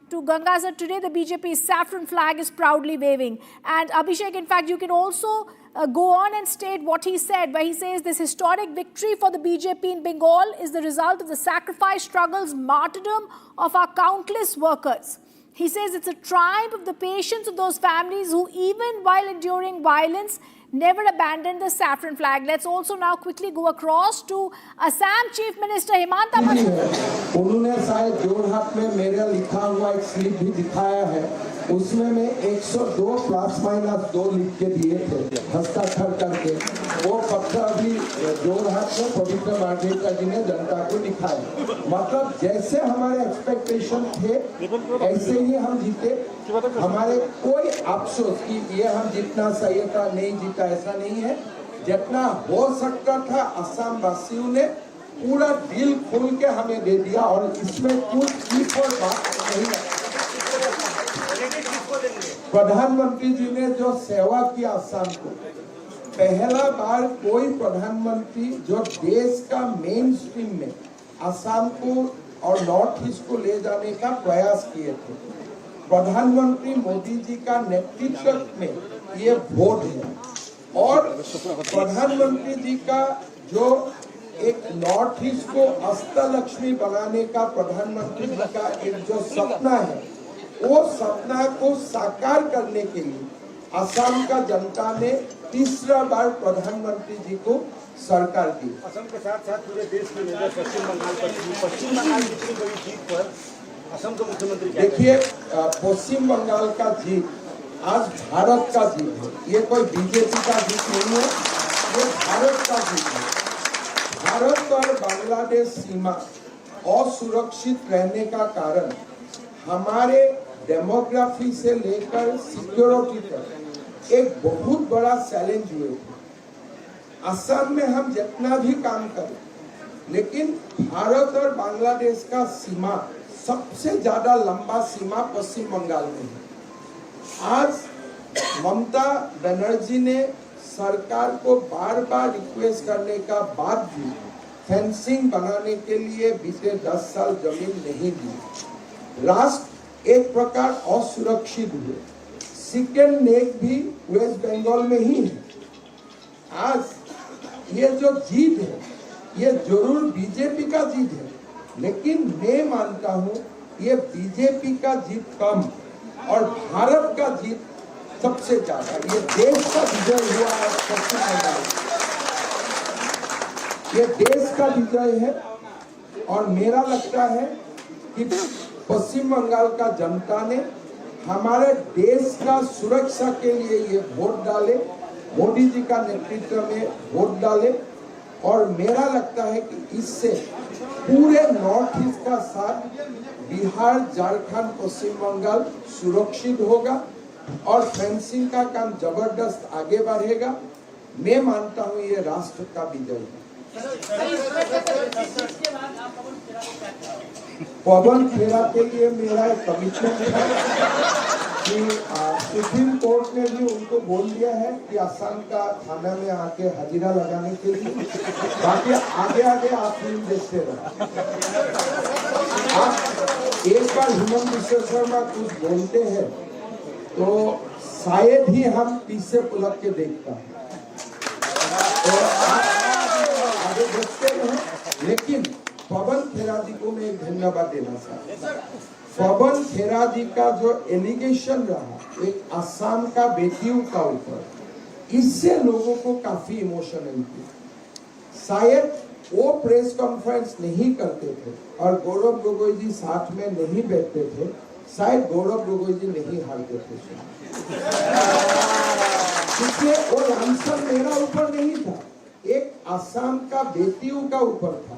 to Gangazar. Today, the BJP's saffron flag is proudly waving. And Abhishek, in fact, you can also go on and state what he said, where he says this historic victory for the BJP in Bengal is the result of the sacrifice, struggles, martyrdom of our countless workers. He says it's a triumph of the patience of those families who, even while enduring violence, never abandoned the saffron flag. Let's also now quickly go across to Assam Chief Minister Mamata. उन्होंने शायद जोरहाट में मेरा लिखा हुआ एक slip भी दिखाया है, उसमें मैं 102 ±2 लिख के दिए थे हस्ताक्षर करके। वो पत्र अभी जोरहाट में पवित्र मार्गरेटा जी ने जनता को दिखाया। मतलब जैसे हमारे एक्सपेक्टेशन थे ऐसे ही हम जीते। हमारे कोई अफसोस कि ये हम जितना सही था नहीं जीता ऐसा नहीं है। जितना हो सकता था असम वासियों ने पूरा दिल खोल के हमें दे दिया और इसमें कुछ चीज और बात नहीं है। प्रधानमंत्री जी ने जो सेवा की असम को, पहला बार कोई प्रधानमंत्री जो देश का मेन स्ट्रीम में असम को और नॉर्थ ईस्ट को ले जाने का प्रयास किए थे। प्रधानमंत्री मोदी जी का नेतृत्व में ये वोट है और प्रधानमंत्री जी का जो एक नॉर्थ ईस्ट को अष्टलक्ष्मी बनाने का प्रधानमंत्री जी का एक जो सपना है, वो सपना को साकार करने के लिए असम का जनता ने तीसरा बार प्रधानमंत्री जी को सरकार दी। असम के साथ साथ पूरे देश में पश्चिम बंगाल की इतनी बड़ी जीत पर असम के मुख्यमंत्री देखिए, पश्चिम बंगाल का जीत आज भारत का जीत है। ये कोई बीजेपी का जीत नहीं है, ये भारत का जीत है। भारत और बांग्लादेश सीमा असुरक्षित रहने का कारण हमारे डेमोग्राफी से लेकर सिक्योरिटी तक एक बहुत बड़ा चैलेंज हुए थे। असम में हम जितना भी काम करें, लेकिन भारत और बांग्लादेश का सीमा सबसे ज्यादा लंबा सीमा पश्चिम बंगाल में है। आज ममता बनर्जी ने सरकार को बार बार रिक्वेस्ट करने का बाद भी फेंसिंग बनाने के लिए बीते 10 साल जमीन नहीं दी। राष्ट्र एक प्रकार असुरक्षित हुए। सेकेंड नेक भी वेस्ट बंगाल में ही है। आज ये जो जीत है ये जरूर बीजेपी का जीत है, लेकिन मैं मानता हूँ ये बीजेपी का जीत कम और भारत का जीत सबसे ज्यादा। ये देश का विजय हुआ है पश्चिम बंगाल, ये देश का विजय है। और मेरा लगता है कि पश्चिम बंगाल का जनता ने हमारे देश का सुरक्षा के लिए ये वोट डाले, मोदी जी का नेतृत्व में वोट डाले। और मेरा लगता है कि इससे पूरे नॉर्थ ईस्ट का साथ बिहार, झारखंड, पश्चिम बंगाल सुरक्षित होगा और फेंसिंग का काम जबरदस्त आगे बढ़ेगा। मैं मानता हूँ ये राष्ट्र का विजय है। पवन खेरा के लिए मेरा एक कमिटमेंट है कि सुप्रीम कोर्ट ने भी उनको बोल दिया है कि असम का थाना में आके हाजिरा लगाने के लिए। बाकी आगे आगे आप फिल्म देखते रहो। आप एक बार हिमंत बिश्व शर्मा कुछ बोलते हैं तो शायद ही हम पीछे पुलक के देखता है। तो आगे देखते रहो। लेकिन पवन खेरा जी को मैं एक धन्यवाद देना चाहता हूँ। पवन खेरा जी का जो एलिगेशन रहा एक असम का बेटियों का ऊपर, इससे लोगों को काफी इमोशनल किया। शायद वो प्रेस कॉन्फ्रेंस नहीं करते थे और गौरव गोगोई जी साथ में नहीं बैठते थे, शायद गौरव गोगोई जी नहीं हारते थे। इसलिए वो आंसर मेरा ऊपर नहीं था, एक असम का बेटियों का ऊपर था।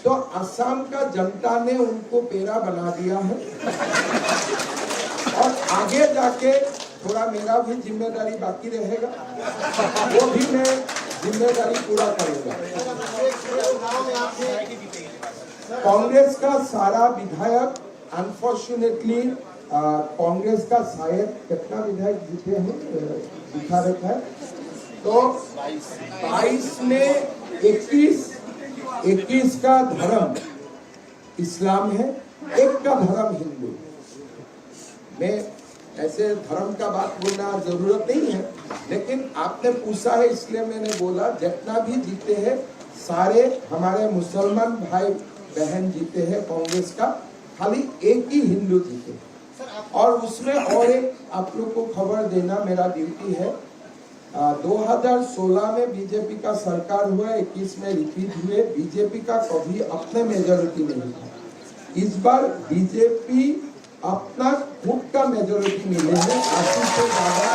तो असम का जनता ने उनको पेरा बना दिया है और आगे जाके थोड़ा मेरा भी जिम्मेदारी बाकी रहेगा, वो भी मैं जिम्मेदारी पूरा करूंगा। कांग्रेस का सारा विधायक अनफॉर्चुनेटली कांग्रेस का शायद कितना विधायक जीते हैं दिखा रखा है, तो 22 में 21 का धर्म इस्लाम है, एक का धर्म हिंदू। मैं ऐसे धर्म का बात बोलना जरूरत नहीं है, लेकिन आपने पूछा है इसलिए मैंने बोला। जितना भी जीते हैं सारे हमारे मुसलमान भाई बहन जीते हैं कांग्रेस का, खाली एक ही हिंदू जीते। और उसमें और एक आप लोग को खबर देना मेरा ड्यूटी है। 2016 में बीजेपी का सरकार हुआ, 21 में रिपीट हुए। बीजेपी का कभी अपने मेजोरिटी नहीं था। इस बार बीजेपी अपना खुद का मेजोरिटी मिले हैं, 80 से ज्यादा।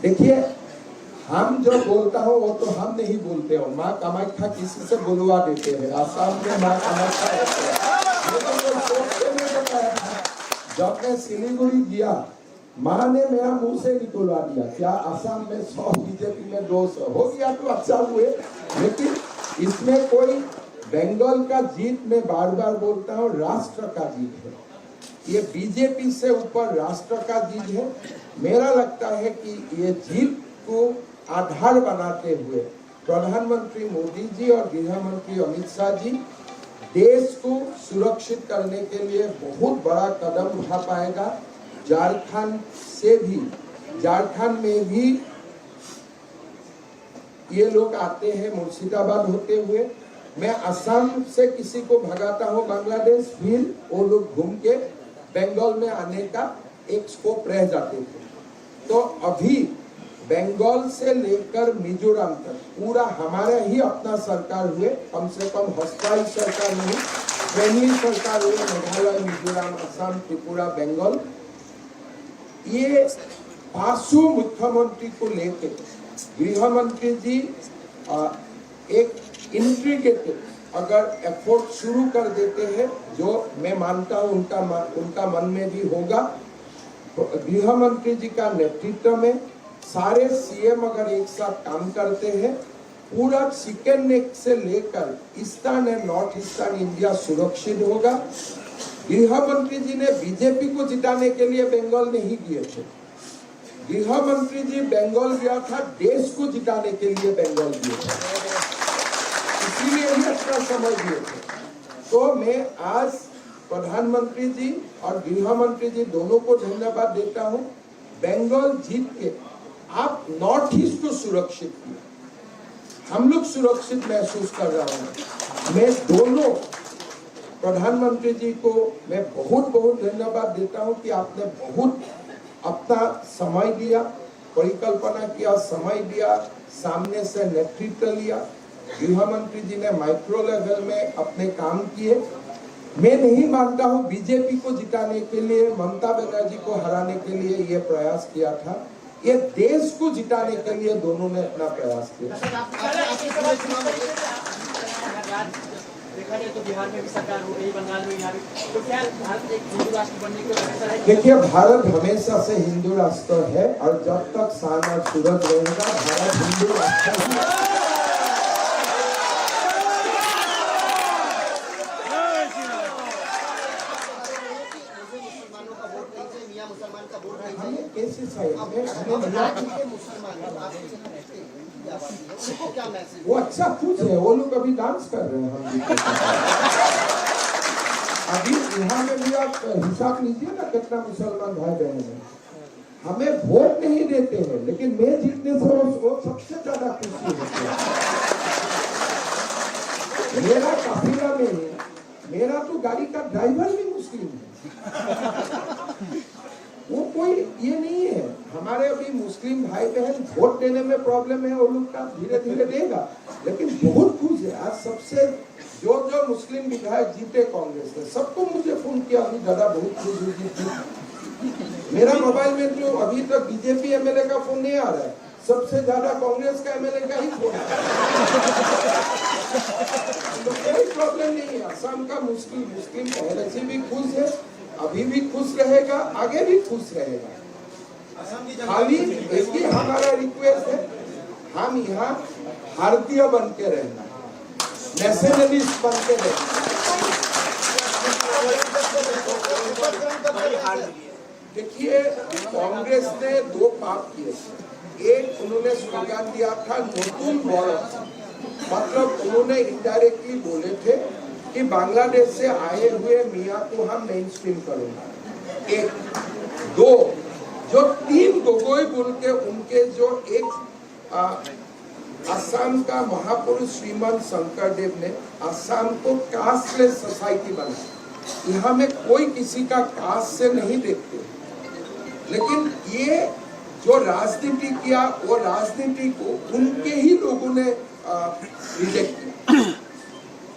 देखिए, हम जो बोलता हो वो तो हम नहीं बोलते हो, माँ कामाख्या किसी से बुलवा देते हैं। आसाम में माँ कामाख्या जब मैं सिलीगुड़ी गया, माँ ने मेरा मुंह से निकलवा दिया, क्या असम में 100 बीजेपी में 200 हो गया तो अच्छा हुए। लेकिन इसमें कोई बंगाल का जीत, मैं बार बार बोलता हूँ, राष्ट्र का जीत है। ये बीजेपी से ऊपर राष्ट्र का जीत है। मेरा लगता है कि ये जीत को आधार बनाते हुए प्रधानमंत्री मोदी जी और गृह मंत्री अमित शाह जी देश को सुरक्षित करने के लिए बहुत बड़ा कदम उठा पाएगा। झारखंड में भी ये लोग आते हैं मुर्शिदाबाद होते हुए। मैं असम से किसी को भगाता हूँ बांग्लादेश, फिर वो लोग घूम के बंगाल में आने का एक स्कोप रह जाते थे। तो अभी बंगाल से लेकर मिजोरम तक पूरा हमारा ही अपना सरकार हुए, कम से कम हॉस्टाइल सरकार नहीं, फ्रेंडली सरकार हुए। मेघालय, मिजोरम, असम, त्रिपुरा, बंगाल, ये 5 मुख्यमंत्री को लेके गृह मंत्री जी एक इंटीग्रेटेड अगर एफर्ट शुरू कर देते हैं, जो मैं मानता हूँ उनका मन में भी होगा। गृह मंत्री जी का नेतृत्व में सारे सीएम अगर एक साथ काम करते हैं, पूरा चिकन नेक से लेकर eastern and north eastern India सुरक्षित होगा। गृह मंत्री जी ने बीजेपी को जिताने के लिए बंगाल नहीं किए थे, गृह मंत्री जी बंगाल गया था, देश को जिताने के लिए बंगाल गए थे, इसीलिए ही अपना समय दिए थे। तो मैं आज प्रधानमंत्री जी और गृह मंत्री जी दोनों को धन्यवाद देता हूं। बंगाल जीत के आप नॉर्थ ईस्ट को सुरक्षित किया, हम लोग सुरक्षित महसूस कर रहे हैं। मैं दोनों प्रधानमंत्री जी को मैं बहुत बहुत धन्यवाद देता हूं कि आपने बहुत अपना समय दिया, परिकल्पना किया, समय दिया, सामने से नेतृत्व लिया। गृह मंत्री जी ने माइक्रो लेवल में अपने काम किए। मैं नहीं मानता हूं बीजेपी को जिताने के लिए, ममता बनर्जी को हराने के लिए ये प्रयास किया था, ये देश को जिताने के लिए दोनों ने अपना प्रयास किया। देखा जाए तो बिहार में भी सरकार हो गई, बंगाल में यहाँ भी, तो क्या भारत एक हिंदू राष्ट्र बनने के लिए? देखिए, भारत हमेशा से हिंदू राष्ट्र है और जब तक सान और सूरज रहेगा भारत हिंदू राष्ट्र है। वो अच्छा खुश है, वो लोग अभी डांस कर रहे हैं। अभी यहाँ में भी आप हिसाब लीजिए ना कितना मुसलमान भाई बहन है। हमें वोट नहीं देते हैं, लेकिन मैं जीतने से वो सबसे ज्यादा खुशी होती है। मेरा काफिला में मेरा तो गाड़ी का ड्राइवर भी मुस्लिम है। वो कोई ये नहीं है। हमारे अभी मुस्लिम भाई बहन वोट देने में प्रॉब्लम है, वो लोग का धीरे धीरे देगा, लेकिन बहुत खुश है। आज सबसे जो मुस्लिम विधायक जीते कांग्रेस ने, सबको मुझे फोन किया, अभी दादा बहुत खुश हुई जीती। मेरा मोबाइल में जो अभी तक बीजेपी एमएलए का फोन नहीं आ रहा है, सबसे ज्यादा कांग्रेस का एमएलए का ही फोन है। तो कोई प्रॉब्लम नहीं है। असम का मुस्लिम पहले से भी खुश है, अभी भी खुश रहेगा, आगे भी खुश रहेगा। खाली एक ही हमारा रिक्वेस्ट है, हम यहाँ भारतीय बन के रहना, नेशनलिस्ट बन के रहना। देखिए, कांग्रेस ने दो पाप किए। एक, उन्होंने स्लोगन दिया था नतून भारत, मतलब उन्होंने इनडायरेक्टली बोले थे कि बांग्लादेश से आए हुए मियाँ को हम मेन स्ट्रीम करेंगे। एक, दो, जो तीन गोगोई बोल के उनके जो एक असम का महापुरुष श्रीमंत शंकरदेव ने असम को कास्टलेस सोसाइटी बनाया। यहाँ में कोई किसी का कास्ट से नहीं देखते, लेकिन ये जो राजनीति किया, वो राजनीति को उनके ही लोगों ने रिजेक्ट किया।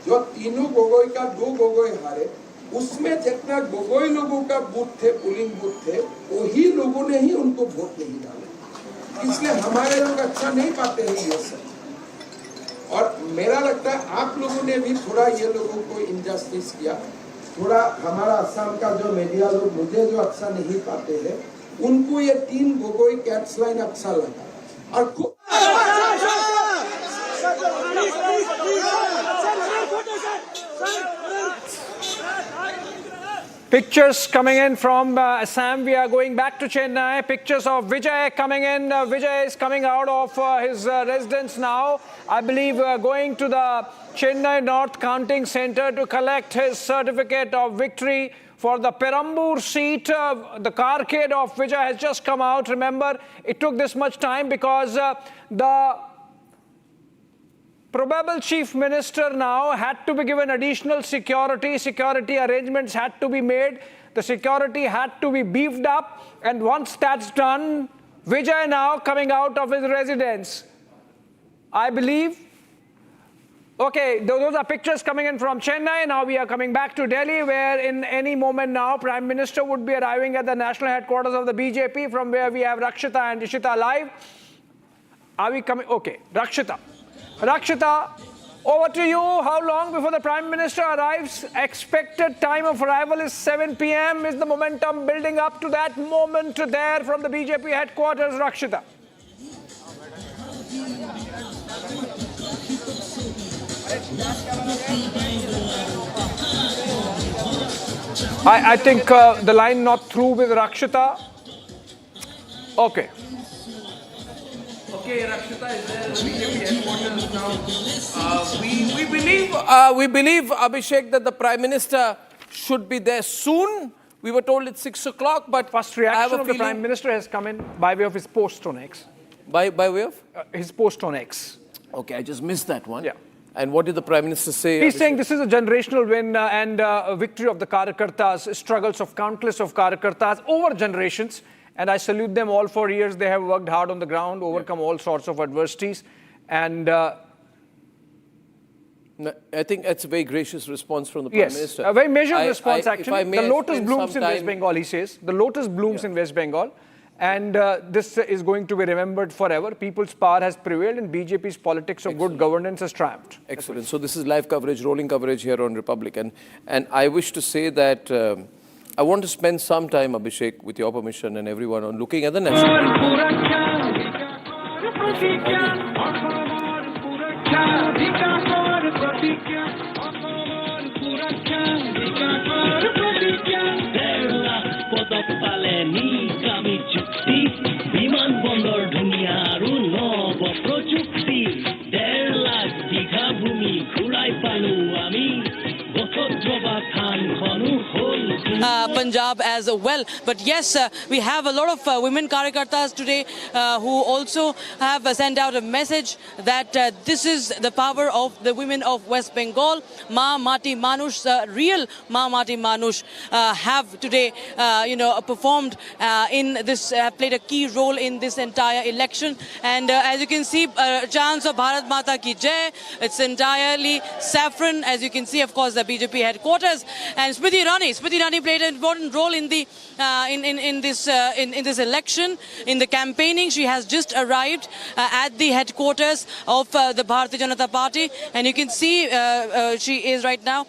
जो तीनों गोगोई का दो गोगोई हारे, उसमें जितना गोगोई लोगों का बूथ थे, पोलिंग बूथ थे, वही लोगों ने ही उनको वोट नहीं डाला। इसलिए हमारे लोग अच्छा नहीं पाते हैं ये सब। और मेरा लगता है आप लोगों ने भी थोड़ा ये लोगों को इनजस्टिस किया। थोड़ा हमारा असम का जो मीडिया लोग मुझे जो अच्छा नहीं पाते हैं, उनको ये तीन गोगोई कैट्स लाइन अच्छा लगा। और Pictures coming in from Assam. We are going back to Chennai. Pictures of Vijay coming in. Vijay is coming out of his residence now. I believe going to the Chennai North Counting Center to collect his certificate of victory for the Perambur seat. The carcade of Vijay has just come out. Remember, it took this much time because the probable chief minister now had to be given additional security. Security arrangements had to be made. The security had to be beefed up. And once that's done, Vijay now coming out of his residence. I believe. Okay, those are pictures coming in from Chennai. Now we are coming back to Delhi, where in any moment now, Prime Minister would be arriving at the national headquarters of the BJP, from where we have Rakshita and Ishita live. Are we coming? Okay, Rakshita. Rakshita, over to you. How long before the Prime Minister arrives? Expected time of arrival is 7 p.m. Is the momentum building up to that moment there from the BJP headquarters, Rakshita? I think the line not through with Rakshita. Okay. Okay, Rakshita is there at the BJP headquarters now. We believe, Abhishek, that the Prime Minister should be there soon. We were told it's 6 o'clock, but first reaction of the Prime Minister has come in by way of his post on X. By way of? His post on X. Okay, I just missed that one. Yeah. And what did the Prime Minister say? He's saying this is a generational win and a victory of the Karyakartas, struggles of countless of Karyakartas over generations. And I salute them all for years. They have worked hard on the ground, overcome all sorts of adversities. And I think that's a very gracious response from the Prime Minister. A very measured response, actually. The lotus blooms in time... West Bengal, he says. The lotus blooms in West Bengal. And this is going to be remembered forever. People's power has prevailed and BJP's politics of good governance has triumphed. Excellent. So this is live coverage, rolling coverage here on Republic. And I wish to say that I want to spend some time, Abhishek, with your permission and everyone, on looking at the national... Punjab as well. But yes, we have a lot of women Karyakartas today who also have sent out a message that this is the power of the women of West Bengal. Ma Mati Manush, real Ma Mati Manush have today, performed in this, played a key role in this entire election. And as you can see, chants of Bharat Mata Ki Jai. It's entirely Saffron, as you can see, of course, the BJP headquarters. And Smriti Irani played an important role in the in this election, in the campaigning. She has just arrived at the headquarters of the Bharatiya Janata Party, and you can see she is right now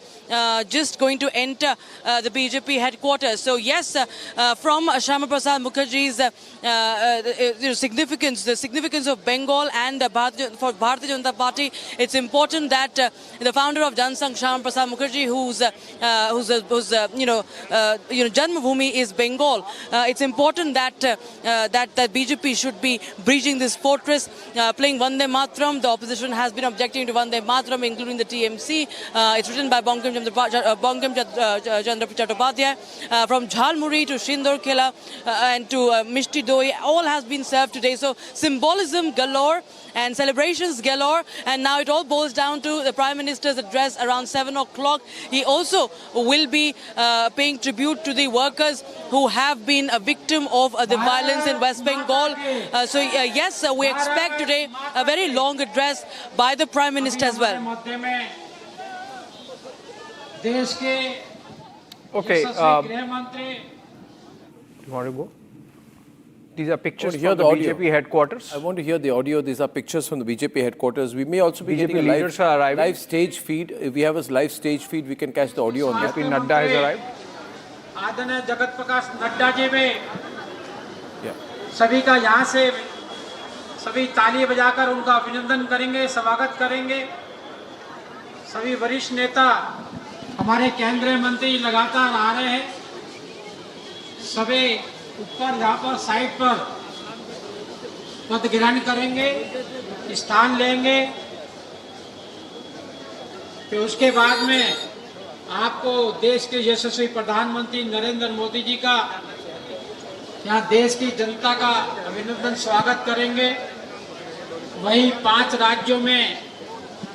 just going to enter the BJP headquarters. So yes, from Shyama Prasad Mukherjee's significance, the significance of Bengal and for Bharatiya Janata Party, it's important that the founder of Jansangh, Shyama Prasad Mukherjee, whose Janmabhoomi is Bengal, it's important that that BJP should be breaching this fortress, playing Vande Mataram. The opposition has been objecting to Vande Mataram, including the TMC. It's written by Bankim Chandra Chattopadhyay. From Jhalmuri to Shindor Khela and to Mishti Doi, all has been served today. So symbolism galore and celebrations galore. And now it all boils down to the Prime Minister's address around 7 o'clock. He also will be paying tribute to the workers who have been a victim of the violence in West Bengal. Yes, we expect today a very long address by the Prime Minister as well. Okay. You want to go? These are pictures from the BJP headquarters. I want to hear the audio. These are pictures from the BJP headquarters. We may also be BJP getting a live stage feed. If we have a live stage feed, we can catch the audio on that. Nadda has arrived. आदरणीय जगत प्रकाश नड्डा जी में सभी का यहाँ से सभी ताली बजाकर उनका अभिनंदन करेंगे, स्वागत करेंगे। सभी वरिष्ठ नेता हमारे केंद्रीय मंत्री लगातार आ रहे हैं। सभी ऊपर यहाँ पर साइड पर पद ग्रहण करेंगे, स्थान लेंगे। फिर उसके बाद में आपको देश के यशस्वी प्रधानमंत्री नरेंद्र मोदी जी का यहाँ देश की जनता का अभिनंदन स्वागत करेंगे। वहीं 5 राज्यों में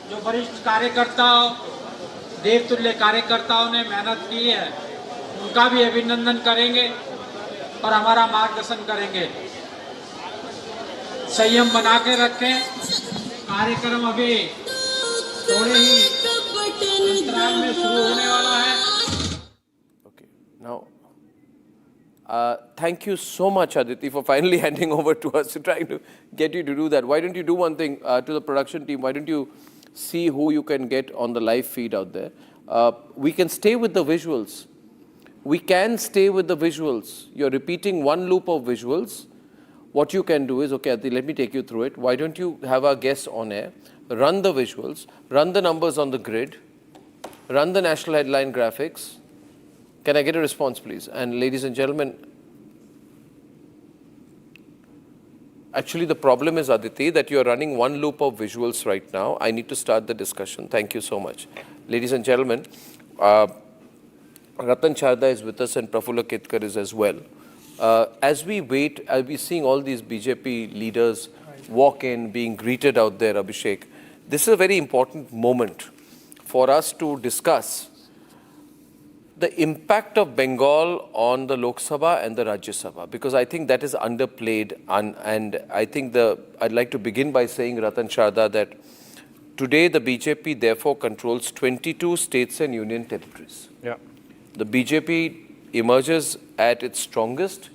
जो वरिष्ठ कार्यकर्ताओं, देवतुल्य कार्यकर्ताओं ने मेहनत की है, उनका भी अभिनंदन करेंगे और हमारा मार्गदर्शन करेंगे। संयम बना के रखें। कार्यक्रम अभी थोड़े ही अंतराल में शुरू होने वाला है। Okay, now thank you so much, Aditi, for finally handing over to us, trying to get you to do that. Why don't you do one thing to the production team? Why don't you see who you can get on the live feed out there? We can stay with the visuals. We can stay with the visuals. You're repeating one loop of visuals. What you can do is, okay, Aditi, let me take you through it. Why don't you have our guests on air, run the visuals, run the numbers on the grid, run the national headline graphics. Can I get a response, please? And ladies and gentlemen, Actually, the problem is, Aditi, that you are running one loop of visuals right now. I need to start the discussion. Thank you so much. Ladies and gentlemen, Ratan Sharda is with us and Prafulla Ketkar is as well. As we wait, I'll be seeing all these BJP leaders walk in, being greeted out there, Abhishek. This is a very important moment for us to discuss the impact of Bengal on the Lok Sabha and the Rajya Sabha, because I think that is underplayed. And I think I'd like to begin by saying, Ratan Sharda, that today the BJP therefore controls 22 states and union territories. Yeah. The BJP emerges at its strongest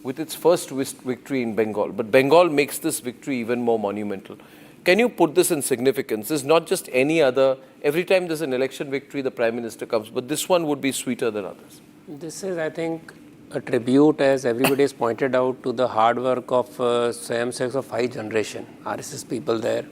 with its first victory in Bengal. But Bengal makes this victory even more monumental. Can you put this in significance? This is not just any other, every time there's an election victory, the Prime Minister comes, but this one would be sweeter than others. This is, I think, a tribute, as everybody has pointed out, to the hard work of Swayam Sevaks of 5th generation, RSS people there.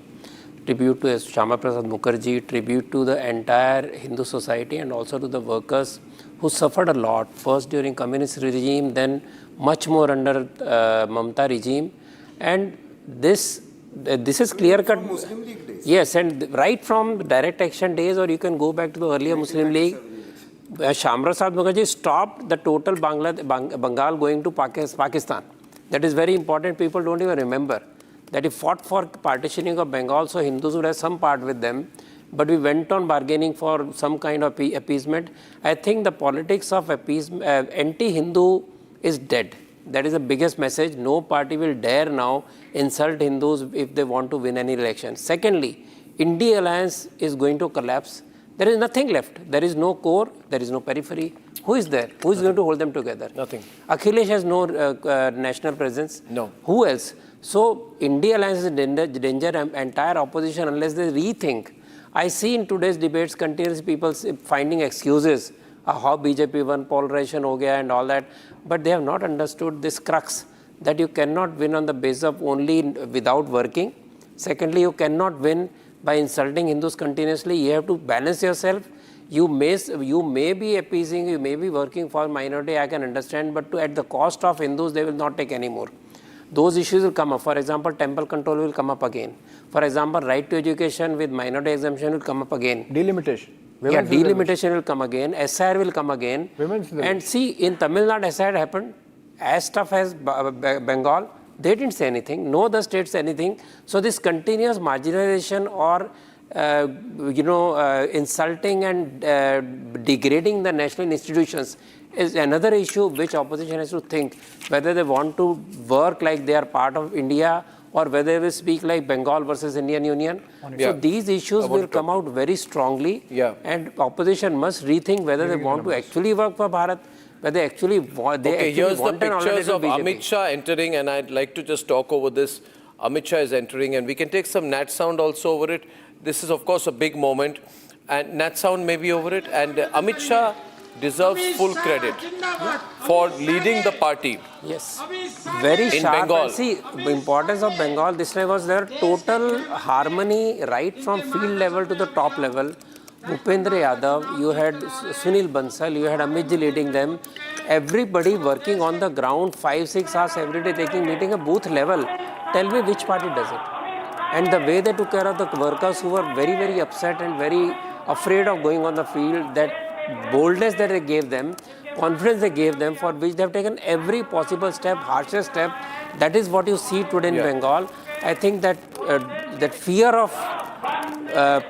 Tribute to Shyama Prasad Mukherjee, tribute to the entire Hindu society and also to the workers who suffered a lot, first during communist regime, then much more under Mamata regime. And this is clear-cut. Muslim League days. Yes, and right from direct action days, or you can go back to the earlier Muslim League, Shyama Prasad Mukherjee stopped the total Bengal going to Pakistan. That is very important. People don't even remember that he fought for partitioning of Bengal, so Hindus would have some part with them. But we went on bargaining for some kind of appeasement. I think the politics of anti-Hindu is dead. That is the biggest message. No party will dare now insult Hindus if they want to win any election. Secondly, India alliance is going to collapse. There is nothing left. There is no core. There is no periphery. Who is there? Who is going to hold them together? Nothing. Akhilesh has no national presence. No. Who else? So India alliance is danger entire opposition unless they rethink. I see in today's debates continuous people finding excuses how BJP won, polarization ho gaya and all that, but they have not understood this crux that you cannot win on the basis of only without working. Secondly, you cannot win by insulting Hindus continuously. You have to balance yourself. You may be appeasing, you may be working for minority, I can understand, but at the cost of Hindus, they will not take any more. Those issues will come up. For example, temple control will come up again. For example, right to education with minority exemption will come up again. Delimitation. Delimitation will come again. SIR will come again. And see, in Tamil Nadu, SIR happened as tough as Bengal. They didn't say anything. No other state said anything. So this continuous marginalization or insulting and degrading the national institutions is another issue which opposition has to think, whether they want to work like they are part of India or whether they will speak like Bengal versus Indian Union. So these issues will come out very strongly, and opposition must rethink whether they want to actually work for Bharat, whether they actually want Here's the an pictures of BJP. Amit Shah entering, and I'd like to just talk over this. Amit Shah is entering, and we can take some Nat sound also over it. This is, of course, a big moment, and Nat sound may be over it, and Amit Shah deserves full credit for leading the party. Yes, very in sharp. Bengal. See, the importance of Bengal this time was their total harmony right from field level to the top level. Bhupendra Yadav, you had Sunil Bansal, you had Amit ji leading them. Everybody working on the ground 5-6 hours every day, taking meeting at booth level. Tell me which party does it. And the way they took care of the workers who were very, very upset and very afraid of going on the field, that boldness that they gave them, confidence they gave them, for which they have taken every possible step, harshest step. That is what you see today in Bengal. I think that that fear of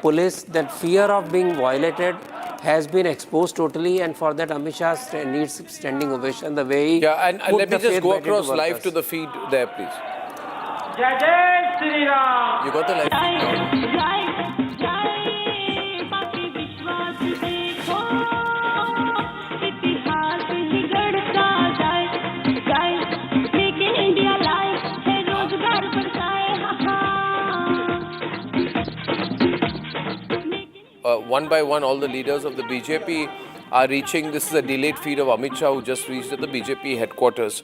police, that fear of being violated has been exposed totally, and for that Amit Shah needs standing ovation. The way he and let me just go across live to the feed there, please. You got the live feed now? One by one, all the leaders of the BJP are reaching. This is a delayed feed of Amit Shah, who just reached at the BJP headquarters.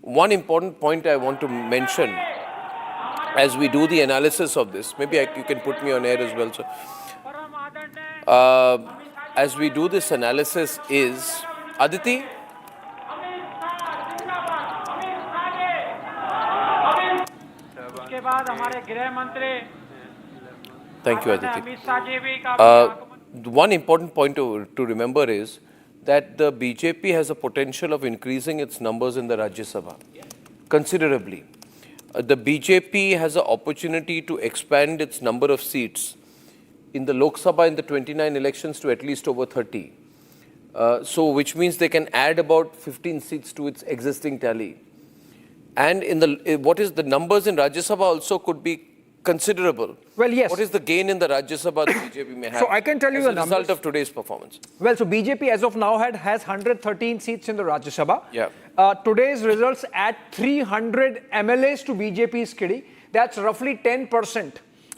One important point I want to mention as we do the analysis of this, maybe you can put me on air as well, sir. As we do this analysis is, Aditi? बाद हमारे गृह मंत्री Thank you, Amit Aditi. Shah ji भी काफी One important point to remember is that the BJP has a potential of increasing its numbers in the Rajya Sabha considerably. The BJP has an opportunity to expand its number of seats in the Lok Sabha in the 29 elections to at least over 30. So which means they can add about 15 seats to its existing tally. And in the what is the numbers in Rajya Sabha also could be considerable. Well, yes. What is the gain in the Rajya Sabha the BJP may have? So I can tell you as the a result numbers. of today's performance. Well, so BJP as of now has 113 seats in the Rajya Sabha. Yeah. Today's results add 300 MLAs to BJP's kitty. That's roughly 10%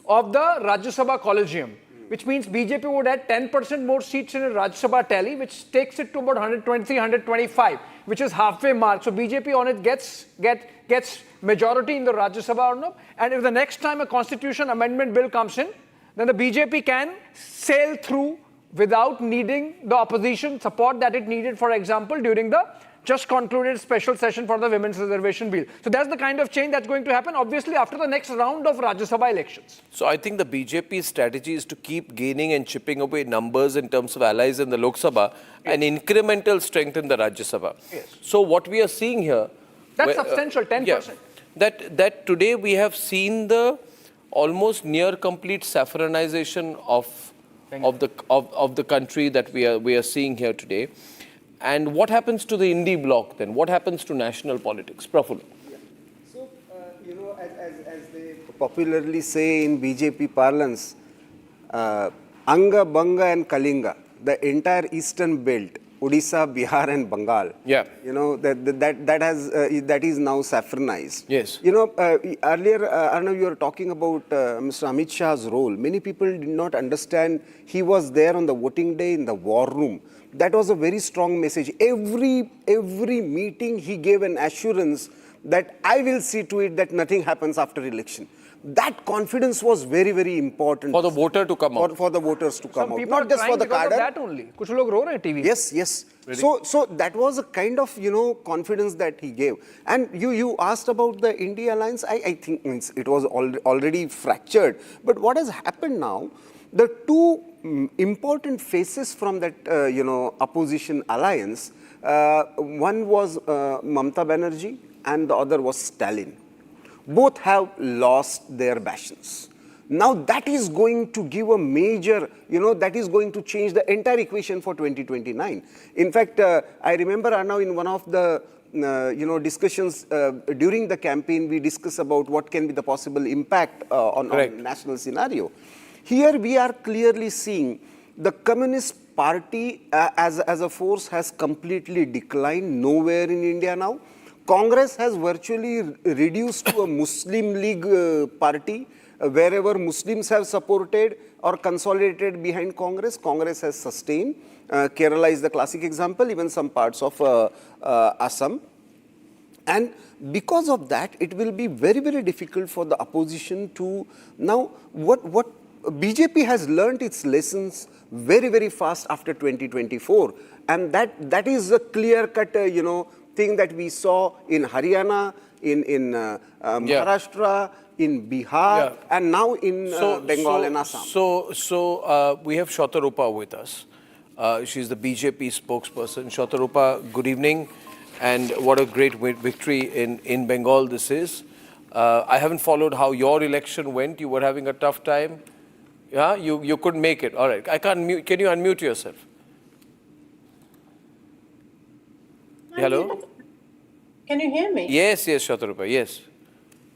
of the Rajya Sabha collegium, which means BJP would add 10% more seats in a Rajya Sabha tally, which takes it to about 123, 125, which is halfway mark. So BJP on it gets majority in the Rajya Sabha, Arnab. And if the next time a constitution amendment bill comes in, then the BJP can sail through without needing the opposition support that it needed, for example, during the just concluded special session for the women's reservation bill. So that's the kind of change that's going to happen, obviously, after the next round of Rajya Sabha elections. So I think the BJP's strategy is to keep gaining and chipping away numbers in terms of allies in the Lok Sabha and incremental strength in the Rajya Sabha. Yes. So what we are seeing here... That's substantial, 10%. Yeah, that today we have seen the almost near complete saffronization of the country that we are seeing here today. And what happens to the Indie bloc then? What happens to national politics? Prafulla. So, as they popularly say in BJP parlance, Anga, Banga and Kalinga, the entire eastern belt, Odisha, Bihar and Bengal. Yeah. That is now saffronized. Yes. Earlier, Arnab, you were talking about Mr. Amit Shah's role. Many people did not understand he was there on the voting day in the war room. That was a very strong message. Every meeting he gave an assurance that I will see to it that nothing happens after election. That confidence was very, very important. For the voter to come out. For the voters to come Some out. people Not just for the because of cadre. that only. Kuch log ro rahe hain TV. Yes. Really? So that was a kind of, confidence that he gave. And you asked about the India alliance. I think it was already fractured. But what has happened now, the two important faces from that, opposition alliance, one was Mamata Banerjee and the other was Stalin. Both have lost their bastions. Now that is going to give a major, that is going to change the entire equation for 2029. In fact, I remember Arnab in one of the, discussions during the campaign, we discussed about what can be the possible impact on national scenario. Here we are clearly seeing the Communist Party as a force has completely declined, nowhere in India now. Congress has virtually reduced to a Muslim League party. Wherever Muslims have supported or consolidated behind Congress, Congress has sustained. Kerala is the classic example, even some parts of Assam. And because of that, it will be very, very difficult for the opposition to... Now, what BJP has learnt its lessons very, very fast after 2024. And that is a clear-cut, thing that we saw in Haryana, in Maharashtra, in Bihar, and now in Bengal and Assam. So we have Shatarupa with us. She's the BJP spokesperson. Shatarupa, good evening, and what a great victory in Bengal this is. I haven't followed how your election went. You were having a tough time. Yeah, you couldn't make it. All right, I can't. Can you unmute yourself? Hello? Can you hear me? Yes, Shatarupa, yes.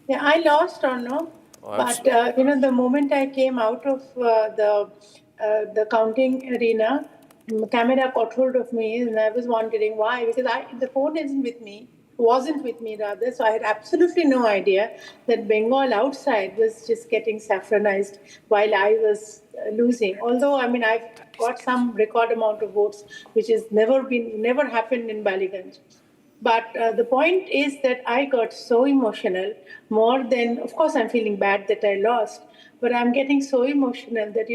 Yeah, I lost or no. But, the moment I came out of the counting arena, the camera caught hold of me and I was wondering why. Because the phone wasn't with me rather. So I had absolutely no idea that Bengal outside was just getting saffronized while I was losing. Although, I've got some record amount of votes, which has never happened in Baliganj. But the point is that I got so emotional, more than, of course, I'm feeling bad that I lost, but I'm getting so emotional that,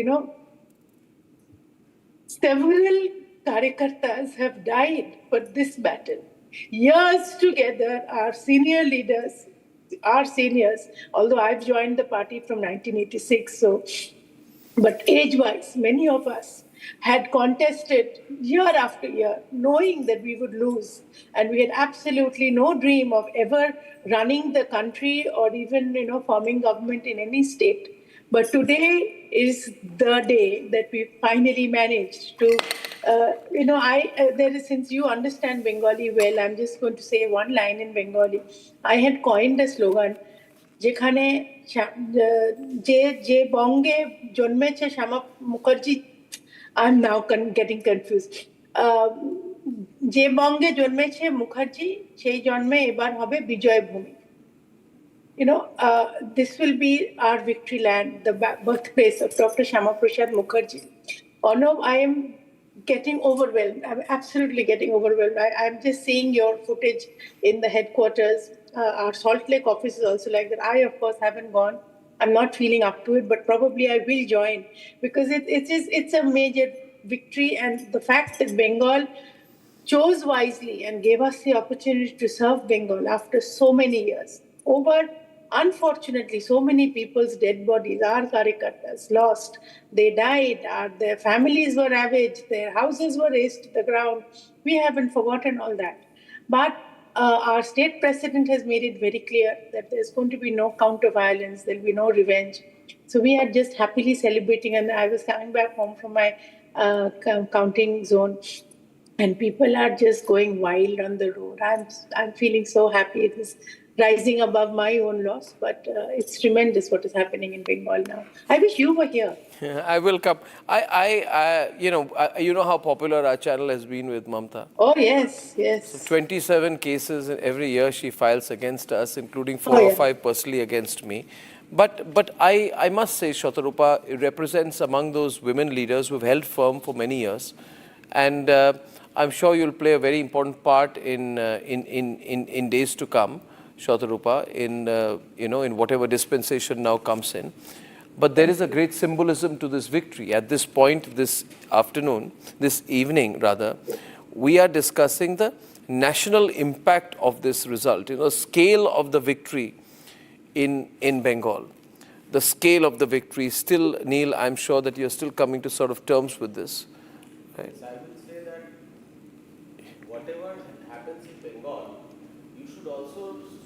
several Karyakartas have died for this battle. Years together, our senior leaders our seniors, although I've joined the party from 1986, but age-wise, many of us had contested year after year, knowing that we would lose. And we had absolutely no dream of ever running the country or even, forming government in any state. But today is the day that we finally managed to, since you understand Bengali well, I'm just going to say one line in Bengali. I had coined a slogan, যেখানে যে বঙ্গে জন্মেছে শ্যামা Mukherjee, I'm now getting confused. যে বঙ্গে জন্মেছে মুখার্জি সেই জন্মে এবার হবে বিজয় ভূমি. This will be our victory land, the birthplace of Dr. Shama Prasad Mukherjee. Arnab, I am getting overwhelmed. I'm absolutely getting overwhelmed. I'm just seeing your footage in the headquarters. Our Salt Lake office is also like that. I, of course, haven't gone. I'm not feeling up to it, but probably I will join because it's a major victory. And the fact that Bengal chose wisely and gave us the opportunity to serve Bengal after so many years. Unfortunately, so many people's dead bodies, our Karyakartas, lost. They died. Their families were ravaged. Their houses were razed to the ground. We haven't forgotten all that. But our state president has made it very clear that there's going to be no counter-violence. There'll be no revenge. So we are just happily celebrating. And I was coming back home from my counting zone. And people are just going wild on the road. I'm feeling so happy. It is rising above my own loss, but it's tremendous what is happening in Bengal now. I wish you were here. I will come. You know how popular our channel has been with Mamata. Oh yes. So 27 cases every year she files against us, including 4 or 5 personally against me. But I must say, Shatarupa represents among those women leaders who've held firm for many years, and I'm sure you'll play a very important part in days to come, Shatarupa, in whatever dispensation now comes in. But there is a great symbolism to this victory. At this point, this evening, we are discussing the national impact of this result, scale of the victory in Bengal. The scale of the victory. Still, Neil, I'm sure that you're still coming to sort of terms with this. Right? I will say that whatever happens in Bengal, you should also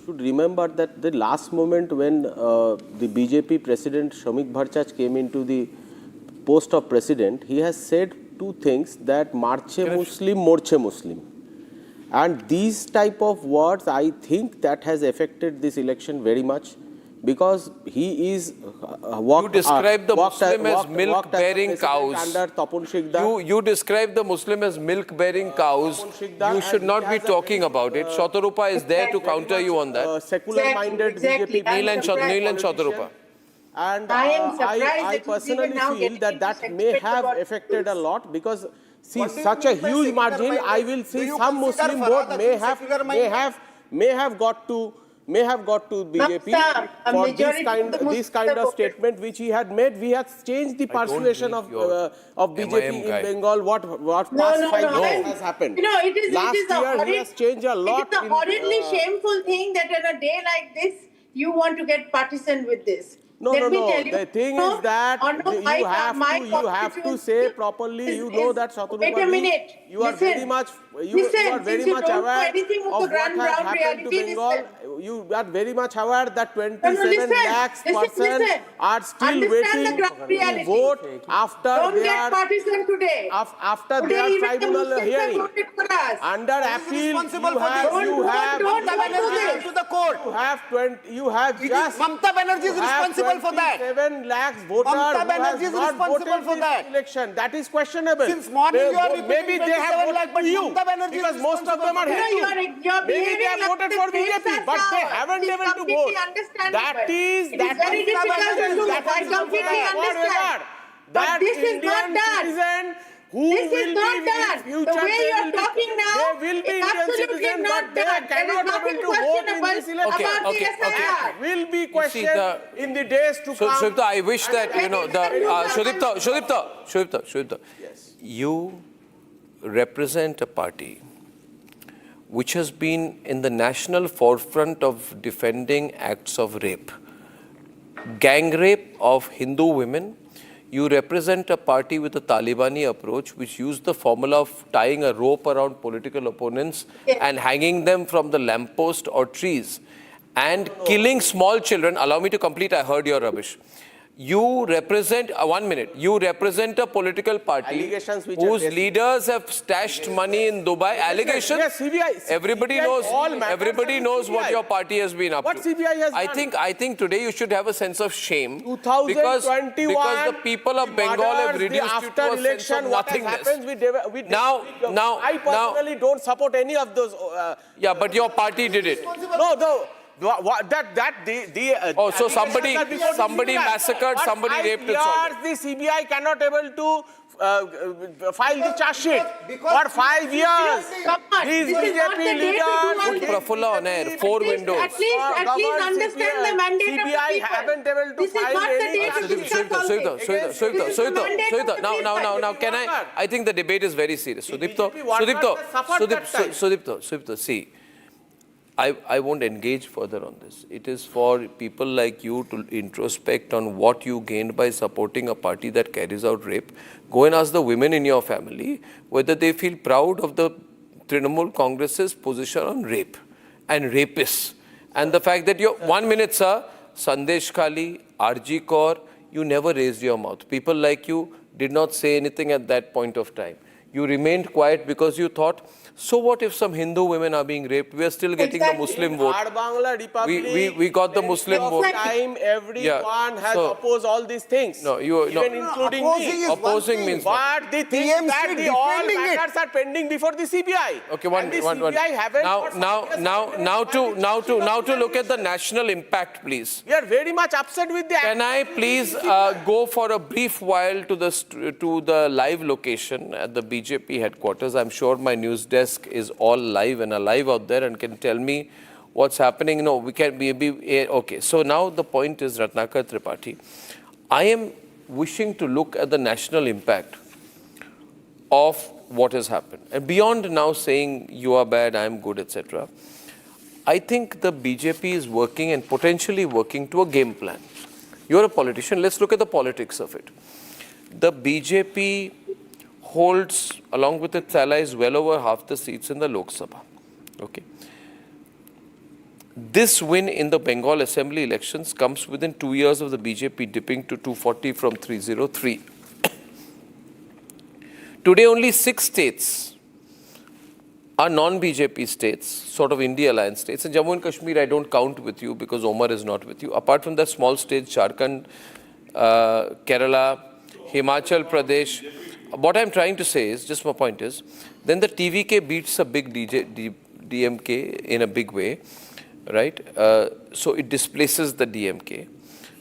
remember that the last moment when the BJP president Shamik Bhattacharya came into the post of president, he has said 2 things, that Marche Muslim, Morche Muslim. And these type of words, I think that has affected this election very much, because he is you describe the Muslim as milk-bearing cows. You describe the Muslim as milk-bearing cows. You should not be talking about it. Shatarupa is there to counter you on that. Secular-minded BJP. Neil and Shatarupa. And I personally feel that may have affected a lot, because see, such a huge margin, I will see some Muslim vote may have got to BJP for this kind of statement which he had made. We have changed the persuasion of BJP in Bengal. What past 5 years has happened? Last year he has changed a lot. It is a horridly shameful thing that on a day like this, you want to get partisan with this. No. The thing is that you have to say properly. You know that, Shatarupa. Wait a minute. You are very much aware of what has happened to Bengal. You are very much aware that 27 lakhs person are still waiting to vote after their tribunal hearing. Under appeal, you have just Mamata Banerjee is responsible for that. 7 lakhs voters Mamata Banerjee is who have not responsible voted for that. this election. That is questionable. Since morning you are maybe they have voted for you, because most of them are here. Maybe they have voted for BJP, but they haven't been able to vote. That is very difficult to do. I completely understand. But this is not done. This is not done. The way you are talking now, it's absolutely not done. There is nothing questionable about the SIR. Will be questioned in the days to come. Shubhta, I wish that, Shubhta, yes. You represent a party which has been in the national forefront of defending acts of rape, gang rape of Hindu women. You represent a party with a Talibani approach, which used the formula of tying a rope around political opponents and hanging them from the lamppost or trees and killing small children. Allow me to complete, I heard your rubbish. You represent, 1 minute, you represent a political party whose leaders have stashed money in Dubai. Allegations? Yes, CBI. Everybody knows what your party has been up what to. CBI has done? I think today you should have a sense of shame 2021, because the people of Bengal have reduced you to a sense of nothingness. I personally don't support any of those. Yeah, but your party did it. No. So somebody massacred, somebody raped it. The CBI cannot able to file the charge sheet for 5 years. These BJP leaders. Put Prafulla on air, 4 windows. At least understand the mandate CBI of the people. haven't able to file any. Sudipto, now, can I think the debate is very serious. Sudipto, see. I won't engage further on this. It is for people like you to introspect on what you gained by supporting a party that carries out rape. Go and ask the women in your family whether they feel proud of the Trinamool Congress's position on rape and rapists. And the fact that 1 minute, sir, Sandesh Khali, RG Kaur, you never raised your mouth. People like you did not say anything at that point of time. You remained quiet because you thought, so what if some Hindu women are being raped? We are still getting the Muslim vote. We got the Muslim vote. Time everyone has opposed all these things. No, even including me. Opposing means what? The thing is that the all matters are pending before the CBI. Okay, one. Now to look at the national impact, please. We are very much upset with the. Can I please go for a brief while to the live location at the BJP headquarters? I'm sure my news desk is all live and alive out there and can tell me what's happening. No, we can be okay. So now the point is, Ratnakar Tripathi, I am wishing to look at the national impact of what has happened. And beyond now saying you are bad, I am good, etc. I think the BJP is working and potentially working to a game plan. You're a politician. Let's look at the politics of it. The BJP holds, along with its allies, well over half the seats in the Lok Sabha. Okay. This win in the Bengal Assembly elections comes within 2 years of the BJP dipping to 240 from 303. Today, only 6 states are non-BJP states, sort of India alliance states. In Jammu and Kashmir, I don't count with you because Omar is not with you. Apart from that small states, Jharkhand, Kerala, Himachal Pradesh. What I'm trying to say is, just my point is, then the TVK beats a big DMK in a big way, right? So it displaces the DMK.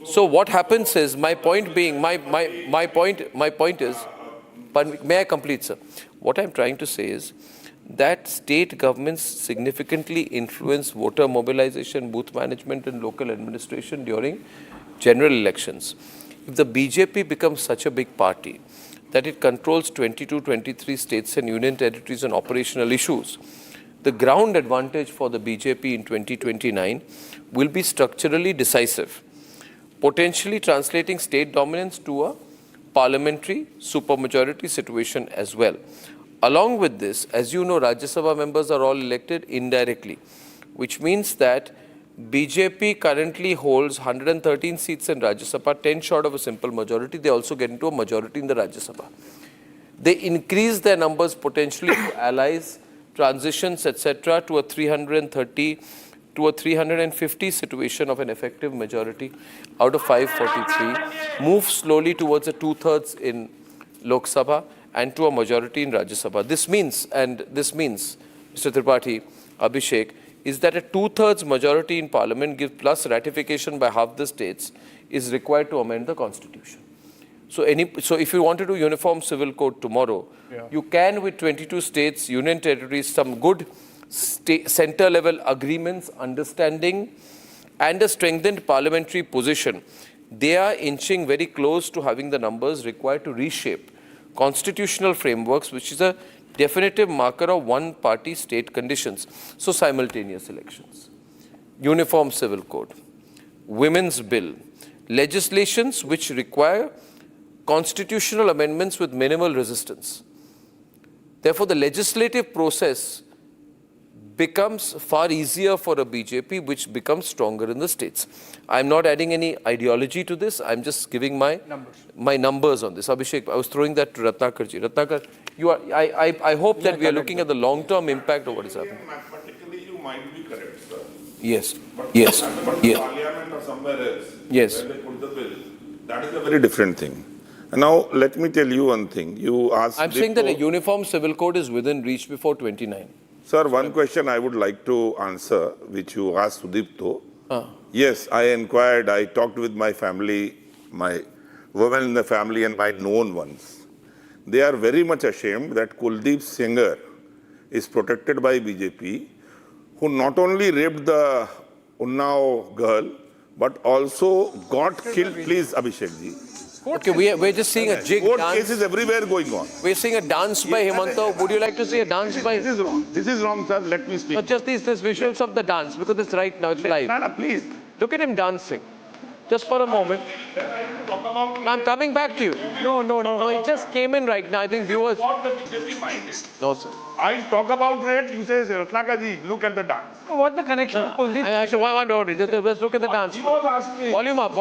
So what happens is, my point being, my point is, but may I complete, sir? What I'm trying to say is that state governments significantly influence voter mobilization, booth management and local administration during general elections. If the BJP becomes such a big party that it controls 22, 23 states and union territories on operational issues, the ground advantage for the BJP in 2029 will be structurally decisive, potentially translating state dominance to a parliamentary supermajority situation as well. Along with this, as you know, Rajya Sabha members are all elected indirectly, which means that BJP currently holds 113 seats in Rajya Sabha, 10 short of a simple majority. They also get into a majority in the Rajya Sabha. They increase their numbers potentially to allies, transitions, etc., to a 330 to a 350 situation of an effective majority out of 543, move slowly towards a 2/3 in Lok Sabha and to a majority in Rajya Sabha. This means, Mr. Tripathi, Abhishek, is that a 2/3 majority in parliament plus ratification by half the states is required to amend the constitution. So if you want to do uniform civil code tomorrow, you can with 22 states, union territories, some good center level agreements, understanding and a strengthened parliamentary position. They are inching very close to having the numbers required to reshape constitutional frameworks, which is a definitive marker of one-party state conditions. So simultaneous elections, uniform civil code, women's bill, legislations which require constitutional amendments with minimal resistance. Therefore, the legislative process becomes far easier for a BJP, which becomes stronger in the states. I'm not adding any ideology to this. I'm just giving my numbers on this. Abhishek, I was throwing that to Ratnakarji. Ratnakar, I hope that we are looking at the long-term impact of what is happening. Mathematically, you might be correct, sir. Yes. But Yes. Yes. Parliament or somewhere else, yes, where they put the bill, that is a very different thing. And now, let me tell you one thing. You asked. I'm saying that a uniform civil code is within reach before 29. Sir, one question I would like to answer, which you asked Sudipto. Yes, I inquired, I talked with my family, my women in the family and my known ones. They are very much ashamed that Kuldeep Singh is protected by BJP, who not only raped the Unnao girl, but also got killed. Please, Abhishek ji. Okay, we're just seeing a jig Court dance. cases everywhere going on. We're seeing a dance by Himanta. Would you like to see a dance by? This is wrong. This is wrong, sir. Let me speak. Not just these visuals of the dance, because it's right now, it's live. No, please. Look at him dancing. Just for a moment. I'm coming back to you. No. It just came in right now. I think viewers. No, sir. I talk about it. You say, Ratnakaji, look at the dance. What's the connection? Actually, one order. Just look at the dance. Volume up.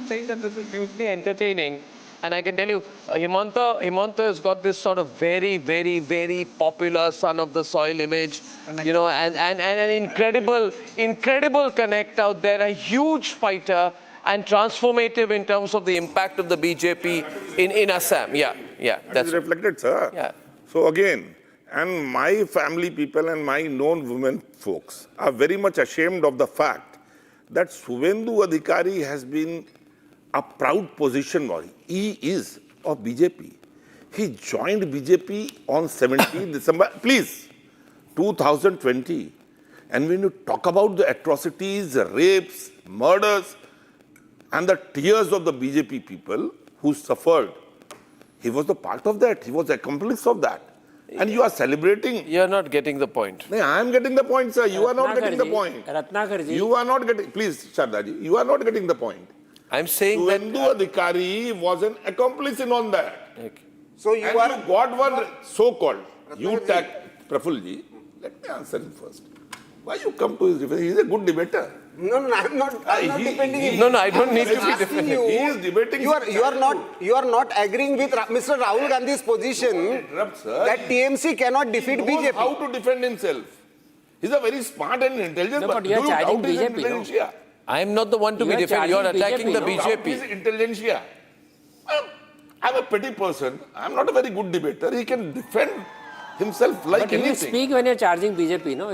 Saying that this is hugely entertaining, and I can tell you, Himanta has got this sort of very, very, very popular son of the soil image, you know, and an incredible connect out there, a huge fighter and transformative in terms of the impact of the BJP in Assam. Yeah, that's reflected, sir. Yeah. So again, and my family people and my known women folks are very much ashamed of the fact that Suvendu Adhikari has been a proud position, he is of BJP. He joined BJP on 17 December, 2020. And when you talk about the atrocities, the rapes, murders, and the tears of the BJP people who suffered, he was the part of that. He was the accomplice of that. And you are celebrating. You are not getting the point. No, I am getting the point, sir. You are not getting the point. You are not getting, please, Shardaji, you are not getting the point. I'm saying Suvendu Adhikari was an accomplice in on that. Okay. So you got one so-called, you tag Prafulji. Let me answer him first. Why you come to his defense? He is a good debater. No, I'm not defending him. No, I don't need to be defending. He is debating. You are not agreeing with Mr. Rahul Gandhi's position that TMC cannot defeat BJP. He knows how to defend himself. He's a very smart and intelligent. No, but you are charging BJP. No? I am not the one to be defended. You are attacking the BJP. His intelligentsia. I'm a petty person. I'm not a very good debater. He can defend himself like anything. But you speak when you're charging BJP, no?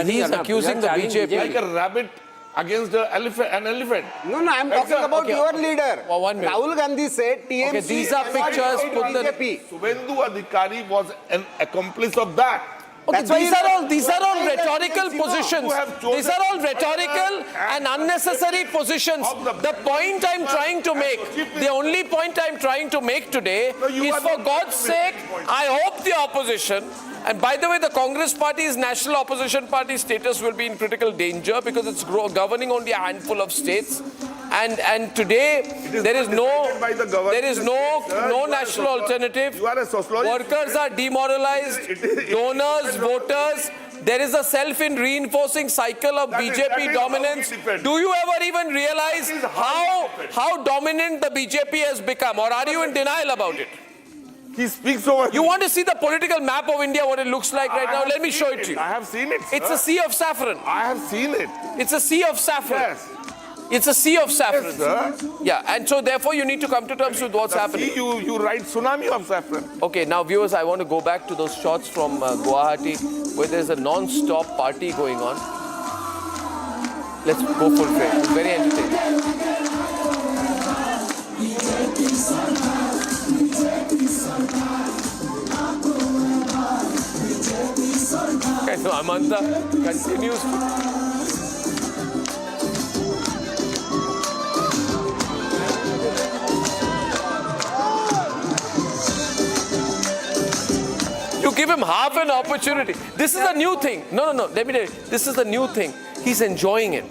He is accusing the BJP. Like a rabbit against an elephant. No, I'm talking about your leader. Rahul Gandhi said TMC. Okay, these are pictures put the BJP. Suvendu Adhikari was an accomplice of that. Okay, these are all rhetorical positions. These are all rhetorical and unnecessary positions. The point I'm trying to make, the only point I'm trying to make today is, for God's sake, I hope the opposition, and by the way, the Congress Party's national opposition party status will be in critical danger because it's governing only a handful of states. And today there is no national alternative. Workers are demoralized, donors, voters. There is a self-reinforcing cycle of BJP dominance. Do you ever even realize how dominant the BJP has become, or are you in denial about it? He speaks so much. You want to see the political map of India, what it looks like right now? Let me show it to you. I have seen it, sir. It's a sea of saffron. I have seen it. It's a sea of saffron. Yes. It's a sea of saffron. Yes, sir. Yeah, and so therefore you need to come to terms with what's happening. See, you write tsunami of saffron. Okay, now viewers, I want to go back to those shots from Guwahati where there's a non-stop party going on. Let's go full frame. It's very entertaining. And so Mamata continues. You give him half an opportunity. This is a new thing. No. Let me tell you. This is a new thing. He's enjoying it.